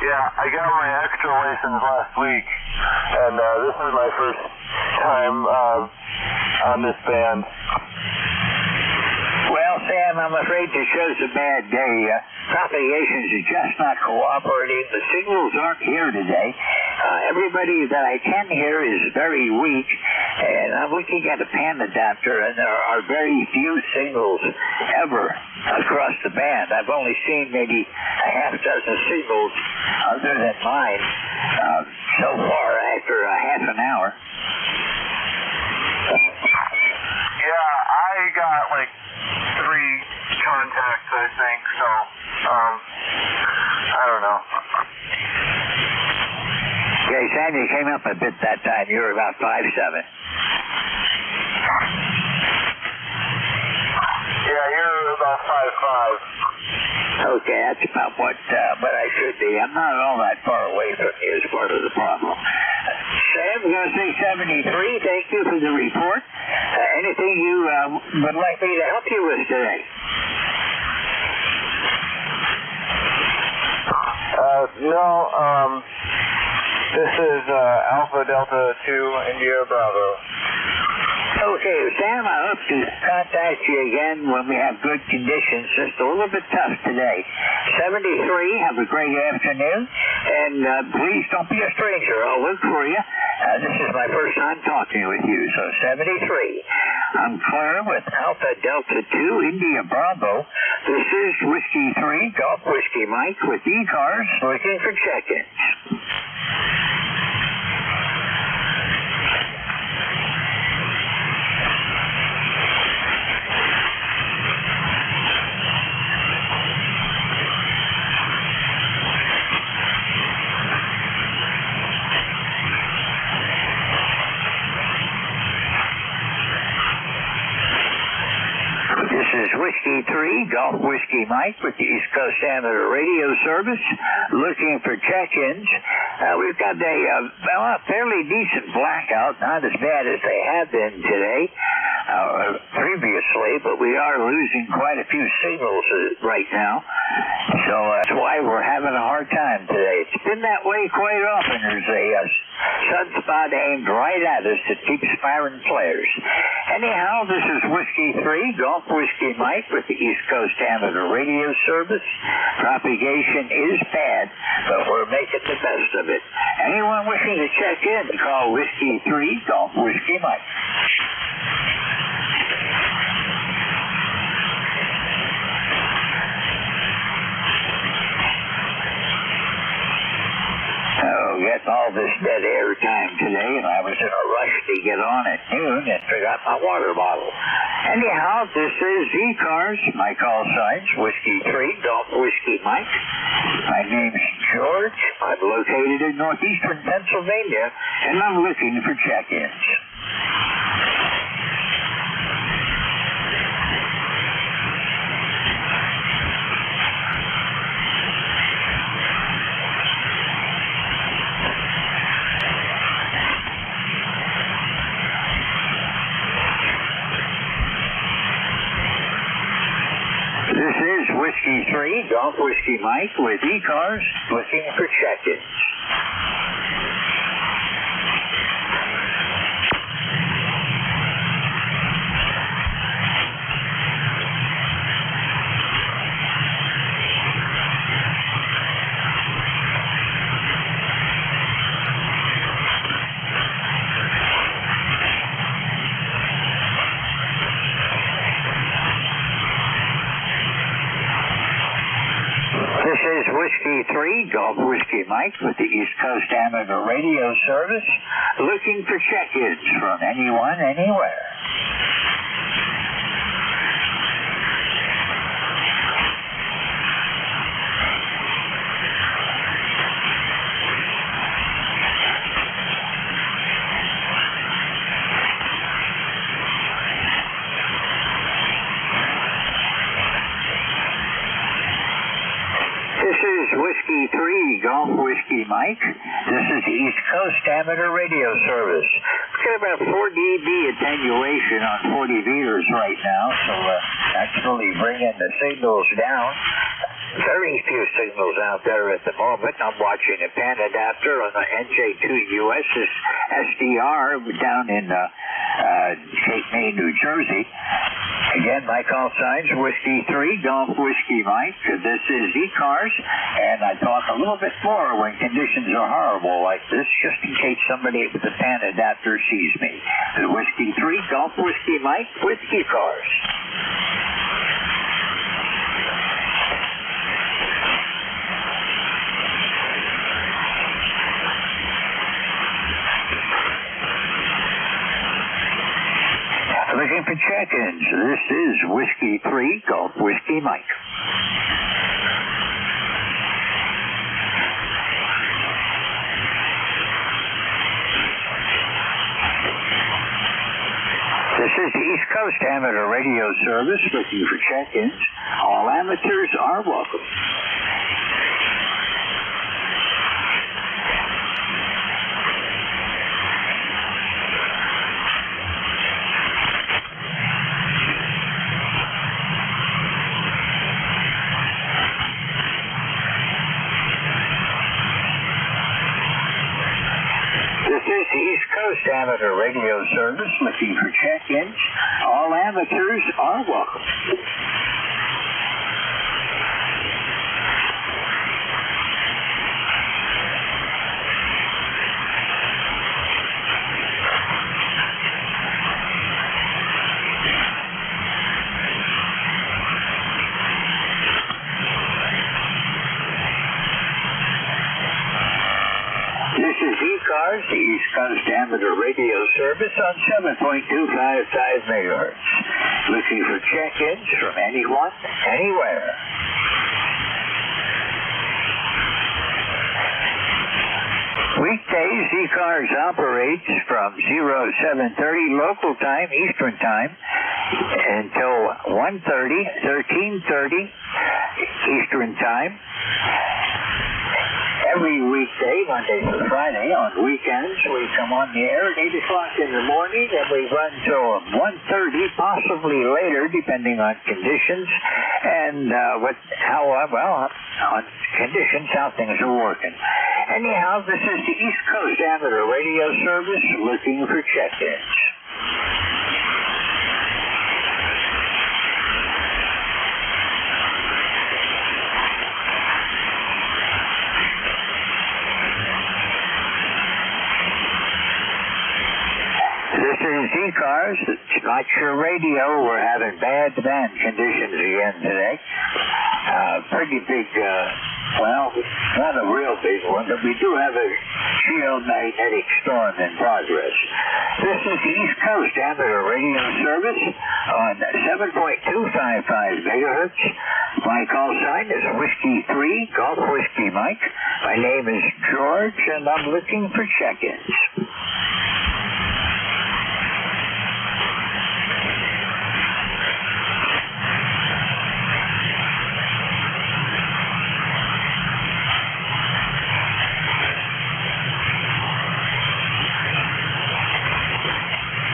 Yeah, I got my extra license last week, and this is my first time on this band. Well, Sam, I'm afraid this show's a bad day. Propagations are just not cooperating. The signals aren't here today. Everybody that I can hear is very weak, and I'm looking at a pan adapter, and there are very few signals ever across the band. I've only seen maybe a half dozen signals other than mine so far after a half an hour. Yeah, I got like 3 contacts, I think, so, I don't know. Okay, Sam, you came up a bit that time. You were about 5'7". Yeah, you're about 5'5". Okay, that's about what I should be. I'm not all that far away from you as part of the problem. Sam, I'm going to say 73. Thank you for the report. Anything you would like me to help you with today? No, this is Alpha Delta 2 India Bravo. Okay, Sam, I hope to contact you again when we have good conditions. Just a little bit tough today. 73, have a great afternoon, and please don't be a stranger. I'll look for you. This is my first time talking with you, so 73. I'm Claire with Alpha Delta 2 India Bravo. This is Whiskey 3 Golf Whiskey Mike with ECARS looking for check-ins. This is Whiskey 3 Golf Whiskey Mike with the East Coast Amateur Radio Service looking for check-ins. We've got a fairly decent blackout, not as bad as they have been today previously, but we are losing quite a few signals right now. So that's why we're having a hard time today. It's been that way quite often. There's a sunspot aimed right at us that keeps firing flares. Anyhow, this is Whiskey 3 Golf Whiskey Mike with the East Coast Amateur Radio Service. Propagation is bad, but we're making the best of it. Anyone wishing to check in, call Whiskey 3 Golf Whiskey Mike. Getting all this dead air time today, and I was in a rush to get on at noon and forgot my water bottle. Anyhow, this is ECARS. My call sign's Whiskey 3 Golf Whiskey Mike. My name's George. I'm located in northeastern Pennsylvania, and I'm looking for check-ins. Whiskey 3, Golf Whiskey Mike with ECARS, looking for check-ins. This is Whiskey 3, Golf Whiskey Mike with the East Coast Amateur Radio Service, looking for check-ins from anyone, anywhere. This is Whiskey 3, Golf Whiskey Mike. This is the East Coast Amateur Radio Service. We've got about 4 dB attenuation on 40 meters right now, so that's really bringing the signals down. Very few signals out there at the moment. I'm watching a pan adapter on the NJ2US's SDR down in Cape May, New Jersey. Again, my call signs, Whiskey 3, Golf Whiskey Mike. This is ECARS, and I talk a little bit more when conditions are horrible like this, just in case somebody with a pan adapter sees me. Whiskey 3, Golf Whiskey Mike with ECARS. Looking for check-ins. This is Whiskey 3, Golf Whiskey Mike. This is the East Coast Amateur Radio Service looking for check-ins. All amateurs are welcome. This is the East Coast Amateur Radio Service looking for check-ins. All amateurs are welcome. This is ECARS, the East Coast Amateur Radio Service on 7.255 megahertz. Looking for check-ins from anyone, anywhere. Weekdays, ECARS operates from 0730 local time, Eastern time, until 13:30 Eastern time. Every weekday, Monday through Friday. On weekends, we come on the air at 8 o'clock in the morning, and we run till 1:30, possibly later, depending on conditions and on conditions, how things are working. Anyhow, this is the East Coast Amateur Radio Service looking for check-ins. This is ECARS. It's not your radio. We're having bad demand conditions again today. Pretty big, not a real big one, but we do have a geomagnetic storm in progress. This is the East Coast Amateur Radio Service on 7.255 megahertz. My call sign is Whiskey 3, Golf Whiskey Mike. My name is George, and I'm looking for check-ins.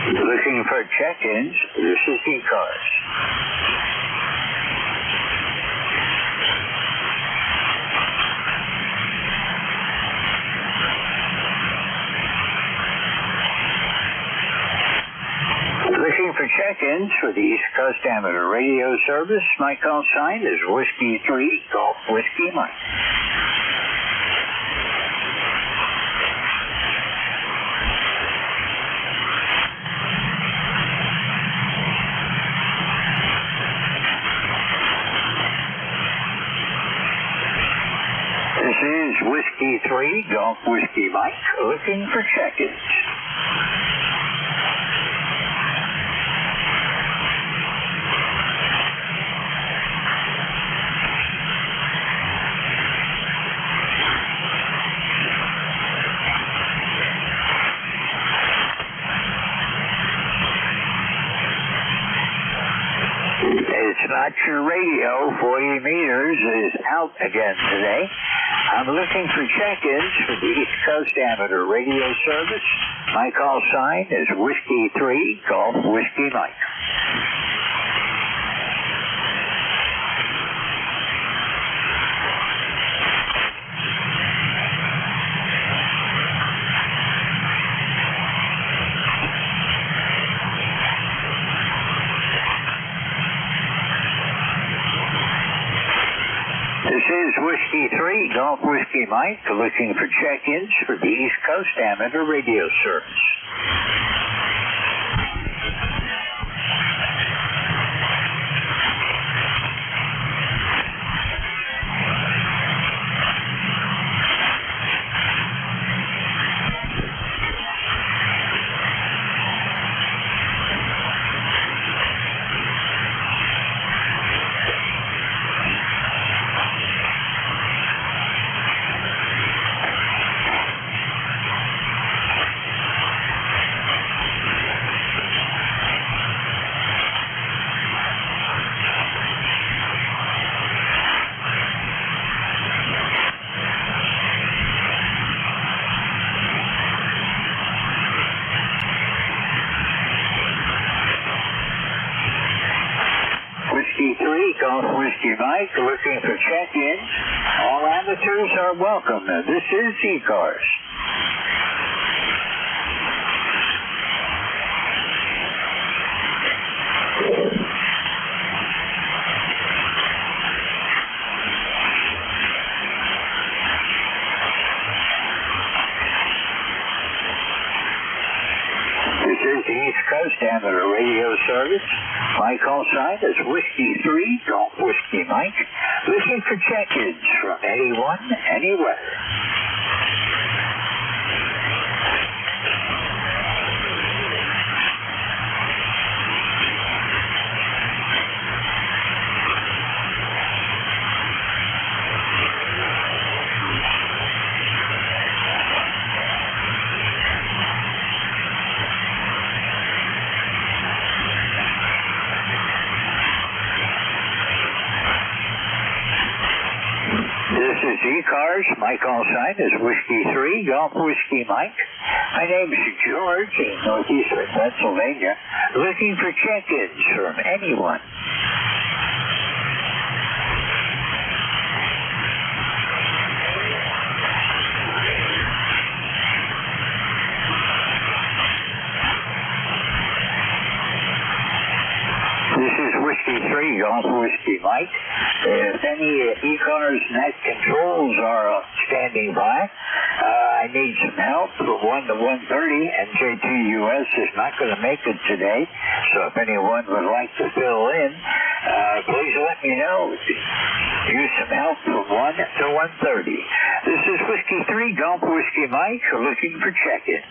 Looking for check-ins, this is ECARS. Coast Amateur Radio Service. My call sign is Whiskey 3 Golf Whiskey Mike. This is Whiskey 3 Golf Whiskey Mike, looking for check-ins. It's not your radio. 40 meters is out again today. I'm looking for check-ins for the East Coast Amateur Radio Service. My call sign is Whiskey 3 Golf Whiskey Mike. This is Whiskey 3 Golf Whiskey Mike, looking for check-ins for the East Coast Amateur Radio Service. Whiskey 3 Golf Whiskey Mike, looking for check-ins. All amateurs are welcome. This is ECARS. This is the East Coast Amateur Radio Service. My call sign is Whiskey 3 Golf Whiskey Mike, looking for check-ins from anyone, anywhere. This is ECARS. My call sign is Whiskey 3 Golf Whiskey Mike. My name is George in northeastern Pennsylvania, looking for check-ins from anyone. This is Whiskey 3 Golf Whiskey Mike. If any ECARS net controls are standing by, I need some help from 1 to 1:30. NJTUS is not going to make it today, so if anyone would like to fill in, please let me know. Use some help from 1 to 1:30. This is Whiskey 3 Golf Whiskey Mike, looking for check-ins.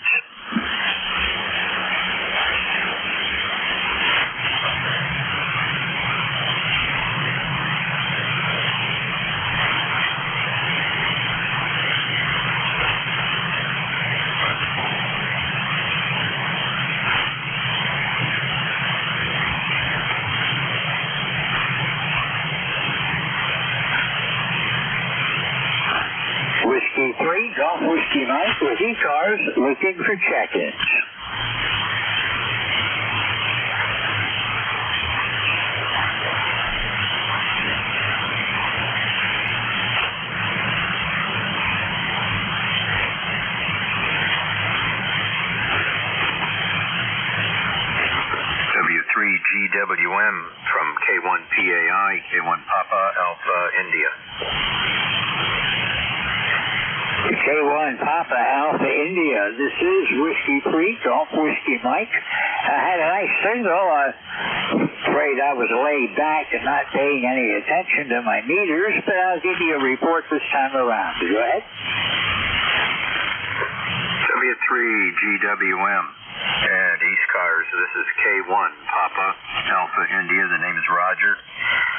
Whiskey 3 Golf Whiskey Mike with ECARS, looking for check-ins. W3GWM K1PAI, K1 Papa Alpha India. K1 Papa Alpha India. This is Whiskey 3, Golf Whiskey Mike. I had a nice signal. I'm afraid I was laid back and not paying any attention to my meters, but I'll give you a report this time around. Go ahead. W3GWM and ECARS. This is K1 Papa Alpha India. The name is Roger.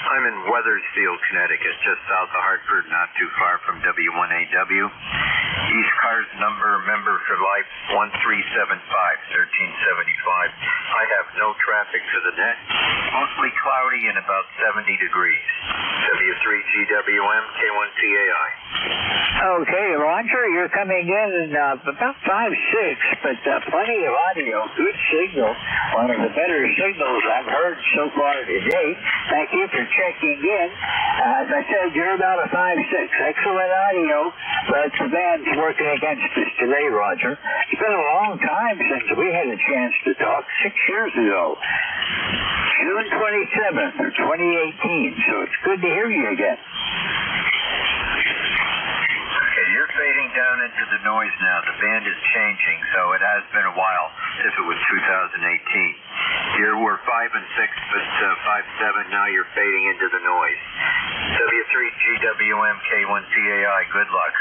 I'm in Weathersfield, Connecticut, just south of Hartford, not too far from W1AW. ECARS number, member for life, 1375, 1375. I have no traffic to the net. Mostly cloudy and about 70 degrees. W3GWM, K1PAI. Okay, Roger, you're coming in about 5-6, but plenty of audio. Good signal. One of the better signals I've heard so far today. Thank you for checking in. As I said, you're about a 5-6. Excellent audio, but the band's working against us today, Roger. It's been a long time since we had a chance to talk, 6 years ago. June 27th of 2018, so it's good to hear you again. You're fading down into the noise now. The band is changing, so it has been a while since it was 2018. Here we're 5 and 6, but 5-7. Now you're fading into the noise. W3GWM K1PAI. Good luck.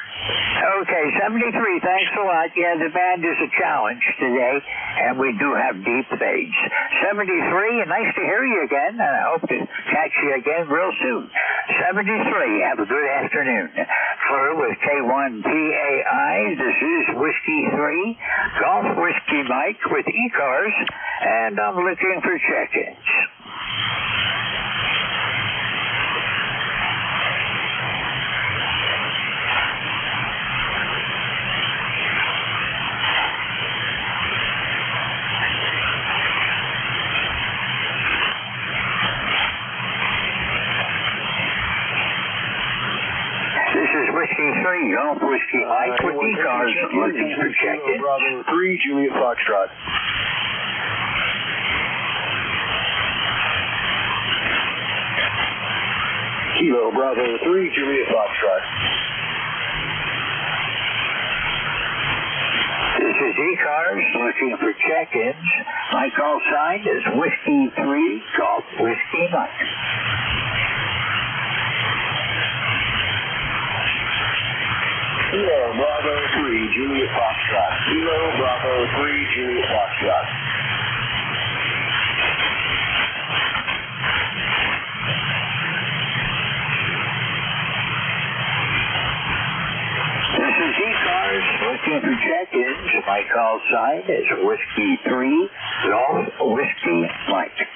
Okay, 73. Thanks a lot. Yeah, the band is a challenge today, and we do have deep fades. 73. Nice to hear you again, and I hope to catch you again real soon. 73. Have a good afternoon. Fleur with K1PAI. This is Whiskey 3, Golf Whiskey Mike with ECARS, and I'm looking for check-ins. This is Whiskey 3, Golf Whiskey Mike with ECARS, looking for check-ins. Bravo 3, Juliet Foxtrot. Kilo Bravo 3, Juliet Foxtrot. This is ECARS, looking for check-ins. My call sign is Whiskey 3, Golf Whiskey Mike. Kilo Bravo 3, Juliet Foxtrot. Kilo Bravo 3, Juliet Foxtrot. This is ECARS, looking for check-ins. My call sign is Whiskey 3, Golf Whiskey Mike.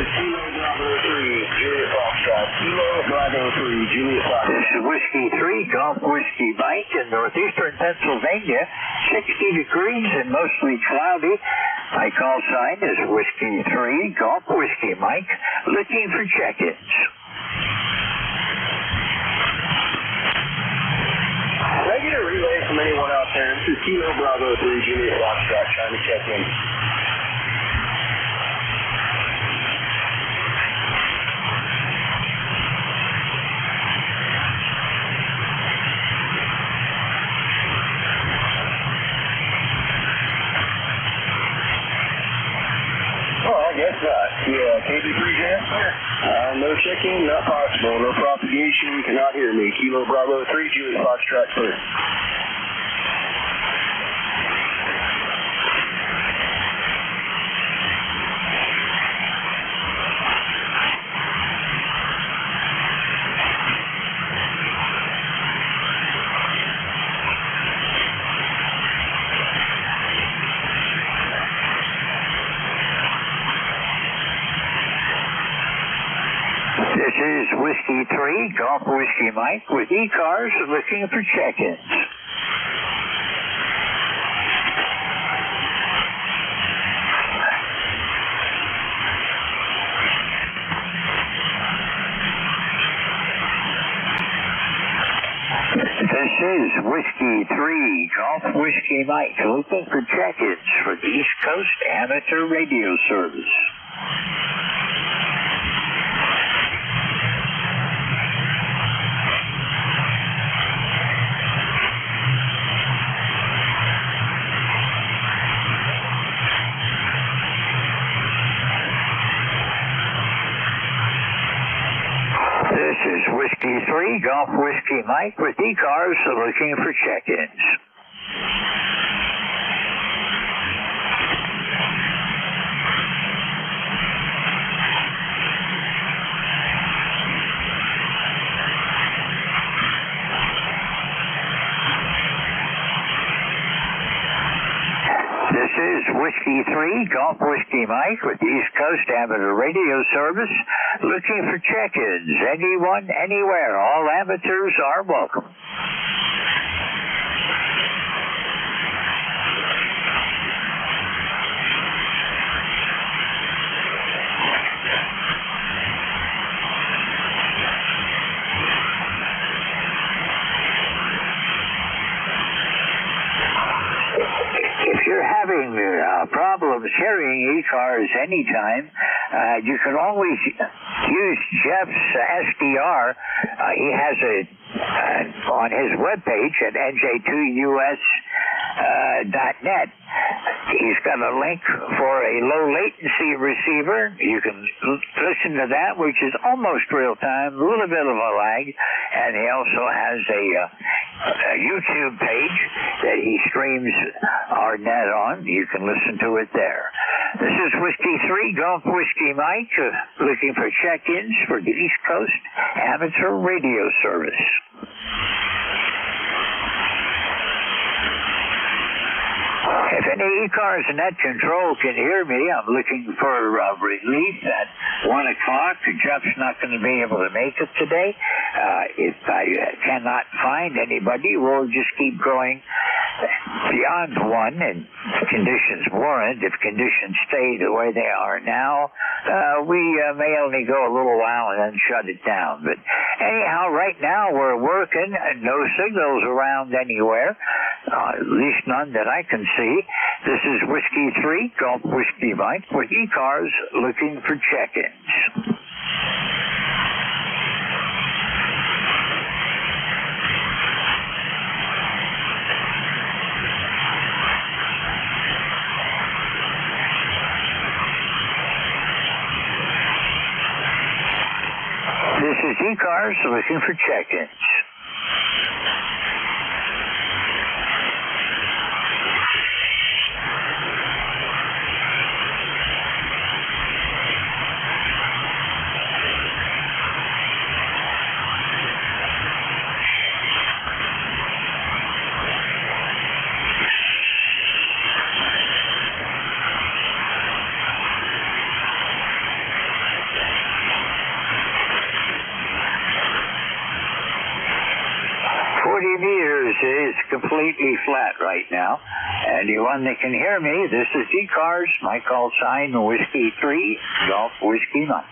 Kilo Bravo 3, Juliet Foxtrot. Kilo Bravo 3, Juliet Foxtrot. This is Whiskey 3, Golf Whiskey Mike in northeastern Pennsylvania. 60 degrees and mostly cloudy. My call sign is Whiskey 3, Golf Whiskey Mike, looking for check-ins. Can I get a relay from anyone out there? This is Kilo Bravo 3, Juliet Foxtrot, trying to check in. I guess not. Yeah, KB3 Jam? No checking, not possible. No propagation, cannot hear me. Kilo Bravo 3, Juliet Foxtrot clear. This is Whiskey 3, Golf Whiskey Mike with ECARS, looking for check-ins. This is Whiskey Whiskey 3, Golf Whiskey Mike, looking for check-ins for the East Coast Amateur Radio Service. This is Whiskey 3, Golf Whiskey Mike with ECARS looking for check-ins. This is Whiskey 3, Golf Whiskey Mike with the East Coast Amateur Radio Service, looking for check-ins. Anyone, anywhere. All amateurs are welcome. If you're having problems hearing ECARS anytime, you can always use Jeff's SDR. He has it on his webpage at nj2us.net. He's got a link for a low latency receiver. You can listen to that, which is almost real time, a little bit of a lag. And he also has a YouTube page that he streams our net on. You can listen to it there. This is Whiskey 3, Golf Whiskey Mike, looking for check-ins for the East Coast Amateur Radio Service. If any ECARS net control can hear me, I'm looking for relief at 1 o'clock. Jeff's not going to be able to make it today. If I cannot find anybody, we'll just keep going beyond 1, and conditions warrant. If conditions stay the way they are now, we may only go a little while and then shut it down. But anyhow, right now we're working, and no signals around anywhere, at least none that I can see. This is Whiskey 3, Golf Whiskey Mike, with ECARS looking for check-ins. This is ECARS looking for check-ins. Meters is completely flat right now. Anyone that can hear me, this is ECARS, my call sign Whiskey 3, Golf Whiskey Mike.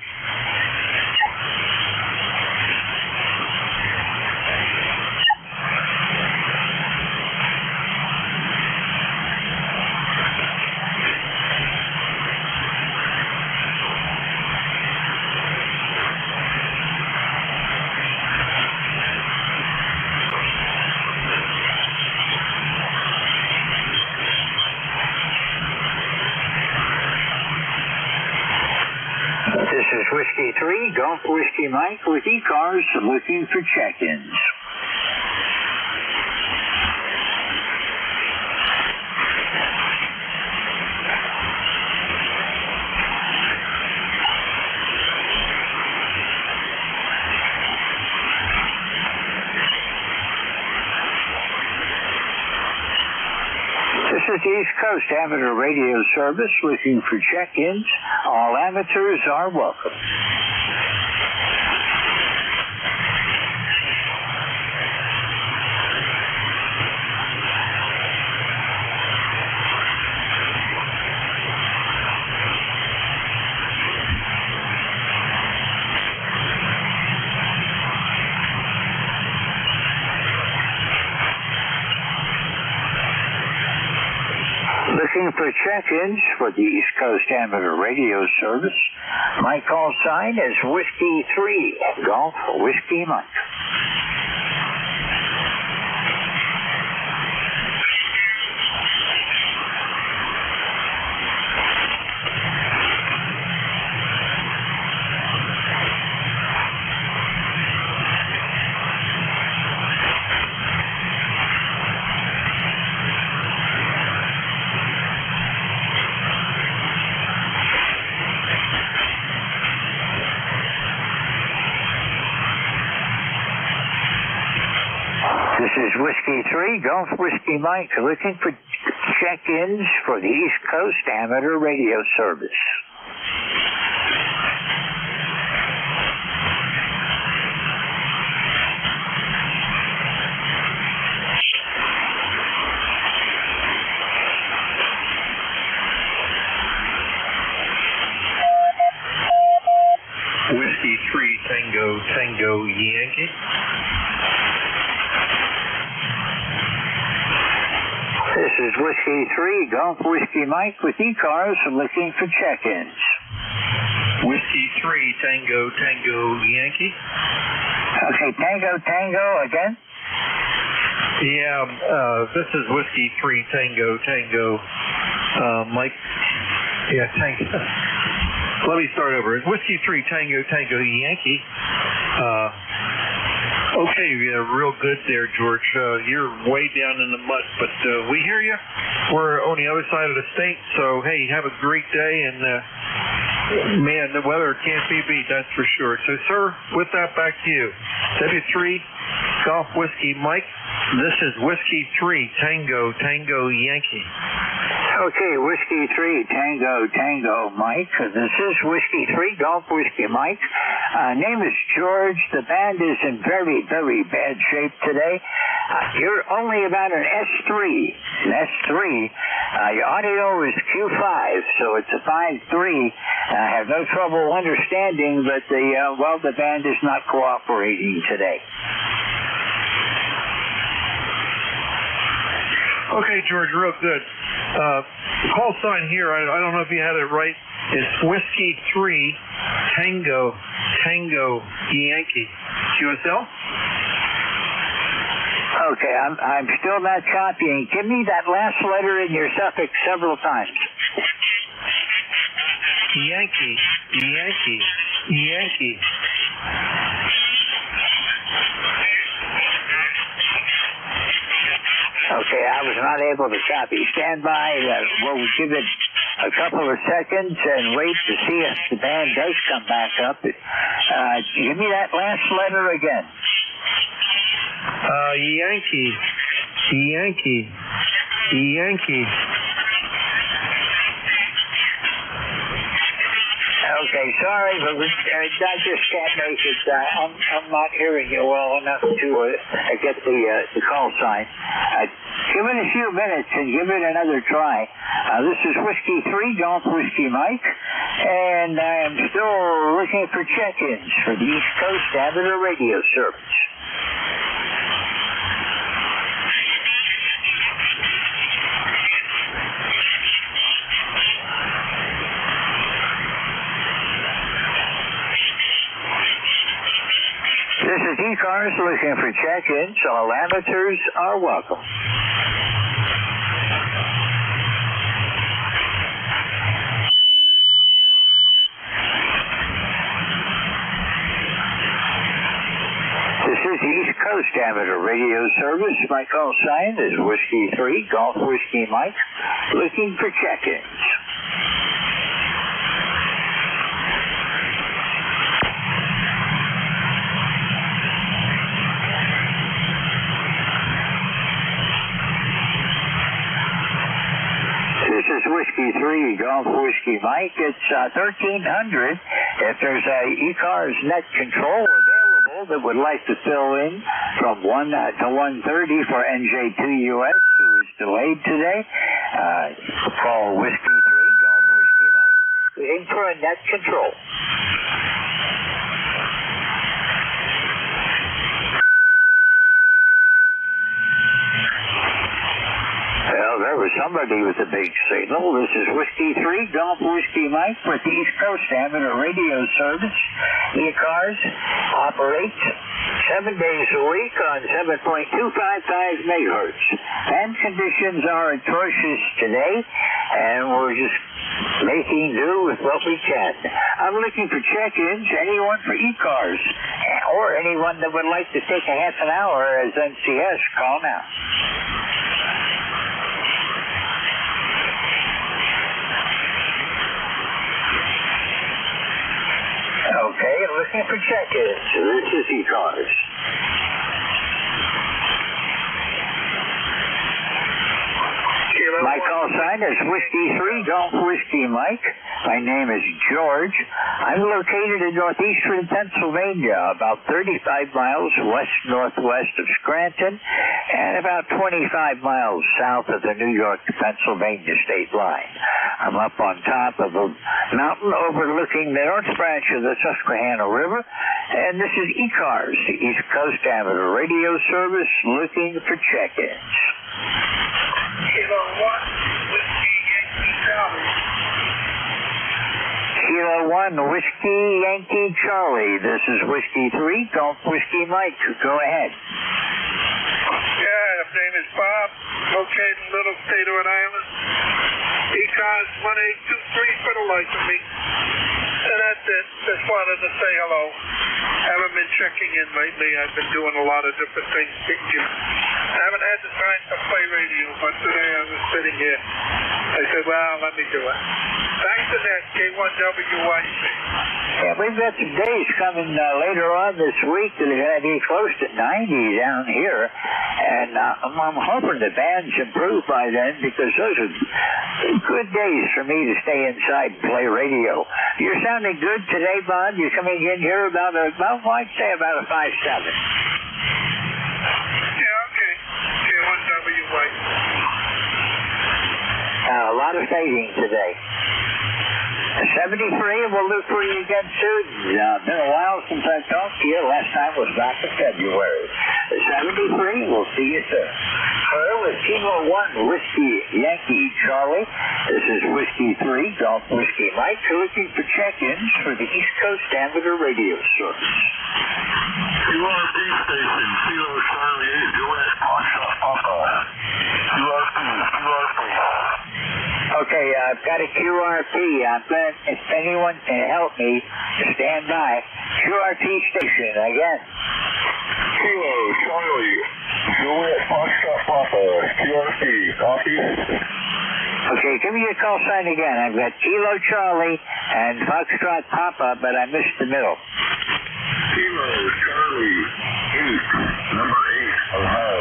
This is Whiskey 3, Golf Whiskey Mike with ECARS looking for check-ins. This is the East Coast Amateur Radio Service looking for check-ins. All amateurs are welcome. looking for check-ins for the East Coast Amateur Radio Service. My call sign is Whiskey 3, Golf Whiskey Mike. This is Whiskey 3, Golf Whiskey Mike, looking for check-ins for the East Coast Amateur Radio Service. Whiskey 3, Tango, Yankee. This is Whiskey 3, Golf Whiskey Mike with ECARS, looking for check-ins. Whiskey 3, Tango, Yankee. Okay, Tango again? Yeah, this is Whiskey 3, Tango, Mike. Yeah, Tango. Let me start over. It's Whiskey 3, Tango, Yankee. Okay, yeah, real good there, George. You're way down in the mud, but we hear you. We're on the other side of the state, so hey, have a great day, and man, the weather can't be beat, that's for sure. So, sir, with that, back to you. W3, Golf Whiskey Mike. This is Whiskey 3, Tango, Yankee. Okay, Whiskey 3, Tango, Mike. This is Whiskey 3, Golf Whiskey Mike. Name is George. The band is in very, very bad shape today. You're only about an S3. An S3. Your audio is Q5, so it's a 5.3. I have no trouble understanding, but the band is not cooperating today. Okay, George, real good. The call sign here, I don't know if you had it right, is Whiskey 3, Tango, Yankee. QSL? Okay, I'm still not copying. Give me that last letter in your suffix several times. Yankee. Okay, I was not able to copy. Stand by. We'll give it a couple of seconds and wait to see if the band does come back up. Give me that last letter again. Yankee. Okay, sorry, but I just can't make it. I'm not hearing you well enough to get the call sign. Give it a few minutes and give it another try. This is Whiskey 3, Golf Whiskey Mike, and I am still looking for check-ins for the East Coast Amateur Radio Service. This is ECARS looking for check-ins. All amateurs are welcome. This is the East Coast Amateur Radio Service. My call sign is Whiskey 3, Golf Whiskey Mike, looking for check-ins. This is Whiskey 3, Golf Whiskey Mike. It's 1300. If there's a ECARS net control available that would like to fill in from 1 to 1:30 for NJ2US, who is delayed today, call Whiskey 3, Golf Whiskey Mike. Waiting for a net control. Well, there was somebody with a big signal. This is Whiskey 3, Golf Whiskey Mike with the East Coast Amateur Radio Service. ECARS operates 7 days a week on 7.255 megahertz. And conditions are atrocious today, and we're just making do with what we can. I'm looking for check-ins. Anyone for ECARS or anyone that would like to take a half an hour as NCS, call now. Okay, I'm looking for check-ins. This is ECARS. My call sign is Whiskey 3, Golf Whiskey Mike. My name is George. I'm located in northeastern Pennsylvania, about 35 miles west-northwest of Scranton, and about 25 miles south of the New York-Pennsylvania state line. I'm up on top of a mountain overlooking the north branch of the Susquehanna River, and this is ECARS, the East Coast Amateur Radio Service, looking for check-ins. Kilo 1, Whiskey Yankee Charlie. Kilo 1, Whiskey Yankee Charlie. This is Whiskey 3, Golf Whiskey Mike. Go ahead. Yeah, his name is Bob, located in Little State of Rhode Island. ECARS 1823 for the life of me. And that's it. Just wanted to say hello. Haven't been checking in lately. I've been doing a lot of different things. I haven't had the time to play radio, but today I was sitting here. I said, well, let me do it. Thanks to that, K1WYC. Yeah, we've got some days coming later on this week that are going to be close to 90 down here. And I'm hoping the band's improve by then, because those are good days for me to stay inside and play radio. You're sounding good today, Bob. You're coming in here about I'd say about a 5.7. Yeah, okay. K1WYC. A lot of fading today. 73, and we'll look for you again soon. Been a while since I talked to you. Last time was back in February. 73, we'll see you soon. Hello, it's Kilo 1, Whiskey Yankee Charlie. This is Whiskey 3, Golf Whiskey Mike, looking for check-ins for the East Coast Amateur Radio Service. QRP station, Kilo Charlie 8, U.S. Foxtrot Papa. QRP. Okay, I've got a QRP. If anyone can help me, stand by. QRP station again. Kilo Charlie, U.S. Foxtrot Papa. QRP, copy. Okay, give me your call sign again. I've got Kilo Charlie and Foxtrot Papa, but I missed the middle. Kilo Charlie 8, number 8, Ohio.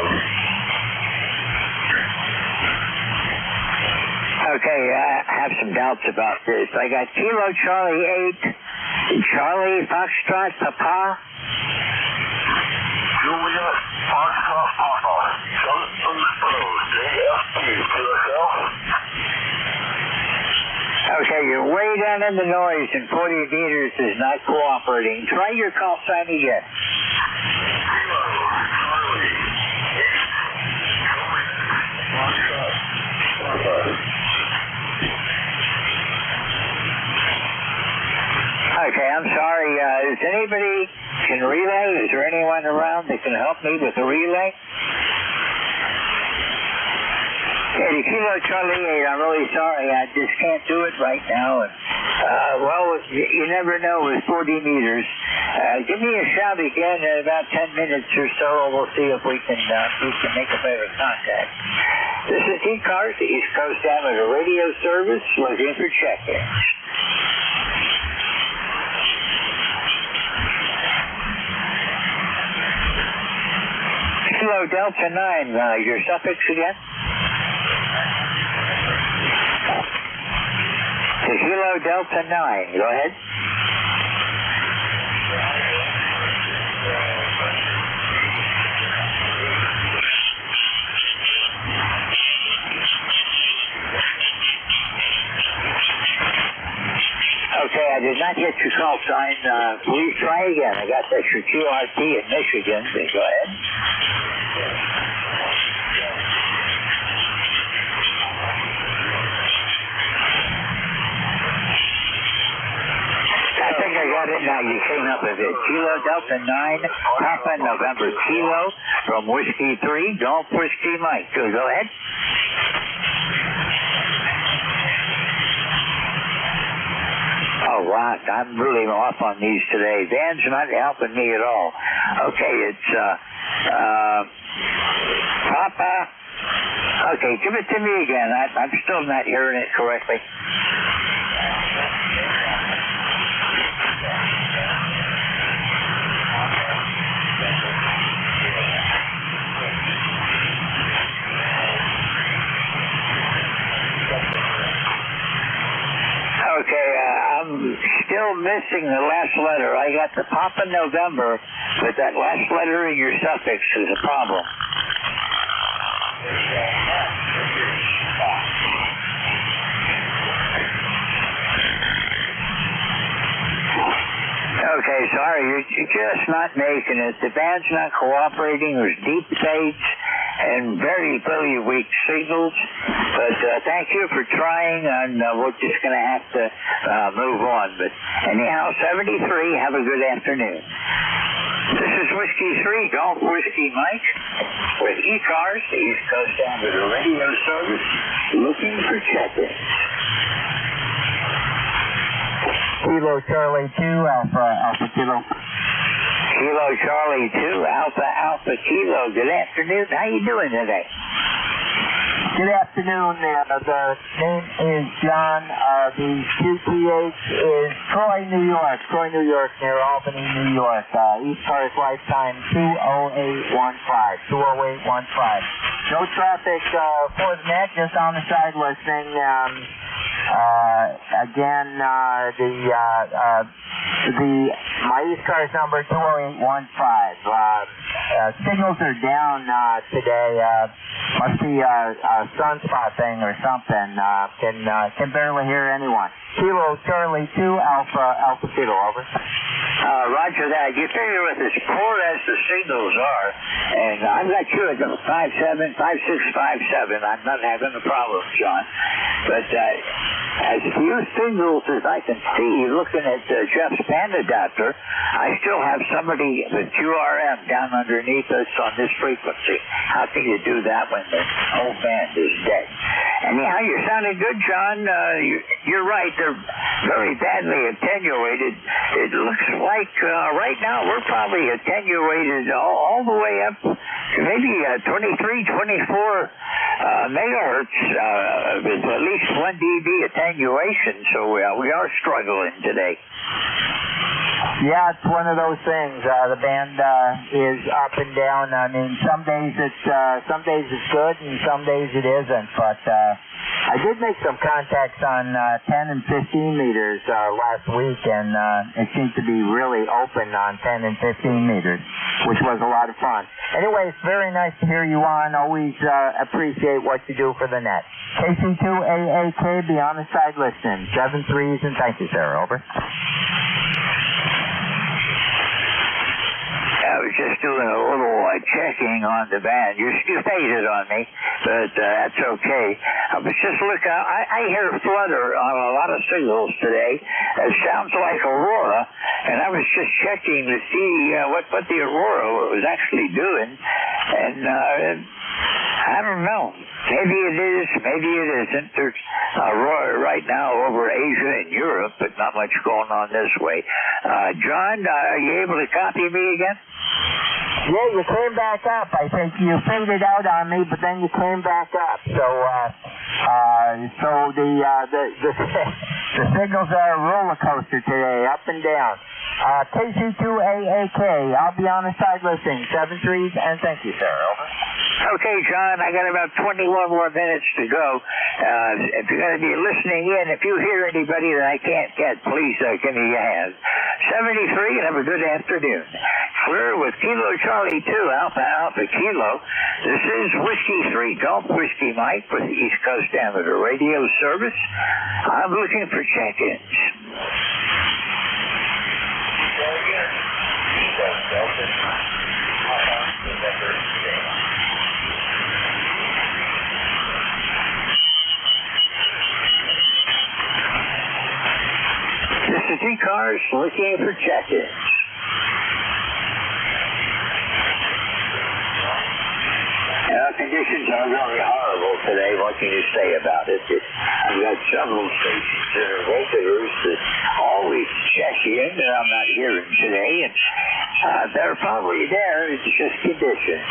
Okay, I have some doubts about this. I got Kilo Charlie 8, Charlie Foxtrot Papa. Julia Foxtrot Papa. Johnson Road, JFP, QSL. Okay, you're way down in the noise and 40 meters is not cooperating. Try your call sign again. Kilo Charlie 8, Foxtrot Papa. Okay, I'm sorry. Is anybody can relay? Is there anyone around that can help me with the relay? Okay, the Kilo Charlie 8, I'm really sorry. I just can't do it right now. And, you never know with 40 meters. Give me a shout again in about 10 minutes or so, and we'll see if we can make a better contact. This is ECARS, the East Coast Amateur Radio Service, looking for check-ins. Kilo Delta 9, your suffix again? The Kilo Delta 9, go ahead. Okay, I did not get your call sign. Please try again. I got that your QRT in Michigan. Go ahead. now you came up with it. Kilo Delta 9, Papa November Kilo from Whiskey 3, Golf Whiskey Mike. Go ahead. Oh, wow, I'm really off on these today. Dan's not helping me at all. Okay, it's Papa. Okay, give it to me again. I'm still not hearing it correctly. Okay, I'm still missing the last letter. I got the Papa November, but that last letter in your suffix is a problem. Okay, sorry, you're just not making it. The band's not cooperating. There's deep fades and very, very weak signals. But thank you for trying, and we're just going to have to move on. But anyhow, 73, have a good afternoon. This is Whiskey 3, Golf Whiskey Mike, with ECARS, the East Coast Amateur Radio Service, looking for check-ins. Kilo Charlie 2, Alpha Kilo. Kilo Charlie 2, Alpha Kilo. Good afternoon. How you doing today? Good afternoon. The name is John. The QTH is Troy, New York. Troy, New York, near Albany, New York. ECARS lifetime 20815. 20815. No traffic for the net, just on the side listening. Again, my ECARS number 20815. Signals are down today. Must be a sunspot thing or something. Can barely hear anyone. Kilo Charlie 2, Alpha Kilo, over. Roger that. You figure with as poor as the signals are, and I've got you at 57, 5657. I'm not having a problem, John. But as few signals as I can see, looking at Jeff's band adapter, I still have somebody with QRM down underneath us on this frequency. How can you do that when the whole band is dead? Anyhow, you're sounding good, John. You're right. They're very badly attenuated. It looks like right now we're probably attenuated all the way up to maybe 23, 24 megahertz with at least 1 dB attenuation. So we are struggling today. Yeah, it's one of those things. The band is up and down. I mean, some days it's good, and some days it isn't. But I did make some contacts on 10 and 15 meters last week, and it seemed to be really open on 10 and 15 meters, which was a lot of fun. Anyway, it's very nice to hear you on. Always appreciate what you do for the net. KC2AAK, be on the side listening. 7-3s, and thank you, sir. Over. I was just doing a little checking on the band. You faded on me, but that's okay. I was just looking. I hear flutter on a lot of signals today. It sounds like Aurora, and I was just checking to see what the Aurora was actually doing, and I don't know. Maybe it is, maybe it isn't. There's Aurora right now over Asia and Europe, but not much going on this way. John, are you able to copy me again? Yeah, you came back up. I think you faded out on me, but then you came back up. So the signals are a roller coaster today, up and down. KC2AAK, I'll be on the side listening. 7-3s, and thank you, sir. Over. Okay, John, I got about 21 more minutes to go. If you're going to be listening in, if you hear anybody that I can't get, please give me a hand. 73, and have a good afternoon. Clear with Kilo Charlie 2, Alpha Kilo. This is Whiskey 3, Golf Whiskey Mike with the East Coast Amateur Radio Service. I'm looking for check-ins. This is ECARS looking for check-ins. Conditions are really horrible today. What can you say about it? I've got several stations that are regulars that always check in that I'm not hearing today, and they're probably there. It's just conditions.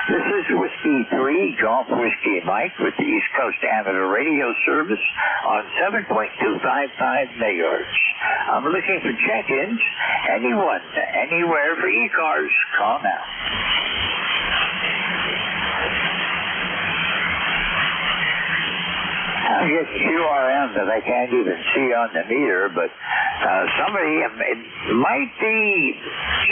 This is Whiskey 3, Golf Whiskey Mike with the East Coast Amateur Radio Service on 7.255 megahertz. I'm looking for check-ins. Anyone, anywhere for ECARS, call now. I'm getting QRM that I can't even see on the meter, but it might be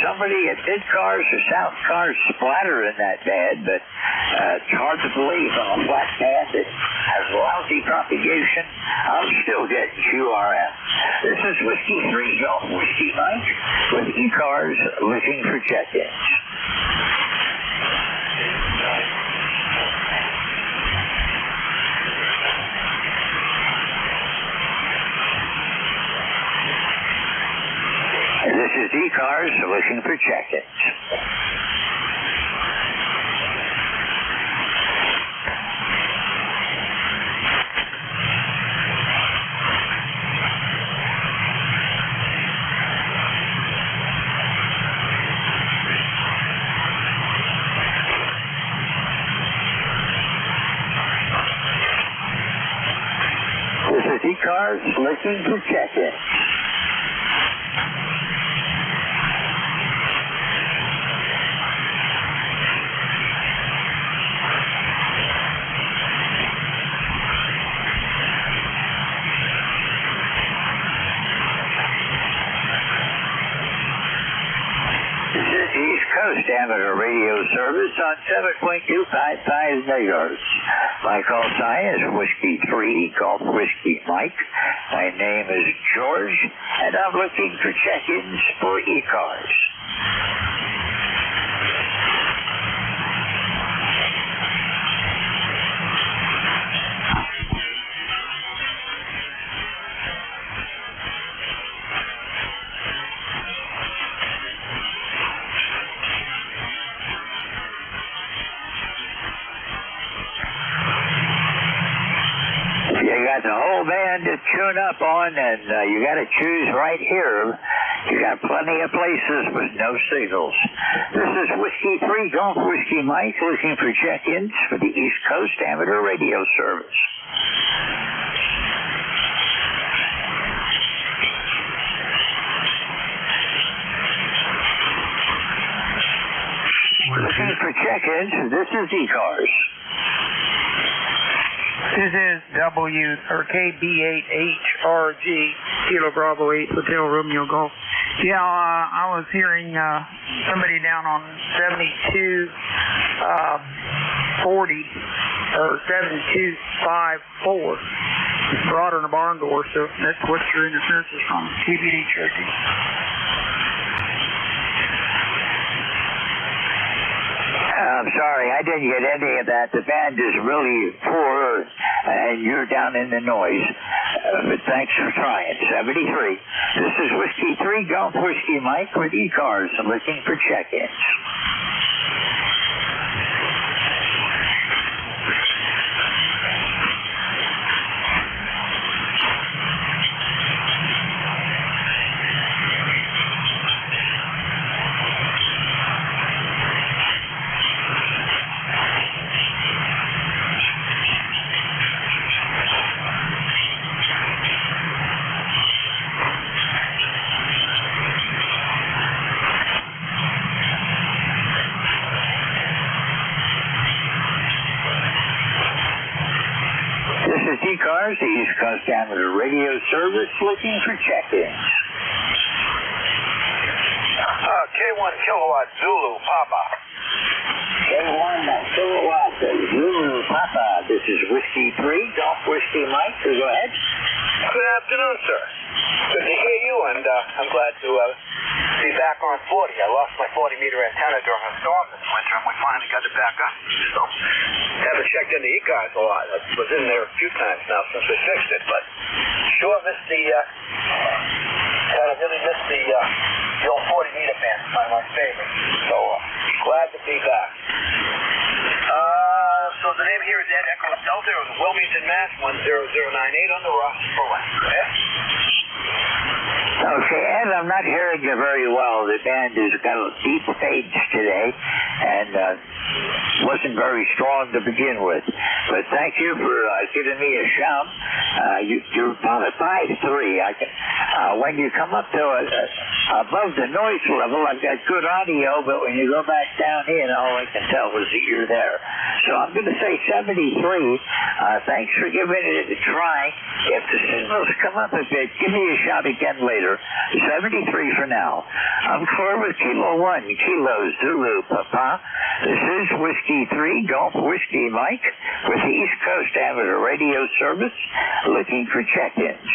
somebody at ECARS or South Cars splattering that bad, but it's hard to believe on a flat pad that has lousy propagation. I'm still getting QRM. This is Whiskey 3 Golf Whiskey Mike with ECARS looking for check-ins. This is ECARS looking for check-ins. This is ECARS looking for check-ins. Coast Amateur Radio Service on 7.255 megahertz. My call sign is Whiskey 3, Golf Whiskey Mike. My name is George, and I'm looking for check-ins for ECARS. The whole band to tune up on, and you got to choose right here. You got plenty of places with no signals. This is Whiskey 3 Golf Whiskey Mike looking for check-ins for the East Coast Amateur Radio Service. Looking for check-ins. This is ECARS. This is KB8HRG, Kilo Bravo 8, Hotel Romeo Golf. Yeah, I was hearing somebody down on 7240 or 7254 brought on the barn door, so that's what your interference is from, KB8HRG. I'm sorry, I didn't get any of that. The band is really poor, and you're down in the noise. But thanks for trying. 73. This is Whiskey 3 Golf Whiskey Mike with ECARS looking for check-ins. ECARS, the East Coast Amateur Radio Service, looking for check-ins. K1 Kilowatt Zulu Papa. K1 Kilowatt Zulu Papa. This is Whiskey 3, Golf Whiskey Mike. So go ahead. Good afternoon, sir. Good to hear you, and I'm glad to be back on 40. I lost my 40-meter antenna during a storm this winter, and we finally got it back up. So, haven't checked into ECARS a lot. I was in there a few times now since we fixed it, but sure missed the missed the old 40-meter man, my favorite. So glad to be back. So the name here is Ed Echo Delta of Wilmington, Mass. 10098 on the roster for one. Okay, Ed, I'm not hearing you very well. The band has got a deep fades today, and wasn't very strong to begin with. But thank you for giving me a shout. You're about a 5.3. When you come up to above the noise level, I've got good audio, but when you go back down in, all I can tell is that you're there. So I'm going to say 73. Thanks for giving it a try. If the signals come up a bit, give me a shout again later. 73 for now. I'm clear with Kilo 1, Kilo Zulu, Papa. This is Whiskey 3, Golf Whiskey Mike, with the East Coast Amateur Radio Service, looking for check-ins.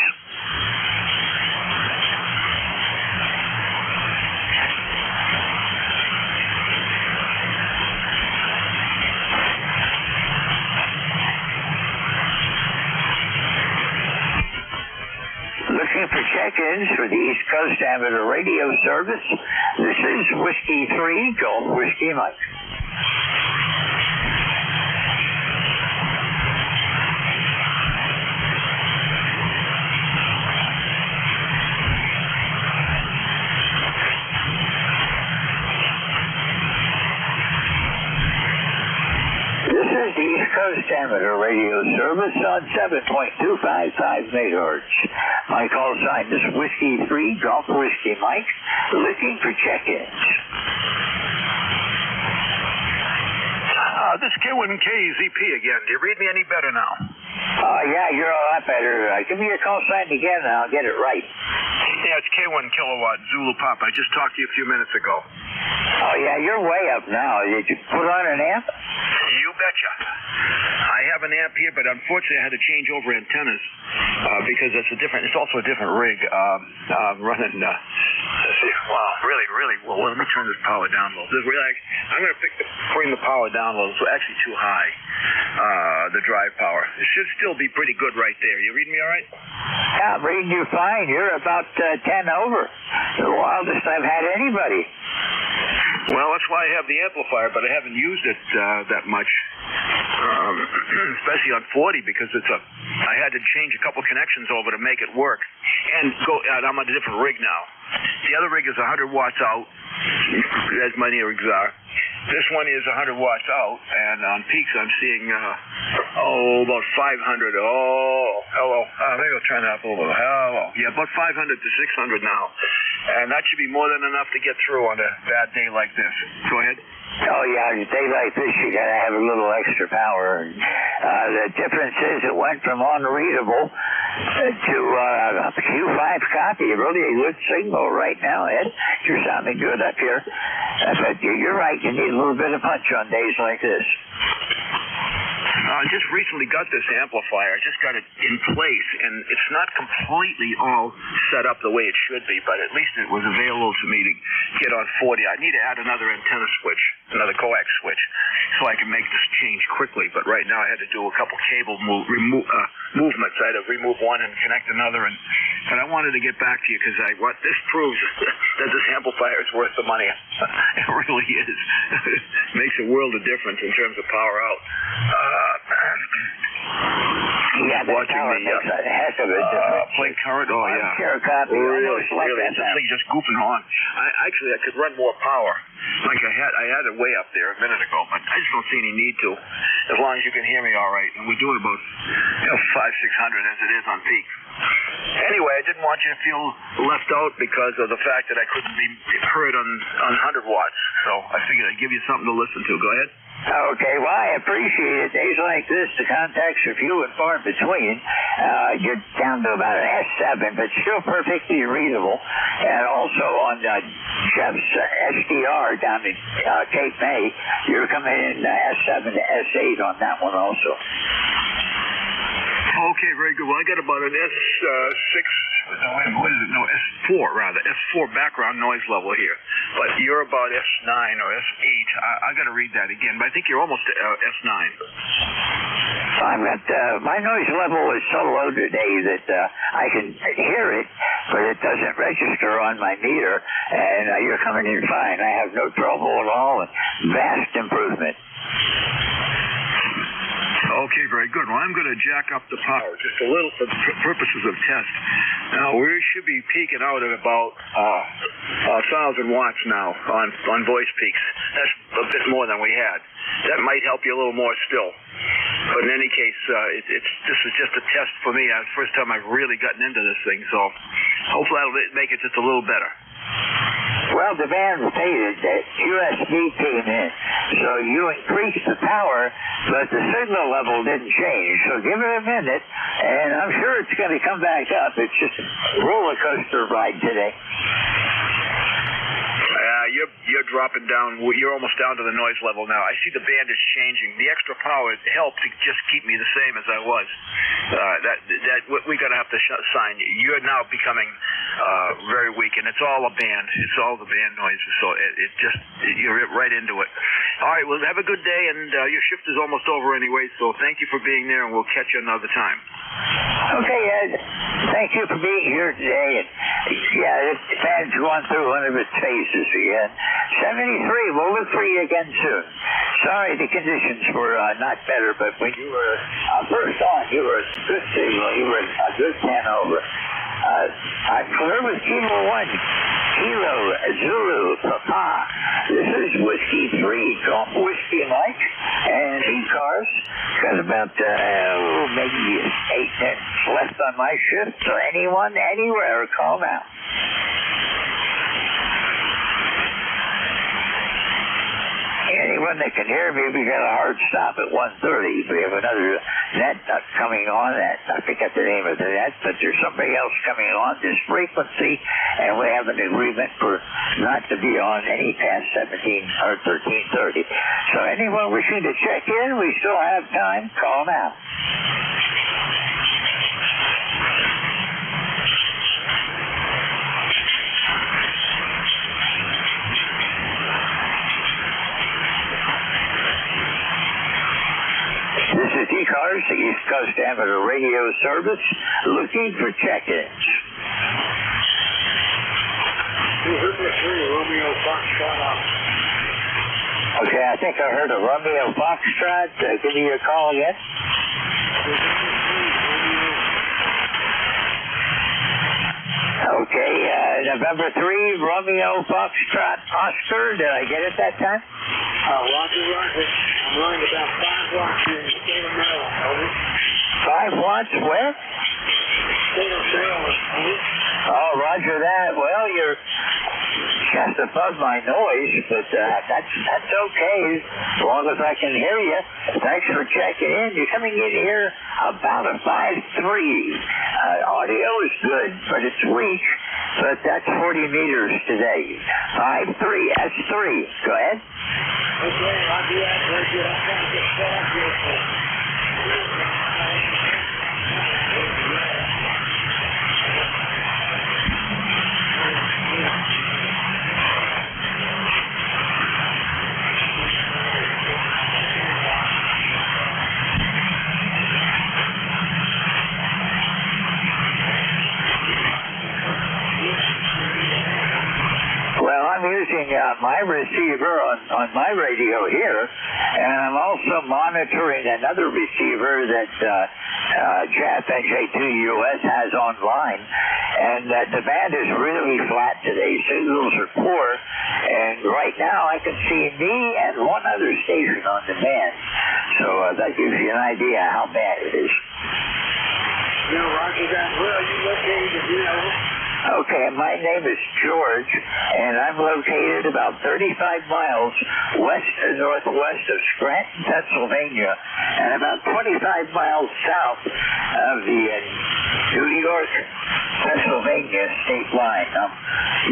Looking for check-ins for the East Coast Amateur Radio Service. This is Whiskey 3, Golf Whiskey Mike. This is the East Coast Amateur Radio Service on 7.255 megahertz. My call sign is Whiskey 3, Golf Whiskey Mike, looking for check-ins. This is K1KZP again. Do you read me any better now? Yeah, you're a lot better. Give me your call sign again and I'll get it right. Yeah, it's K1 Kilowatt Zulu Pop. I just talked to you a few minutes ago. Oh, yeah, you're way up now. Did you put on an amp? You betcha. I have an amp here, but unfortunately I had to change over antennas because it's also a different rig. Running, let's see, wow, really, well, let me turn this power down a little. I'm going to bring the power down a little. It's actually too high, the drive power. It should still be pretty good right there. You reading me all right? Yeah, I'm reading you fine. You're about 10 over. The wildest I've had anybody. Well, that's why I have the amplifier, but I haven't used it that much, especially on 40, because I had to change a couple connections over to make it work. And I'm on a different rig now. The other rig is 100 watts out, as many rigs are. This one is 100 watts out, and on peaks I'm seeing, about 500. Oh, hello. Maybe I'll turn that up a little bit. Hello. Yeah, about 500 to 600 now. And that should be more than enough to get through on a bad day like this. Go ahead. Oh, yeah, on a day like this, you got to have a little extra power. The difference is it went from unreadable to a Q5 copy. Really a good signal right now, Ed. You're sounding good up here. But you're right, you need a little bit of punch on days like this. I just recently got this amplifier. I just got it in place, and it's not completely all set up the way it should be, but at least it was available to me to get on 40. I need to add another antenna switch, another coax switch, so I can make this change quickly. But right now I had to do a couple cable movements. I had to remove one and connect another, but I wanted to get back to you because this proves that this amplifier is worth the money. It really is. It makes a world of difference in terms of power out. Yeah, the power makes a heck of a difference. Play current, oh yeah. Share a copy. Really, it's just like just goofing on. I could run more power. Like I had it way up there a minute ago, but I just don't see any need to. As long as you can hear me all right, and we're doing about 500-600 as it is on peak. Anyway, I didn't want you to feel left out because of the fact that I couldn't be heard on 100 watts. So I figured I'd give you something to listen to. Go ahead. Okay, well, I appreciate it. Days like this, the contacts are few and far between. You're down to about an S7, but still perfectly readable. And also on Jeff's SDR down in Cape May, you're coming in S7 to S8 on that one also. Okay, very good. Well, I got about an S6, what is it? No, S4 rather. S4 background noise level here. But you're about S9 or S8. I got to read that again, but I think you're almost S9. My noise level is so low today that I can hear it, but it doesn't register on my meter. And you're coming in fine. I have no trouble at all. Vast improvement. Okay, very good. Well, I'm going to jack up the power just a little for the purposes of test. Now, we should be peaking out at about 1,000 watts now on voice peaks. That's a bit more than we had. That might help you a little more still. But in any case, this is just a test for me. It's the first time I've really gotten into this thing, so hopefully that'll make it just a little better. Well, the band stated that USB came in, so you increased the power, but the signal level didn't change. So give it a minute, and I'm sure it's going to come back up. It's just a roller coaster ride today. You're dropping down. You're almost down to the noise level now. I see the band is changing. The extra power helped to just keep me the same as I was. We're going to have to sign you. You're now becoming very weak, and it's all a band. It's all the band noises. So you're right into it. All right. Well, have a good day, and your shift is almost over anyway. So thank you for being there, and we'll catch you another time. Okay, Ed. Thank you for being here today. And yeah, the band's going through one of its phases again. 73, we'll look for you again soon. Sorry the conditions were not better, but when you were first on, you were a good signal. You were a good 10 over. I'm clear with Kilo 1. Kilo Zulu Papa. This is Whiskey 3. Golf Whiskey Mike and ECARS. Got about maybe 8 minutes left on my shift. So anyone, anywhere, call now. Anyone that can hear me, we got a hard stop at 1:30. We have another net coming on. I forget the name of the net, but there's somebody else coming on this frequency, and we have an agreement for not to be on any past 17 or 13:30. So anyone wishing to check in, we still have time. Call now. This is ECARS, the East Coast Amateur Radio Service, looking for check-ins. Okay, I think I heard a Romeo Foxtrot. Give me your call again. Okay, November 3, Romeo Foxtrot Oscar. Did I get it that time? Roger. I'm running about 5 watts here in the state of Maryland. Over. 5 watts where? State of Maryland. Over. Oh, roger that. Well, you're just above my noise, but that's okay as long as I can hear you. Thanks for checking in. You're coming in here about a 5.3. Audio is good, but it's weak. But that's 40 meters today. 5.3 S3. Go ahead. Okay, I'll do that. Very good. I'm trying to get set up here. I'm using my receiver on my radio here, and I'm also monitoring another receiver that JAF NJ2US has online, and the band is really flat today. Signals are poor, and right now I can see me and one other station on the band, so that gives you an idea how bad it is. Roger that. Where are you located? Okay, my name is George, and I'm located about 35 miles northwest of Scranton, Pennsylvania, and about 25 miles south of the New York, Pennsylvania state line. I'm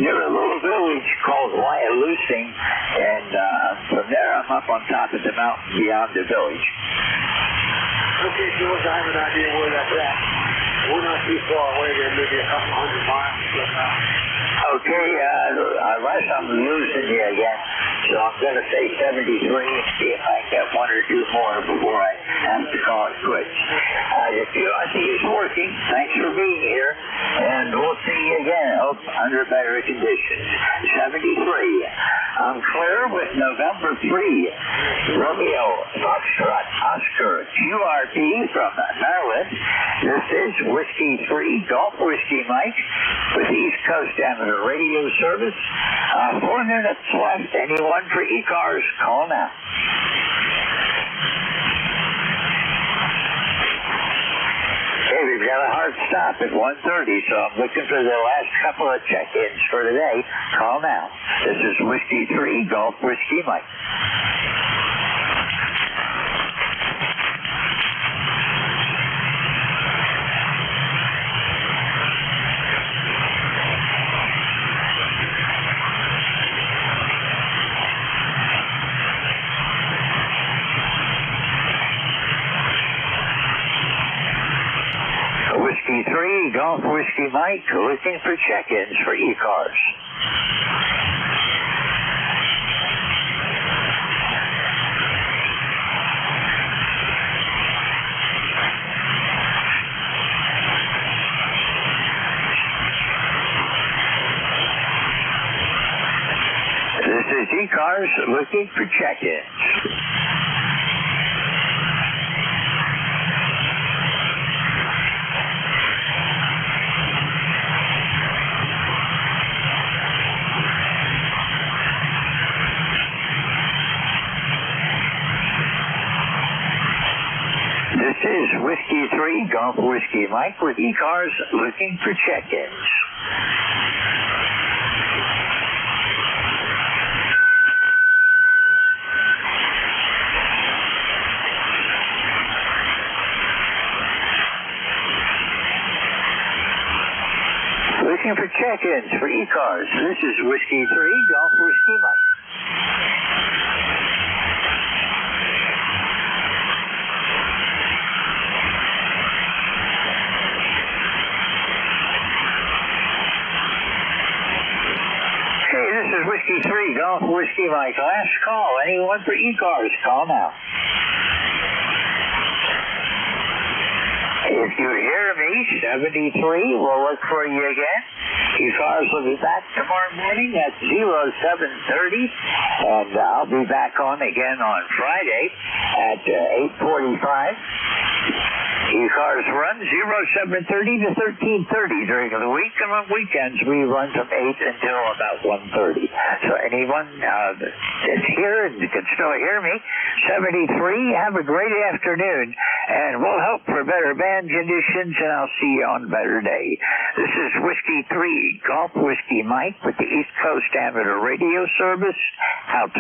near a little village called Wyalusing, and from there I'm up on top of the mountain beyond the village. Okay, George, I have an idea where that's at. We're not too far away there, maybe a couple hundred miles. But, okay, unless I'm losing you again, so I'm going to say 73 and see if I can get one or two more before I have to call it quits. The QRT is working. Thanks for being here, and we'll see you again. Hope under better conditions. 73. I'm clear with November 3. Romeo Foxtrot Oscar QRT from Maryland. This is Whiskey 3 Golf Whiskey Mike with East Coast Amateur Radio Service. 4 minutes left. Anyone for ECARS, call now. Okay, we've got a hard stop at 1:30, so I'm looking for the last couple of check-ins for today. Call now. This is Whiskey 3 Golf Whiskey Mike. Whiskey 3, Golf Whiskey Mike, looking for check-ins for ECARS. This is ECARS looking for check-ins. This is Whiskey 3, Golf Whiskey Mike with ECARS looking for check-ins. Looking for check-ins for ECARS. This is Whiskey 3, Golf Whiskey Mike. This is Whiskey 3, Golf Whiskey Mike. Last call. Anyone for ECARS, call now. If you hear me, 73, we'll look for you again. ECARS will be back tomorrow morning at 07:30, and I'll be back on again on Friday at 8:45. ECARS run 07:30 to 13:30 during the week, and on weekends we run from 8 until about 1:30. So anyone that's here and can still hear me, 73, have a great afternoon, and we'll hope for better band conditions, and I'll see you on a better day. This is Whiskey 3, Golf Whiskey Mike with the East Coast Amateur Radio Service, out.